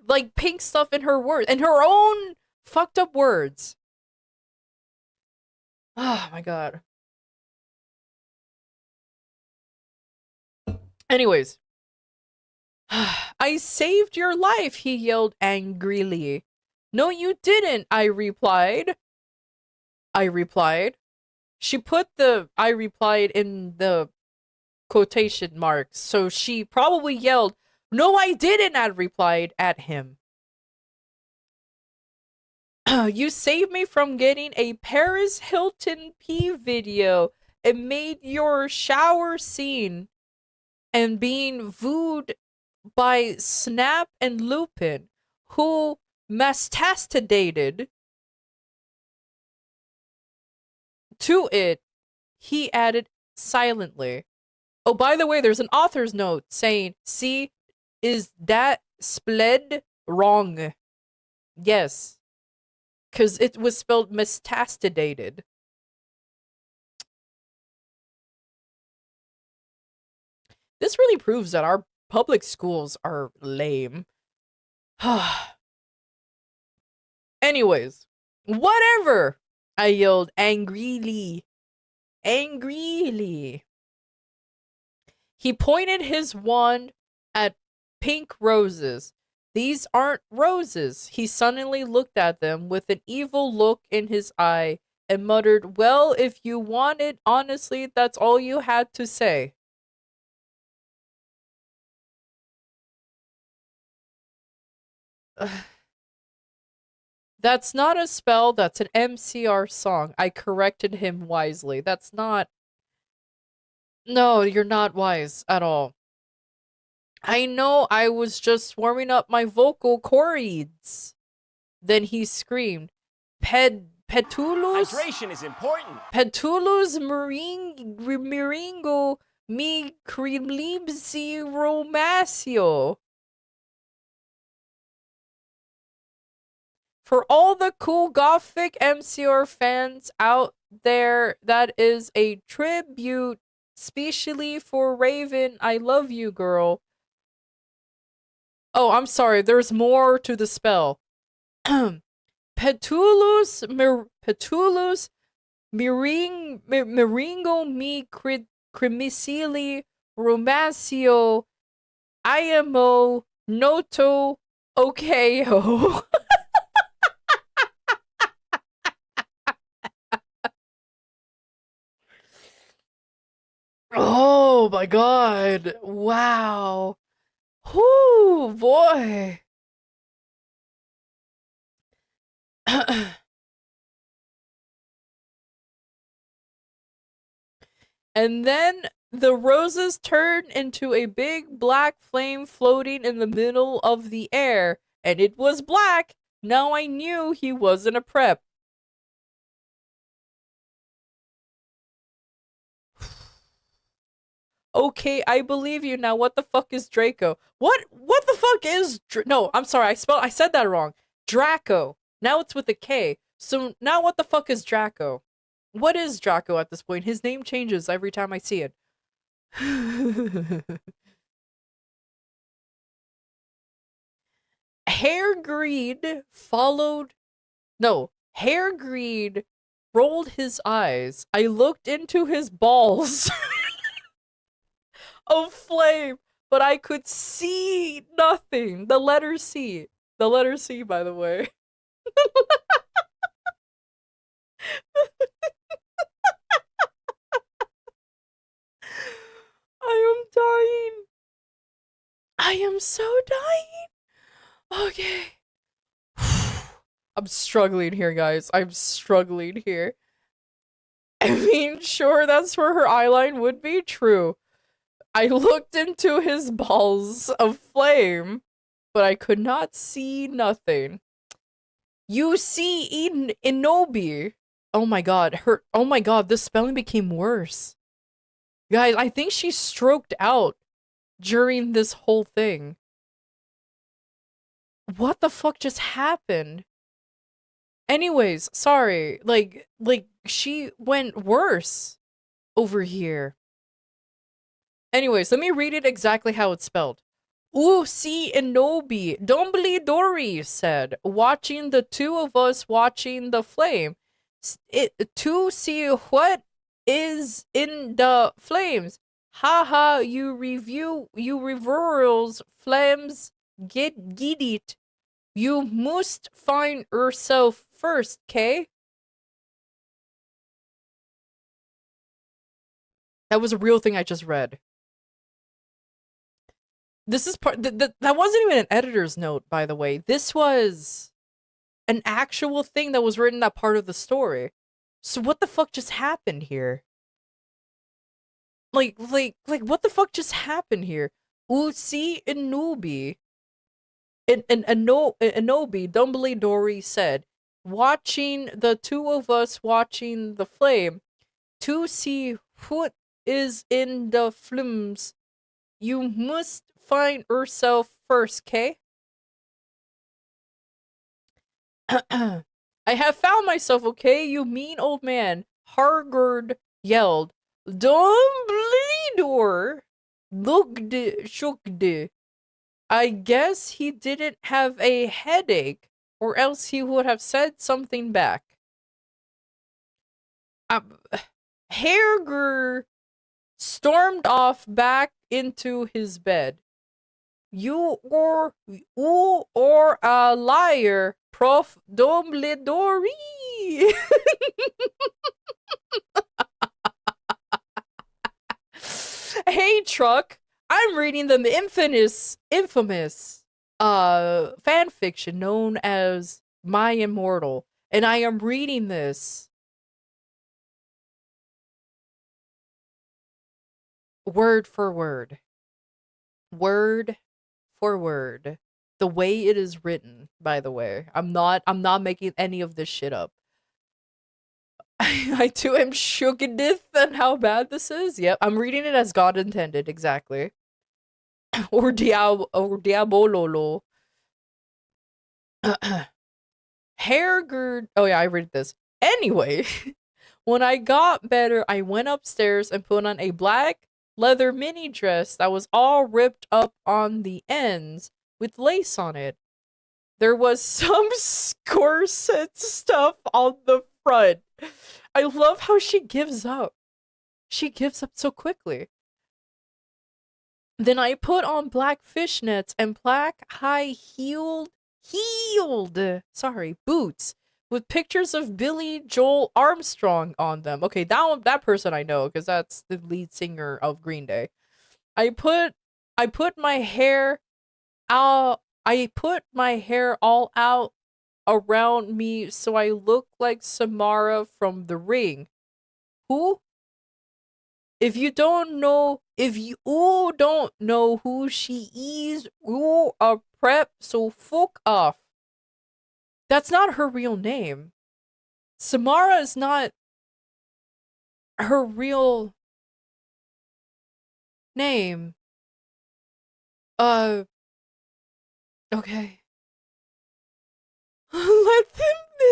Like, pink stuff in her words. And her own fucked up words. Oh, my God. Anyways. I saved your life, he yelled angrily. No, you didn't, I replied. She put the I replied in the quotation marks, so she probably yelled, no, I didn't, I replied at him. You saved me from getting a Paris Hilton P video. It made your shower scene and being wooed by Snap and Lupin, who mastastated to it, he added silently. Oh, by the way, there's an author's note saying, see, is that spled wrong? Yes. Because it was spelled metastated. This really proves that our public schools are lame. Anyways, whatever, I yelled angrily. Angrily. He pointed his wand at pink roses. These aren't roses. He suddenly looked at them with an evil look in his eye and muttered, well, if you want it, honestly, that's all you had to say. That's not a spell, that's an MCR song. I corrected him wisely. That's not... No, you're not wise at all. I know, I was just warming up my vocal cords. Then he screamed, Petulus? Hydration is important. Petulus Miringo mi crimlibsi romasio. For all the cool gothic MCR fans out there, that is a tribute, specially for Raven. I love you, girl. Oh, I'm sorry. There's more to the spell. Petulus Miringo mi crimicili romasio IMO noto okeo. Oh my god. Wow. Whoo, boy. And then the roses turned into a big black flame floating in the middle of the air, and it was black. Now I knew he wasn't a prep. Okay, I believe you now. What the fuck is Draco? What the fuck is no, I'm sorry. I said that wrong. Draco. Now it's with a K. So now what the fuck is Draco? What is Draco at this point? His name changes every time I see it. Hair greed followed. No, hair greed rolled his eyes. I looked into his balls of flame, but I could see nothing. The letter C. The letter C, by the way. I am dying. I am so dying. Okay. I'm struggling here, guys. I'm struggling here. I mean, sure, that's where her eyeline would be true. I looked into his balls of flame, but I could not see nothing. You see Inobi. Oh my god, oh my god, the spelling became worse. Guys, I think she stroked out during this whole thing. What the fuck just happened? Anyways, sorry. Like she went worse over here. Anyways, let me read it exactly how it's spelled. Si Inobi, Dumbledore said, watching the two of us watching the flame. To see what is in the flames. Haha, you reverals flames get it. You must find yourself first, Kay? That was a real thing I just read. This is part that wasn't even an editor's note, by the way. This was an actual thing that was written that part of the story. So what the fuck just happened here? Like what the fuck just happened here? Usi Inubi. Anobi, Dumbledore said, watching the two of us watching the flame, to see what is in the flames, you must find yourself first, Kay? I have found myself, okay, you mean old man, Hargard yelled. Dumbledore looked shocked. I guess he didn't have a headache, or else he would have said something back. Harger stormed off back into his bed. You are a liar, Prof. Dumbledore. Hey, Truck. I'm reading the infamous fan fiction known as My Immortal, and I am reading this word for word. Word for word. The way it is written, by the way. I'm not making any of this shit up. I too am shooketh at how bad this is. Yep, I'm reading it as God intended, exactly. or Diabololo. Hairgird. Oh yeah, I read this. Anyway, when I got better, I went upstairs and put on a black leather mini dress that was all ripped up on the ends with lace on it. There was some corset stuff on the front. I love how she gives up. She gives up so quickly. Then I put on black fishnets and black high-heeled boots with pictures of Billy Joel Armstrong on them. Okay, that person I know because that's the lead singer of Green Day. I put my hair out. I put my hair all out around me so I look like Samara from The Ring. Who? If you don't know who she is, you are prep, so fuck off. That's not her real name. Samara is not her real name. Okay.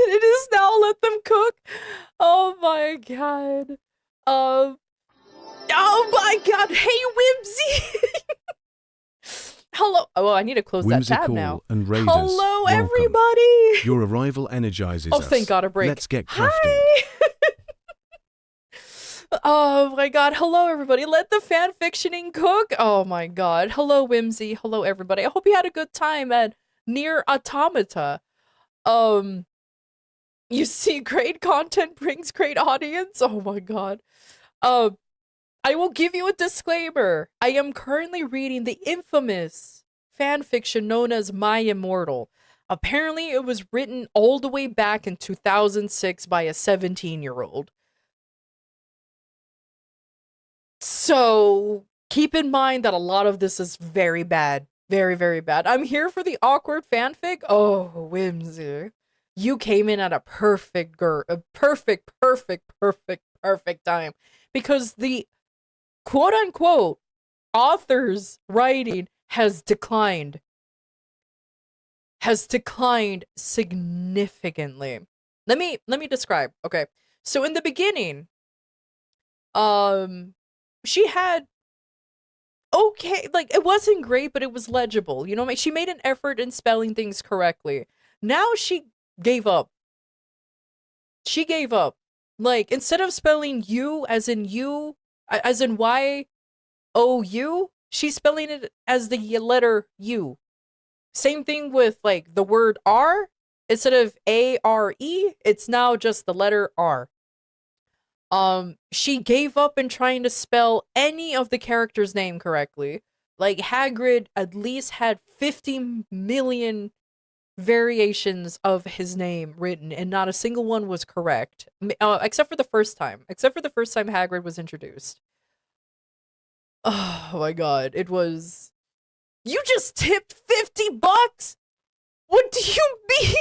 It is now let them cook. Oh my god. Oh my god, hey Whimsy! Hello. Oh, well, I need to close that tab Whimsical now. and raiders, Hello, welcome. everybody. Your arrival energizes Oh, us. thank God, a break. Let's get crafting. Hi. Oh my God. Hello, everybody. Let the fan fictioning cook. Oh my God. Hello, Whimsy. Hello, everybody. I hope you had a good time at Near Automata. You see, great content brings great audience. Oh my God. I will give you a disclaimer. I am currently reading the infamous fanfiction known as My Immortal. Apparently, it was written all the way back in 2006 by a 17-year-old. So, keep in mind that a lot of this is very bad. Very, very bad. I'm here for the awkward fanfic. Oh, Whimsy. You came in at a perfect perfect time. Because the quote unquote author's writing has declined significantly. Let me describe. Okay. So in the beginning, she had okay, like it wasn't great, but it was legible. You know, she made an effort in spelling things correctly. Now she gave up. She gave up. Like instead of spelling you as in YOU, she's spelling it as the letter U. Same thing with like the word R. Instead of ARE, it's now just the letter R. She gave up in trying to spell any of the character's name correctly. Like Hagrid at least had 50 million variations of his name written, and not a single one was correct. Except for the first time. Except for the first time Hagrid was introduced. Oh my God, it was... You just tipped $50? What do you mean?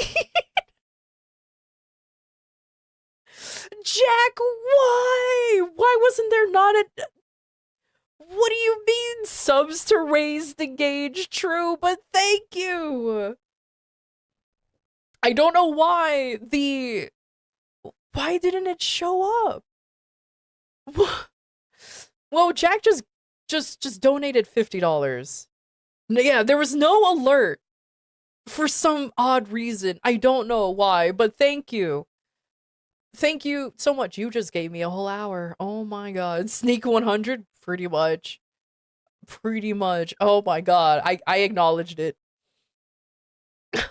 Jack, why? Why wasn't there not a... What do you mean subs to raise the gauge? True, but thank you. I don't know why why didn't it show up? Well, Jack just donated $50. Yeah, there was no alert for some odd reason. I don't know why, but thank you. Thank you so much. You just gave me a whole hour. Oh my God. Sneak 100? Pretty much. Pretty much. Oh my God. I acknowledged it. I'm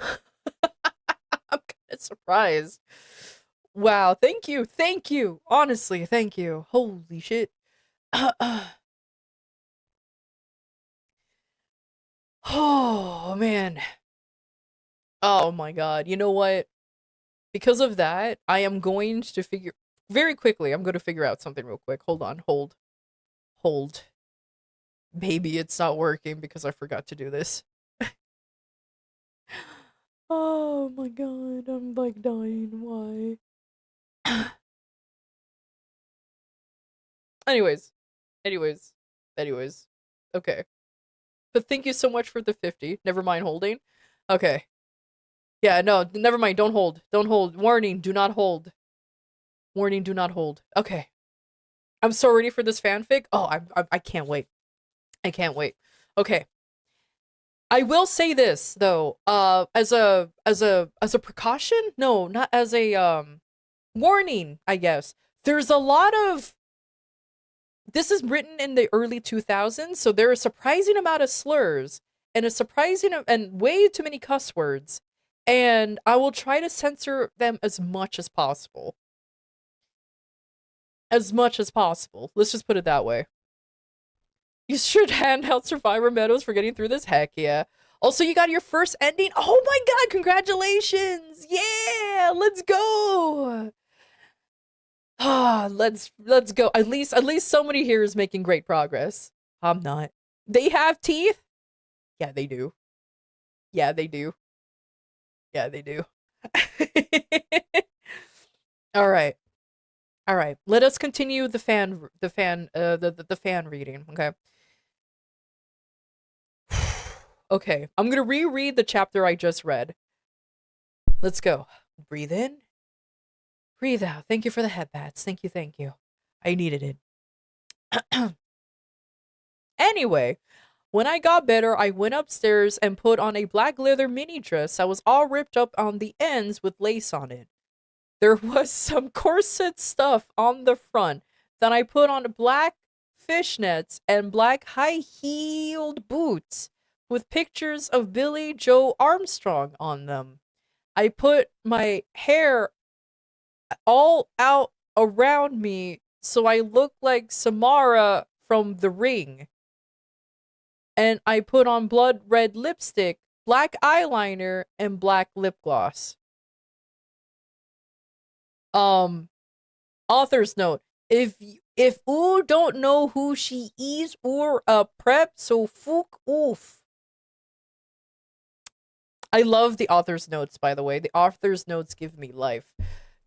kind of surprised. Wow. Thank you. Thank you. Honestly, thank you. Holy shit. Oh man. Oh my God. You know what? Because of that, I am going to figure very quickly. I'm going to figure out something real quick. Hold on. Hold. Maybe it's not working because I forgot to do this. Oh my God. I'm like dying. Why? Anyways. Okay. But thank you so much for the 50. Never mind holding. Okay. Yeah, no, never mind. Don't hold. Don't hold. Warning, do not hold. Warning, do not hold. Okay. I'm so ready for this fanfic. Oh, I can't wait. I can't wait. Okay. I will say this though, as a precaution? No, not as a warning, I guess. There's a lot of this is written in the early 2000s, so there are a surprising amount of slurs and a surprising and way too many cuss words. And I will try to censor them as much as possible. As much as possible. Let's just put it that way. You should hand out Survivor medals for getting through this. Heck yeah. Also, you got your first ending. Oh my God, congratulations. Yeah, let's go. Ah, let's go. At least somebody here is making great progress. I'm not. They have teeth? Yeah, they do. Yeah, they do. Yeah, they do. All right. All right. Let us continue the fan reading, okay? Okay. I'm going to reread the chapter I just read. Let's go. Breathe in. Breathe out. Thank you for the headbats. Thank you. I needed it. Anyway, When I got better, I went upstairs and put on a black leather mini dress that was all ripped up on the ends with lace on it. There was some corset stuff on the front. Then I put on black fishnets and black high-heeled boots with pictures of Billy Joe Armstrong on them. I put my hair all out around me so I look like Samara from The Ring. And I put on blood red lipstick, black eyeliner, and black lip gloss. Author's note. If you don't know who she is or a prep, so fuck off. I love the author's notes, by the way. The author's notes give me life.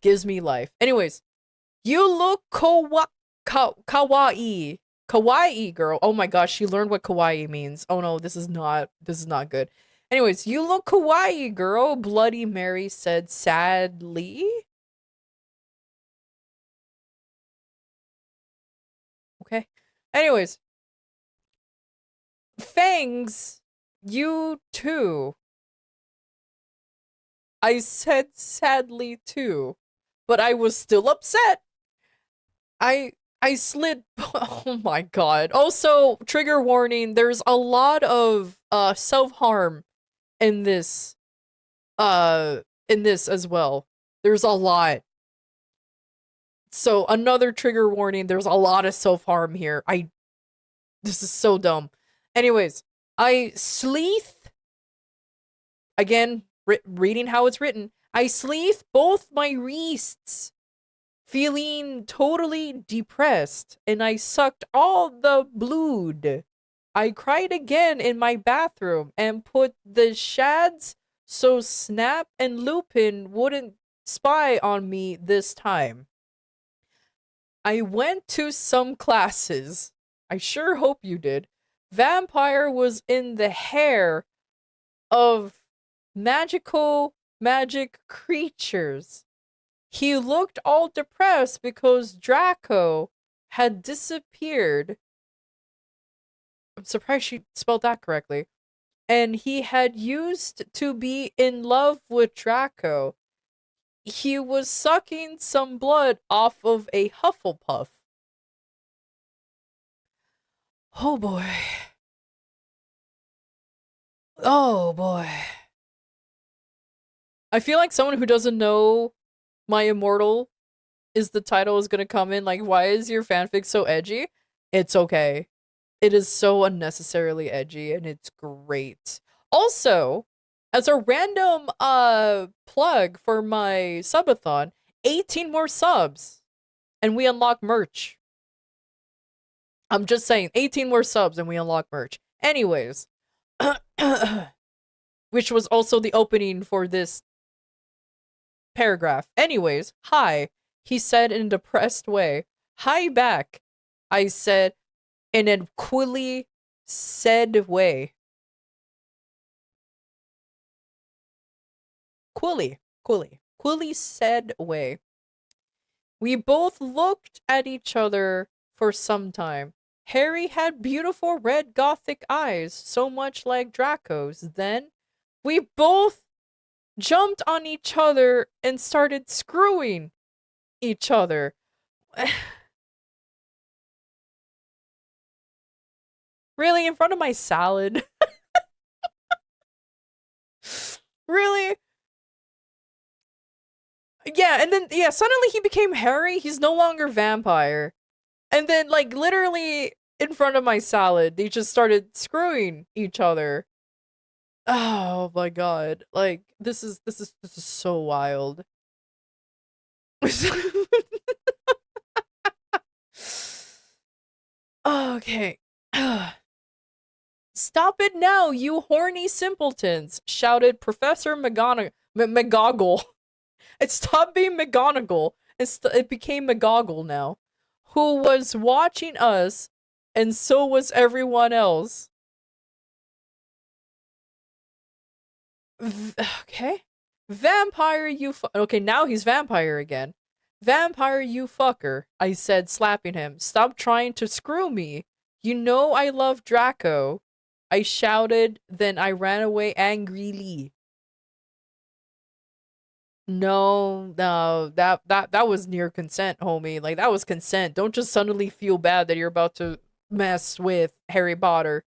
Gives me life. Anyways, you look kawaii. Kawaii, girl. Oh my gosh, she learned what kawaii means. Oh no, this is not good. Anyways, you look kawaii, girl, Bloody Mary said sadly. Okay. Anyways. Fangs, you too. I said sadly too, but I was still upset. I slid. Oh my god. Also, trigger warning, there's a lot of self-harm in this as well. There's a lot. So another trigger warning, there's a lot of self-harm here. This is so dumb. Anyways, I sleeth, again, reading how it's written, I sleeth both my wrists, feeling totally depressed, and I sucked all the blood. I cried again in my bathroom and put the shads so Snap and Lupin wouldn't spy on me this time. I went to some classes. I sure hope you did. Vampire was in the hair of magic creatures. He looked all depressed because Draco had disappeared. I'm surprised she spelled that correctly. And he had used to be in love with Draco. He was sucking some blood off of a Hufflepuff. Oh boy. Oh boy. I feel like someone who doesn't know My Immortal is the title is gonna come in like, why is your fanfic so edgy? It's okay. It is so unnecessarily edgy and it's great. Also, as a random plug for my subathon, 18 more subs and we unlock merch. I'm just saying, 18 more subs and we unlock merch. Anyways, which was also the opening for this paragraph. Anyways, hi, he said in a depressed way. Hi back, I said in a quilly said way. Quilly said way. We both looked at each other for some time. Harry had beautiful red gothic eyes, so much like Draco's. Then we both jumped on each other and started screwing each other. Really? In front of my salad? Really? Yeah, and then, yeah, suddenly he became Harry. He's no longer vampire. And then, like, literally in front of my salad, they just started screwing each other. Oh my god. Like, this is so wild. Okay. Stop it now, you horny simpletons, shouted Professor McGoggle. It stopped being McGonagall. It became McGoggle now. Who was watching us, and so was everyone else. Okay. Vampire, you okay, now he's vampire again. Vampire, you fucker, I said, slapping him. Stop trying to screw me. You know I love Draco. I shouted, then I ran away angrily. No, that was near consent, homie. Like, that was consent. Don't just suddenly feel bad that you're about to mess with Harry Potter.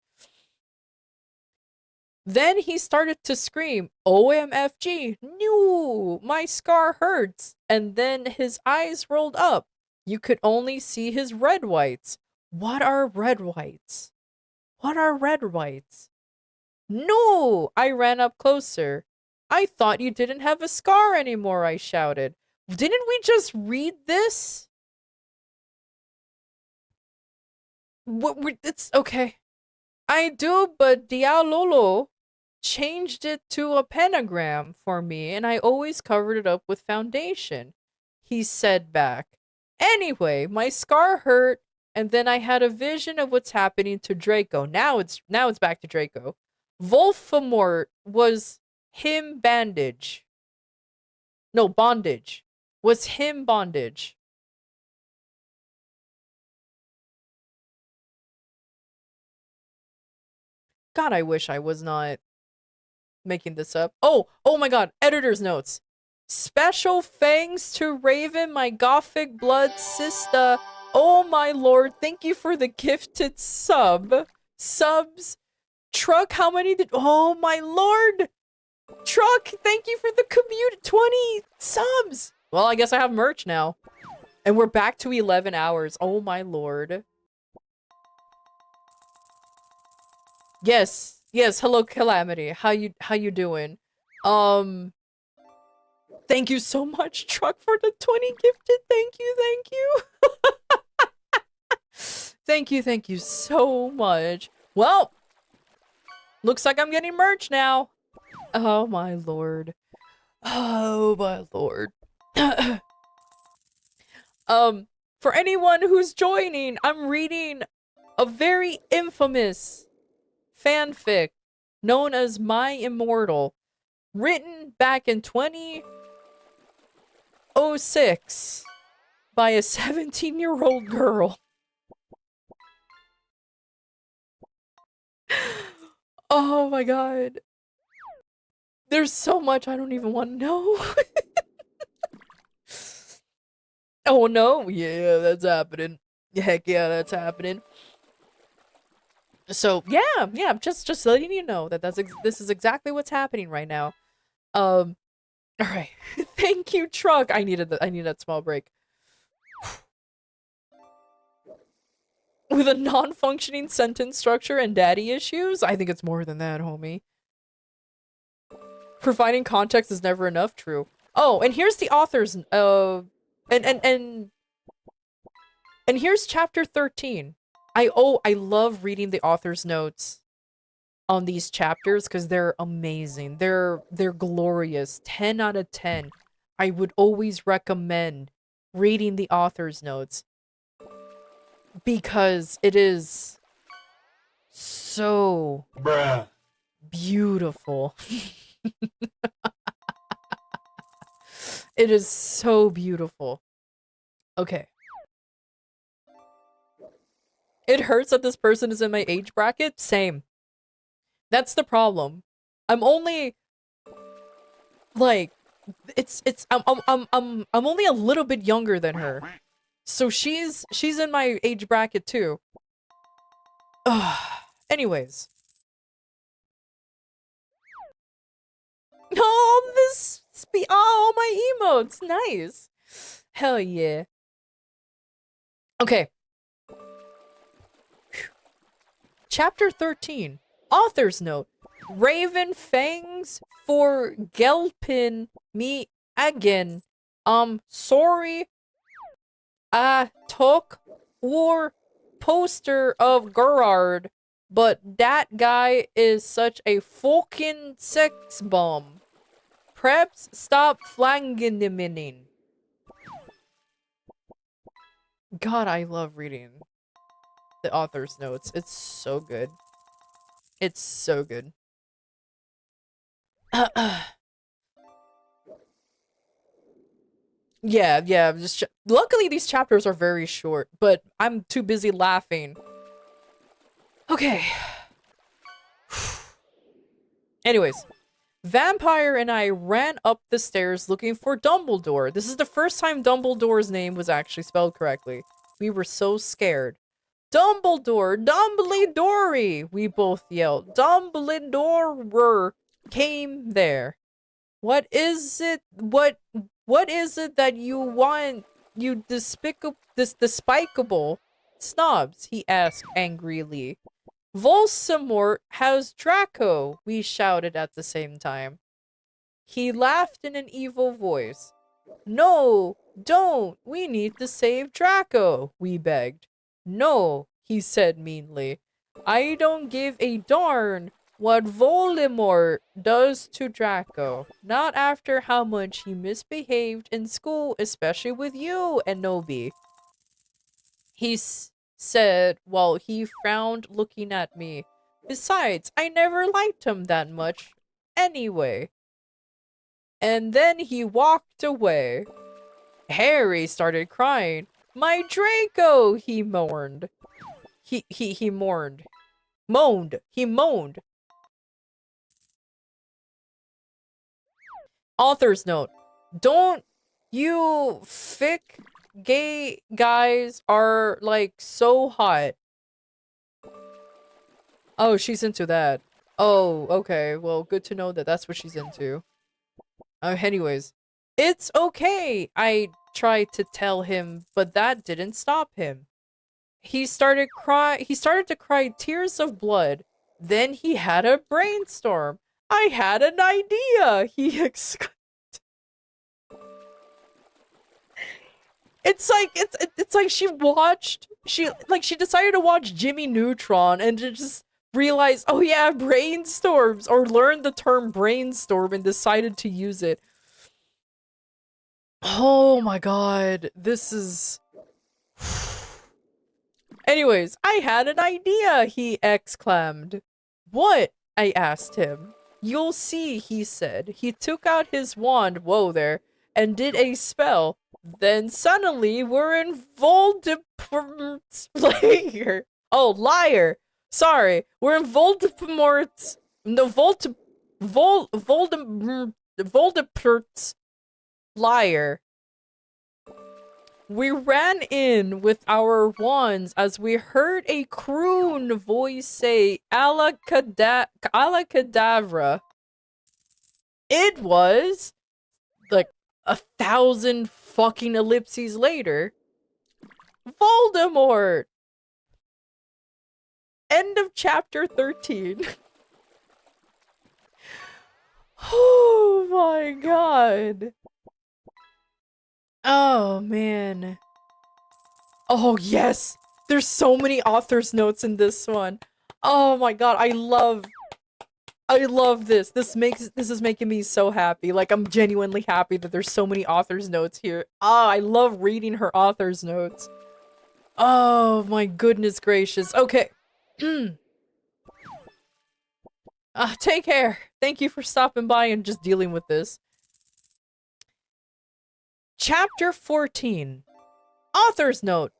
Then he started to scream, OMFG, no, my scar hurts. And then his eyes rolled up. You could only see his red whites. What are red whites? What are red whites? No! I ran up closer. I thought you didn't have a scar anymore, I shouted. Didn't we just read this? It's okay. I do, but Dialolo changed it to a pentagram for me, and I always covered it up with foundation, he said back. Anyway, my scar hurt, and then I had a vision of what's happening to Draco. Now it's back to Draco. Voldemort was him bandage. No, bondage. Was him bondage. God, I wish I was not making this up. Oh my god, editor's notes. Special thanks to Raven, my gothic blood sister. Oh my lord, thank you for the gifted subs. Truck, how many did... Oh my lord! Truck, thank you for the commute. 20 subs! Well, I guess I have merch now. And we're back to 11 hours. Oh my lord. Yes. Yes, hello Calamity. How you doing? Thank you so much, Truck, for the 20 gifted. Thank you. Thank you so much. Well, looks like I'm getting merch now. Oh my lord. Oh my lord. For anyone who's joining, I'm reading a very infamous fanfic known as My Immortal, written back in 2006 by a 17-year-old girl. Oh my god. There's so much I don't even want to know. Oh no, yeah, that's happening. Heck yeah, that's happening. So yeah, just letting you know that this is exactly what's happening right now. All right. Thank you, Truck. I need that small break. With a non-functioning sentence structure and daddy issues? I think it's more than that, homie. Providing context is never enough, true. Oh, and here's the author's and here's chapter 13. I love reading the author's notes on these chapters because they're amazing. They're glorious. 10 out of 10. I would always recommend reading the author's notes because it is so beautiful. It is so beautiful. Okay. It hurts that this person is in my age bracket. Same. That's the problem. I'm only like I'm only a little bit younger than her. So she's in my age bracket too. Anyways. Oh, my emotes. Nice. Hell yeah. Okay. Chapter 13. Author's note. Raven fangs for gelpin me again. Sorry. I took war poster of Gerard, but that guy is such a fucking sex bomb. Preps, stop flanging him in. God, I love reading the author's notes. It's so good. It's so good. Yeah. Luckily, these chapters are very short, but I'm too busy laughing. Okay. Anyways, Vampire and I ran up the stairs looking for Dumbledore. This is the first time Dumbledore's name was actually spelled correctly. We were so scared. Dumbledore! Dumbledore! We both yelled. Dumbledore came there. What is it? What is it that you want, you despicable snobs? He asked angrily. Voldemort has Draco, we shouted at the same time. He laughed in an evil voice. No, don't. We need to save Draco, we begged. No, he said meanly. I don't give a darn what Voldemort does to Draco. Not after how much he misbehaved in school, especially with you, Enobi. He said while he frowned looking at me. Besides, I never liked him that much anyway. And then he walked away. Harry started crying. My Draco, he mourned. He mourned. Moaned. He moaned. Author's note. Don't you fic gay guys are like so hot. Oh, she's into that. Oh, okay. Well, good to know that that's what she's into. Anyways, it's okay, I tried to tell him, but that didn't stop him. He started to cry tears of blood. Then he had a brainstorm. I had an idea, he exclaimed. It's like she decided to watch Jimmy Neutron and to just realize, oh yeah, brainstorms, or learned the term brainstorm and decided to use it. Oh my god, this is... Anyways, I had an idea, he exclaimed. What? I asked him. You'll see, he said. He took out his wand, whoa there, and did a spell. Then suddenly we're in Voldemort's lair. Oh, liar. Sorry, we're in Voldemort's... No, Voldemort's liar. We ran in with our wands as we heard a croon voice say, Alakadavra. It was, like, 1,000 fucking ellipses later, Voldemort! End of chapter 13. Oh my god. Oh man. Oh yes! There's so many author's notes in this one. Oh my god, I love this. This is making me so happy. Like, I'm genuinely happy that there's so many author's notes here. Ah, I love reading her author's notes. Oh my goodness gracious. Okay. Take care. Thank you for stopping by and just dealing with this. Chapter 14. Author's note.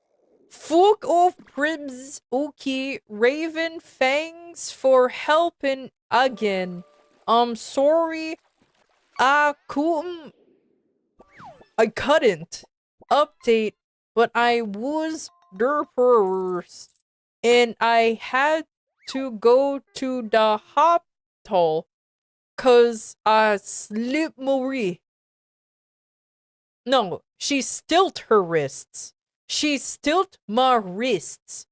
Fuck off Pribs Uki Raven Fangs for helping again. I'm sorry. I couldn't update, but I was der first. And I had to go to the hospital cause I slipped Marie. No, she stilt her wrists. She stilt my wrists.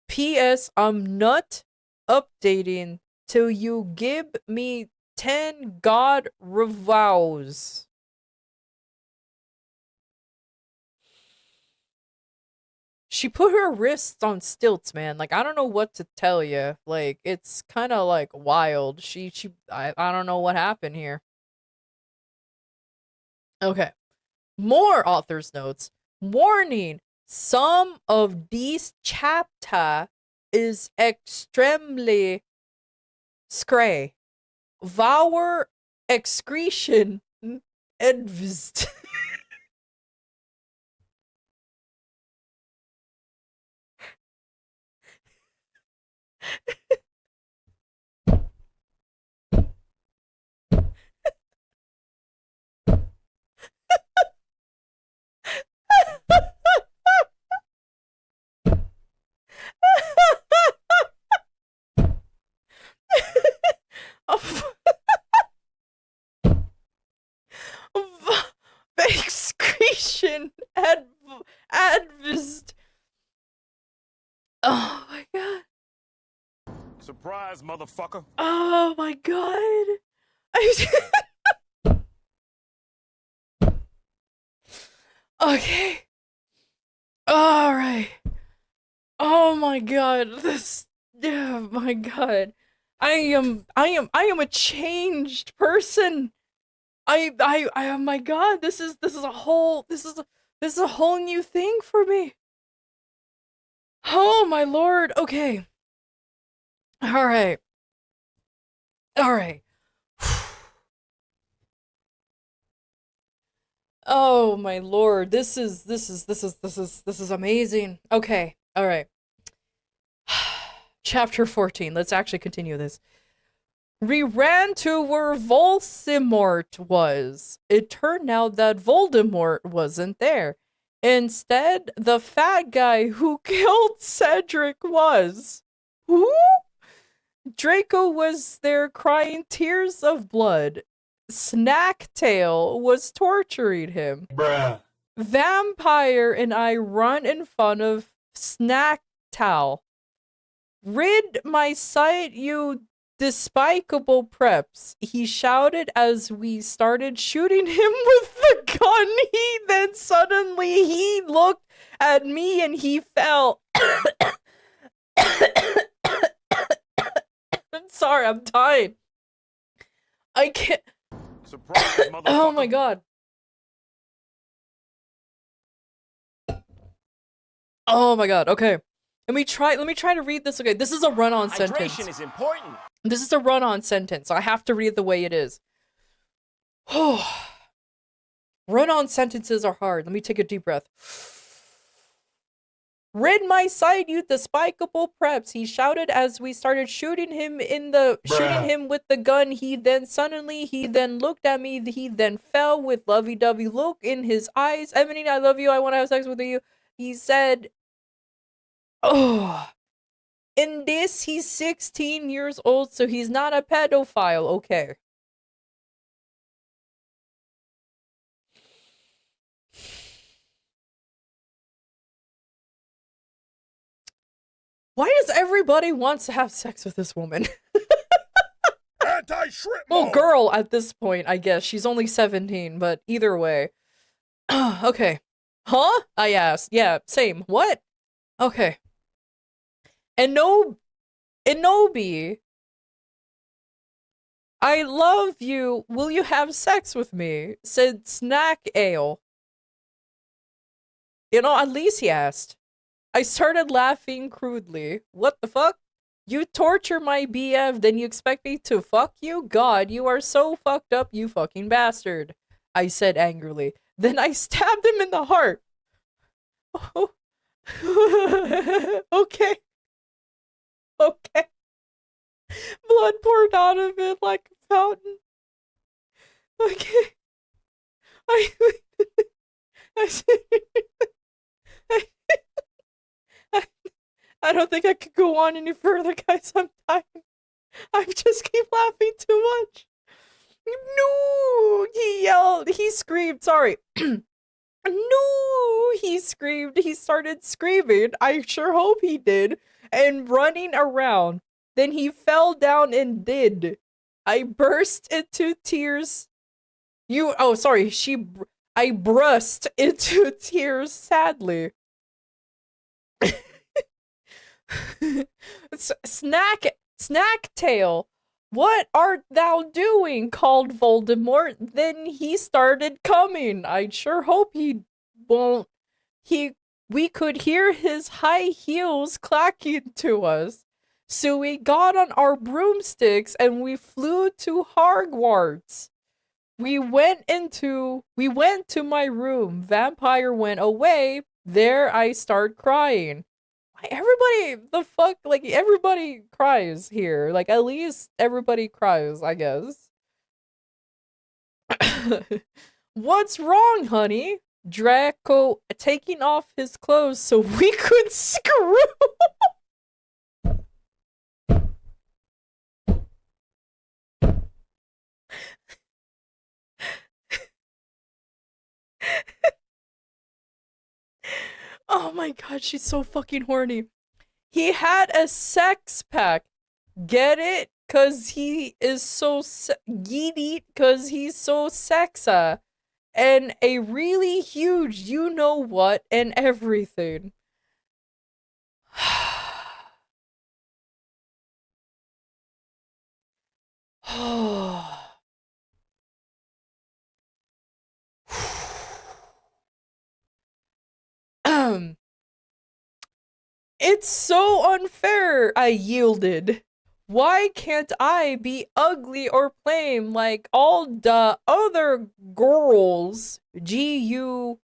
P.S. I'm not updating till you give me 10 god revows. She put her wrists on stilts, man. Like, I don't know what to tell you. Like, it's kind of like wild. I don't know what happened here. Okay. More author's notes. Warning, some of these chapter is extremely scray. Vour excretion advised. Advist. Oh my god. Surprise, motherfucker. Oh my god. Okay. All right. Oh my god. This. Oh my god. I am a changed person. Oh my god. This is a whole. This is a whole new thing for me. Oh my lord. Okay. All right. All right. Oh my lord. This is amazing. Okay. All right. Chapter 14. Let's actually continue this. We ran to where Voldemort was. It turned out that Voldemort wasn't there. Instead, the fat guy who killed Cedric was. Who? Draco was there crying tears of blood. Snacktail was torturing him. Bruh. Vampire and I run in front of Snacktail. Rid my sight, you despicable preps, he shouted as we started shooting him with the gun. Then suddenly he looked at me and he fell. I'm sorry, I'm dying. I can't. Surprise, motherfucker. Oh my god. Oh my god, okay. Let me try to read this. Okay, this is a run-on sentence. Hydration is important. This is a run-on sentence. I have to read the way it is. Run-on sentences are hard. Let me take a deep breath. Rid my sight, you despicable preps, he shouted as we started shooting him with the gun. He then looked at me. He then fell with lovey-dovey look in his eyes. Emily, I love you. I want to have sex with you. He said, oh. In this, he's 16 years old, so he's not a pedophile. Okay. Why does everybody want to have sex with this woman? Anti-shrimp. Well, girl at this point, I guess. She's only 17, but either way. Okay. Huh? I asked. Yeah, same. What? Okay. Inobi, I love you. Will you have sex with me? Said Snack Ale. You know, at least he asked. I started laughing crudely. What the fuck? You torture my BF, then you expect me to fuck you? God, you are so fucked up, you fucking bastard. I said angrily. Then I stabbed him in the heart. Oh. Okay. Okay. Blood poured out of it like a fountain. Okay. I don't think I could go on any further, guys. I'm dying. I just keep laughing too much. No! He yelled. He screamed. Sorry. No! He screamed. He started screaming. I sure hope he did. And running around. Then he fell down and did. I burst into tears. I burst into tears sadly. Snacktail, what art thou doing? Called Voldemort. Then he started coming. I sure hope he won't. We could hear his high heels clacking to us. So we got on our broomsticks and we flew to Hogwarts. We went to my room. Vampire went away. There I start crying. Everybody, the fuck, like, everybody cries here. Like, at least everybody cries, I guess. What's wrong, honey? Draco taking off his clothes so we could screw. Oh my god, she's so fucking horny. He had a sex pack. Get it? Cause he is so yeet cause he's so sexa. And a really huge you know what and everything. It's so unfair, I yielded. Why can't I be ugly or plain like all the other girls? GURLZ,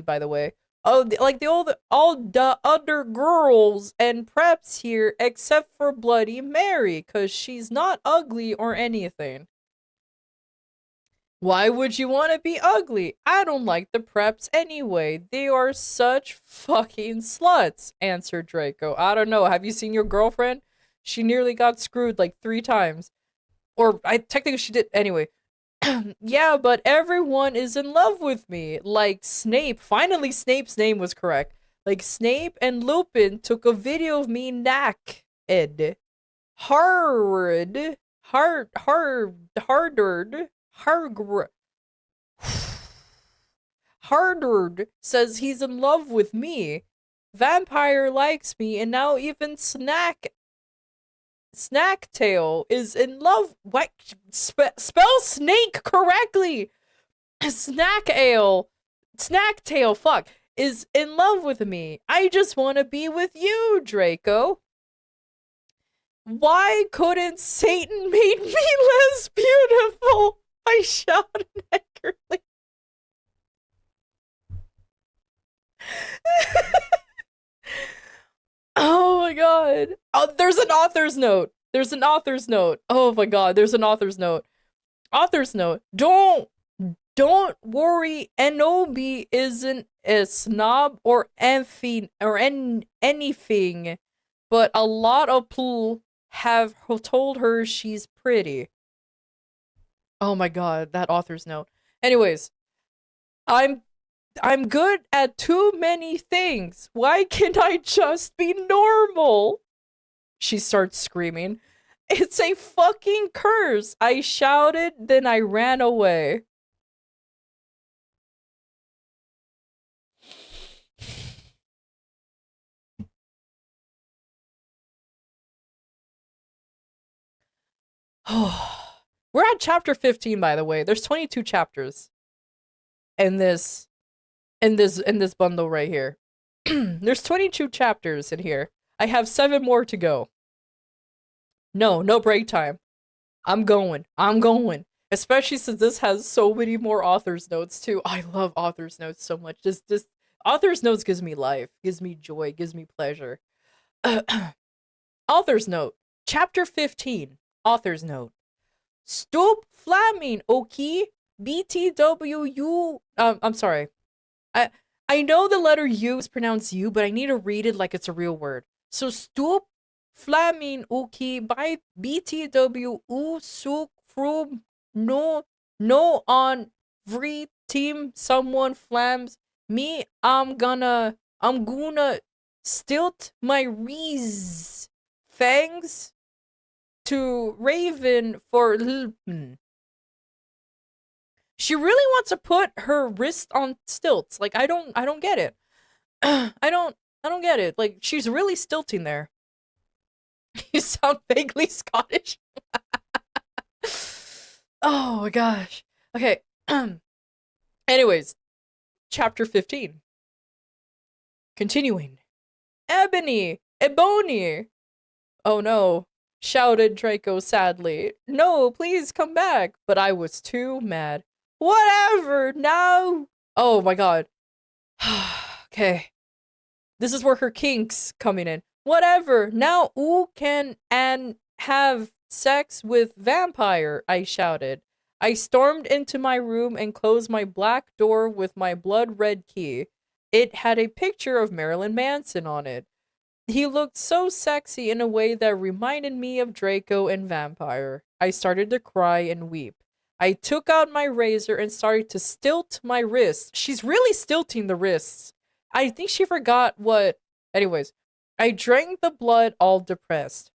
by the way. Oh, like all the other girls and preps here, except for Bloody Mary, cause she's not ugly or anything. Why would you want to be ugly? I don't like the preps anyway. They are such fucking sluts, answered Draco. I don't know. Have you seen your girlfriend? She nearly got screwed like 3 times. Or I technically she did anyway. Yeah, but everyone is in love with me. Like Snape. Finally Snape's name was correct. Like Snape and Lupin took a video of me naked. Hardered. Hardard says he's in love with me. Vampire likes me, and now even Snacktail is in love. What? Spell snake correctly. Snacktail, fuck, is in love with me. I just want to be with you, Draco. Why couldn't Satan make me less beautiful? I shouted angrily. Oh my god. Oh, there's an author's note. There's an author's note. Oh my god, there's an author's note. Author's note. Don't worry, Enobi isn't a snob or anything, but a lot of people have told her she's pretty. Oh my god, that author's note. Anyways, I'm good at too many things. Why can't I just be normal? She starts screaming. It's a fucking curse. I shouted, then I ran away. We're at chapter 15, by the way. There's 22 chapters in this bundle right here. There's 22 chapters in here. I have 7 more to go. No break time. I'm going. Especially since this has so many more author's notes too. I love author's notes so much. Just author's notes gives me life, gives me joy, gives me pleasure. Author's note. Chapter 15. Author's note. Stop flaming, okay? BTWU. I'm sorry. I know the letter U is pronounced U, but I need to read it like it's a real word. So stop flaming, okay? By BTW suk from no on every team someone flams me. I'm gonna stilt my rees fangs to Raven for She really wants to put her wrist on stilts. Like I don't get it. I don't get it. Like she's really stilting there. You sound vaguely Scottish. Oh my gosh. Okay. Anyways, chapter 15. Continuing. Ebony! Oh no, shouted Draco sadly. No, please come back. But I was too mad. Whatever, now. Oh my god. Okay. This is where her kinks coming in. Whatever, now who can and have sex with vampire, I shouted. I stormed into my room and closed my black door with my blood red key. It had a picture of Marilyn Manson on it. He looked so sexy in a way that reminded me of Draco and Vampire. I started to cry and weep. I took out my razor and started to stilt my wrists. She's really stilting the wrists. I think she forgot what. Anyways, I drank the blood all depressed.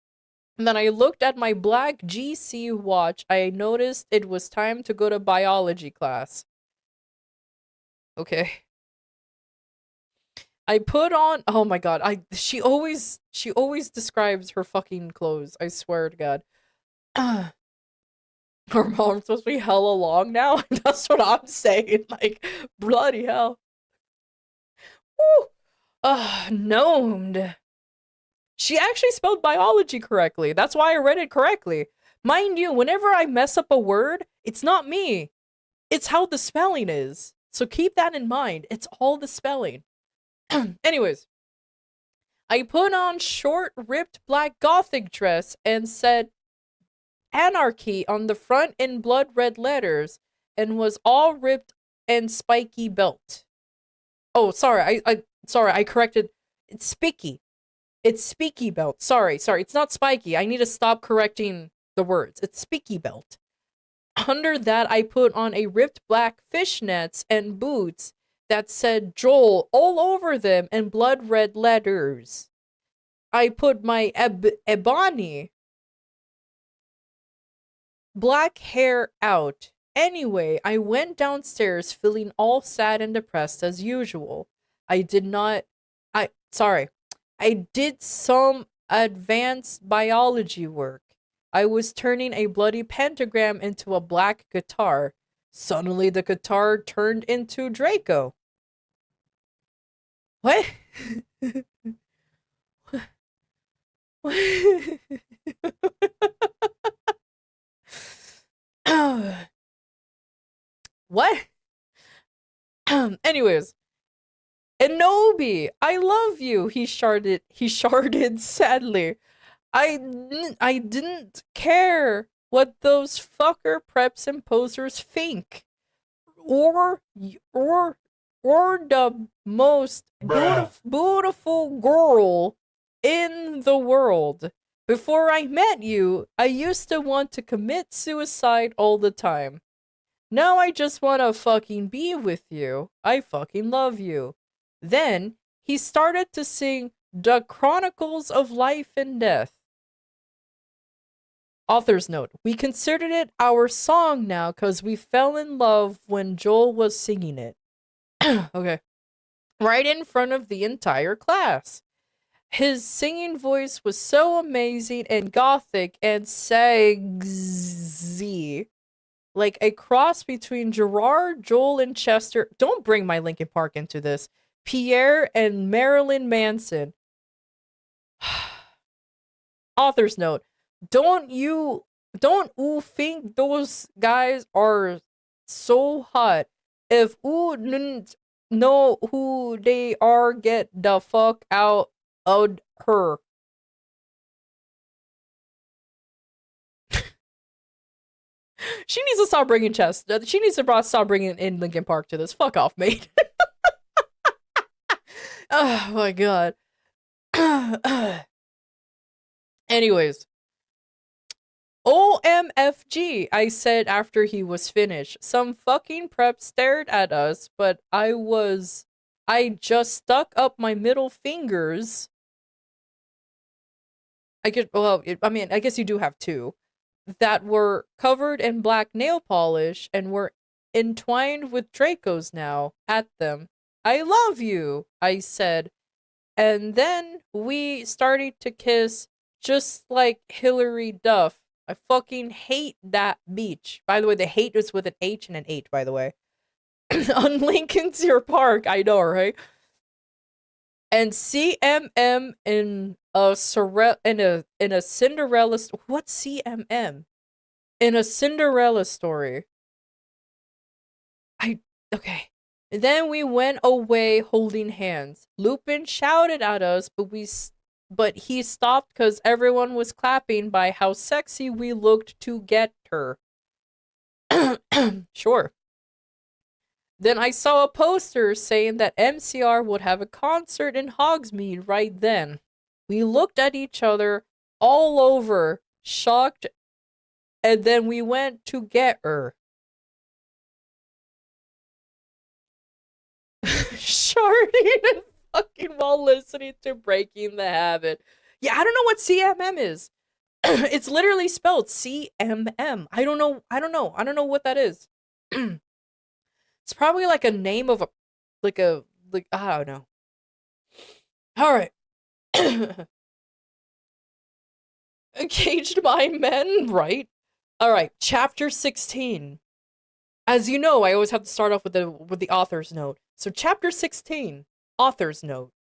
And then I looked at my black GC watch. I noticed it was time to go to biology class. Okay. I put on, oh my god, she always describes her fucking clothes. I swear to god. Her mom's supposed to be hella long now. That's what I'm saying. Like, bloody hell. Woo! Gnomed. She actually spelled biology correctly. That's why I read it correctly. Mind you, whenever I mess up a word, it's not me. It's how the spelling is. So keep that in mind. It's all the spelling. Anyways, I put on short, ripped black gothic dress and said anarchy on the front in blood red letters and was all ripped and spiky belt. Oh, sorry, I corrected. It's spiky. It's spiky belt. Sorry, it's not spiky. I need to stop correcting the words. It's spiky belt. Under that, I put on a ripped black fishnets and boots that said Joel all over them in blood red letters. I put my ebony black hair out. Anyway, I went downstairs feeling all sad and depressed as usual. I did some advanced biology work. I was turning a bloody pentagram into a black guitar. Suddenly the guitar turned into Draco. What? What? Anyways, Enobi, I love you. He sharded sadly. I didn't care what those fucker preps and posers think, or the most beautiful girl in the world. Before I met you, I used to want to commit suicide all the time. Now I just want to fucking be with you. I fucking love you. Then he started to sing The Chronicles of Life and Death. Author's note, we considered it our song now because we fell in love when Joel was singing it. Okay. Right in front of the entire class. His singing voice was so amazing and gothic and sexy. Like a cross between Gerard, Joel, and Chester. Don't bring my Linkin Park into this. Pierre and Marilyn Manson. Author's note. Don't you think those guys are so hot? If you didn't know who they are, get the fuck out of her. She needs to stop bringing Chester. She needs to stop bringing in Linkin Park to this. Fuck off, mate. Oh my god. Anyways. OMFG, I said after he was finished. Some fucking prep stared at us, but I just stuck up my middle fingers. I guess you do have two. That were covered in black nail polish and were entwined with Dracos now at them. I love you, I said. And then we started to kiss just like Hillary Duff. I fucking hate that beach. By the way, the hate is with an H and an H, by the way. On Lincoln's Your Park, I know, right? And CMM in a Cinderella. What's CMM? In a Cinderella story. Okay. And then we went away holding hands. Lupin shouted at us, but he stopped because everyone was clapping by how sexy we looked to get her. Sure. Then I saw a poster saying that MCR would have a concert in Hogsmeade right then. We looked at each other all over, shocked, and then we went to get her. Sharding and fucking while listening to Breaking the Habit. Yeah, I don't know what CMM is. It's literally spelled CMM. I don't know. I don't know. I don't know what that is. It's probably like a name of like I don't know. All right. Caged by men, right? All right, chapter 16. As you know, I always have to start off with the author's note. So chapter 16, author's note.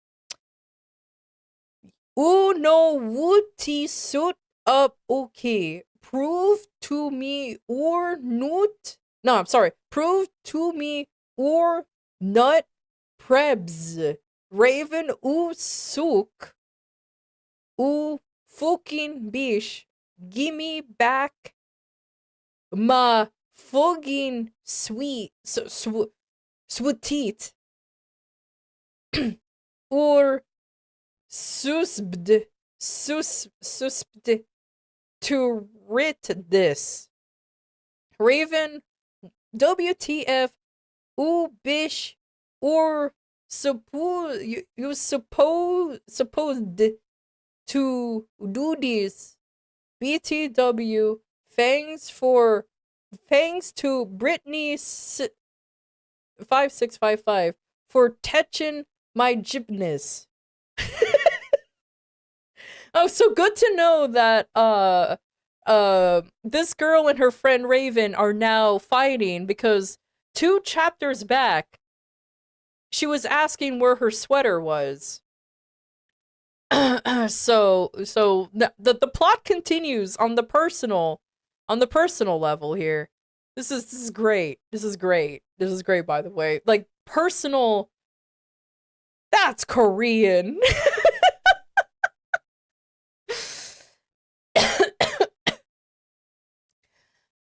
Uno wuti sut up okay. Prove to me or not. No, I'm sorry. Prove to me or not prebz. Raven u suk u fucking bish. Gimme back ma fucking sweet or susbd to writ this. Raven WTF u bish or suppose you supposed to do this. BTW thanks to Brittany 5655 for touching my gymnast. Oh, so good to know that this girl and her friend Raven are now fighting because 2 chapters back she was asking where her sweater was. So the plot continues on the personal level here. This is great. This is great. This is great, by the way. Like personal. That's Korean.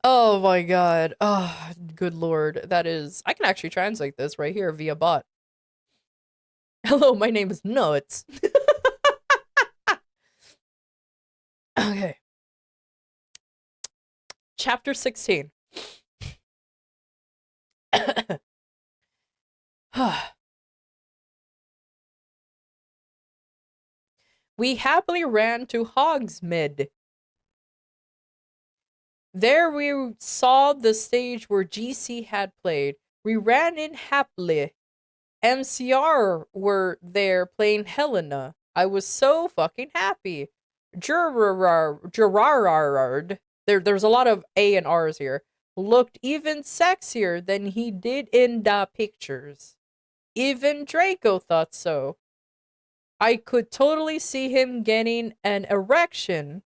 Oh my god. Oh, good lord. That is. I can actually translate this right here via bot. Hello, my name is Nuts. Okay. Chapter 16. We happily ran to Hogsmeade. There we saw the stage where GC had played. We ran in happily. MCR were there playing Helena. I was so fucking happy. Gerard, there's a lot of A and R's here, looked even sexier than he did in the pictures. Even Draco thought so. I could totally see him getting an erection,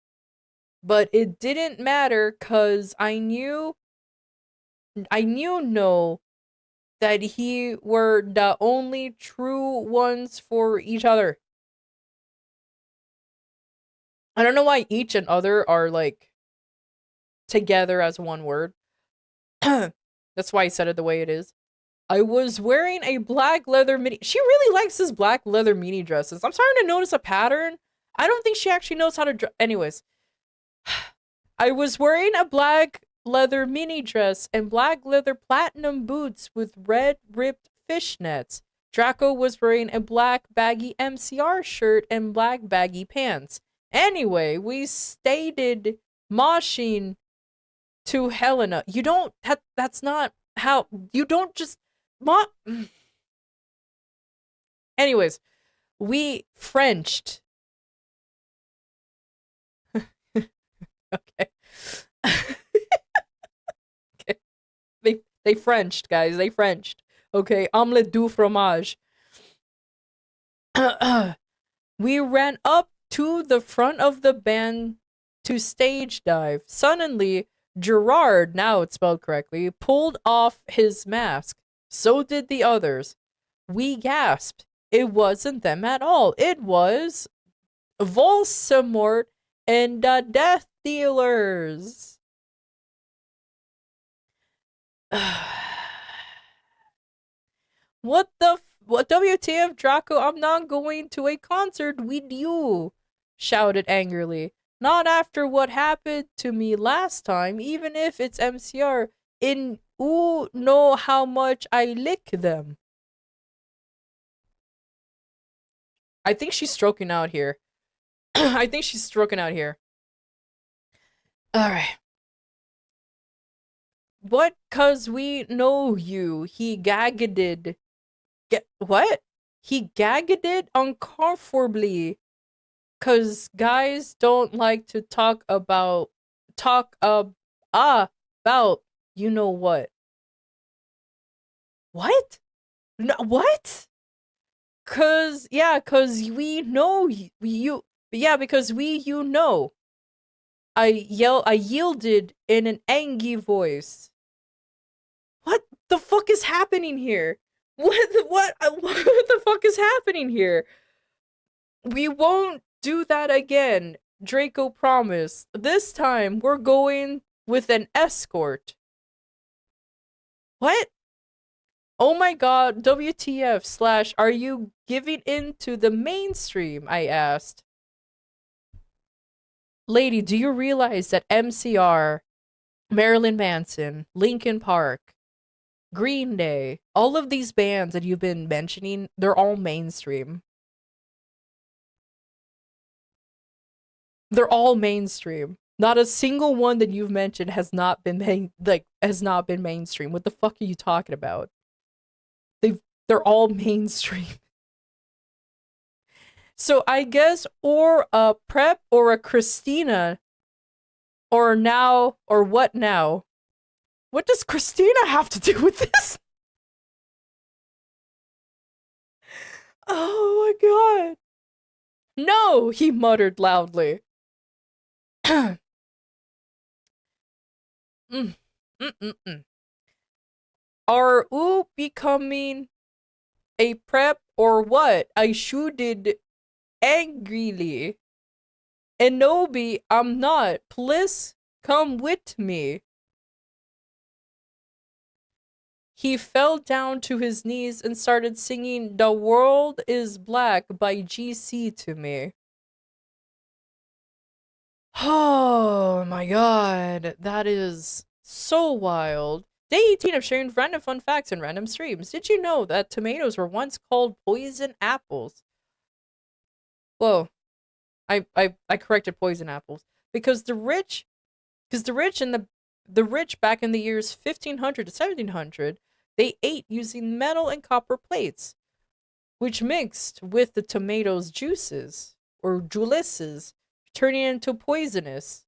but it didn't matter cause I knew that he were the only true ones for each other. I don't know why each and other are like together as one word. That's why I said it the way it is. I was wearing a black leather mini. She really likes this black leather mini dresses. I'm starting to notice a pattern. I don't think she actually knows how to anyways. I was wearing a black leather mini dress and black leather platinum boots with red ripped fishnets. Draco was wearing a black baggy MCR shirt and black baggy pants. Anyway, we stated moshing to Helena. You don't that's not how you don't just anyways, we Frenched. Okay. Okay. They Frenched, guys. They Frenched. Okay, omelette du fromage. We ran up to the front of the band to stage dive. Suddenly, Gerard, now it's spelled correctly, pulled off his mask. So did the others. We gasped. It wasn't them at all. It was Voldemort and the Death Dealers. What WTF, Draco? I'm not going to a concert with you, shouted angrily. Not after what happened to me last time, even if it's MCR. In know how much I lick them. I think she's stroking out here. I think she's stroking out here. Alright. What? Cause we know you. He gagged. What? He gagged it uncomfortably. Cause guys don't like to talk about you know what. What? No, what? Cause we know you yeah, because you know. I yielded in an angry voice. What the fuck is happening here? What the fuck is happening here? We won't do that again. Draco promised. This time we're going with an escort. What? Oh my god, WTF / are you giving in to the mainstream? I asked. Lady, do you realize that MCR, Marilyn Manson, Linkin Park, Green Day, all of these bands that you've been mentioning, they're all mainstream. They're all mainstream. Not a single one that you've mentioned has not been mainstream. What the fuck are you talking about? They're all mainstream. So I guess or a Prep or a Christina or what now? What does Christina have to do with this? Oh my god. No, he muttered loudly. Are you becoming a prep or what? I shooted angrily. Enobi, I'm not. Please come with me. He fell down to his knees and started singing The World is Black by GC to me. Oh my god, that is so wild. Day 18 of sharing random fun facts and random streams. Did you know that tomatoes were once called poison apples? Whoa. I corrected poison apples. Because the rich and the rich back in the years 1500 to 1700, they ate using metal and copper plates, which mixed with the tomatoes' juices, or julices, turning into poisonous.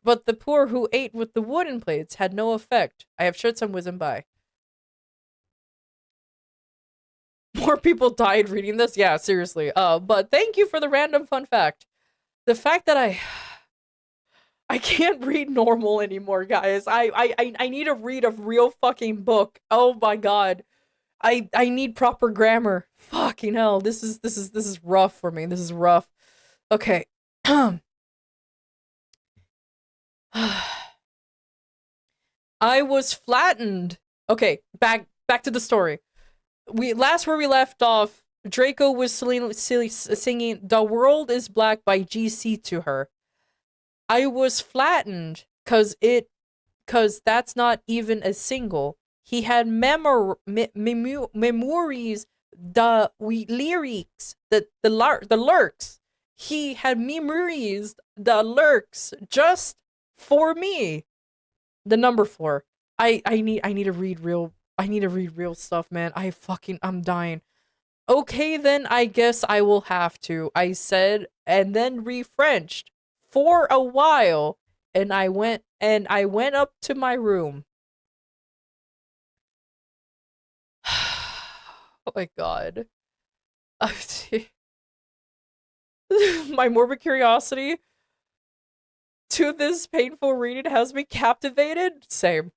But the poor who ate with the wooden plates had no effect. I have shared some wisdom by. More people died reading this? Yeah, seriously. But thank you for the random fun fact. The fact that I can't read normal anymore, guys. I need to read a real fucking book. Oh my god. I need proper grammar. Fucking hell. This is rough for me. This is rough. Okay. I was flattened. Okay, back to the story. Where we left off, Draco was singing The World is Black by GC to her. I was flattened cuz that's not even a single. He had memories, the lyrics, the lurks. He had memorized the lurks just for me. The number 4. I need to read real stuff, man. I'm dying. Okay, then I guess I will have to, I said, and then refrenched for a while, and I went up to my room. Oh my god. My morbid curiosity to this painful reading has me captivated. Same.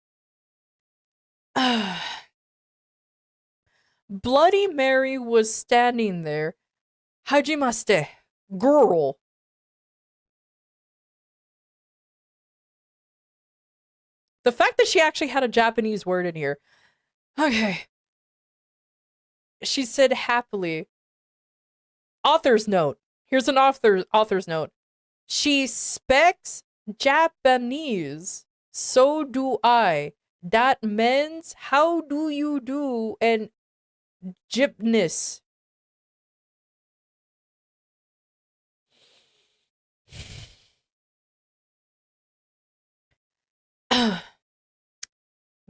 Bloody Mary was standing there. Hajimashite, girl. The fact that she actually had a Japanese word in here. Okay. She said happily. Author's note. Here's an author's note. She speaks Japanese. So do I. That means how do you do and gymnast.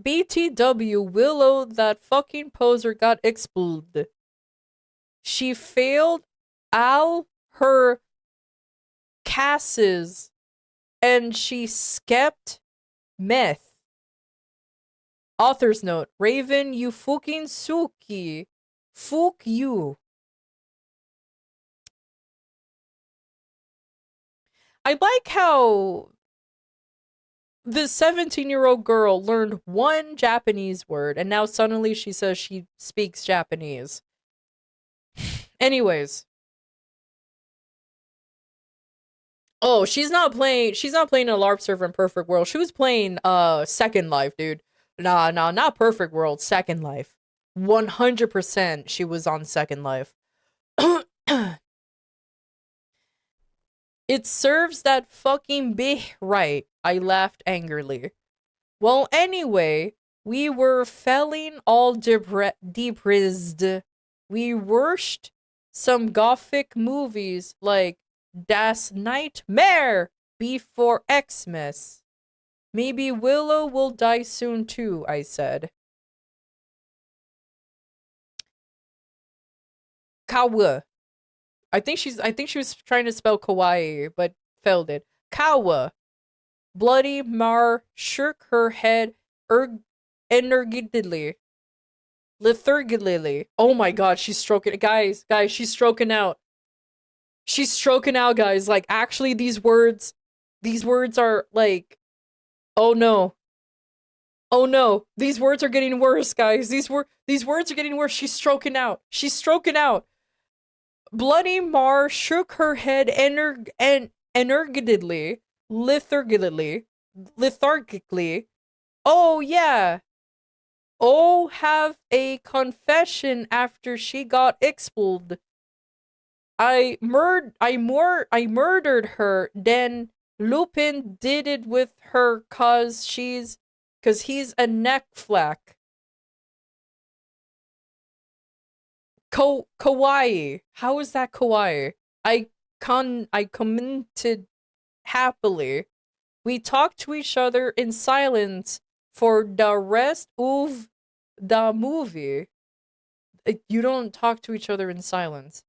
BTW Willow, that fucking poser got exploded. She failed all her casses and she skipped meth. Author's note, Raven, you fucking suki. Fuck you. I like how the 17-year-old girl learned one Japanese word and now suddenly she says she speaks Japanese. Anyways. Oh, she's not playing a LARP server in Perfect World. She was playing Second Life, dude. Nah, not Perfect World, Second Life. 100% she was on Second Life. It serves that fucking bih right. I laughed angrily. Well, anyway, we were feeling all depressed. We watched some gothic movies like Das Nightmare Before Xmas. Maybe Willow will die soon too, I said. Kawa. I think she was trying to spell kawaii, but failed it. Kawa. Bloody Mar shook her head energetically. Lethargically. Oh my god, she's stroking. Guys, she's stroking out. She's stroking out, guys. Like, actually, these words are like, oh no. Oh no, these words are getting worse, guys. These words are getting worse. She's stroking out. She's stroking out. Bloody Mar shook her head energetically, lethargically. Oh yeah. Oh, have a confession after she got exploded. I murdered her, then Lupin did it with her cause he's a neck flack. Kawaii. How is that kawaii? I commented happily. We talked to each other in silence for the rest of the movie. You don't talk to each other in silence.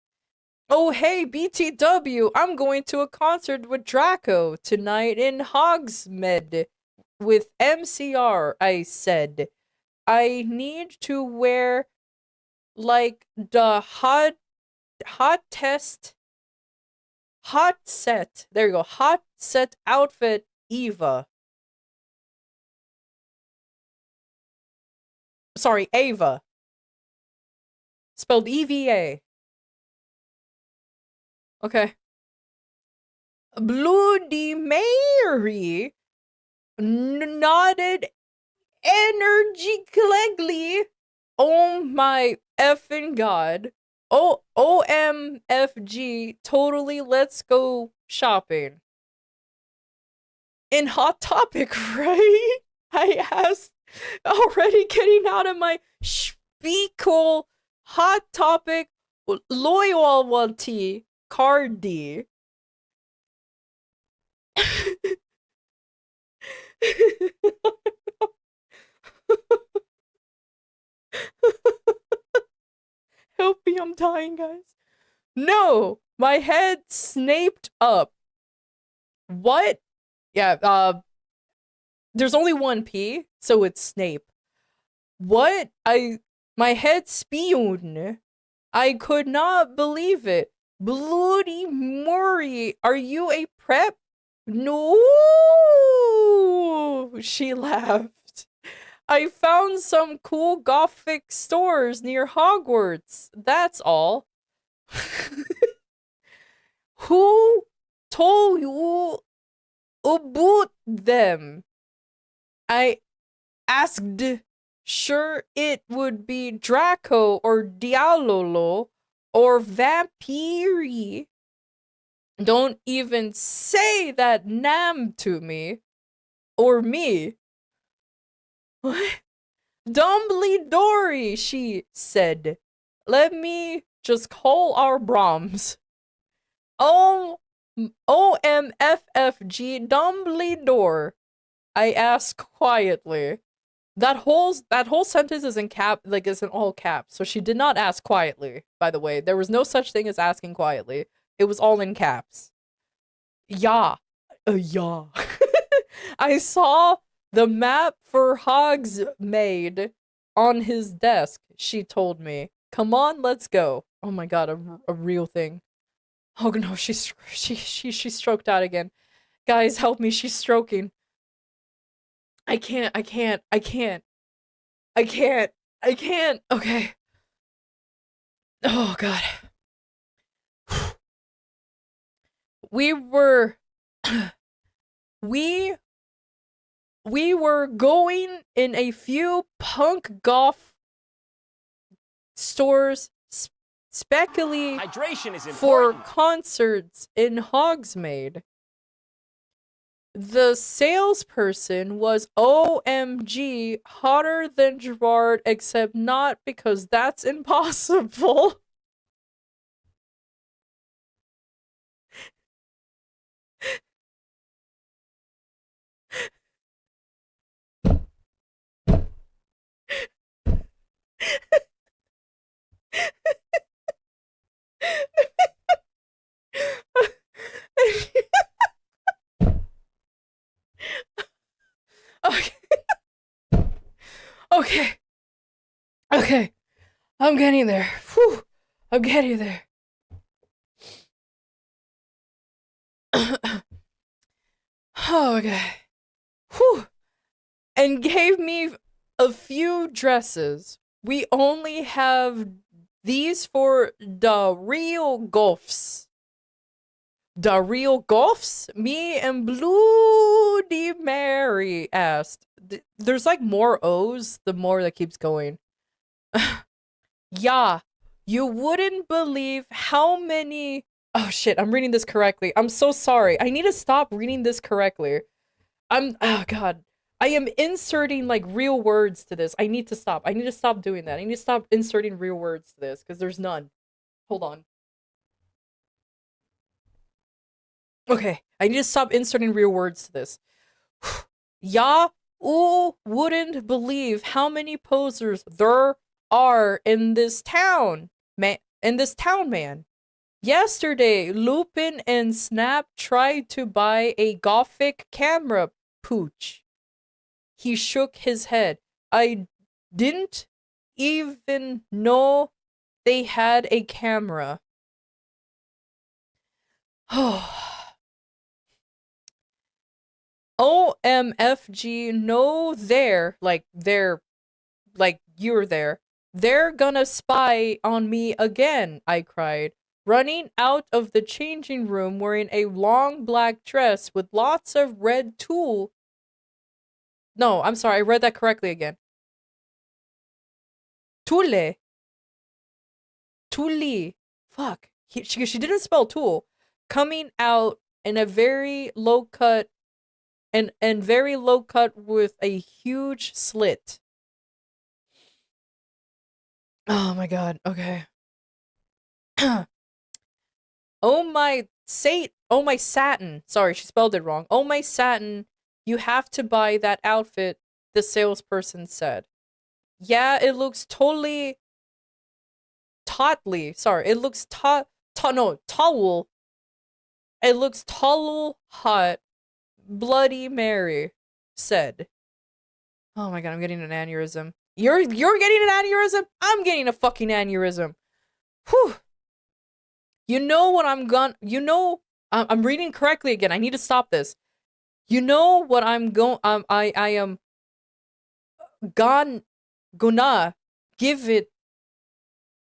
Oh hey, BTW, I'm going to a concert with Draco tonight in Hogsmeade with MCR, I said. I need to wear like the hot set. There you go. Hot set outfit Eva. Sorry, Ava. Spelled EVA. Okay. Bloody Mary nodded energetically. Oh my effing god. Oh, OMFG, totally, let's go shopping. In Hot Topic, right? I asked, already getting out of my speakle Hot Topic loyalty cardi. Help me, I'm dying, guys. No, my head snaped up. What? Yeah, there's only one P, so it's Snape. What? My head spewed. I could not believe it. Bloody Murray, are you a prep? No, she laughed. I found some cool gothic stores near Hogwarts. That's all. Who told you about them? I asked. Sure, it would be Draco or Dialolo or Vampiri. Don't even say that name to me. Or me. What? Dumbledore, she said. Let me just call our Brahms. OMFFG Dumbledore. I asked quietly. That whole sentence is in is in all caps. So she did not ask quietly, by the way. There was no such thing as asking quietly. It was all in caps. Yeah. Yeah. I saw the map for Hogsmeade on his desk, she told me. Come on, let's go. Oh my god, a real thing. Oh no, she stroked out again. Guys, help me, she's stroking. I can't. Okay. Oh god. We were we we were going in a few punk goth stores speckily Hydration is for important. concerts in Hogsmeade. The salesperson was OMG hotter than Gerard, except not because that's impossible. Okay. Okay. Okay. I'm getting there. Whew. I'm getting there. Oh, okay. Whew. And gave me a few dresses. We only have these for the real golfs. The real golfs? Me and Bloody Mary asked. There's like more O's the more that keeps going. Yeah, you wouldn't believe how many. Oh shit, I'm reading this correctly. I'm so sorry. I need to stop reading this correctly. Oh god. I am inserting like real words to this. I need to stop. I need to stop doing that. I need to stop inserting real words to this because there's none. Hold on. Okay, I need to stop inserting real words to this. Ya wouldn't believe how many posers there are in this town, man. Yesterday, Lupin and Snap tried to buy a gothic camera pooch. He shook his head. I didn't even know they had a camera. OMFG, no, you're there. They're gonna spy on me again, I cried, running out of the changing room wearing a long black dress with lots of red tulle. No, I'm sorry, I read that correctly again. Tulle. Tully. Fuck. She didn't spell tool. Coming out in a very low cut and very low cut with a huge slit. Oh my god, okay. Oh my satin. Sorry, she spelled it wrong. Oh my satin, you have to buy that outfit, the salesperson said. Yeah, it looks totally tautly. Sorry, it looks towel. It looks towel hot. Bloody Mary said. Oh my god, I'm getting an aneurysm. You're getting an aneurysm? I'm getting a fucking aneurysm. Whew. You know what I'm reading correctly again. I need to stop this. You know what I am gonna give it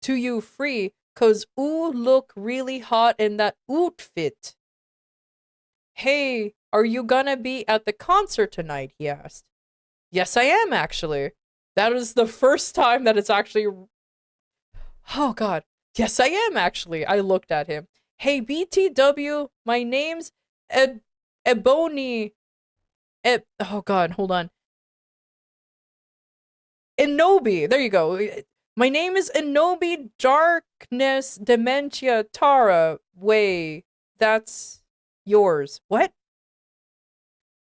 to you free cause ooh look really hot in that outfit. Hey, are you gonna be at the concert tonight? He asked. Yes, I am actually. That is the first time that it's actually. Oh god. Yes, I am actually. I looked at him. Hey, BTW, my name's Ebony. Oh god, hold on. Inobi. There you go. My name is Inobi Darkness Dementia Tara. Way. That's yours. What?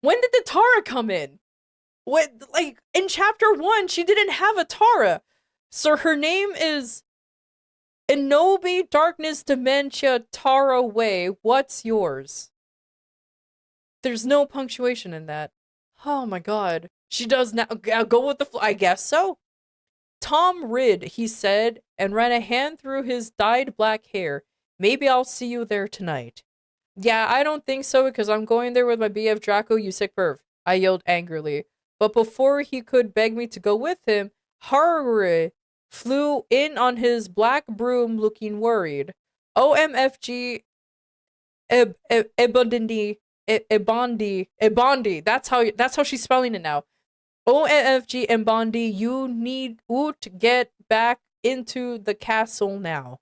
When did the Tara come in? What, like, in chapter 1, she didn't have a Tara. So her name is Inobi Darkness Dementia Tara Way. What's yours? There's no punctuation in that. Oh my god. She does now go with the flow. I guess so. Tom Ridd, he said, and ran a hand through his dyed black hair. Maybe I'll see you there tonight. Yeah, I don't think so, because I'm going there with my BF Draco, you sick perv. I yelled angrily. But before he could beg me to go with him, Haruhi flew in on his black broom looking worried. OMFG Ebondi. That's how she's spelling it now. OMFG Ebondi, you need to get back into the castle now.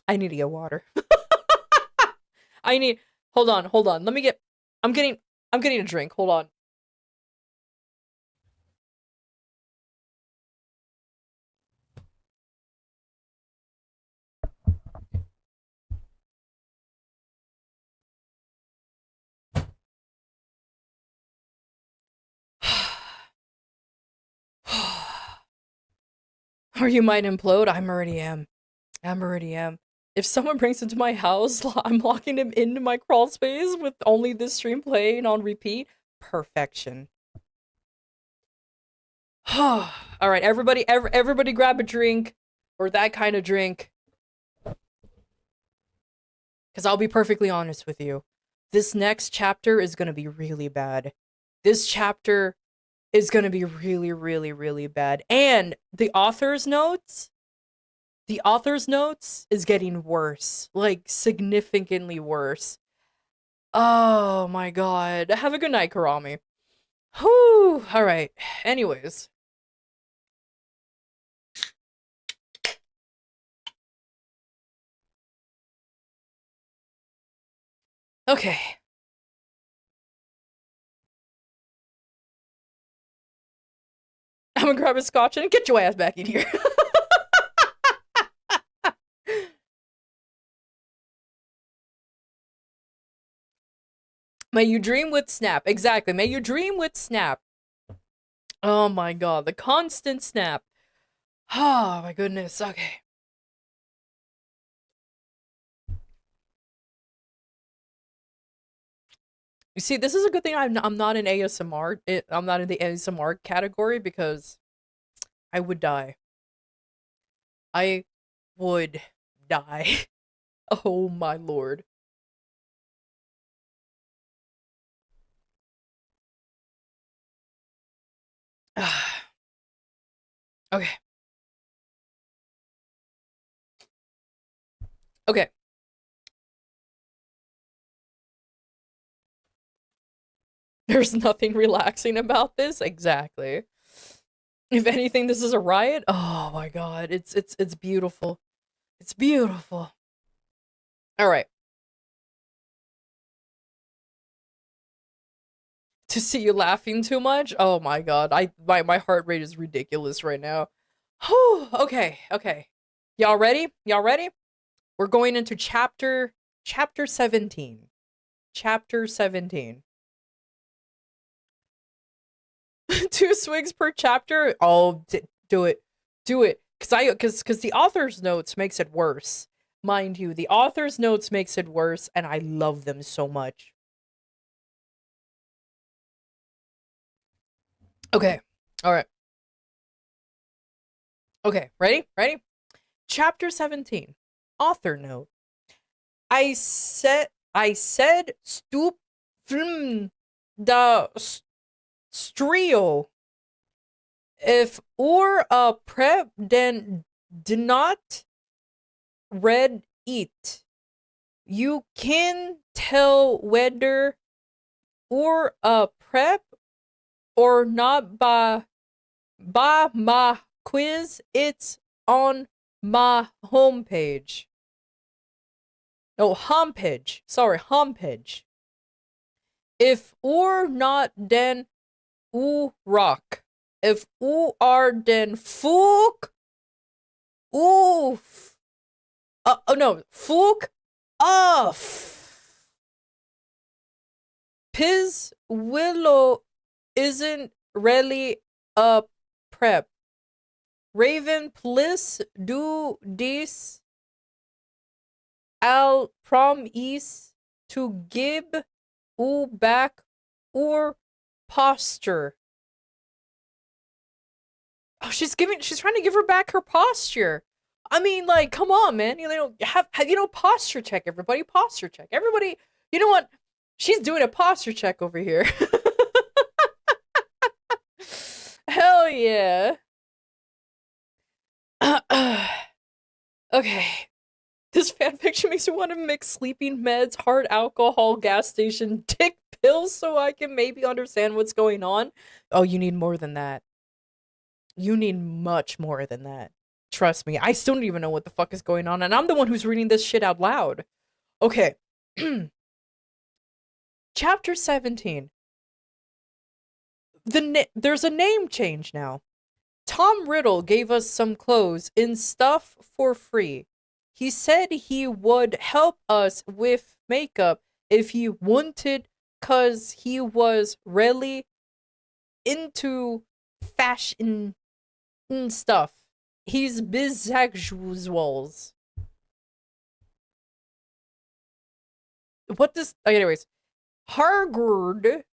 I need to get water. Hold on. I'm getting a drink. Hold on. Or you might implode. I already am. If someone breaks into my house, I'm locking him into my crawl space with only this stream playing on repeat. Perfection. All right, everybody grab a drink, or that kind of drink. Because I'll be perfectly honest with you. This next chapter is going to be really bad. This chapter is going to be really, really, really bad. And the author's notes is getting worse. Like, significantly worse. Oh my god. Have a good night, Karami. Whew. Alright. Anyways. Okay. I'm gonna grab a scotch and get your ass back in here. May you dream with Snap. Exactly. May you dream with Snap. Oh my god. The constant Snap. Oh my goodness. Okay. You see, this is a good thing I'm not in ASMR. I'm not in the ASMR category because I would die. I would die. Oh my lord. Okay. Okay. There's nothing relaxing about this. Exactly. If anything, this is a riot. Oh my god. It's beautiful. It's beautiful. All right. To see you laughing too much. Oh my god. My heart rate is ridiculous right now. Whew. Okay. Y'all ready? We're going into chapter 17. Chapter 17. 2 swigs per chapter. Oh, do it. Cuz the author's notes makes it worse. Mind you, the author's notes makes it worse, and I love them so much. Okay. All right. Okay, ready? Chapter 17. Author note. I said stoop from the strio. If or a prep then do not read it. You can tell whether or a prep or not by my quiz. It's on my homepage. No, homepage. Sorry, homepage. If or not, then u rock. If u are then fuck oof. Oh no, fuck off. Piz Willow isn't really a prep. Raven, please do this. I'll promise to give you back your posture. Oh, she's trying to give her back her posture. I mean, like, come on, man. Have posture check, everybody. Posture check. Everybody, you know what? She's doing a posture check over here. Hell yeah. Okay. This fanfiction makes me want to mix sleeping meds, hard alcohol, gas station, dick pills so I can maybe understand what's going on. Oh, you need more than that. You need much more than that. Trust me, I still don't even know what the fuck is going on, and I'm the one who's reading this shit out loud. Okay. Chapter 17. There's a name change now. Tom Riddle gave us some clothes and stuff for free. He said he would help us with makeup if he wanted, cause he was really into fashion and stuff. He's bisexuals. What does... anyways. Hargard.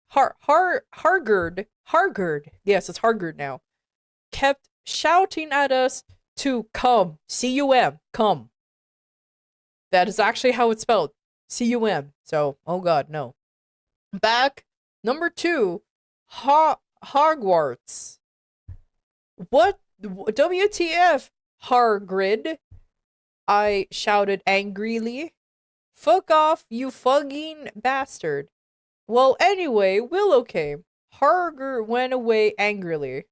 Yes, it's Hargard now. Kept shouting at us to come. C-U-M. Come. That is actually how it's spelled. C-U-M. So, oh god, no. Back. Number 2. Hogwarts. What? WTF, Hargrid? I shouted angrily. Fuck off, you fucking bastard. Well, anyway, Willow came. Harger went away angrily.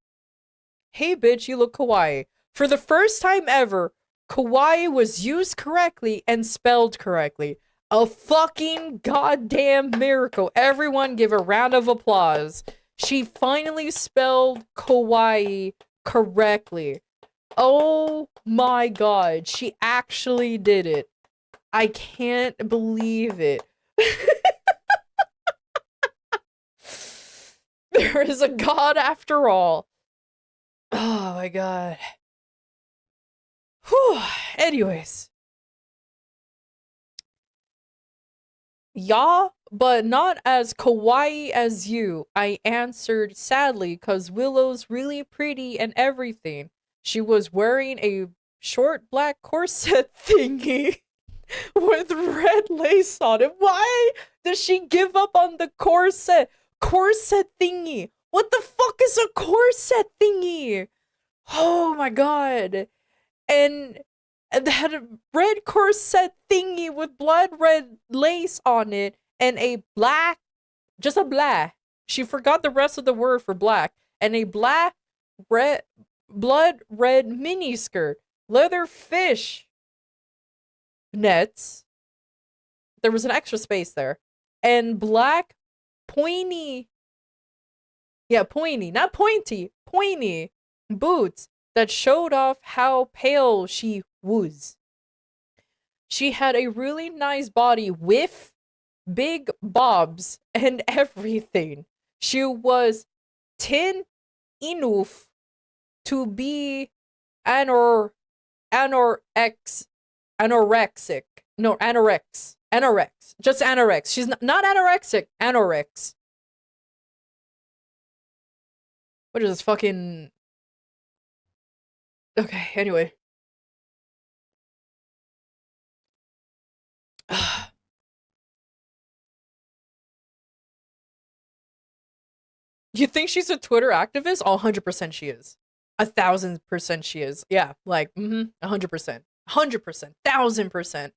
Hey, bitch, you look kawaii. For the first time ever, kawaii was used correctly and spelled correctly. A fucking goddamn miracle. Everyone give a round of applause. She finally spelled kawaii correctly. Oh my god, she actually did it. I can't believe it. There is a god after all. Oh my god. Whew. Anyways. Yeah, but not as kawaii as you, I answered sadly, cause Willow's really pretty and everything. She was wearing a short black corset thingy with red lace on it. Why does she give up on the corset? Corset thingy. What the fuck is a corset thingy? Oh my god. And had a red corset thingy with blood red lace on it and a black, just a black. She forgot the rest of the word for black. And a black, red, blood red mini skirt. Leather fish nets. There was an extra space there. And black pointy. Yeah, pointy. Not pointy. Pointy boots that showed off how pale she was. She had a really nice body with big bobs and everything. She was thin enough to be anorexic. No, anorex. Just anorex. She's not anorexic. Anorex. What is this fucking... Okay, anyway. You think she's a Twitter activist? 100% she is. 1,000% she is. Yeah, like, 100%. 100%. 1,000%.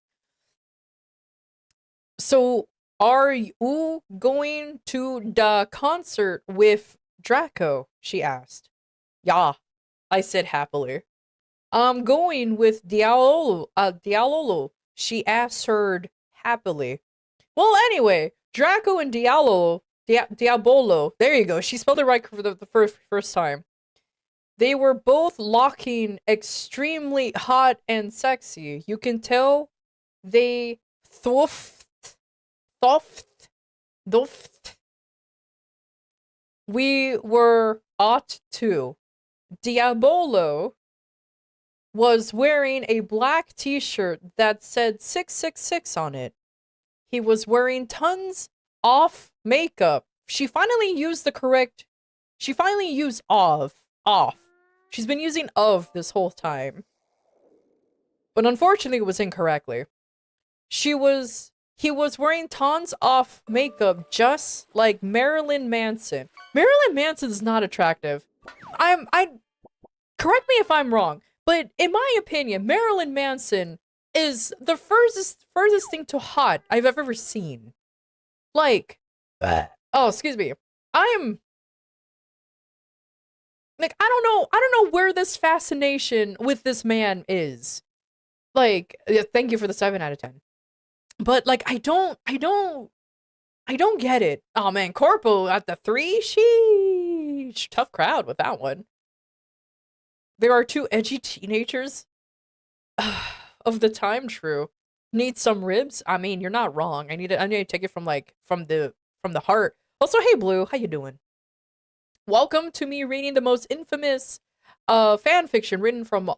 So, are you going to the concert with Draco? She asked. Yeah, I said happily. I'm going with Dialolo, she answered happily. Well, anyway, Draco and Diallo Diabolo. There you go. She spelled it right for the first time. They were both locking extremely hot and sexy. You can tell they thoft, thoft. We were ought to. Diabolo was wearing a black t-shirt that said 666 on it. He was wearing tons of makeup. She finally used off. She's been using of this whole time. But unfortunately it was incorrectly. He was wearing tons of makeup just like Marilyn Manson. Marilyn Manson is not attractive. Correct me if I'm wrong, but in my opinion, Marilyn Manson is the furthest thing to hot I've ever seen. Like, oh, excuse me. I'm like, I don't know where this fascination with this man is. Like, yeah, thank you for the 7 out of 10. But like, I don't get it. Oh man, Corpo at the 3? Sheesh. Tough crowd with that one. There are 2 edgy teenagers of the time, true. Need some ribs? I mean, you're not wrong. I need to take it from the heart. Also, hey Blue, how you doing? Welcome to me reading the most infamous fan fiction written from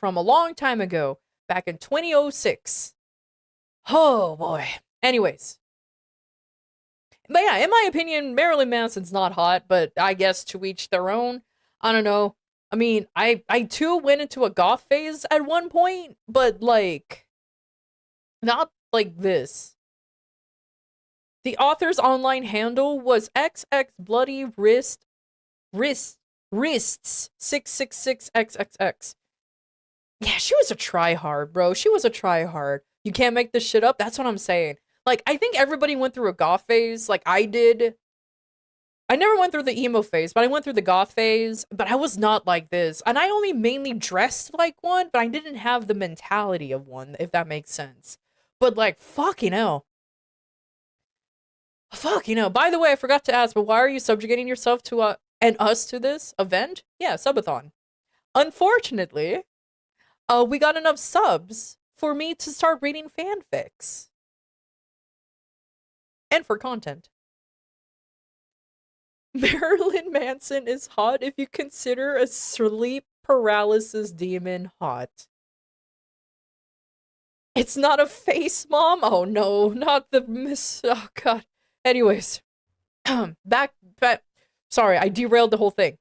a long time ago, back in 2006. Oh boy. Anyways. But yeah, in my opinion, Marilyn Manson's not hot, but I guess to each their own. I don't know. I mean, I too went into a goth phase at one point, but like, not like this. The author's online handle was xxbloodywrists 666xxx. Yeah, she was a tryhard, bro. She was a tryhard. You can't make this shit up. That's what I'm saying. Like, I think everybody went through a goth phase, like I did. I never went through the emo phase, but I went through the goth phase, but I was not like this. And I only mainly dressed like one, but I didn't have the mentality of one, if that makes sense. But like, fucking hell. Fuck, by the way, I forgot to ask, but why are you subjugating yourself to, and us to this event? Yeah, subathon. Unfortunately, we got enough subs for me to start reading fanfics. And for content. Marilyn Manson is hot if you consider a sleep paralysis demon hot. It's not a face, Mom? Oh no, not the miss. Oh god. Anyways. back. Sorry, I derailed the whole thing.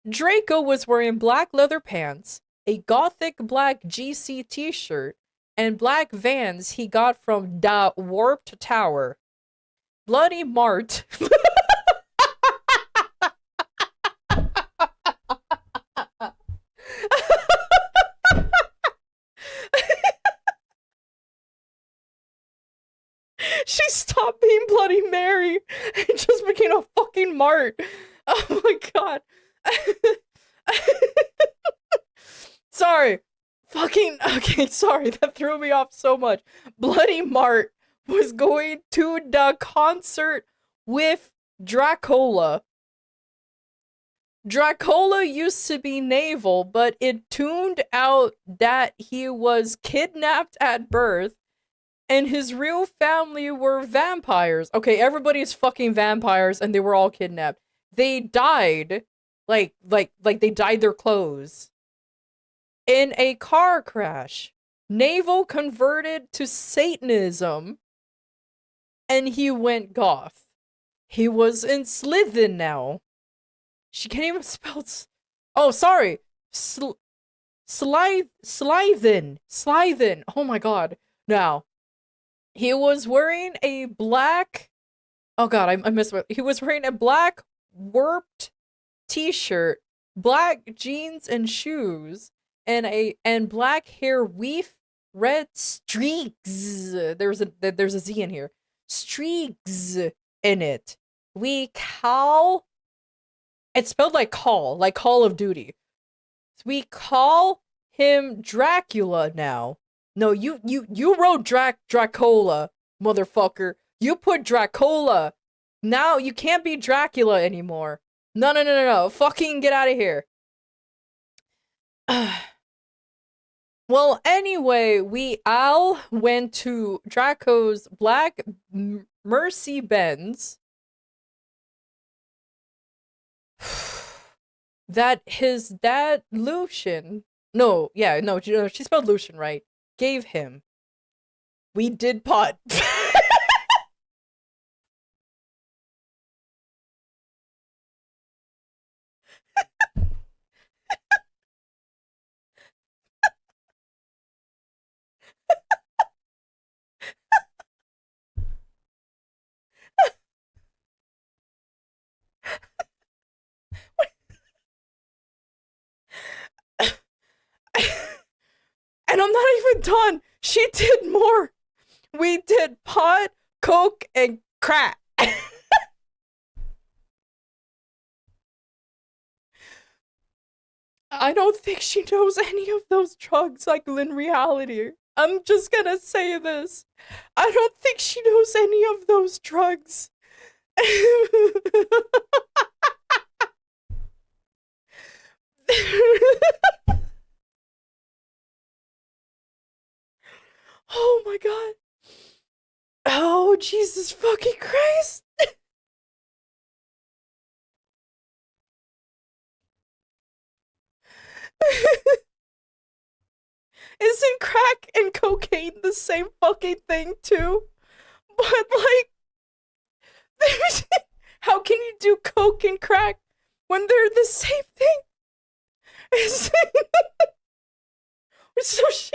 Draco was wearing black leather pants, a gothic black GC t-shirt, and black Vans he got from Da Warped Tower. Bloody Mart. She stopped being Bloody Mary and just became a fucking Mart. Oh my god. Sorry. Fucking, okay, sorry, that threw me off so much. Bloody Mart was going to the concert with Dracola. Dracola used to be naval, but it tuned out that he was kidnapped at birth, and his real family were vampires. Okay, everybody's fucking vampires, and they were all kidnapped. They died, like they dyed their clothes in a car crash. Naval converted to Satanism, and he went goth. He was in Slytherin now. She can't even spell. Oh, sorry. Slytherin. Oh my god. Now, he was wearing a black. Oh god, I missed it. He was wearing a black warped t-shirt, black jeans and shoes, and black hair with red streaks. There's a Z in here. Streaks in it. We call. It's spelled like Call of Duty. We call him Dracula now. No, you wrote Dracola, motherfucker. You put Dracola Now you can't be Dracula anymore. No, no, no, no, no. Fucking get out of here. Well, anyway, we all went to Draco's Black Mercy Benz. That his dad, Lucian, no, yeah, no, she spelled Lucian right, gave him. We did pot. And I'm not even done. She did more. We did pot, coke, and crack. I don't think she knows any of those drugs, like in reality. I'm just gonna say this. I don't think she knows any of those drugs. Oh my god. Oh, Jesus fucking Christ. Isn't crack and cocaine the same fucking thing too? But like, how can you do coke and crack when they're the same thing? So she.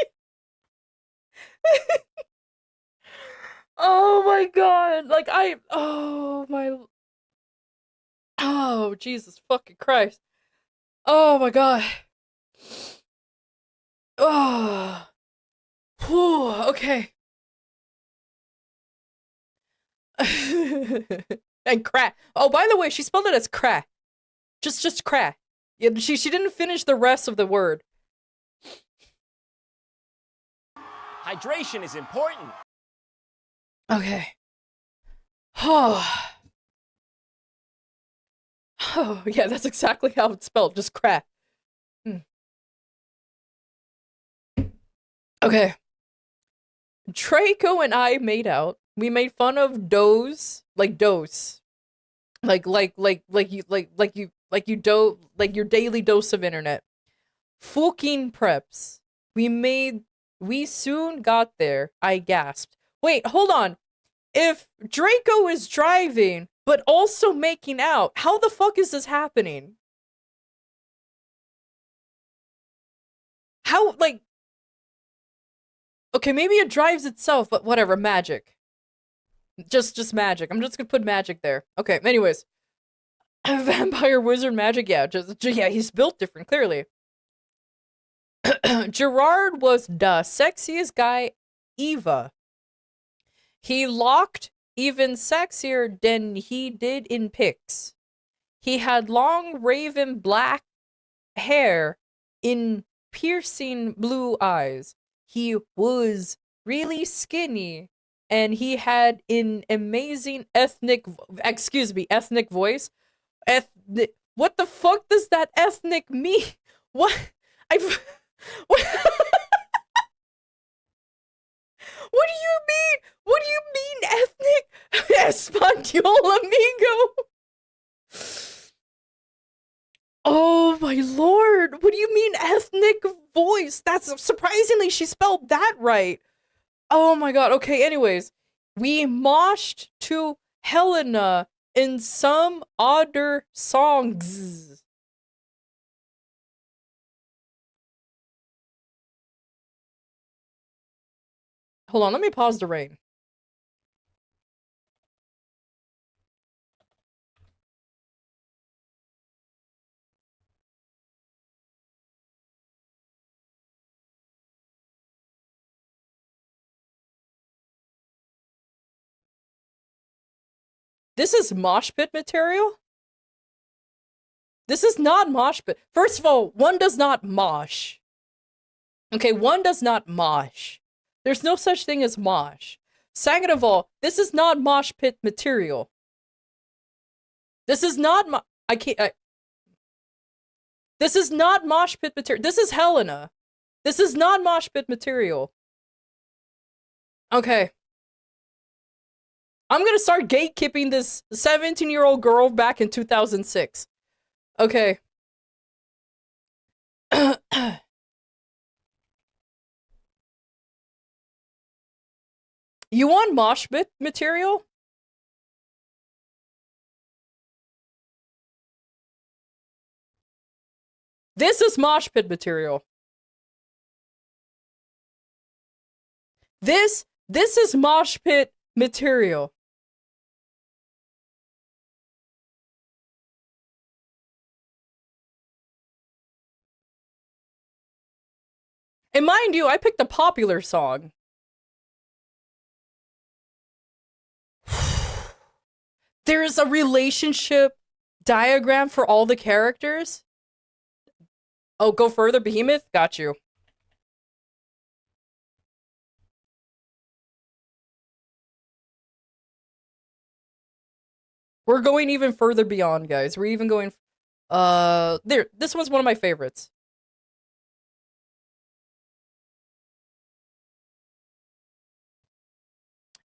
Oh my god! Like oh my. Oh Jesus fucking Christ! Oh my god! Oh. Whew, okay. And crack. Oh, by the way, she spelled it as crack. Just crack. Yeah, she didn't finish the rest of the word. Hydration is important. Okay. Oh. Oh, yeah, that's exactly how it's spelled. Just crack. Okay. Draco and I made out. We made fun of dose, like dose. Like your daily dose of internet. Fucking preps. We soon got there. I gasped. Wait, hold on. If Draco is driving, but also making out, how the fuck is this happening? How, like... Okay, maybe it drives itself, but whatever, magic. Just magic. I'm just gonna put magic there. Okay, anyways. Vampire, wizard, magic, yeah, yeah, he's built different, clearly. Gerard was the sexiest guy Eva. He looked even sexier than he did in pics. He had long raven black hair in piercing blue eyes. He was really skinny and he had an amazing ethnic voice. What the fuck does that ethnic mean? What? What? What do you mean? What do you mean ethnic? Espanol, amigo. Oh my lord. What do you mean ethnic voice? That's surprisingly she spelled that right. Oh my god. Okay, anyways. We moshed to Helena in some other songs. Hold on, let me pause the rain. This is mosh pit material? This is not mosh pit. First of all, one does not mosh. Okay, one does not mosh. There's no such thing as mosh. Second of all, this is not mosh pit material. This is not this is not mosh pit material. This is Helena. This is not mosh pit material. Okay. I'm gonna start gatekeeping this 17-year-old girl back in 2006. Okay. You want mosh pit material? This is mosh pit material. This is mosh pit material. And mind you, I picked a popular song. There is a relationship diagram for all the characters. Oh, go further, Behemoth? Got you. We're going even further beyond, guys. We're even going... There. This one's one of my favorites.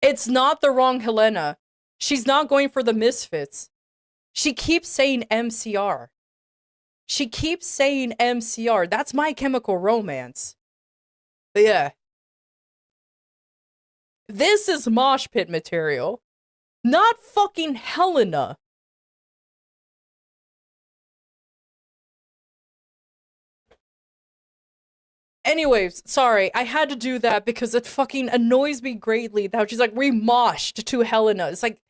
It's not the wrong Helena. She's not going for the Misfits. She keeps saying MCR. She keeps saying MCR. That's My Chemical Romance. But yeah. This is mosh pit material. Not fucking Helena. Anyways, sorry, I had to do that because it fucking annoys me greatly that she's like, we moshed to Helena. It's like,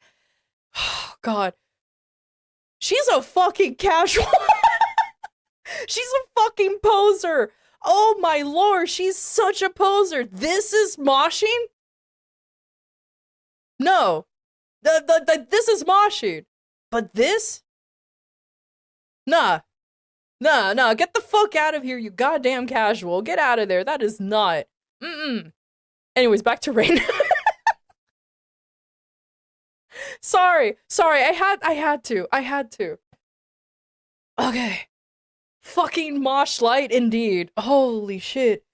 oh, God. She's a fucking casual. She's a fucking poser. Oh my lord, she's such a poser. This is moshing? No. This is moshing. But this? Nah. Nah, get the fuck out of here, you goddamn casual. Get out of there. That is not. Anyways, back to Rain. Sorry, I had to. Okay. Fucking mosh light indeed. Holy shit.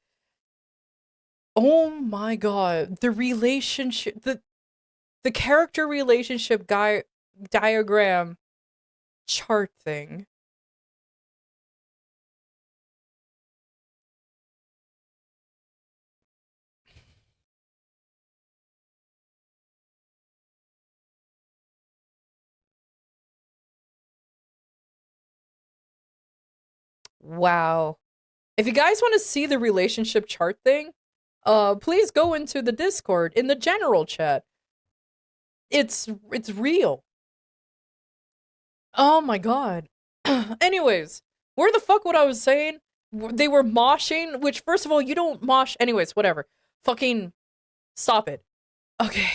Oh my god. The relationship, the character relationship diagram chart thing. Wow. If you guys want to see the relationship chart thing, please go into the Discord in the general chat. It's real. Oh my god. Anyways, where the fuck what I was saying? They were moshing, which first of all, you don't mosh. Anyways, whatever. Fucking stop it. Okay.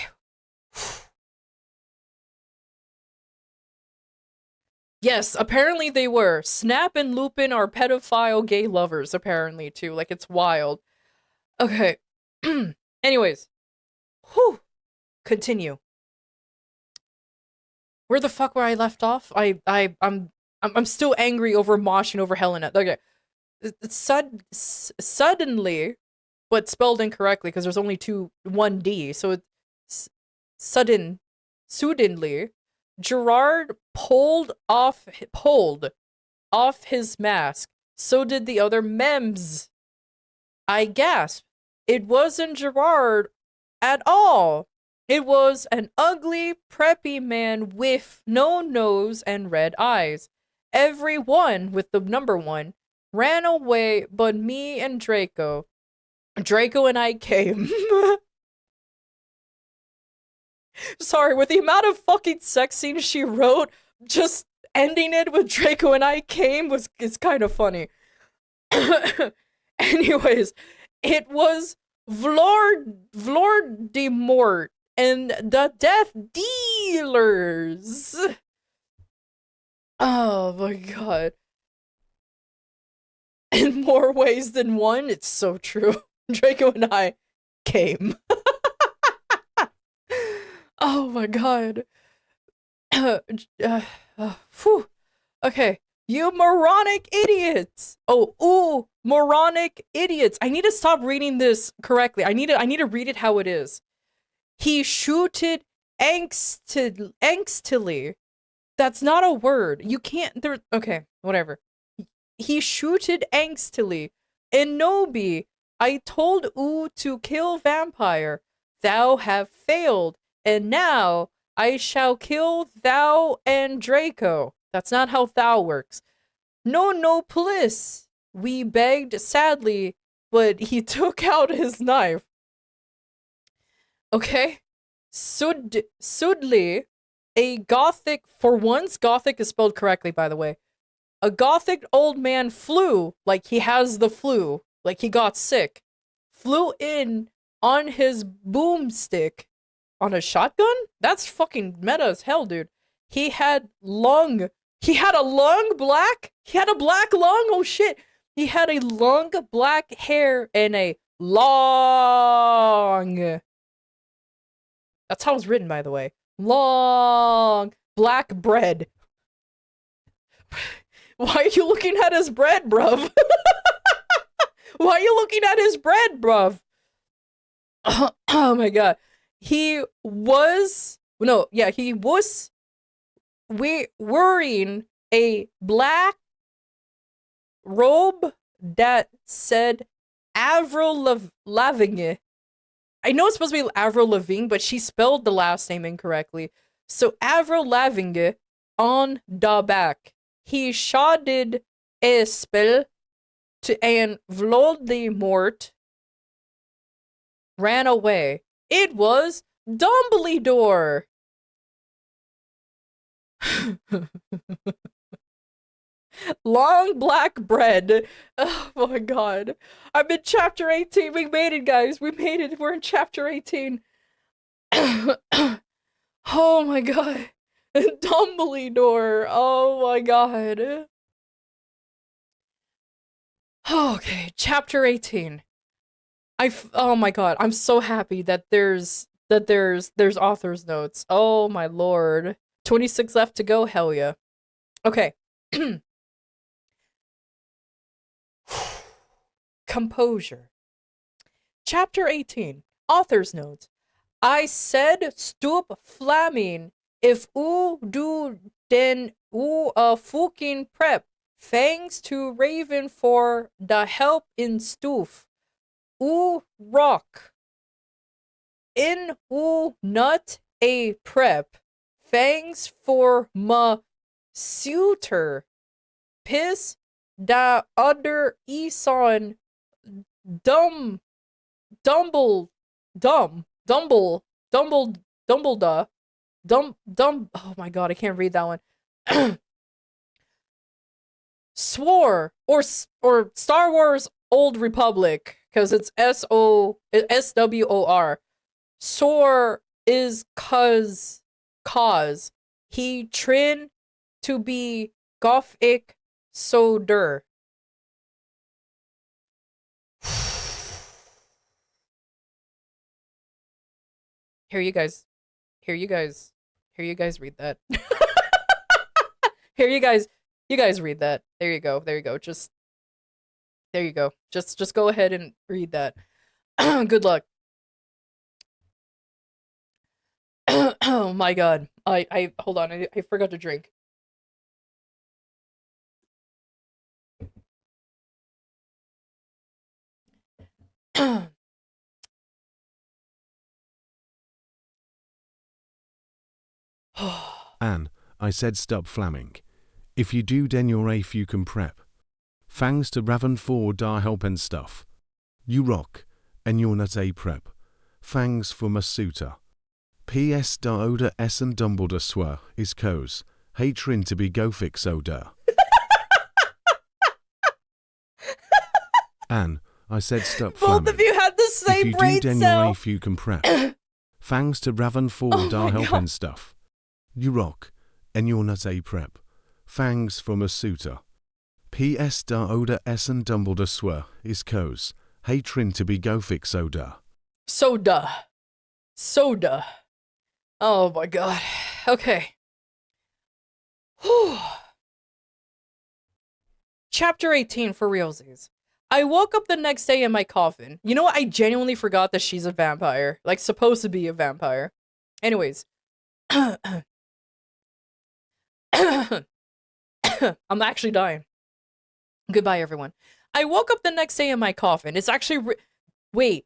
Yes, apparently they were. Snap and Lupin are pedophile gay lovers, apparently, too. Like, it's wild. Okay. Anyways. Whew. Continue. Where the fuck were I left off? I'm still angry over Mosh and over Helena. Okay. Suddenly, but spelled incorrectly because there's only one D, so it's suddenly, Gerard pulled off his mask. So did the other mems. I gasped. It wasn't Gerard at all. It was an ugly, preppy man with no nose and red eyes. Everyone with the number 1 ran away but me and Draco. Draco and I came. Sorry, with the amount of fucking sex scenes she wrote, just ending it with Draco and I came is kind of funny. Anyways, it was Vlordimort and the Death Dealers. Oh my god. In more ways than one, it's so true. Draco and I came. Oh my god. Phew. Okay. You moronic idiots. Oh, ooh, moronic idiots. I need to stop reading this correctly. I need to read it how it is. He shooted angstily. That's not a word. You can't there okay, whatever. He shooted angstily. Enobi, I told Oo to kill vampire. Thou have failed, and now I shall kill thou and Draco. That's not how thou works. No, no, please. We begged sadly, but he took out his knife. Okay? Sudley, a gothic, for once, gothic is spelled correctly, by the way. A gothic old man flew, like he has the flu, like he got sick, flew in on his boomstick. On a shotgun? That's fucking meta as hell, dude. He had a lung black? He had a black lung? Oh shit. He had a long black hair and a long. That's how it's written, by the way. Long black bread. Why are you looking at his bread, bruv? Why are you looking at his bread, bruv? Oh my god. He was wearing a black robe that said Avril Lavigne. I know it's supposed to be Avril Lavigne, but she spelled the last name incorrectly. So Avril Lavigne on the back. He shouted a spell to and Voldemort ran away. It was Dumbledore. Long black bread. Oh my god. I'm in chapter 18. We made it, guys. We made it. We're in chapter 18. Oh my god. Dumbledore. Oh my god. Okay, chapter 18. Oh my god, I'm so happy that there's author's notes. Oh my lord. 26 left to go, hell yeah. Okay. Composure. Chapter 18. Author's notes. I said stoop flaming. If oo do den oo fucking prep. Thanks to Raven for the help in stoof. Ooh rock. In ooh nut a prep. Thanks for ma suitor. Piss da other Eson dumb dumble Dumbledore oh my god, I can't read that one. Swore or Star Wars Old Republic, because it's SWOR. Soar is cause he trin to be gothic soder. Here you guys read that. Here you guys read that. There you go. Just there you go. Just go ahead and read that. Good luck. Oh my god. I hold on. I forgot to drink. Anne, I said stop flamming. If you do then you're if you can prep. Thanks to Raven for da help and stuff. You rock, and you're not a prep. Thanks for Masuta. P.S. da Oda S and Dumbledore swear is cause. Hatrin to be go fix Oda. Anne, I said stop flamming. Both of you had the same brain cell. If you do then you're if you can prep. Thanks to Raven for da help and stuff. You rock, and you're not a prep. Thanks for Masuta. P.S. da Oda S and Dumbledore swear is cause. Hatrin to be go fix Oda. Soda. Oh my god. Okay. Chapter 18 for realsies. I woke up the next day in my coffin. You know what? I genuinely forgot that she's a vampire. Like, supposed to be a vampire. Anyways. I'm actually dying. Goodbye, everyone. I woke up the next day in my coffin. It's actually... Wait.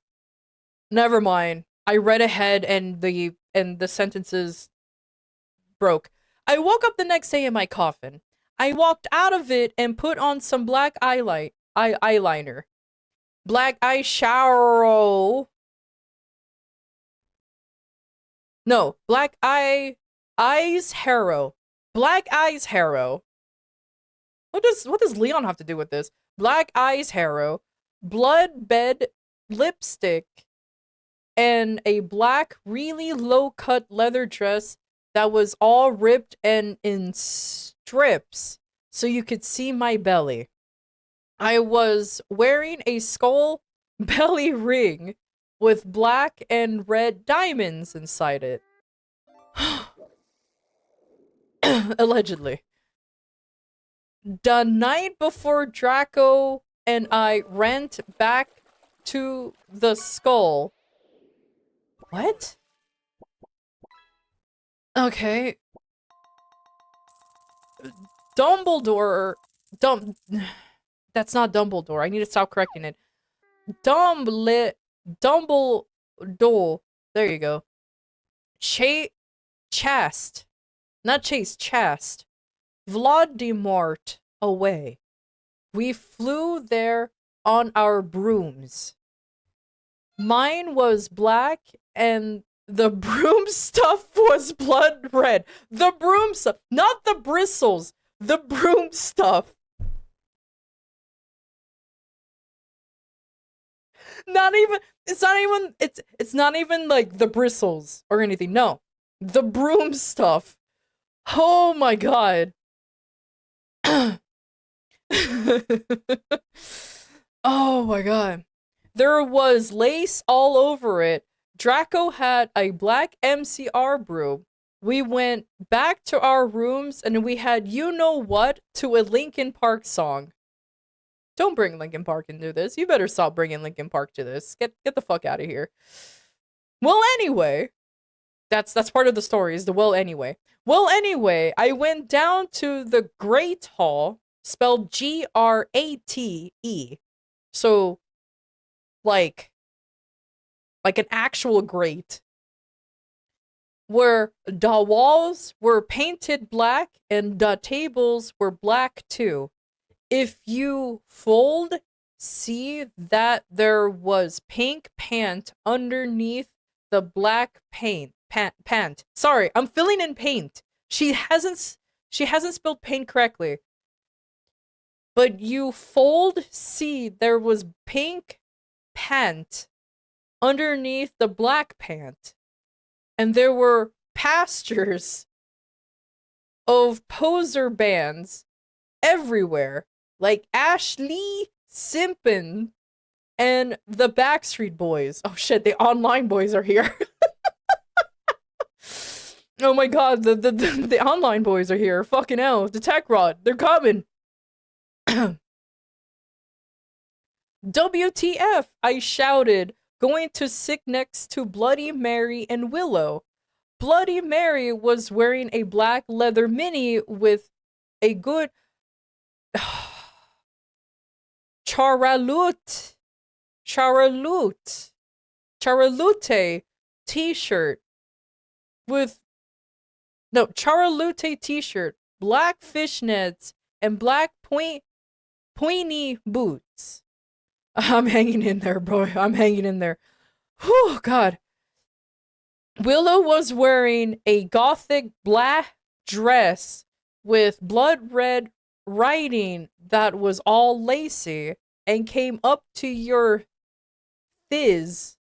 Never mind. I read ahead and the sentences broke. I woke up the next day in my coffin. I walked out of it and put on some black eyeliner. Black eyeshadow. No, black eyes harrow. Black eyes harrow. What does Leon have to do with this? Black eyes harrow, blood bed lipstick, and a black, really low-cut leather dress that was all ripped and in strips so you could see my belly. I was wearing a skull belly ring with black and red diamonds inside it. Allegedly. The night before Draco and I went back to the skull. What? Okay. Dumbledore. That's not Dumbledore. I need to stop correcting it. Dumbledore. There you go. Chast. Not Chase, Chast. Voldemort away. We flew there on our brooms. Mine was black and the broom stuff was blood red. The broom stuff, not the bristles. The broom stuff. It's not even like the bristles or anything. No. The broom stuff. Oh my god. Oh my god. There was lace all over it. Draco had a black MCR broom. We went back to our rooms and we had you know what to a Linkin Park song. Don't bring Linkin Park into this. You better stop bringing Linkin Park to this. Get the fuck out of here. Well, anyway, that's part of the story is the well anyway. Well, anyway, I went down to the Great Hall, spelled Grate. So, like an actual grate, where the walls were painted black and the tables were black too. If you fold, see that there was pink pant underneath the black pant. Sorry, I'm filling in paint. She hasn't spelled paint correctly. But you fold, see there was pink pant underneath the black pant. And there were pastures of poser bands everywhere. Like Ashley Simpson and the Backstreet Boys. Oh shit, the online boys are here. Oh my god, the online boys are here. Fucking hell, the tech rod, they're coming. WTF, I shouted, going to sit next to Bloody Mary and Willow. Bloody Mary was wearing a black leather mini with a good Charalute t-shirt with Charalute t-shirt, black fishnets, and black pointy boots. I'm hanging in there, bro. I'm hanging in there. Whew, God. Willow was wearing a gothic black dress with blood red writing that was all lacy and came up to your thighs,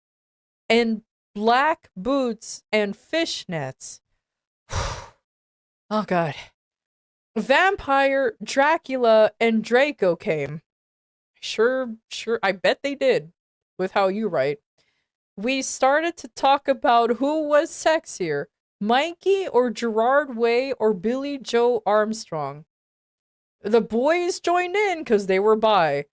and black boots and fishnets. Oh god. Vampire, Dracula, and Draco came. Sure, I bet they did, with how you write. We started to talk about who was sexier, Mikey or Gerard Way or Billy Joe Armstrong? The boys joined in because they were bi.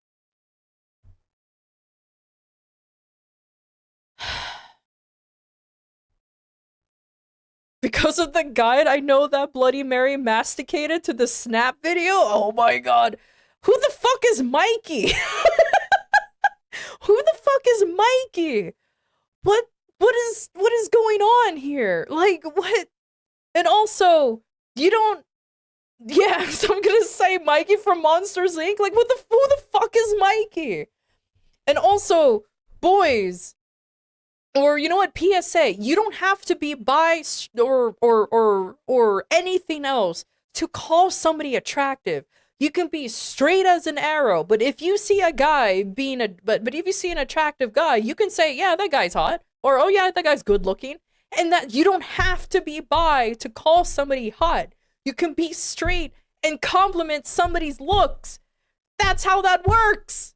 Because of the guide, I know that Bloody Mary masticated to the Snap video. Oh my god. Who the fuck is Mikey? Who the fuck is Mikey? What is going on here? Like, what? And also, you don't... Yeah, so I'm gonna say Mikey from Monsters, Inc. Like, who the fuck is Mikey? And also, boys, or you know what, PSA, you don't have to be bi or anything else to call somebody attractive. You can be straight as an arrow, but if you see a guy being but if you see an attractive guy, you can say, yeah, that guy's hot, or oh yeah, that guy's good looking, and that you don't have to be bi to call somebody hot. You can be straight and compliment somebody's looks. That's how that works.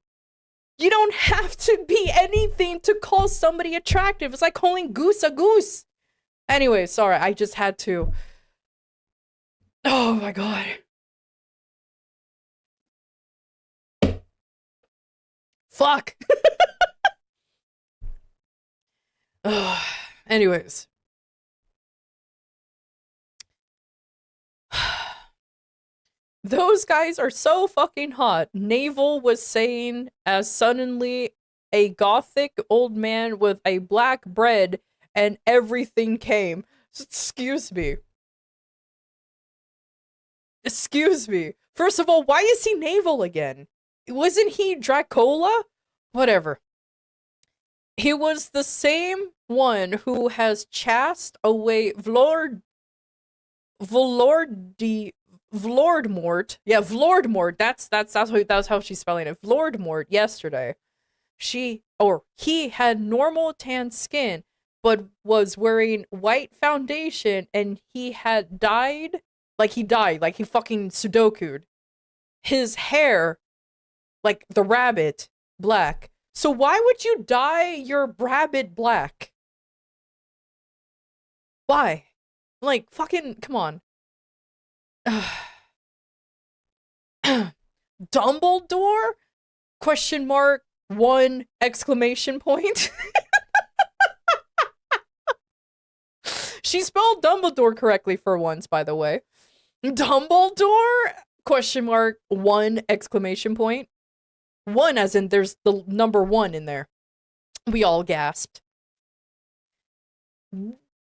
You don't have to be anything to call somebody attractive. It's like calling goose a goose. Anyway, sorry, I just had to. Oh my god. Fuck. Anyways. Those guys are so fucking hot. Naval was saying as suddenly a gothic old man with a black bread and everything came. Excuse me. Excuse me. First of all, why is he Naval again? Wasn't he Dracola? Whatever. He was the same one who has chased away Vlordmort. Yeah, Vlordmort. That's how she's spelling it. Vlordmort yesterday. He had normal tan skin, but was wearing white foundation, and he had dyed, like he fucking Sudoku'd his hair, like the rabbit, black. So why would you dye your rabbit black? Why? Like, fucking, come on. Dumbledore? Question mark, 1 exclamation point. She spelled Dumbledore correctly for once, by the way. Dumbledore? Question mark, 1 exclamation point. 1 as in there's the number 1 in there. We all gasped.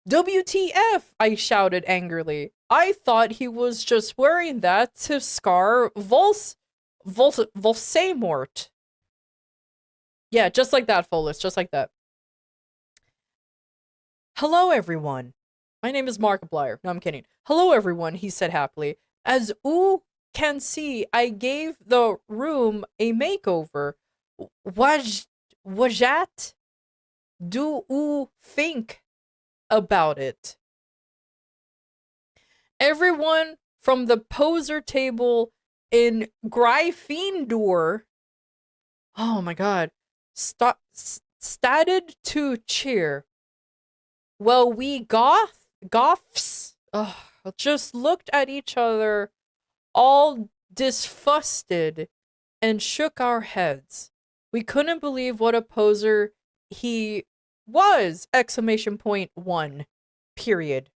WTF, I shouted angrily. I thought he was just wearing that to scar Volsemort. Yeah, just like that, Follis, just like that. Hello, everyone. My name is Markiplier. No, I'm kidding. Hello, everyone, he said happily. As you can see, I gave the room a makeover. What do you think about it? Everyone from the poser table in Gryffindor, oh my god, started to cheer. Well, we goths just looked at each other, all disgusted, and shook our heads. We couldn't believe what a poser he was! Exclamation point 1. Period.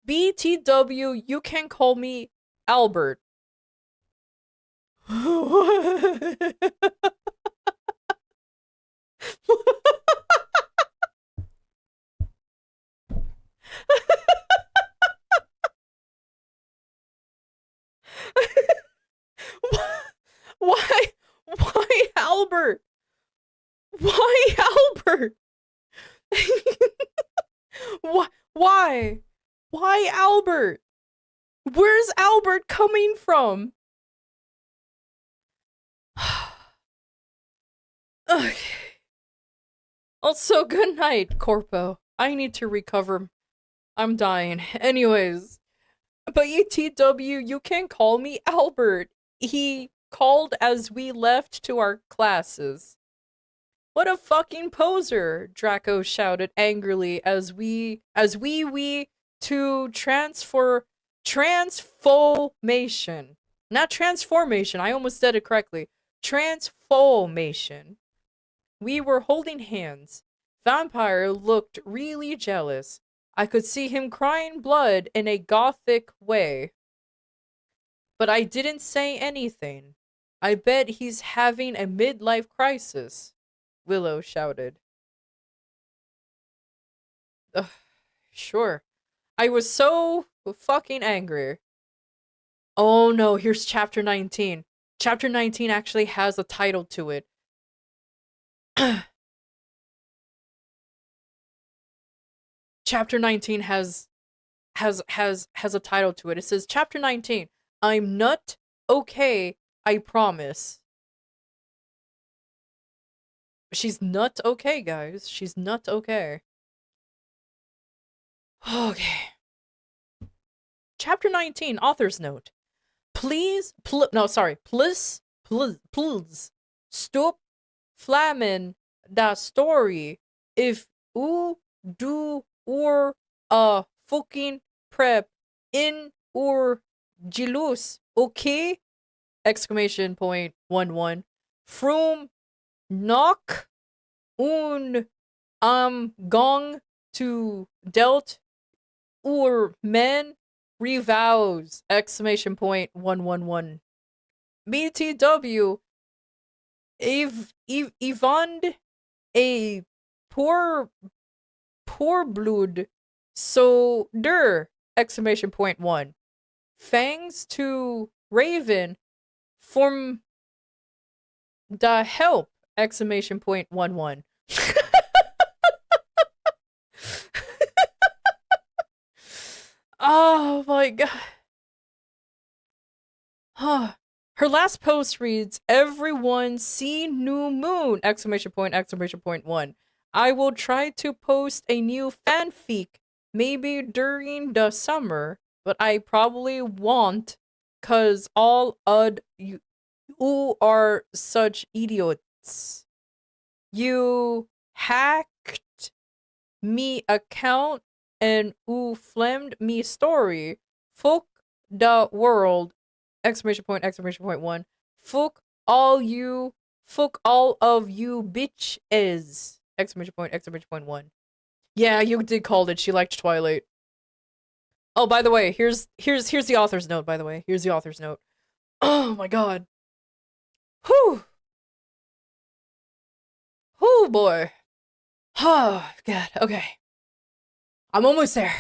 BTW, you can call me Albert. Why Albert? Why Albert? Why? Why Albert? Where's Albert coming from? Okay. Also, good night, Corpo. I need to recover. I'm dying. Anyways. But ETW, you can call me Albert. He called as we left to our classes. What a fucking poser, Draco shouted angrily as we to transformation. Not transformation, I almost said it correctly. Transformation. We were holding hands. Vampire looked really jealous. I could see him crying blood in a gothic way. But I didn't say anything. I bet he's having a midlife crisis, Willow shouted. Ugh, sure. I was so fucking angry. Oh no, here's chapter 19. Chapter 19 actually has a title to it. Chapter 19 has a title to it. It says chapter 19. I'm not okay, I promise. She's not okay, guys. She's not okay. Okay. Chapter 19, author's note. Please, please, stop flamming that story if you do or a fucking prep in or jealous, okay? Exclamation point 11. From knock un gong to dealt or men revows! Exclamation point 111. BTW Yvonne a poor blood so der! Exclamation point 1. Fangs to Raven from the help! Exclamation point 11. Oh my god. Her last post reads, everyone see new moon! Exclamation point 1. I will try to post a new fanfic maybe during the summer, but I probably won't cause all you are such idiots. You hacked me account and you flamed me story. Fuck the world! Exclamation point 1. Fuck all of you bitches! Exclamation point 1. Yeah, you did call it. She liked Twilight. Oh, by the way, here's the author's note, by the way. Here's the author's note. Oh my god. Whew. Whew, boy. Oh, god. Okay. I'm almost there.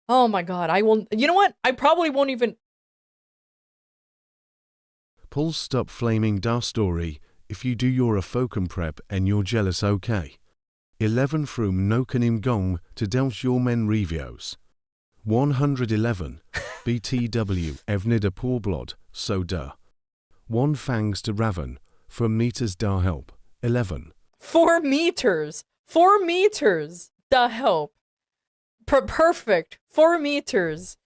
Oh my god. I will. You know what? I probably won't even. Pull stop flaming da story if you do your a focum prep and you're jealous, okay? 11 from Nokanim Gong to Delch your men reviews. 111 BTW Evnida poor blood, so da. 1 fangs to Raven from meters da help. 11. 4 meters. 4 meters. Da help. Perfect. 4 meters.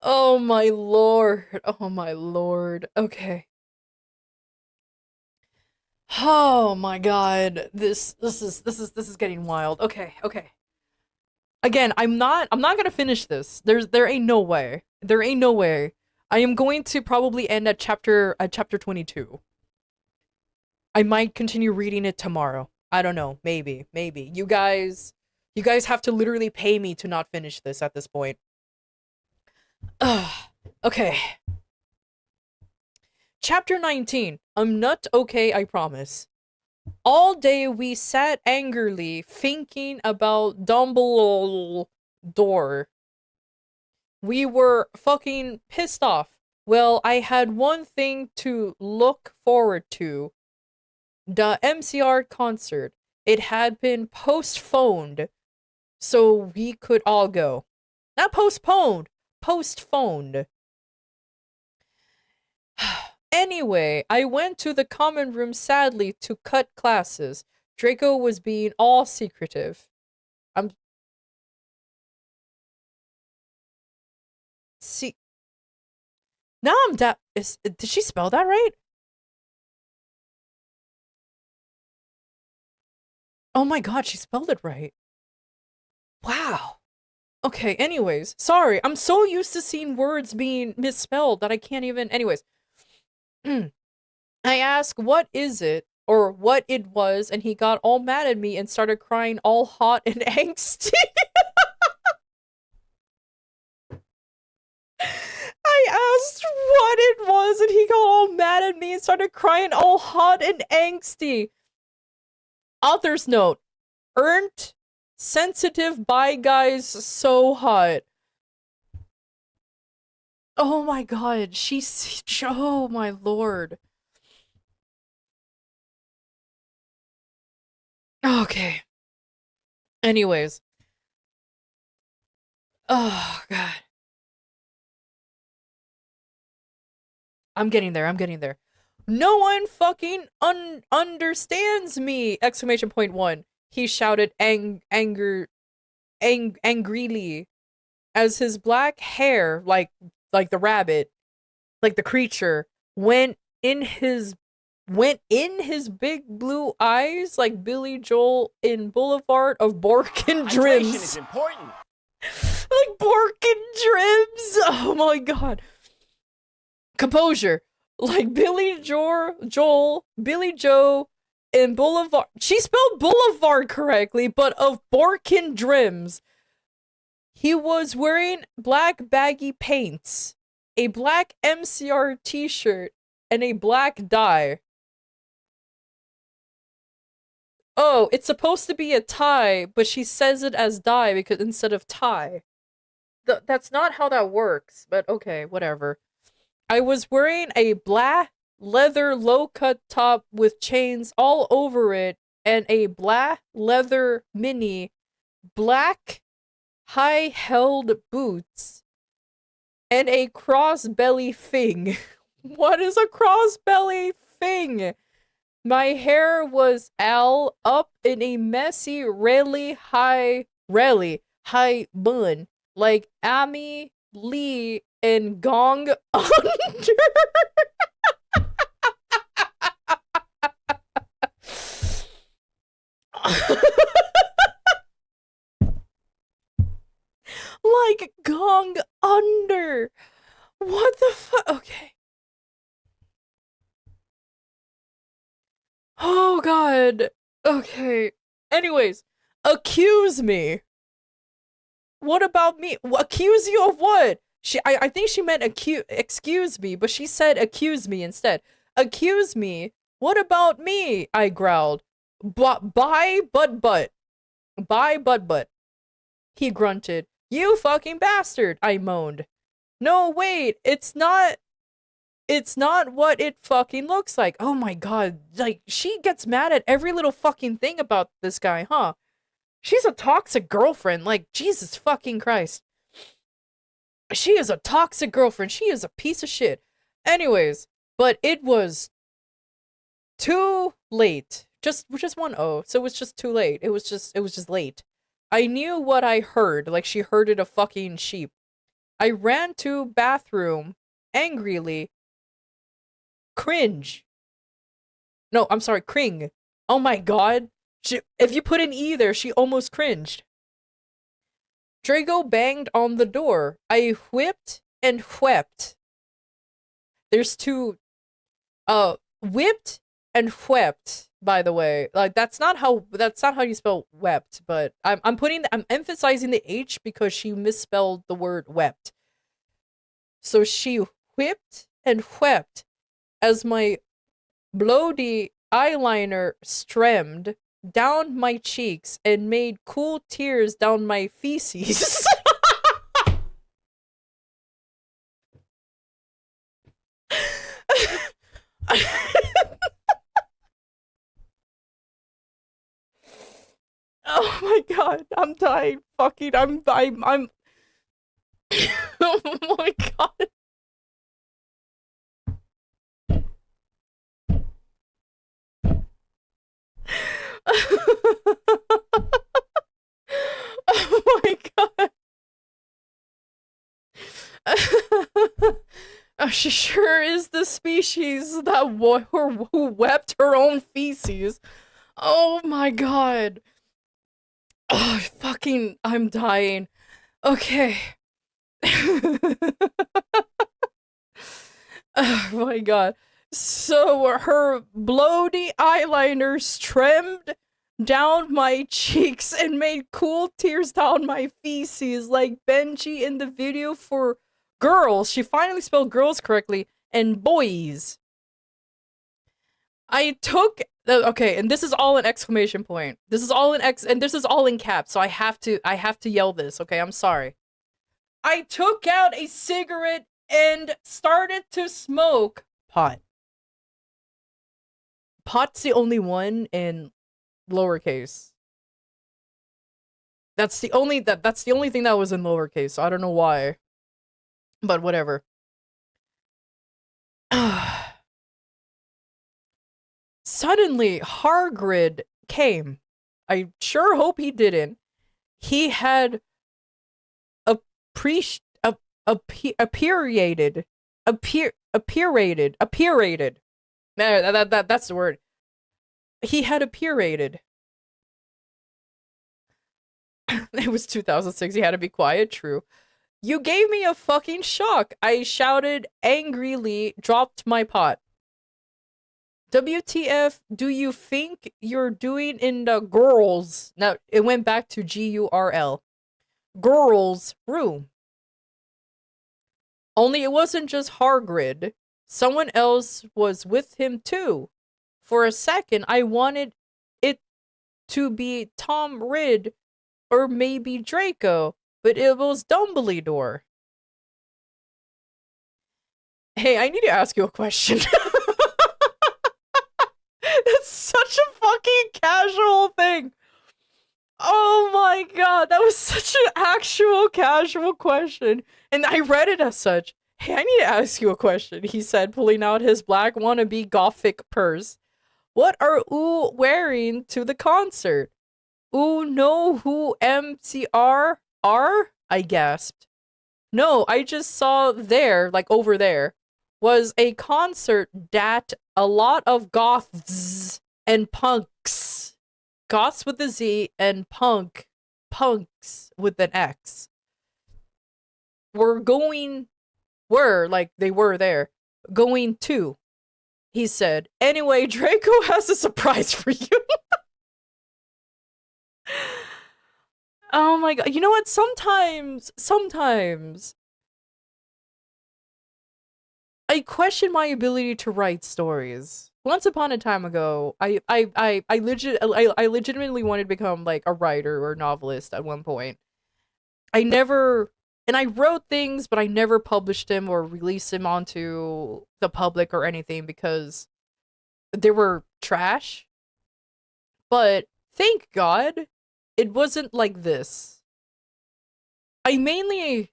Oh my lord. Oh my lord. Okay. Oh my god. This is getting wild. Okay. Again, I'm not gonna finish this. There ain't no way. I am going to probably end at chapter 22. I might continue reading it tomorrow. I don't know. Maybe. You guys have to literally pay me to not finish this at this point. Okay. Chapter 19. I'm not okay, I promise. All day we sat angrily thinking about Dumbledore. We were fucking pissed off. Well, I had one thing to look forward to. The MCR concert. It had been postponed, so we could all go. Not postponed, postponed. Anyway, I went to the common room sadly to cut classes. Draco was being all secretive. Now I'm did she spell that right? Oh my god, she spelled it right. Wow. Okay, anyways. Sorry, I'm so used to seeing words being misspelled that I can't even... Anyways. I asked, what is it? Or what it was, and he got all mad at me and started crying all hot and angsty. I asked what it was, and he got all mad at me and started crying all hot and angsty. Author's note. Earned sensitive by guys so hot. Oh my god, she's... Oh my lord. Okay. Anyways. Oh god. I'm getting there. No one fucking understands me! Exclamation point 1. He shouted angrily as his black hair, like the rabbit, like the creature, went in his big blue eyes like Billy Joel in Boulevard of Bork and Hydration Drims. is important. Like Bork and Drims! Oh my god. Composure. Like Billy Joel, Billy Joe, and Boulevard. She spelled Boulevard correctly, but of Bork and Drims. He was wearing black baggy pants, a black MCR t-shirt, and a black dye. Oh, it's supposed to be a tie, but she says it as dye because instead of tie. That's not how that works, but okay, whatever. I was wearing a black leather low-cut top with chains all over it and a black leather mini black high-held boots and a cross-belly thing. What is a cross-belly thing? My hair was all up in a messy, really high bun, like Amy Lee and Gong Under. Like Gong Under. What the fuck? Okay. Oh god. Okay. Anyways, accuse me. What about me? Accuse you of what? I think she meant excuse me, but she said accuse me instead. Accuse me? What about me? I growled. Bye, but. He grunted. You fucking bastard, I moaned. No, wait, it's not what it fucking looks like. Oh my god, like, she gets mad at every little fucking thing about this guy, huh? She's a toxic girlfriend, like, Jesus fucking Christ. She is a toxic girlfriend. She is a piece of shit. Anyways, but it was too late. Just one O, so it was just too late. It was just late. I knew what I heard, like she herded a fucking sheep. I ran to bathroom angrily. Cringe. No, I'm sorry, cring. Oh my god. If you put an E there, she almost cringed. Drago banged on the door. I whipped and wept. There's two, whipped and wept, by the way. Like, that's not how you spell wept, but I'm emphasizing the H because she misspelled the word wept. So she whipped and wept as my bloody eyeliner streamed down my cheeks and made cool tears down my feces. Oh my god, I'm dying. Fucking, I'm oh my god. Oh my god. She sure is the species that who wept her own feces. Oh my god. Oh, I'm dying. Okay. Oh my god. So her bloody eyeliner streamed down my cheeks and made cool tears down my feces like Benji in the video for girls. She finally spelled girls correctly and boys. I took okay, and this is all an exclamation point. This is all and this is all in caps, so I have to yell this, okay? I'm sorry. I took out a cigarette and started to smoke pot. Pot's the only one in lowercase. That's the only thing that was in lowercase. So I don't know why. But whatever. Suddenly, Hargrid came. I sure hope he didn't. He had appreciated appearated. That's the word. He had appearated. It was 2006. He had to be quiet. True. You gave me a fucking shock. I shouted angrily, dropped my pot. WTF do you think you're doing in the girls? Now, it went back to GURL. Girls' room. Only it wasn't just Hargrid. Someone else was with him too. For a second, I wanted it to be Tom Ridd or maybe Draco, but it was Dumbledore. Hey, I need to ask you a question. That's such a fucking casual thing. Oh my god, that was such an actual casual question. And I read it as such. Hey, I need to ask you a question, he said, pulling out his black wannabe gothic purse. What are oo wearing to the concert? Ooh, know who MCR are? I gasped. No, I just saw there, like over there, was a concert that a lot of goths and punks, goths with a Z and punks with an X, they were there, going to, he said. Anyway, Draco has a surprise for you. Oh my god. You know what? Sometimes I question my ability to write stories. Once upon a time ago, I legitimately wanted to become like a writer or novelist at one point. I wrote things, but I never published them or released them onto the public or anything because they were trash. But thank God, it wasn't like this. I mainly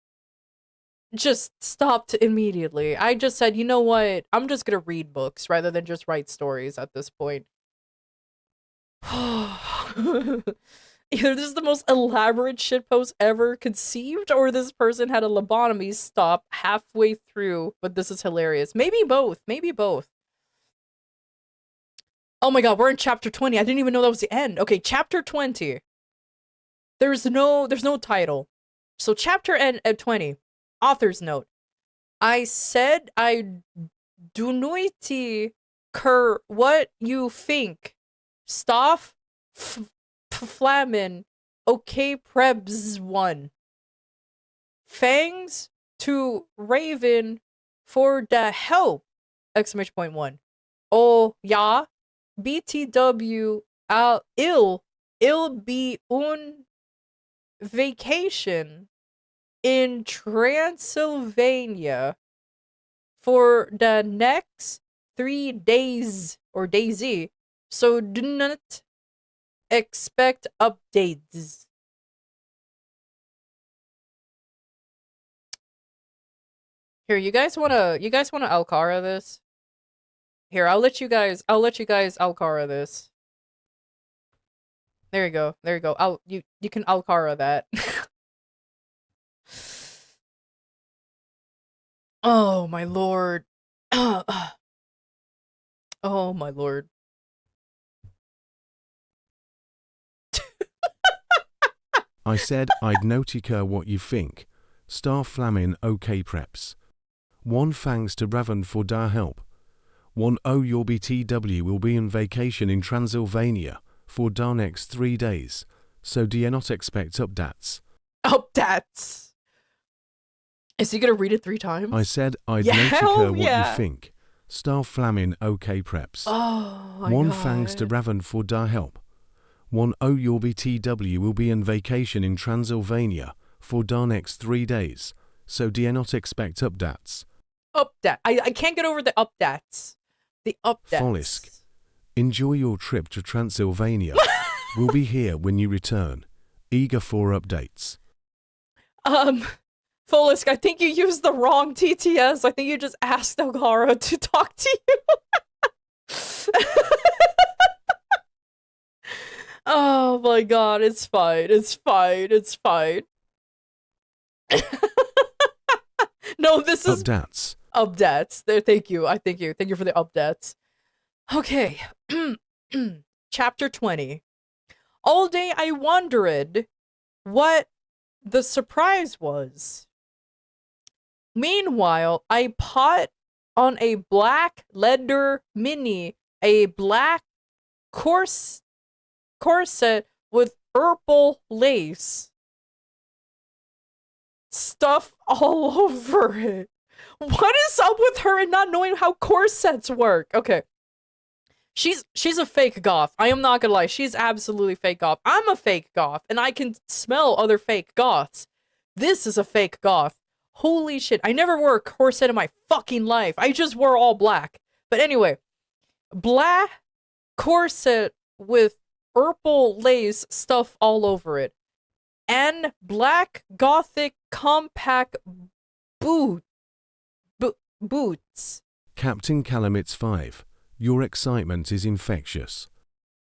just stopped immediately. I just said, you know what? I'm just gonna read books rather than just write stories at this point. Either this is the most elaborate shitpost ever conceived, or this person had a lobotomy stop halfway through, but this is hilarious. Maybe both. Maybe both. Oh my god, we're in chapter 20. I didn't even know that was the end. Okay, chapter 20. There's no title. So chapter end at 20. Author's note. I said I do noity cur what you think. Staff flamin. Okay, Prebs 1. Fangs to Raven for the help! Exclamation point 1. Oh, ja. BTW ill be un vacation in Transylvania for the next 3 days or daisy, so do not expect updates. Here, you guys wanna Alcara this? Here, I'll let you guys Alcara this. There you go. There you go. You can Alcara that. Oh my lord. Oh my lord. I said I'd notique her what you think. Star Flamin OK Preps. 1 thanks to Raven for their help. 1 oh your BTW will be on vacation in Transylvania for the next 3 days, so do you not expect updates? Updates. Is he gonna read it 3 times? I said I'd Yeah, notique hell her what yeah. you think. Star Flamin OK Preps. Oh my 1 God. thanks to Raven for their help. 1 oh your BTW will be on vacation in Transylvania for the next 3 days, so do you not expect updates? Update. I can't get over the updates. The updates. Follisk. Enjoy your trip to Transylvania. We'll be here when you return. Eager for updates. Follisk, I think you used the wrong TTS. I think you just asked Elgara to talk to you. Oh my God, it's fine. It's fine. It's fine. No, this is Updates. updates. There, thank you. I thank you. Thank you for the updates. Okay. Chapter 20. All day I wondered what the surprise was. Meanwhile, I put on a black leather mini, a black corset with purple lace. Stuff all over it. What is up with her and not knowing how corsets work? Okay. She's a fake goth. I am not gonna lie. She's absolutely fake goth. I'm a fake goth, and I can smell other fake goths. This is a fake goth. Holy shit. I never wore a corset in my fucking life. I just wore all black. But anyway, black corset with purple lace stuff all over it. And black gothic compact boots. Captain Calamit's 5. Your excitement is infectious.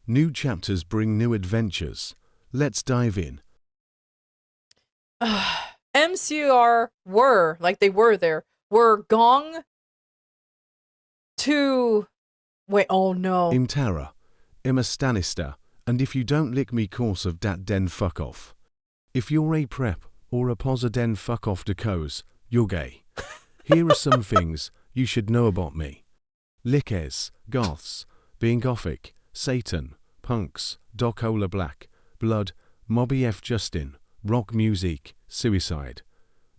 New chapters bring new adventures. Let's dive in. MCR were, like they were there, were gong to... Wait, oh no. Imtara. Emma Stanista. And if you don't lick me course of dat den fuck off. If you're a prep or a posa den fuck off de co's, you're gay. Here are some things you should know about me. Lickers, goths, being gothic, Satan, punks, Docola Black, blood, Mobby F. Justin, rock music, suicide,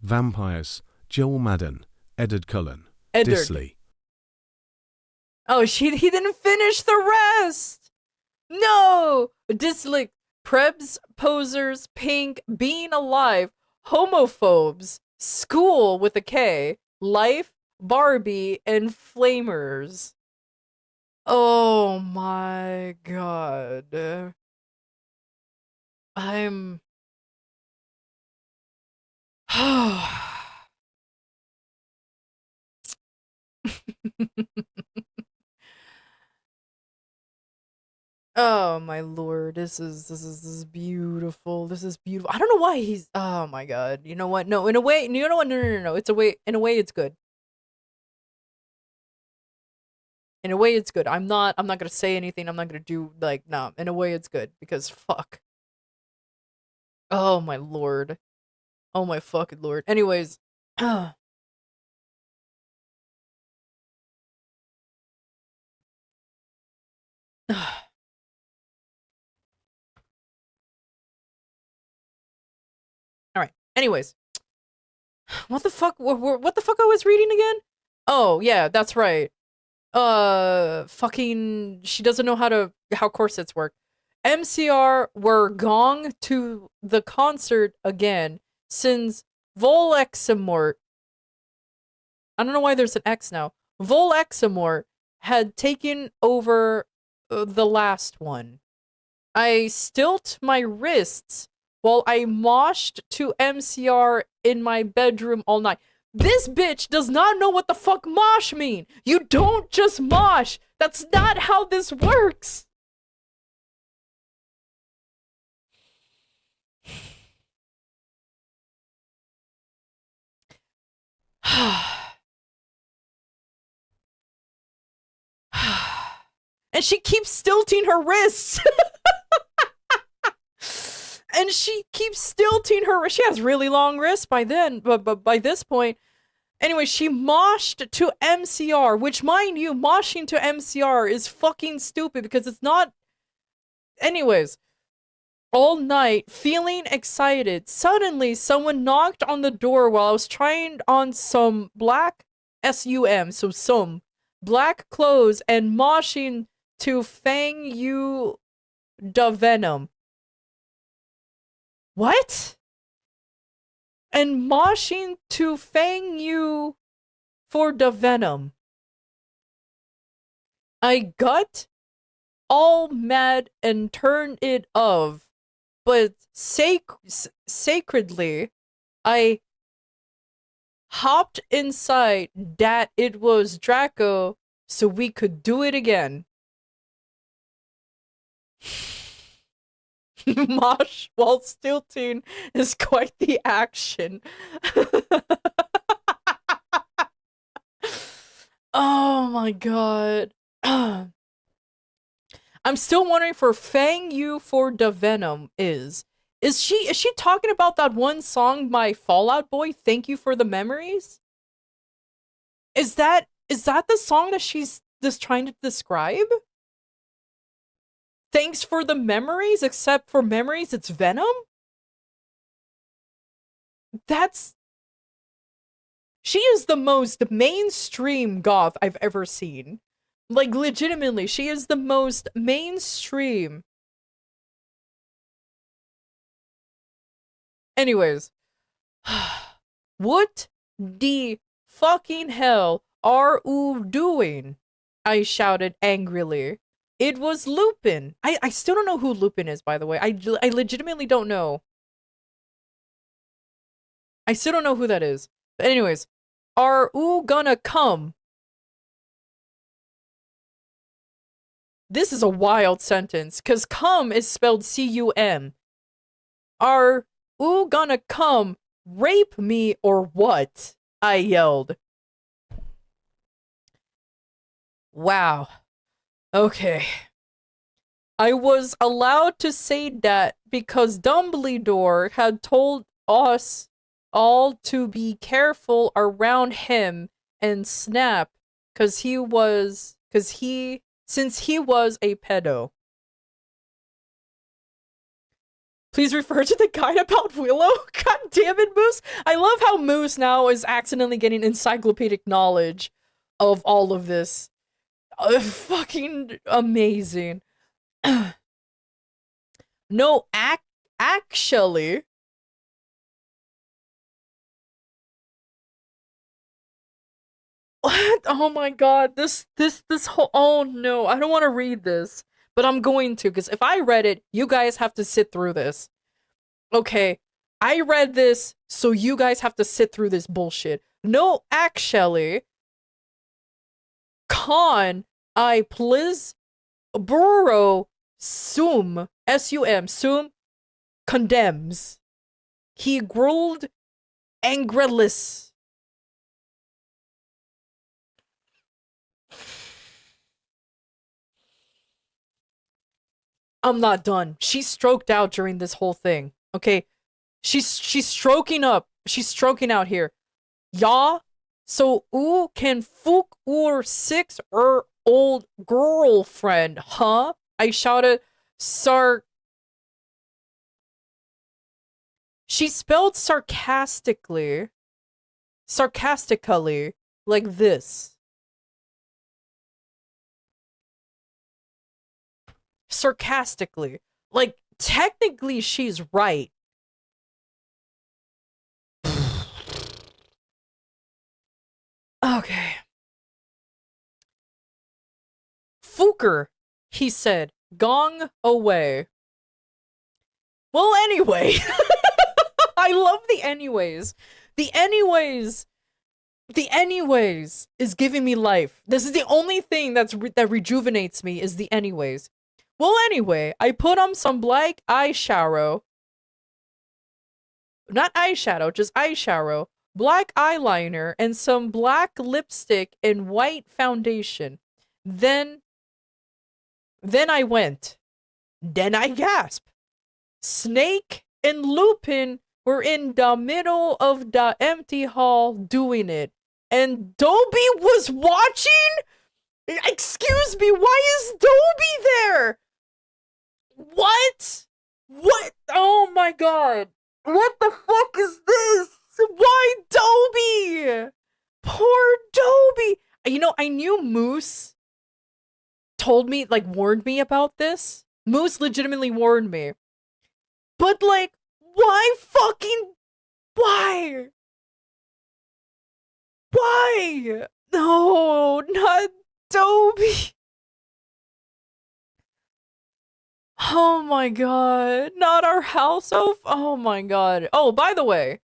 vampires, Joel Madden, Eddard Cullen, Disley. Oh, he didn't finish the rest! No! Disley, Prebs, posers, pink, being alive, homophobes, school with a K, life, Barbie, and flamers. Oh my God. I'm... Oh my lord, this is beautiful. This is beautiful. I don't know why he's... Oh my God. You know what? No, in a way... You know what? No. It's a way... In a way, it's good. In a way, it's good. I'm not gonna say anything. I'm not gonna do, like, no. In a way, it's good. Because, fuck. Oh my lord. Oh my fucking lord. Anyways. Alright. Anyways. What the fuck? What the fuck I was reading again? Oh, yeah, that's right. Fucking... She doesn't know how corsets work. MCR were gong to the concert again since Volexamort... I don't know why there's an X now. Volexamort had taken over the last one. I stilt my wrists while I moshed to MCR in my bedroom all night. This bitch does not know what the fuck mosh mean. You don't just mosh. That's not how this works. And she keeps stilting her wrists. And And she keeps stilting her. She has really long wrists by then, but by this point. Anyway, she moshed to MCR, which, mind you, moshing to MCR is fucking stupid because it's not. Anyways, all night, feeling excited, suddenly someone knocked on the door while I was trying on some black SUM, so some black clothes and moshing to Fang You Da Venom. What? And moshing to Fang You for the Venom. I got all mad and turned it off, but sacredly, I hopped inside that it was Draco so we could do it again. Mosh while stilting is quite the action. Oh my god. I'm still wondering for Fang You for the Venom is she talking about that one song by Fall Out Boy, Thank You for the Memories? Is that the song that she's just trying to describe? Thanks for the memories, except for memories, it's Venom? She is the most mainstream goth I've ever seen. Like, legitimately, she is the most mainstream. Anyways. What the fucking hell are you doing? I shouted angrily. It was Lupin. I still don't know who Lupin is, by the way. I legitimately don't know. I still don't know who that is. But anyways, are you gonna come? This is a wild sentence, because come is spelled C-U-M. Are you gonna come rape me or what? I yelled. Wow. Okay. I was allowed to say that because Dumbledore had told us all to be careful around him and Snap since he was a pedo. Please refer to the guide about Willow. God damn it, Moose. I love how Moose now is accidentally getting encyclopedic knowledge of all of this. Fucking amazing. No, actually. What? Oh my god, this whole, oh no, I don't want to read this, but I'm going to, because if I read it, you guys have to sit through this. Okay, I read this, so you guys have to sit through this bullshit. No, actually, Con, I please, Burrow, sum, S-U-M, sum, condemns. He growled angreless. I'm not done. She stroked out during this whole thing. Okay, she's stroking up. She's stroking out here. Ja, so you can fuck your 6-year-old girlfriend, huh? I shouted. She spelled sarcastically, like this. Sarcastically. Like, technically she's right. Okay. Fooker, he said, gong away. Well, anyway. I love the anyways. The anyways is giving me life. This is the only thing that rejuvenates me is the anyways. Well, anyway, I put on some black eyeshadow. Not eyeshadow, just eyeshadow. Black eyeliner and some black lipstick and white foundation. Then I went. Then I gasped. Snake and Lupin were in the middle of the empty hall doing it. And Dobby was watching? Excuse me, why is Dobby there? What? What? Oh my god. What the fuck is this? Why Dobby? Poor Dobby. You know, I knew Moose told me, like, warned me about this. Moose legitimately warned me. But, like, why fucking... Why? Why? No, not Dobby. Oh my god. Not our house elf? Oh my god. Oh, by the way.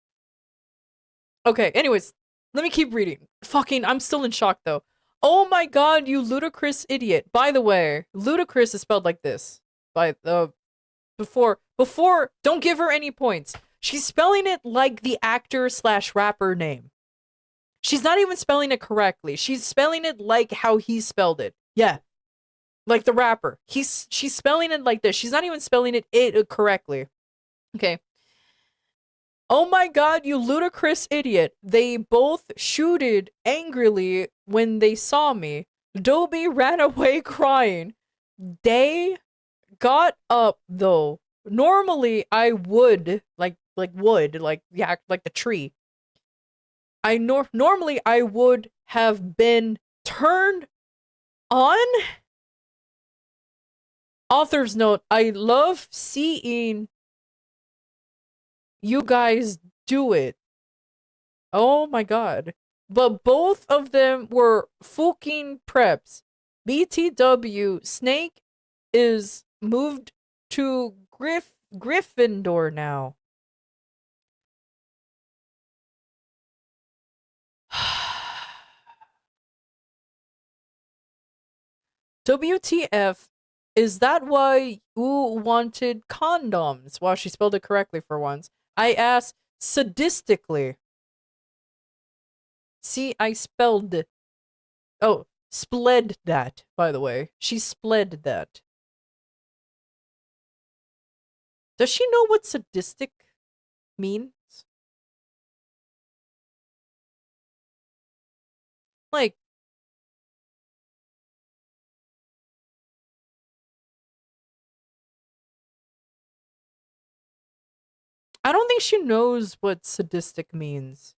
Okay, anyways, let me keep reading. Fucking, I'm still in shock though. Oh my god, you ludicrous idiot. By the way, ludicrous is spelled like this. By the before, don't give her any points. She's spelling it like the actor/rapper name. She's not even spelling it correctly. She's spelling it like how he spelled it. Yeah. Like the rapper. She's spelling it like this. She's not even spelling it correctly. Okay. Oh my god, you ludicrous idiot. They both shooted angrily when they saw me. Dobby ran away crying. They got up though. Normally I would like the tree. Normally I would have been turned on. Author's note, I love seeing you guys do it. Oh my god. But both of them were fucking preps. BTW, Snake is moved to Gryffindor now. WTF, is that why you wanted condoms? Wow, she spelled it correctly for once. I asked sadistically. See, I spelled it. Oh, spled that, by the way. She spled that. Does she know what sadistic means? Like, I don't think she knows what sadistic means.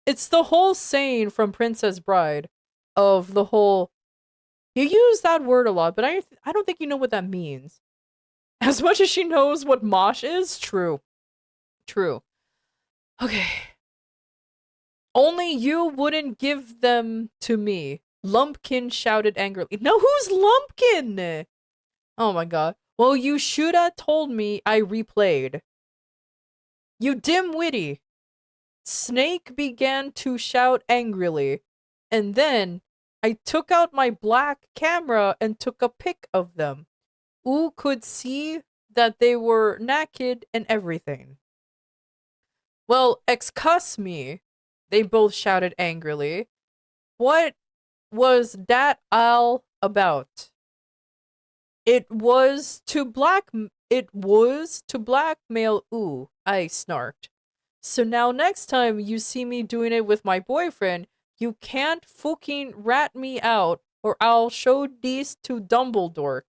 It's the whole saying from Princess Bride of the whole, you use that word a lot, but I don't think you know what that means. As much as she knows what mosh is, true. True. Okay. Only you wouldn't give them to me. Lumpkin shouted angrily. No, who's Lumpkin? Oh my god. Well, you should have told me I replayed. You dim-witty. Snake began to shout angrily, and then I took out my black camera and took a pic of them. Who could see that they were naked and everything. Well, excuse me, they both shouted angrily. What was that all about? It was to blackmail ooh, I snarked. So now next time you see me doing it with my boyfriend, you can't fucking rat me out or I'll show these to Dumbledore.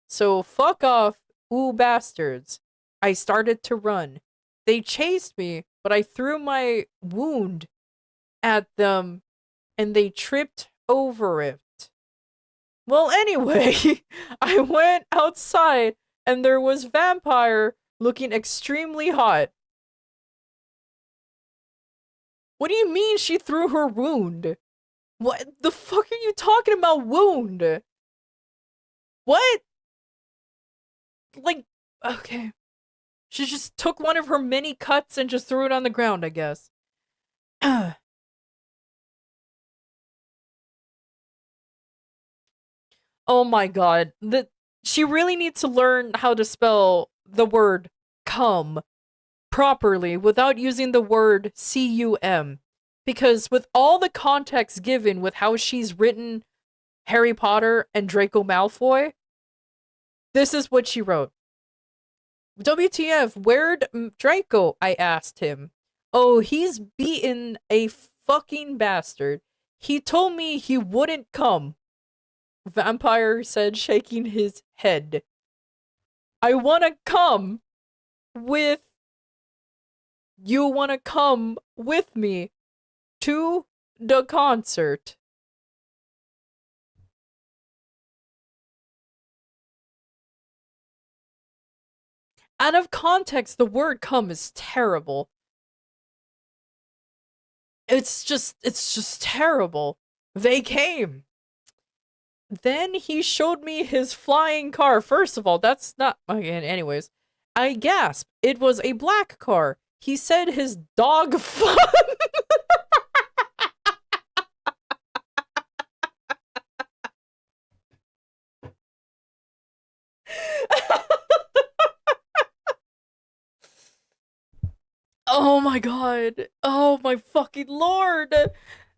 So fuck off, ooh bastards. I started to run. They chased me, but I threw my wound at them and they tripped over it. Well, anyway, I went outside and there was Vampire looking extremely hot. What do you mean she threw her wound? What the fuck are you talking about, wound? What? Like, okay. She just took one of her many cuts and just threw it on the ground, I guess. Oh my god. She really needs to learn how to spell the word cum properly without using the word cum. Because with all the context given with how she's written Harry Potter and Draco Malfoy, this is what she wrote. WTF, where'd Draco? I asked him. Oh, he's beaten a fucking bastard. He told me he wouldn't come. Vampire said, shaking his head. I wanna come with... You wanna come with me to the concert? Out of context, the word come is terrible. It's just terrible. They came. Then he showed me his flying car. First of all, that's not... Again, anyways. I gasped. It was a black car. He said his dog fun. Oh my god. Oh my fucking lord.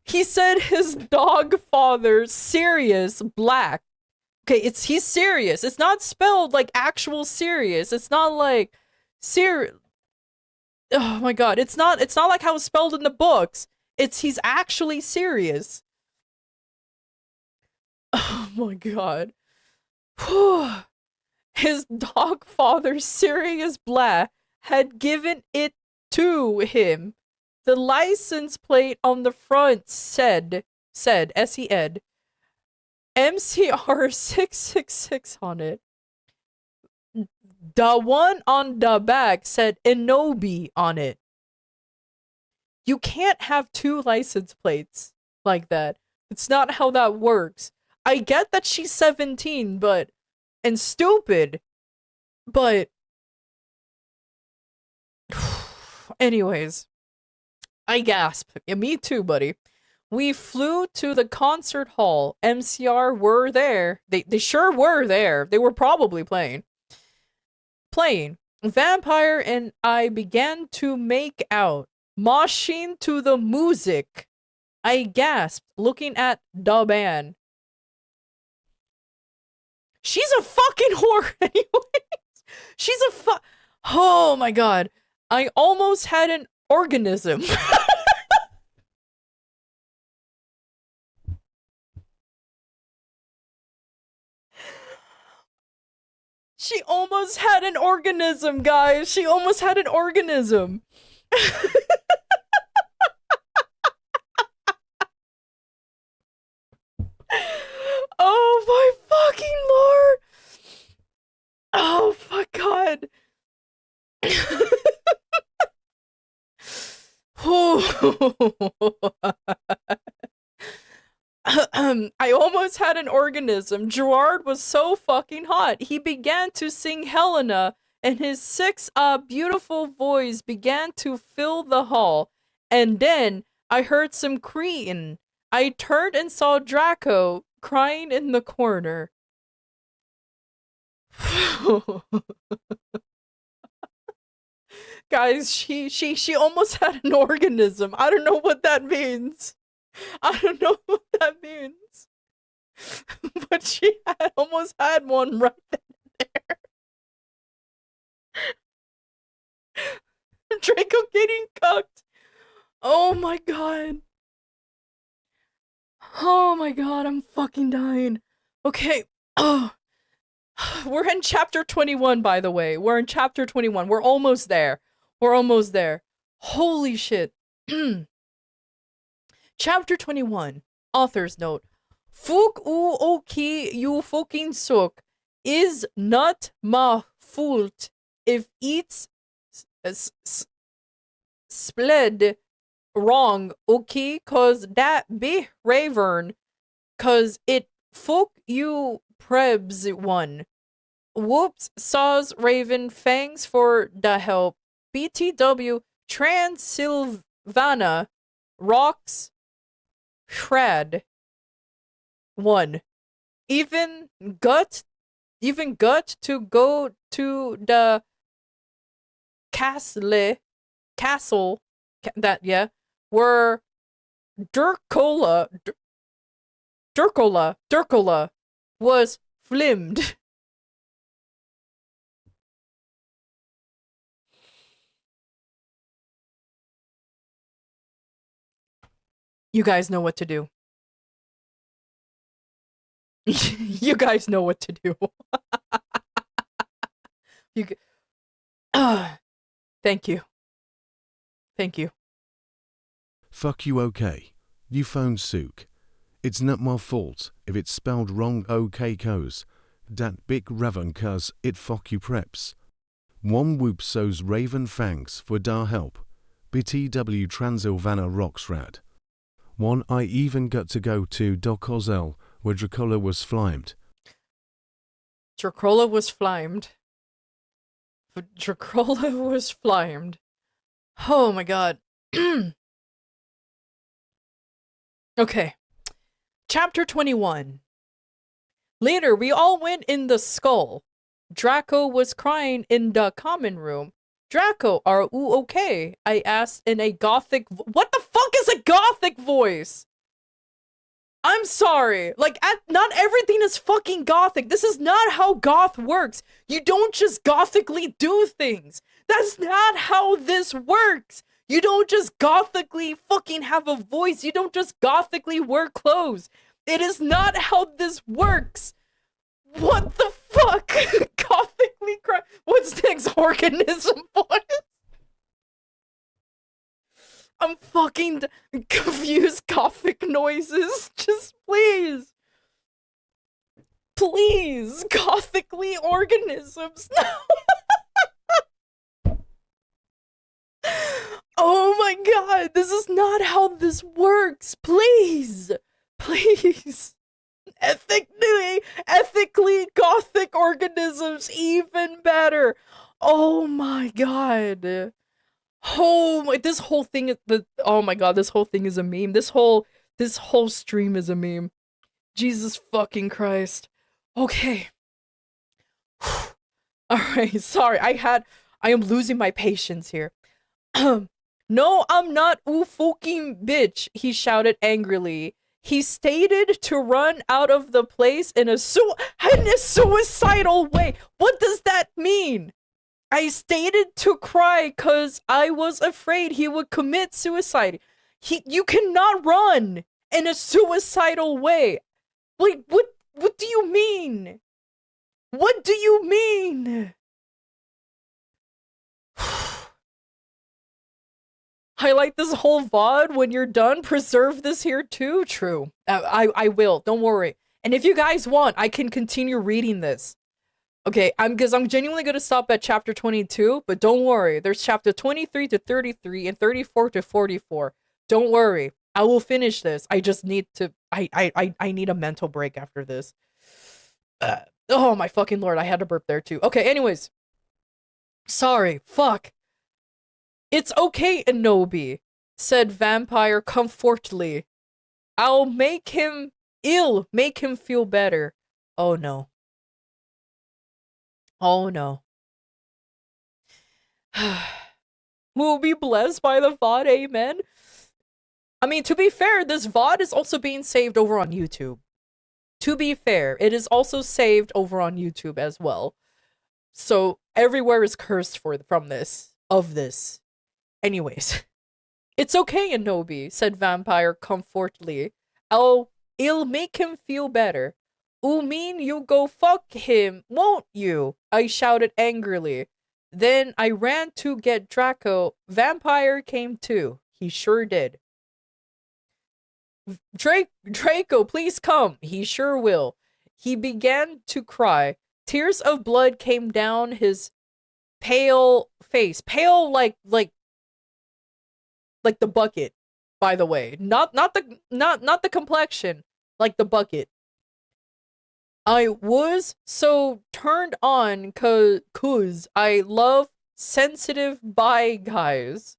He said his dog father, Sirius Black. Okay, he's serious. It's not spelled like actual serious. It's not like oh my god. It's not like how it's spelled in the books. He's actually serious. Oh my god. His dog father, Sirius Black, had given it to him. The license plate on the front said S-E-D, MCR 666 on it. The one on the back said Inobi on it. You can't have two license plates like that. It's not how that works. I get that she's 17, and stupid, but anyways, I gasp. Yeah, me too, buddy. We flew to the concert hall. MCR were there. They sure were there. They were probably playing. Vampire and I began to make out, moshing to the music. I gasped, looking at the band. She's a fucking whore anyways. She's a Oh my god. I almost had an organism. She almost had an organism, guys. She almost had an organism. Oh my fucking lord. Oh my god. I almost had an organism. Gerard was so fucking hot. He began to sing Helena, and his beautiful voice began to fill the hall. And then I heard some creaking. I turned and saw Draco crying in the corner. Guys, she almost had an organism. I don't know what that means. I don't know what that means. But she almost had one right there. Draco getting cucked. Oh my god. Oh my god, I'm fucking dying. Okay. Oh. We're in chapter 21, by the way. We're in chapter 21. We're almost there. We're almost there. Holy shit. Chapter 21. Author's note. Fuk u oki you fucking suck is not ma fault if it's split wrong, okay? Cause that be Ravern. Cause it fuck you prebs one. Whoops, saws Raven, thanks for the help. BTW, Transylvania, rocks, shred. 1. Even gut to go to the castle, where Durkola was filmed. You guys know what to do. You guys know what to do. Thank you. Thank you. Fuck you, okay. You phoned Sook. It's not my fault if it's spelled wrong, okay, cuz. Dat big raven, cuz it fuck you preps. One whoop so's raven fangs for dar help. BTW Transilvana Roxrad. One I even got to go to Doc Ozel where Dracola was flimed. Dracola was flimed. Dracola was flimed. Oh my god. Okay. Chapter 21. Later, we all went in the skull. Draco was crying in the common room. Draco, are you okay? I asked in a gothic what the fuck is a gothic voice? I'm sorry. Like, not everything is fucking gothic. This is not how goth works. You don't just gothically do things. That's not how this works. You don't just gothically fucking have a voice. You don't just gothically wear clothes. It is not how this works. What the fuck? Gothically cry. What's next? Organism voice? I'm fucking confused. Gothic noises. Just please. Please. Gothically organisms. Oh my god. This is not how this works. Please. Please. Ethically gothic organisms, even better. Oh my god. Oh my, this whole thing is oh my god, this whole thing is a meme. This whole stream is a meme. Jesus fucking Christ. Okay. Alright, sorry, I am losing my patience here. No, I'm not a fucking bitch, he shouted angrily. He stated to run out of the place in a suicidal way. What does that mean? I stated to cry cause I was afraid he would commit suicide. You cannot run in a suicidal way. Like, what do you mean? What do you mean? Highlight this whole VOD when you're done. Preserve this here too. True. I will. Don't worry. And if you guys want, I can continue reading this. Okay, because I'm genuinely going to stop at chapter 22, but don't worry. There's chapter 23 to 33 and 34 to 44. Don't worry. I will finish this. I just need to... I need a mental break after this. Oh my fucking lord, I had to burp there too. Okay, anyways. Sorry. Fuck. It's okay, Inobi, said Vampire comfortably. I'll make him ill, make him feel better. Oh no. Oh no. We'll be blessed by the VOD, amen? I mean, to be fair, this VOD is also being saved over on YouTube. To be fair, it is also saved over on YouTube as well. So, everywhere is cursed from this. Of this. Anyways. It's okay, Inobi, said Vampire comfortably. It'll make him feel better. Mean you go fuck him, won't you? I shouted angrily. Then I ran to get Draco. Vampire came too. He sure did. Draco, please come. He sure will. He began to cry. Tears of blood came down his pale face. Pale like the bucket, by the way. Not the complexion, like the bucket. I was so turned on cause I love sensitive bi guys.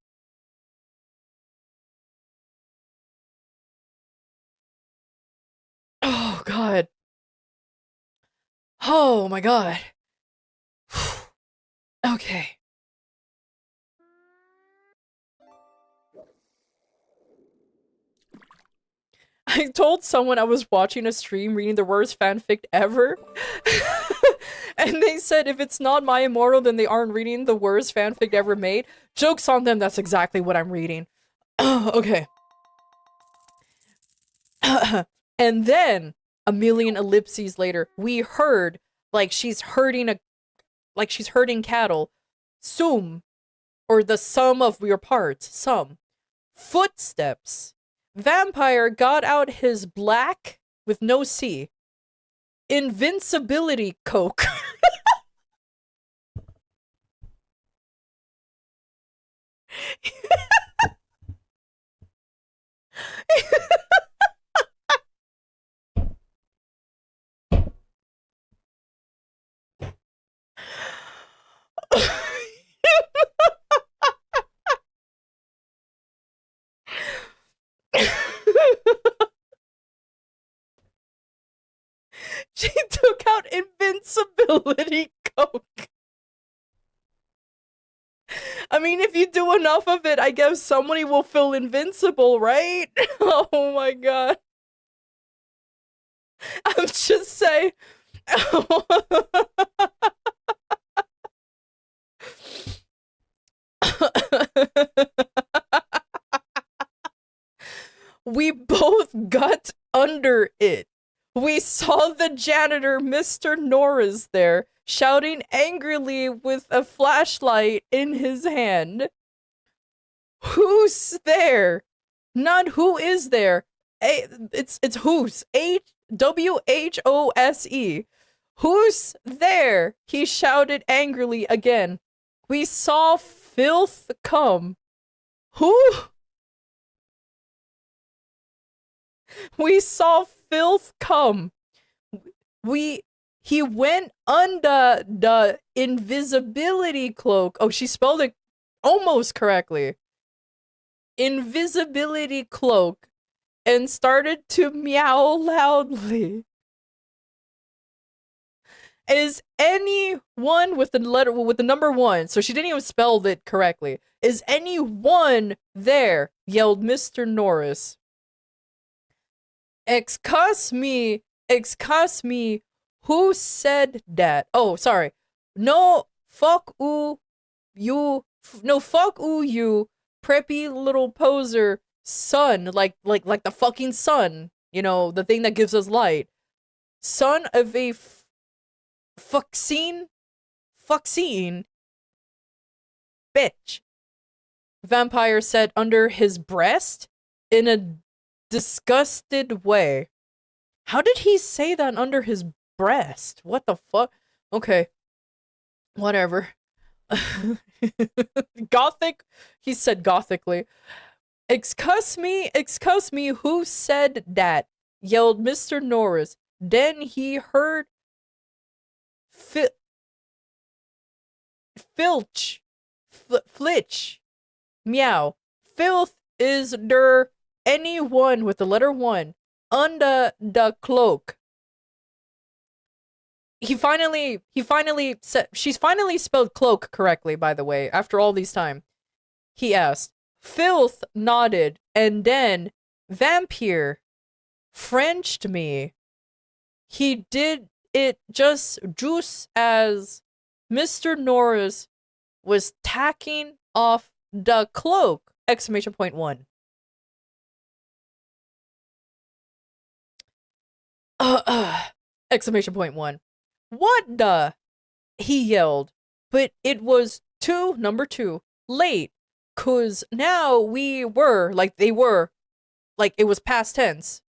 Oh god. Oh my god. Okay. I told someone I was watching a stream reading the worst fanfic ever. And they said if it's not My Immortal, then they aren't reading the worst fanfic ever made. Joke's on them, that's exactly what I'm reading. Okay. And then a million ellipses later, we heard like she's herding cattle. Sum, or the sum of your parts. Sum. Footsteps. Vampire got out his black with no C. Invincibility coke. She took out invincibility coke. I mean, if you do enough of it, I guess somebody will feel invincible, right? Oh my god. I'm just saying. We both got under it. We saw the janitor, Mr. Norris, there, shouting angrily with a flashlight in his hand. Who's there? Not who is there. It's who's. WHOSE. Who's there? He shouted angrily again. We saw filth come. Who? We saw filth come. He went under the invisibility cloak. Oh, she spelled it almost correctly. Invisibility cloak, and started to meow loudly. Is anyone with the number 1? So she didn't even spell it correctly. Is anyone there? Yelled Mr. Norris. Excuse me, who said that? Oh, sorry. No, fuck you, you preppy little poser son, like the fucking sun, you know, the thing that gives us light. Son of a fuckseen bitch. Vampire said under his breast in a disgusted way. How did he say that under his breast? What the fuck? Okay. Whatever. Gothic? He said gothically. Excuse me, who said that? Yelled Mr. Norris. Then he heard Flitch. Meow. Filth is der anyone with the letter 1 under the cloak. She's finally spelled cloak correctly, by the way, after all these time. He asked. Filth nodded, and then Vampire Frenched me. He did it just as Mr. Norris was tacking off the cloak! Exclamation point 1. Exclamation point 1. What the? He yelled. But it was number 2, late. 'Cause now we were, like they were, like it was past tense,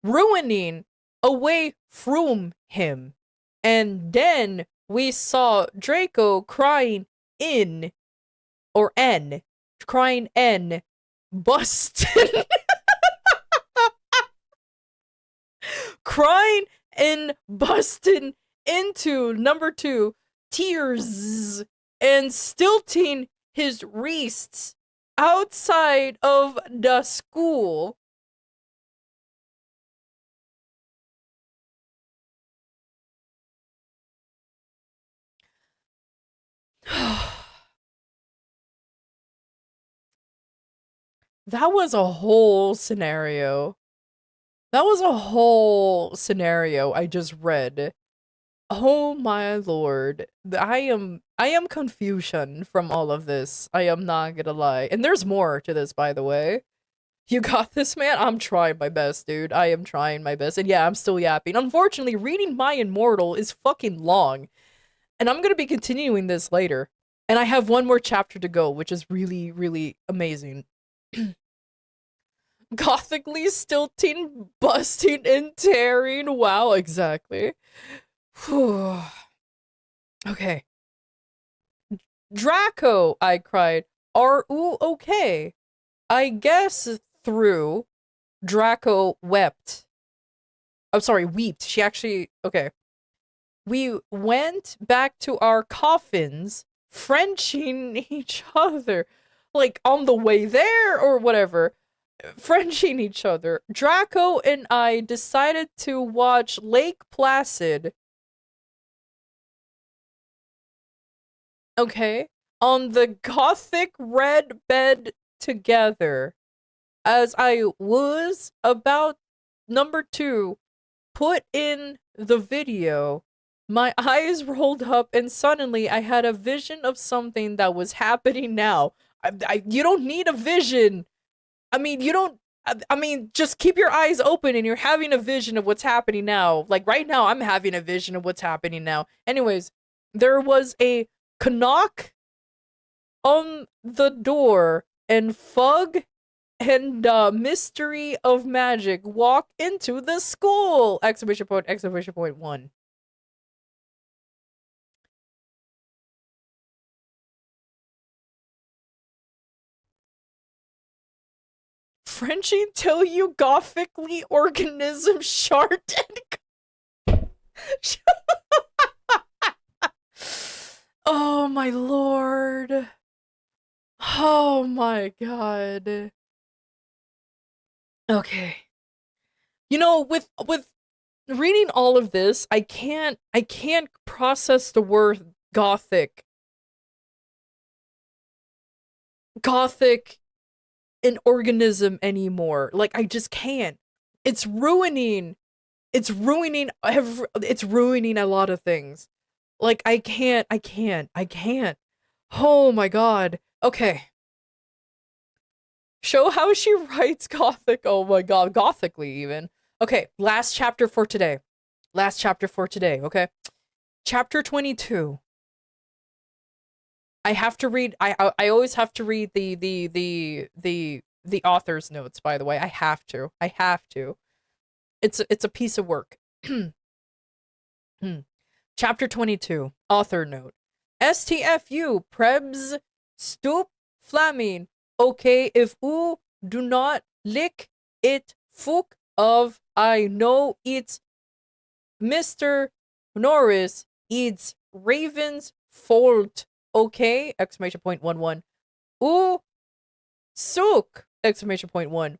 ruining away from him. And then we saw Draco crying busting. Crying and busting into number 2, tears, and stilting his wrists outside of the school. That was a whole scenario. I just read. Oh my lord. I am confusion from all of this. I am not gonna lie. And there's more to this, by the way. You got this, man? I'm trying my best, dude. I am trying my best. And yeah, I'm still yapping. Unfortunately, reading My Immortal is fucking long. And I'm gonna be continuing this later. And I have one more chapter to go, which is really, really amazing. Gothically stilting, busting, and tearing. Wow, exactly. Whew. Okay. Draco, I cried. Are you okay? I guess through. Draco wept. I'm sorry, weeped. She actually. Okay. We went back to our coffins, Frenching each other. Like on the way there or whatever. Frenching each other. Draco and I decided to watch Lake Placid. Okay. On the gothic red bed together. As I was about number 2, put in the video, my eyes rolled up and suddenly I had a vision of something that was happening now. You don't need a vision. I mean, you don't. I mean, just keep your eyes open and you're having a vision of what's happening now. Like right now, I'm having a vision of what's happening now. Anyways, there was a knock on the door and Fug and Mystery of Magic walk into the school! Exclamation point, exclamation point 1. Frenchie tell you gothically organism shart and oh my lord. Oh my god. Okay. You know, with reading all of this, I can't process the word gothic. Gothic an organism anymore. Like I just can't. It's ruining it's ruining a lot of things. Like I can't. Oh my god. Okay. Show how she writes gothic. Oh my god, gothically even. Okay, last chapter for today. Okay? Chapter 22. I have to read I always have to read the author's notes, by the way. I have to. It's a piece of work. Chapter 22. Author note. STFU Prebz Stoop Flaming. Okay, if you do not lick it fuck of I know it's Mr. Norris, it's Raven's fault. Okay, exclamation point 1. Ooh, sook, exclamation point 1.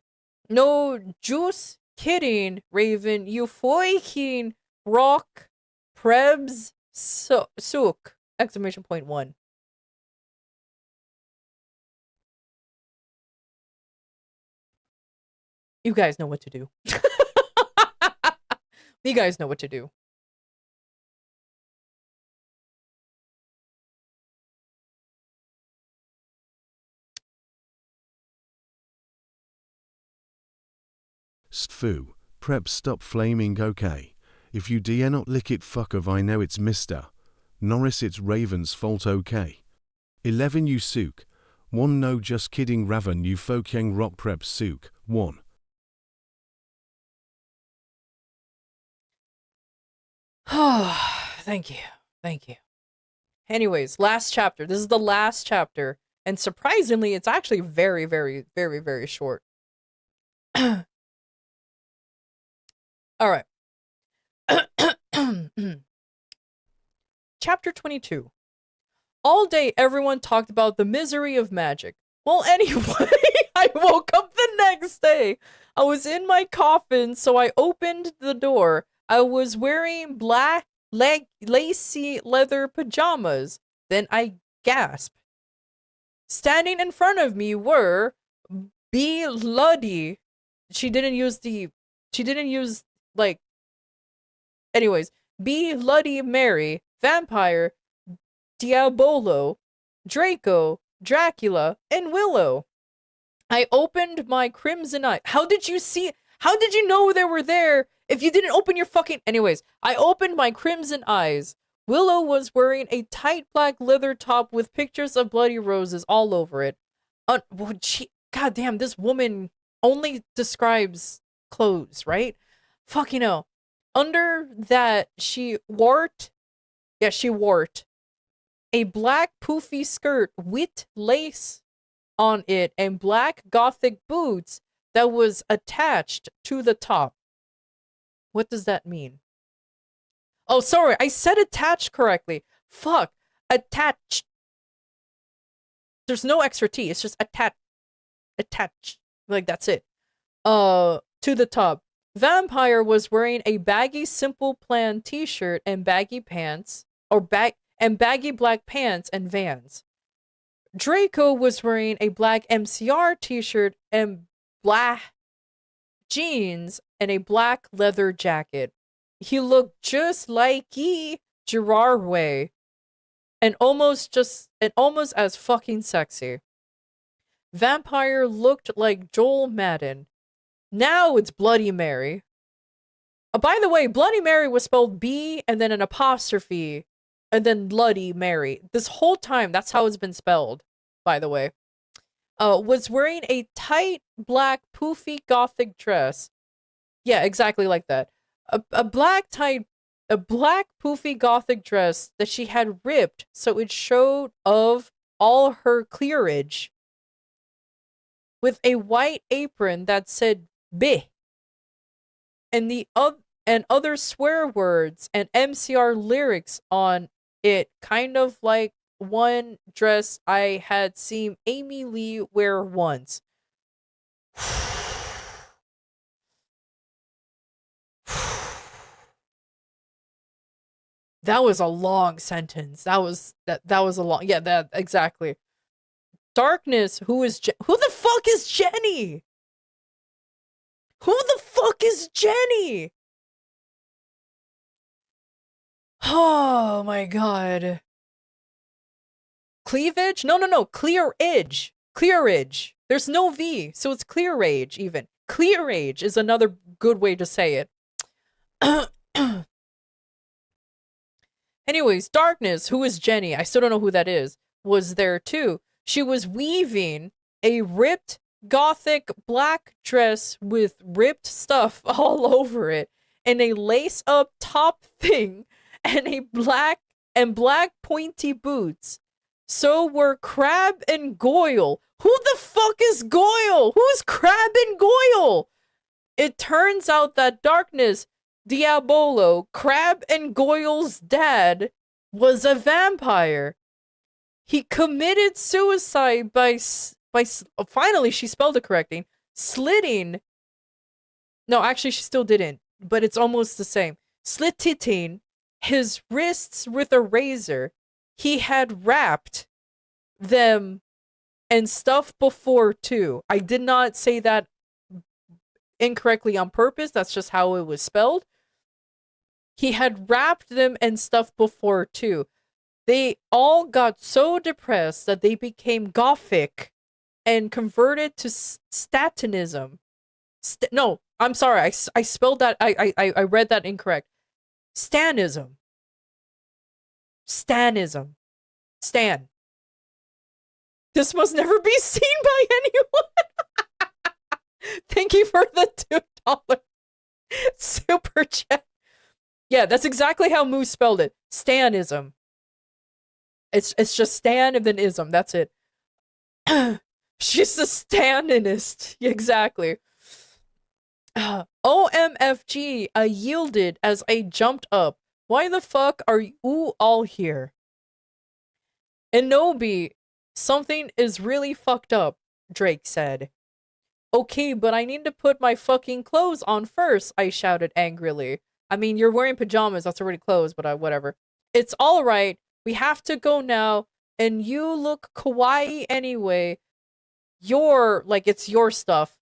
No juice, kidding, Raven, you fucking rock, Prebz, sook, exclamation point 1. You guys know what to do. You guys know what to do. Stfu, prep stop flaming okay. If you dare not lick it fuck of I know it's Mr. Norris it's Raven's fault okay. 11 you sook. 1 no just kidding Raven you folk yang rock prep sook. 1. Thank you. Anyways, last chapter. This is the last chapter. And surprisingly, it's actually very, very, very, very short. All right. Chapter 22. All day, everyone talked about the misery of magic. Well, anyway, I woke up the next day. I was in my coffin, so I opened the door. I was wearing black, lacy leather pajamas. Then I gasped. Standing in front of me were Bloody. She didn't use, like, anyways. Bloody Mary, Vampire, Diabolo, Draco, Dracula, and Willow. I opened my crimson eye. How did you see? How did you know they were there if you didn't open your fucking... Anyways, I opened my crimson eyes. Willow was wearing a tight black leather top with pictures of bloody roses all over it. God damn, this woman only describes clothes, right? Fucking hell. Under that, she wore a black poofy skirt with lace on it and black gothic boots that was attached to the top. What does that mean? Oh, sorry, I said attached correctly. Fuck. Attached. There's no extra T, it's just attached. Like, that's it. To the top. Vampire was wearing a baggy Simple Plan t-shirt and baggy pants, baggy black pants and Vans. Draco was wearing a black MCR t-shirt and black jeans and a black leather jacket. He looked just like Gerard Way, and almost as fucking sexy. Vampire looked like Joel Madden. Now it's Bloody Mary. By the way, Bloody Mary was spelled B and then an apostrophe and then Bloody Mary. This whole time, that's how it's been spelled, by the way. Was wearing a tight black poofy gothic dress. Yeah, exactly like that. A black poofy gothic dress that she had ripped so it showed of all her clearage. With a white apron that said B. And other swear words and MCR lyrics on it, kind of like one dress I had seen Amy Lee wear once. That was a long sentence. That was a long... Yeah, that exactly. Darkness, who the fuck is Jenny? Who the fuck is Jenny? Oh my god. Cleavage? No. Clear edge. Clearage. There's no V, so it's clearage even. Clearage is another good way to say it. Anyways, Darkness, who is Jenny? I still don't know who that is. Was there too. She was weaving a ripped gothic black dress with ripped stuff all over it and a lace up top thing and black pointy boots. So were Crab and Goyle. Who the fuck is Goyle? Who's Crab and Goyle? It turns out that Darkness, Diabolo, Crab and Goyle's dad, was a vampire. He committed suicide by finally, she spelled it correctly. Slitting. No, actually, she still didn't, but it's almost the same. Slitting his wrists with a razor. He had wrapped them and stuff before, too. I did not say that incorrectly on purpose. That's just how it was spelled. He had wrapped them and stuff before, too. They all got so depressed that they became gothic and converted to Statinism. No, I'm sorry. I spelled that. I read that incorrect. Stanism. Stanism. Stan. This must never be seen by anyone. Thank you for the $2 super chat. Yeah, that's exactly how Moose spelled it. Stanism. It's just Stan and then ism. That's it. She's a Staninist. Exactly. OMFG, I yielded as I jumped up. Why the fuck are you all here? Enobi, something is really fucked up, Drake said. Okay, but I need to put my fucking clothes on first, I shouted angrily. I mean, you're wearing pajamas, that's already clothes, but whatever. It's alright, we have to go now, and you look kawaii anyway. It's your stuff.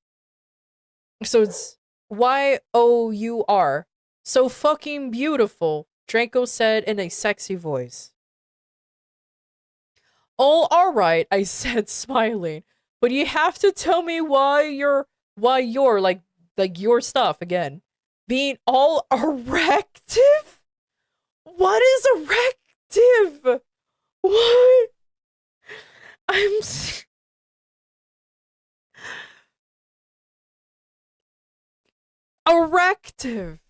So it's YOUR. So fucking beautiful, Draco said in a sexy voice. Oh, alright, I said, smiling. But you have to tell me why you're like your stuff again being all erective? What is erective? What? I'm erective.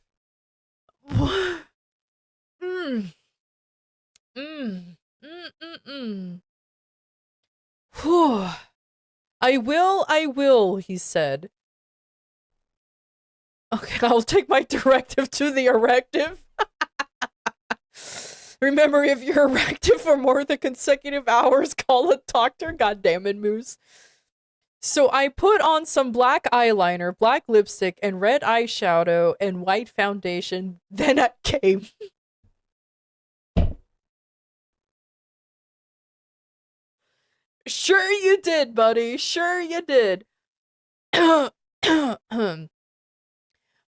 What? Mm. Mm. Mm. Whew. I will, he said. Okay, I'll take my directive to the erective. Remember, if you're erective for more than consecutive hours, call a doctor. God damn it, Moose. So I put on some black eyeliner, black lipstick, and red eyeshadow and white foundation. Then I came. Sure you did, buddy. Sure you did.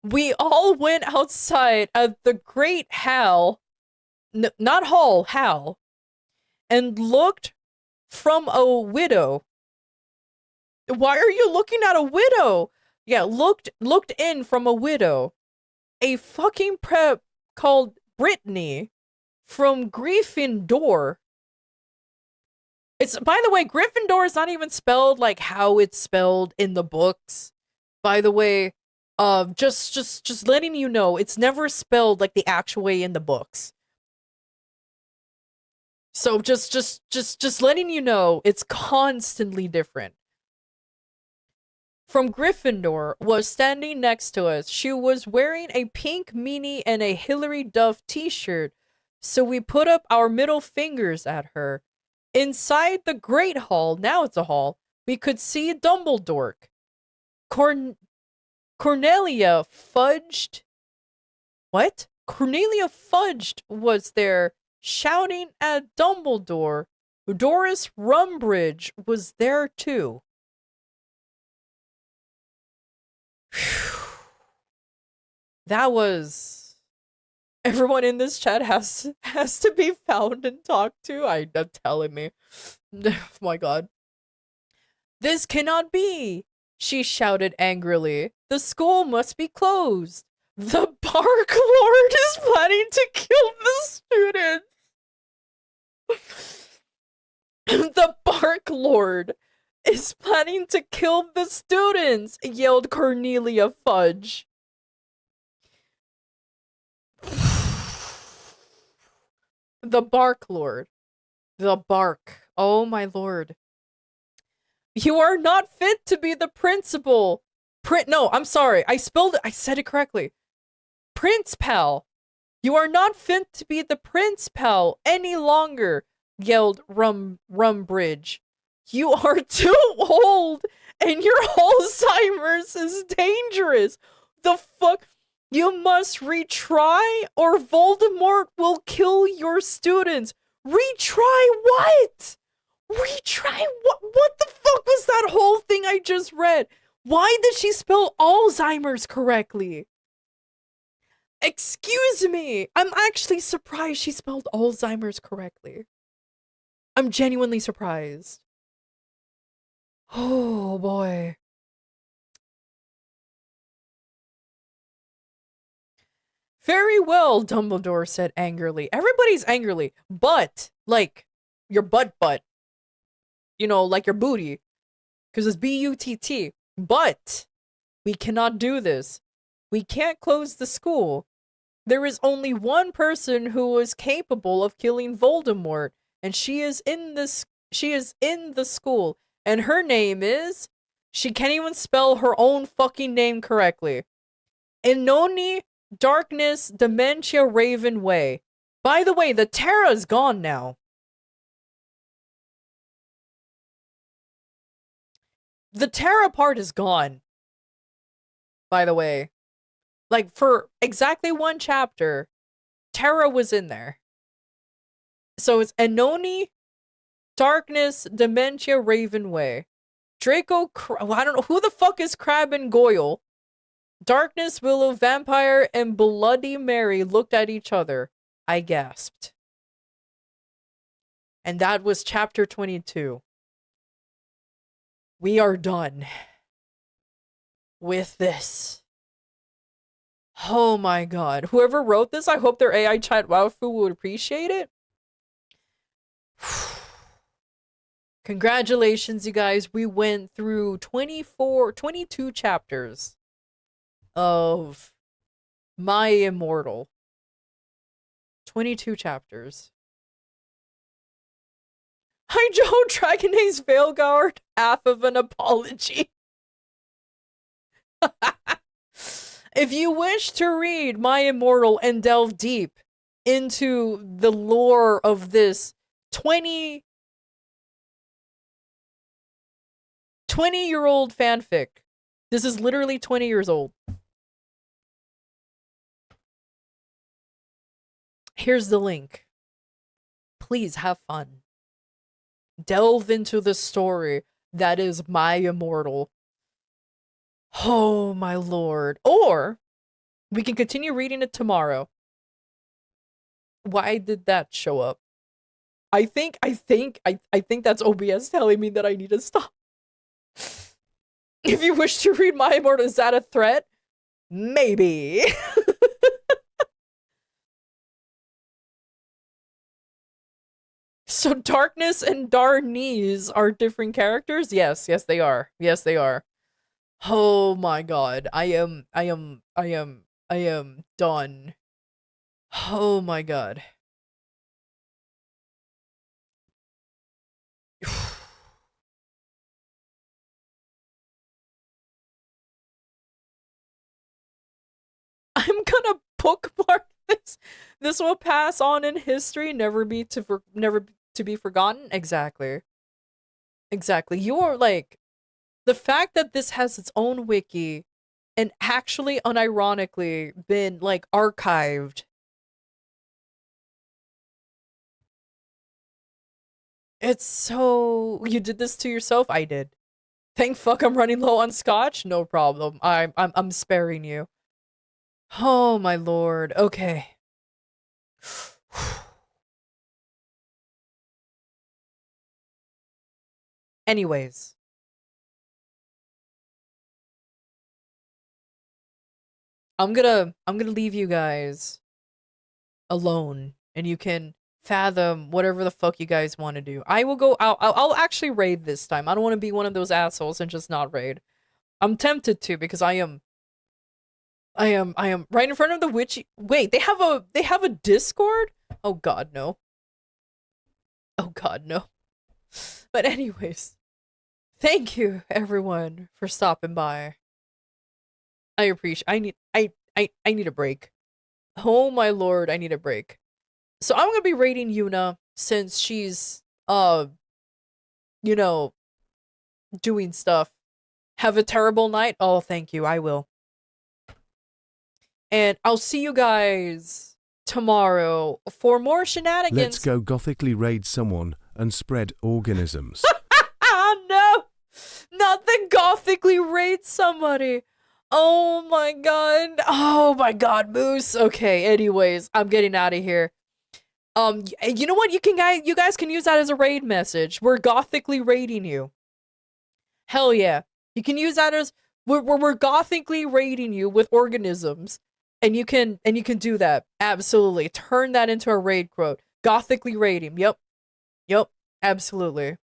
We all went outside at the great Hal, not Hall, Hal, and looked from a window. Why are you looking at a widow? Yeah, looked in from a widow. A fucking prep called Brittany from Gryffindor. It's, by the way, Gryffindor is not even spelled like how it's spelled in the books. By the way, just letting you know, it's never spelled like the actual way in the books. So just letting you know, it's constantly different. From Gryffindor was standing next to us. She was wearing a pink meanie and a Hilary Duff t-shirt, so we put up our middle fingers at her. Inside the Great Hall, now it's a hall, we could see Dumbledore. Cornelia Fudged. What? Cornelia Fudged was there, shouting at Dumbledore. Doris Rumbridge was there too. That was... Everyone in this chat has to be found and talked to. I'm telling me. Oh my god. This cannot be, she shouted angrily. The school must be closed. The Bark Lord is planning to kill the students. The Bark Lord is planning to kill the students, yelled Cornelia Fudge. The Bark Lord. The Bark. Oh my lord. You are not fit to be the principal. No, I'm sorry. I said it correctly. Prince Pal. You are not fit to be the Prince Pal any longer, yelled Rumbridge. You are too old, and your Alzheimer's is dangerous. The fuck? You must retry, or Voldemort will kill your students. Retry what? Retry what? What the fuck was that whole thing I just read? Why did she spell Alzheimer's correctly? Excuse me. I'm actually surprised she spelled Alzheimer's correctly. I'm genuinely surprised. Oh boy. Very well, Dumbledore said angrily. Everybody's angrily, but, like, your butt. You know, like your booty. Because it's B-U-T-T. But, we cannot do this. We can't close the school. There is only one person who is capable of killing Voldemort, and she is in the school, and her name is... She can't even spell her own fucking name correctly. Inoni Darkness Dementia Raven Way. By the way, the Terra's gone now. The Terra part is gone. By the way. Like, for exactly one chapter, Terra was in there. So it's Inoni Darkness Dementia Raven Way. Draco... Well, I don't know. Who the fuck is Crab and Goyle? Darkness, Willow, Vampire, and Bloody Mary looked at each other. I gasped. And that was chapter 22. we are done with this. Oh my god. Whoever wrote this, I hope their AI chat waifu would appreciate it. Congratulations, you guys. We went through 22 chapters of My Immortal. 22 chapters. Hi, Joe. Dragon Ace Veilguard. Half of an apology. If you wish to read My Immortal and delve deep into the lore of this 20-year-old fanfic, this is literally 20 years old. Here's the link. Please have fun. Delve into the story that is My Immortal. Oh my lord. Or we can continue reading it tomorrow. Why did that show up? I think that's OBS telling me that I need to stop. If you wish to read My Immortal, is that a threat? Maybe. So Darkness and Darnese are different characters? Yes, they are. Yes, they are. Oh my god. I am done. Oh my god. I'm gonna bookmark this. This will pass on in history, never to be forgotten. Exactly. Exactly. You are like, the fact that this has its own wiki and actually unironically been like archived. It's so, you did this to yourself? I did. Thank fuck I'm running low on scotch? No problem. I'm sparing you. Oh my lord. Okay. Anyways. I'm gonna leave you guys alone and you can fathom whatever the fuck you guys want to do. I will go out. I'll actually raid this time. I don't want to be one of those assholes and just not raid. I'm tempted to because I am right in front of the witchy. Wait, they have a Discord? Oh god, no. Oh god, no. But anyways, thank you everyone for stopping by. I appreciate. I need a break. Oh my lord, I need a break. So I'm gonna be rating Yuna since she's you know, doing stuff. Have a terrible night. Oh, thank you. I will. And I'll see you guys tomorrow for more shenanigans. Let's go gothically raid someone and spread organisms. Oh no! Not the gothically raid somebody. Oh my god. Oh my god, Moose. Okay, anyways, I'm getting out of here. You know what? You guys can use that as a raid message. We're gothically raiding you. Hell yeah. You can use that as we're gothically raiding you with organisms. And you can do that. Absolutely. Turn that into a raid quote. Gothically raiding. Yep. Absolutely.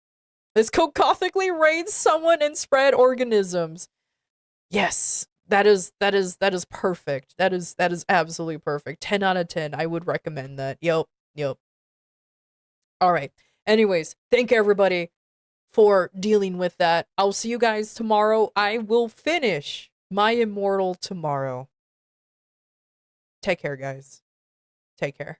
Let's go gothically raid someone and spread organisms. Yes. That is perfect. That is absolutely perfect. 10 out of 10. I would recommend that. Yep. All right. Anyways, thank everybody for dealing with that. I'll see you guys tomorrow. I will finish My Immortal tomorrow. Take care, guys. Take care.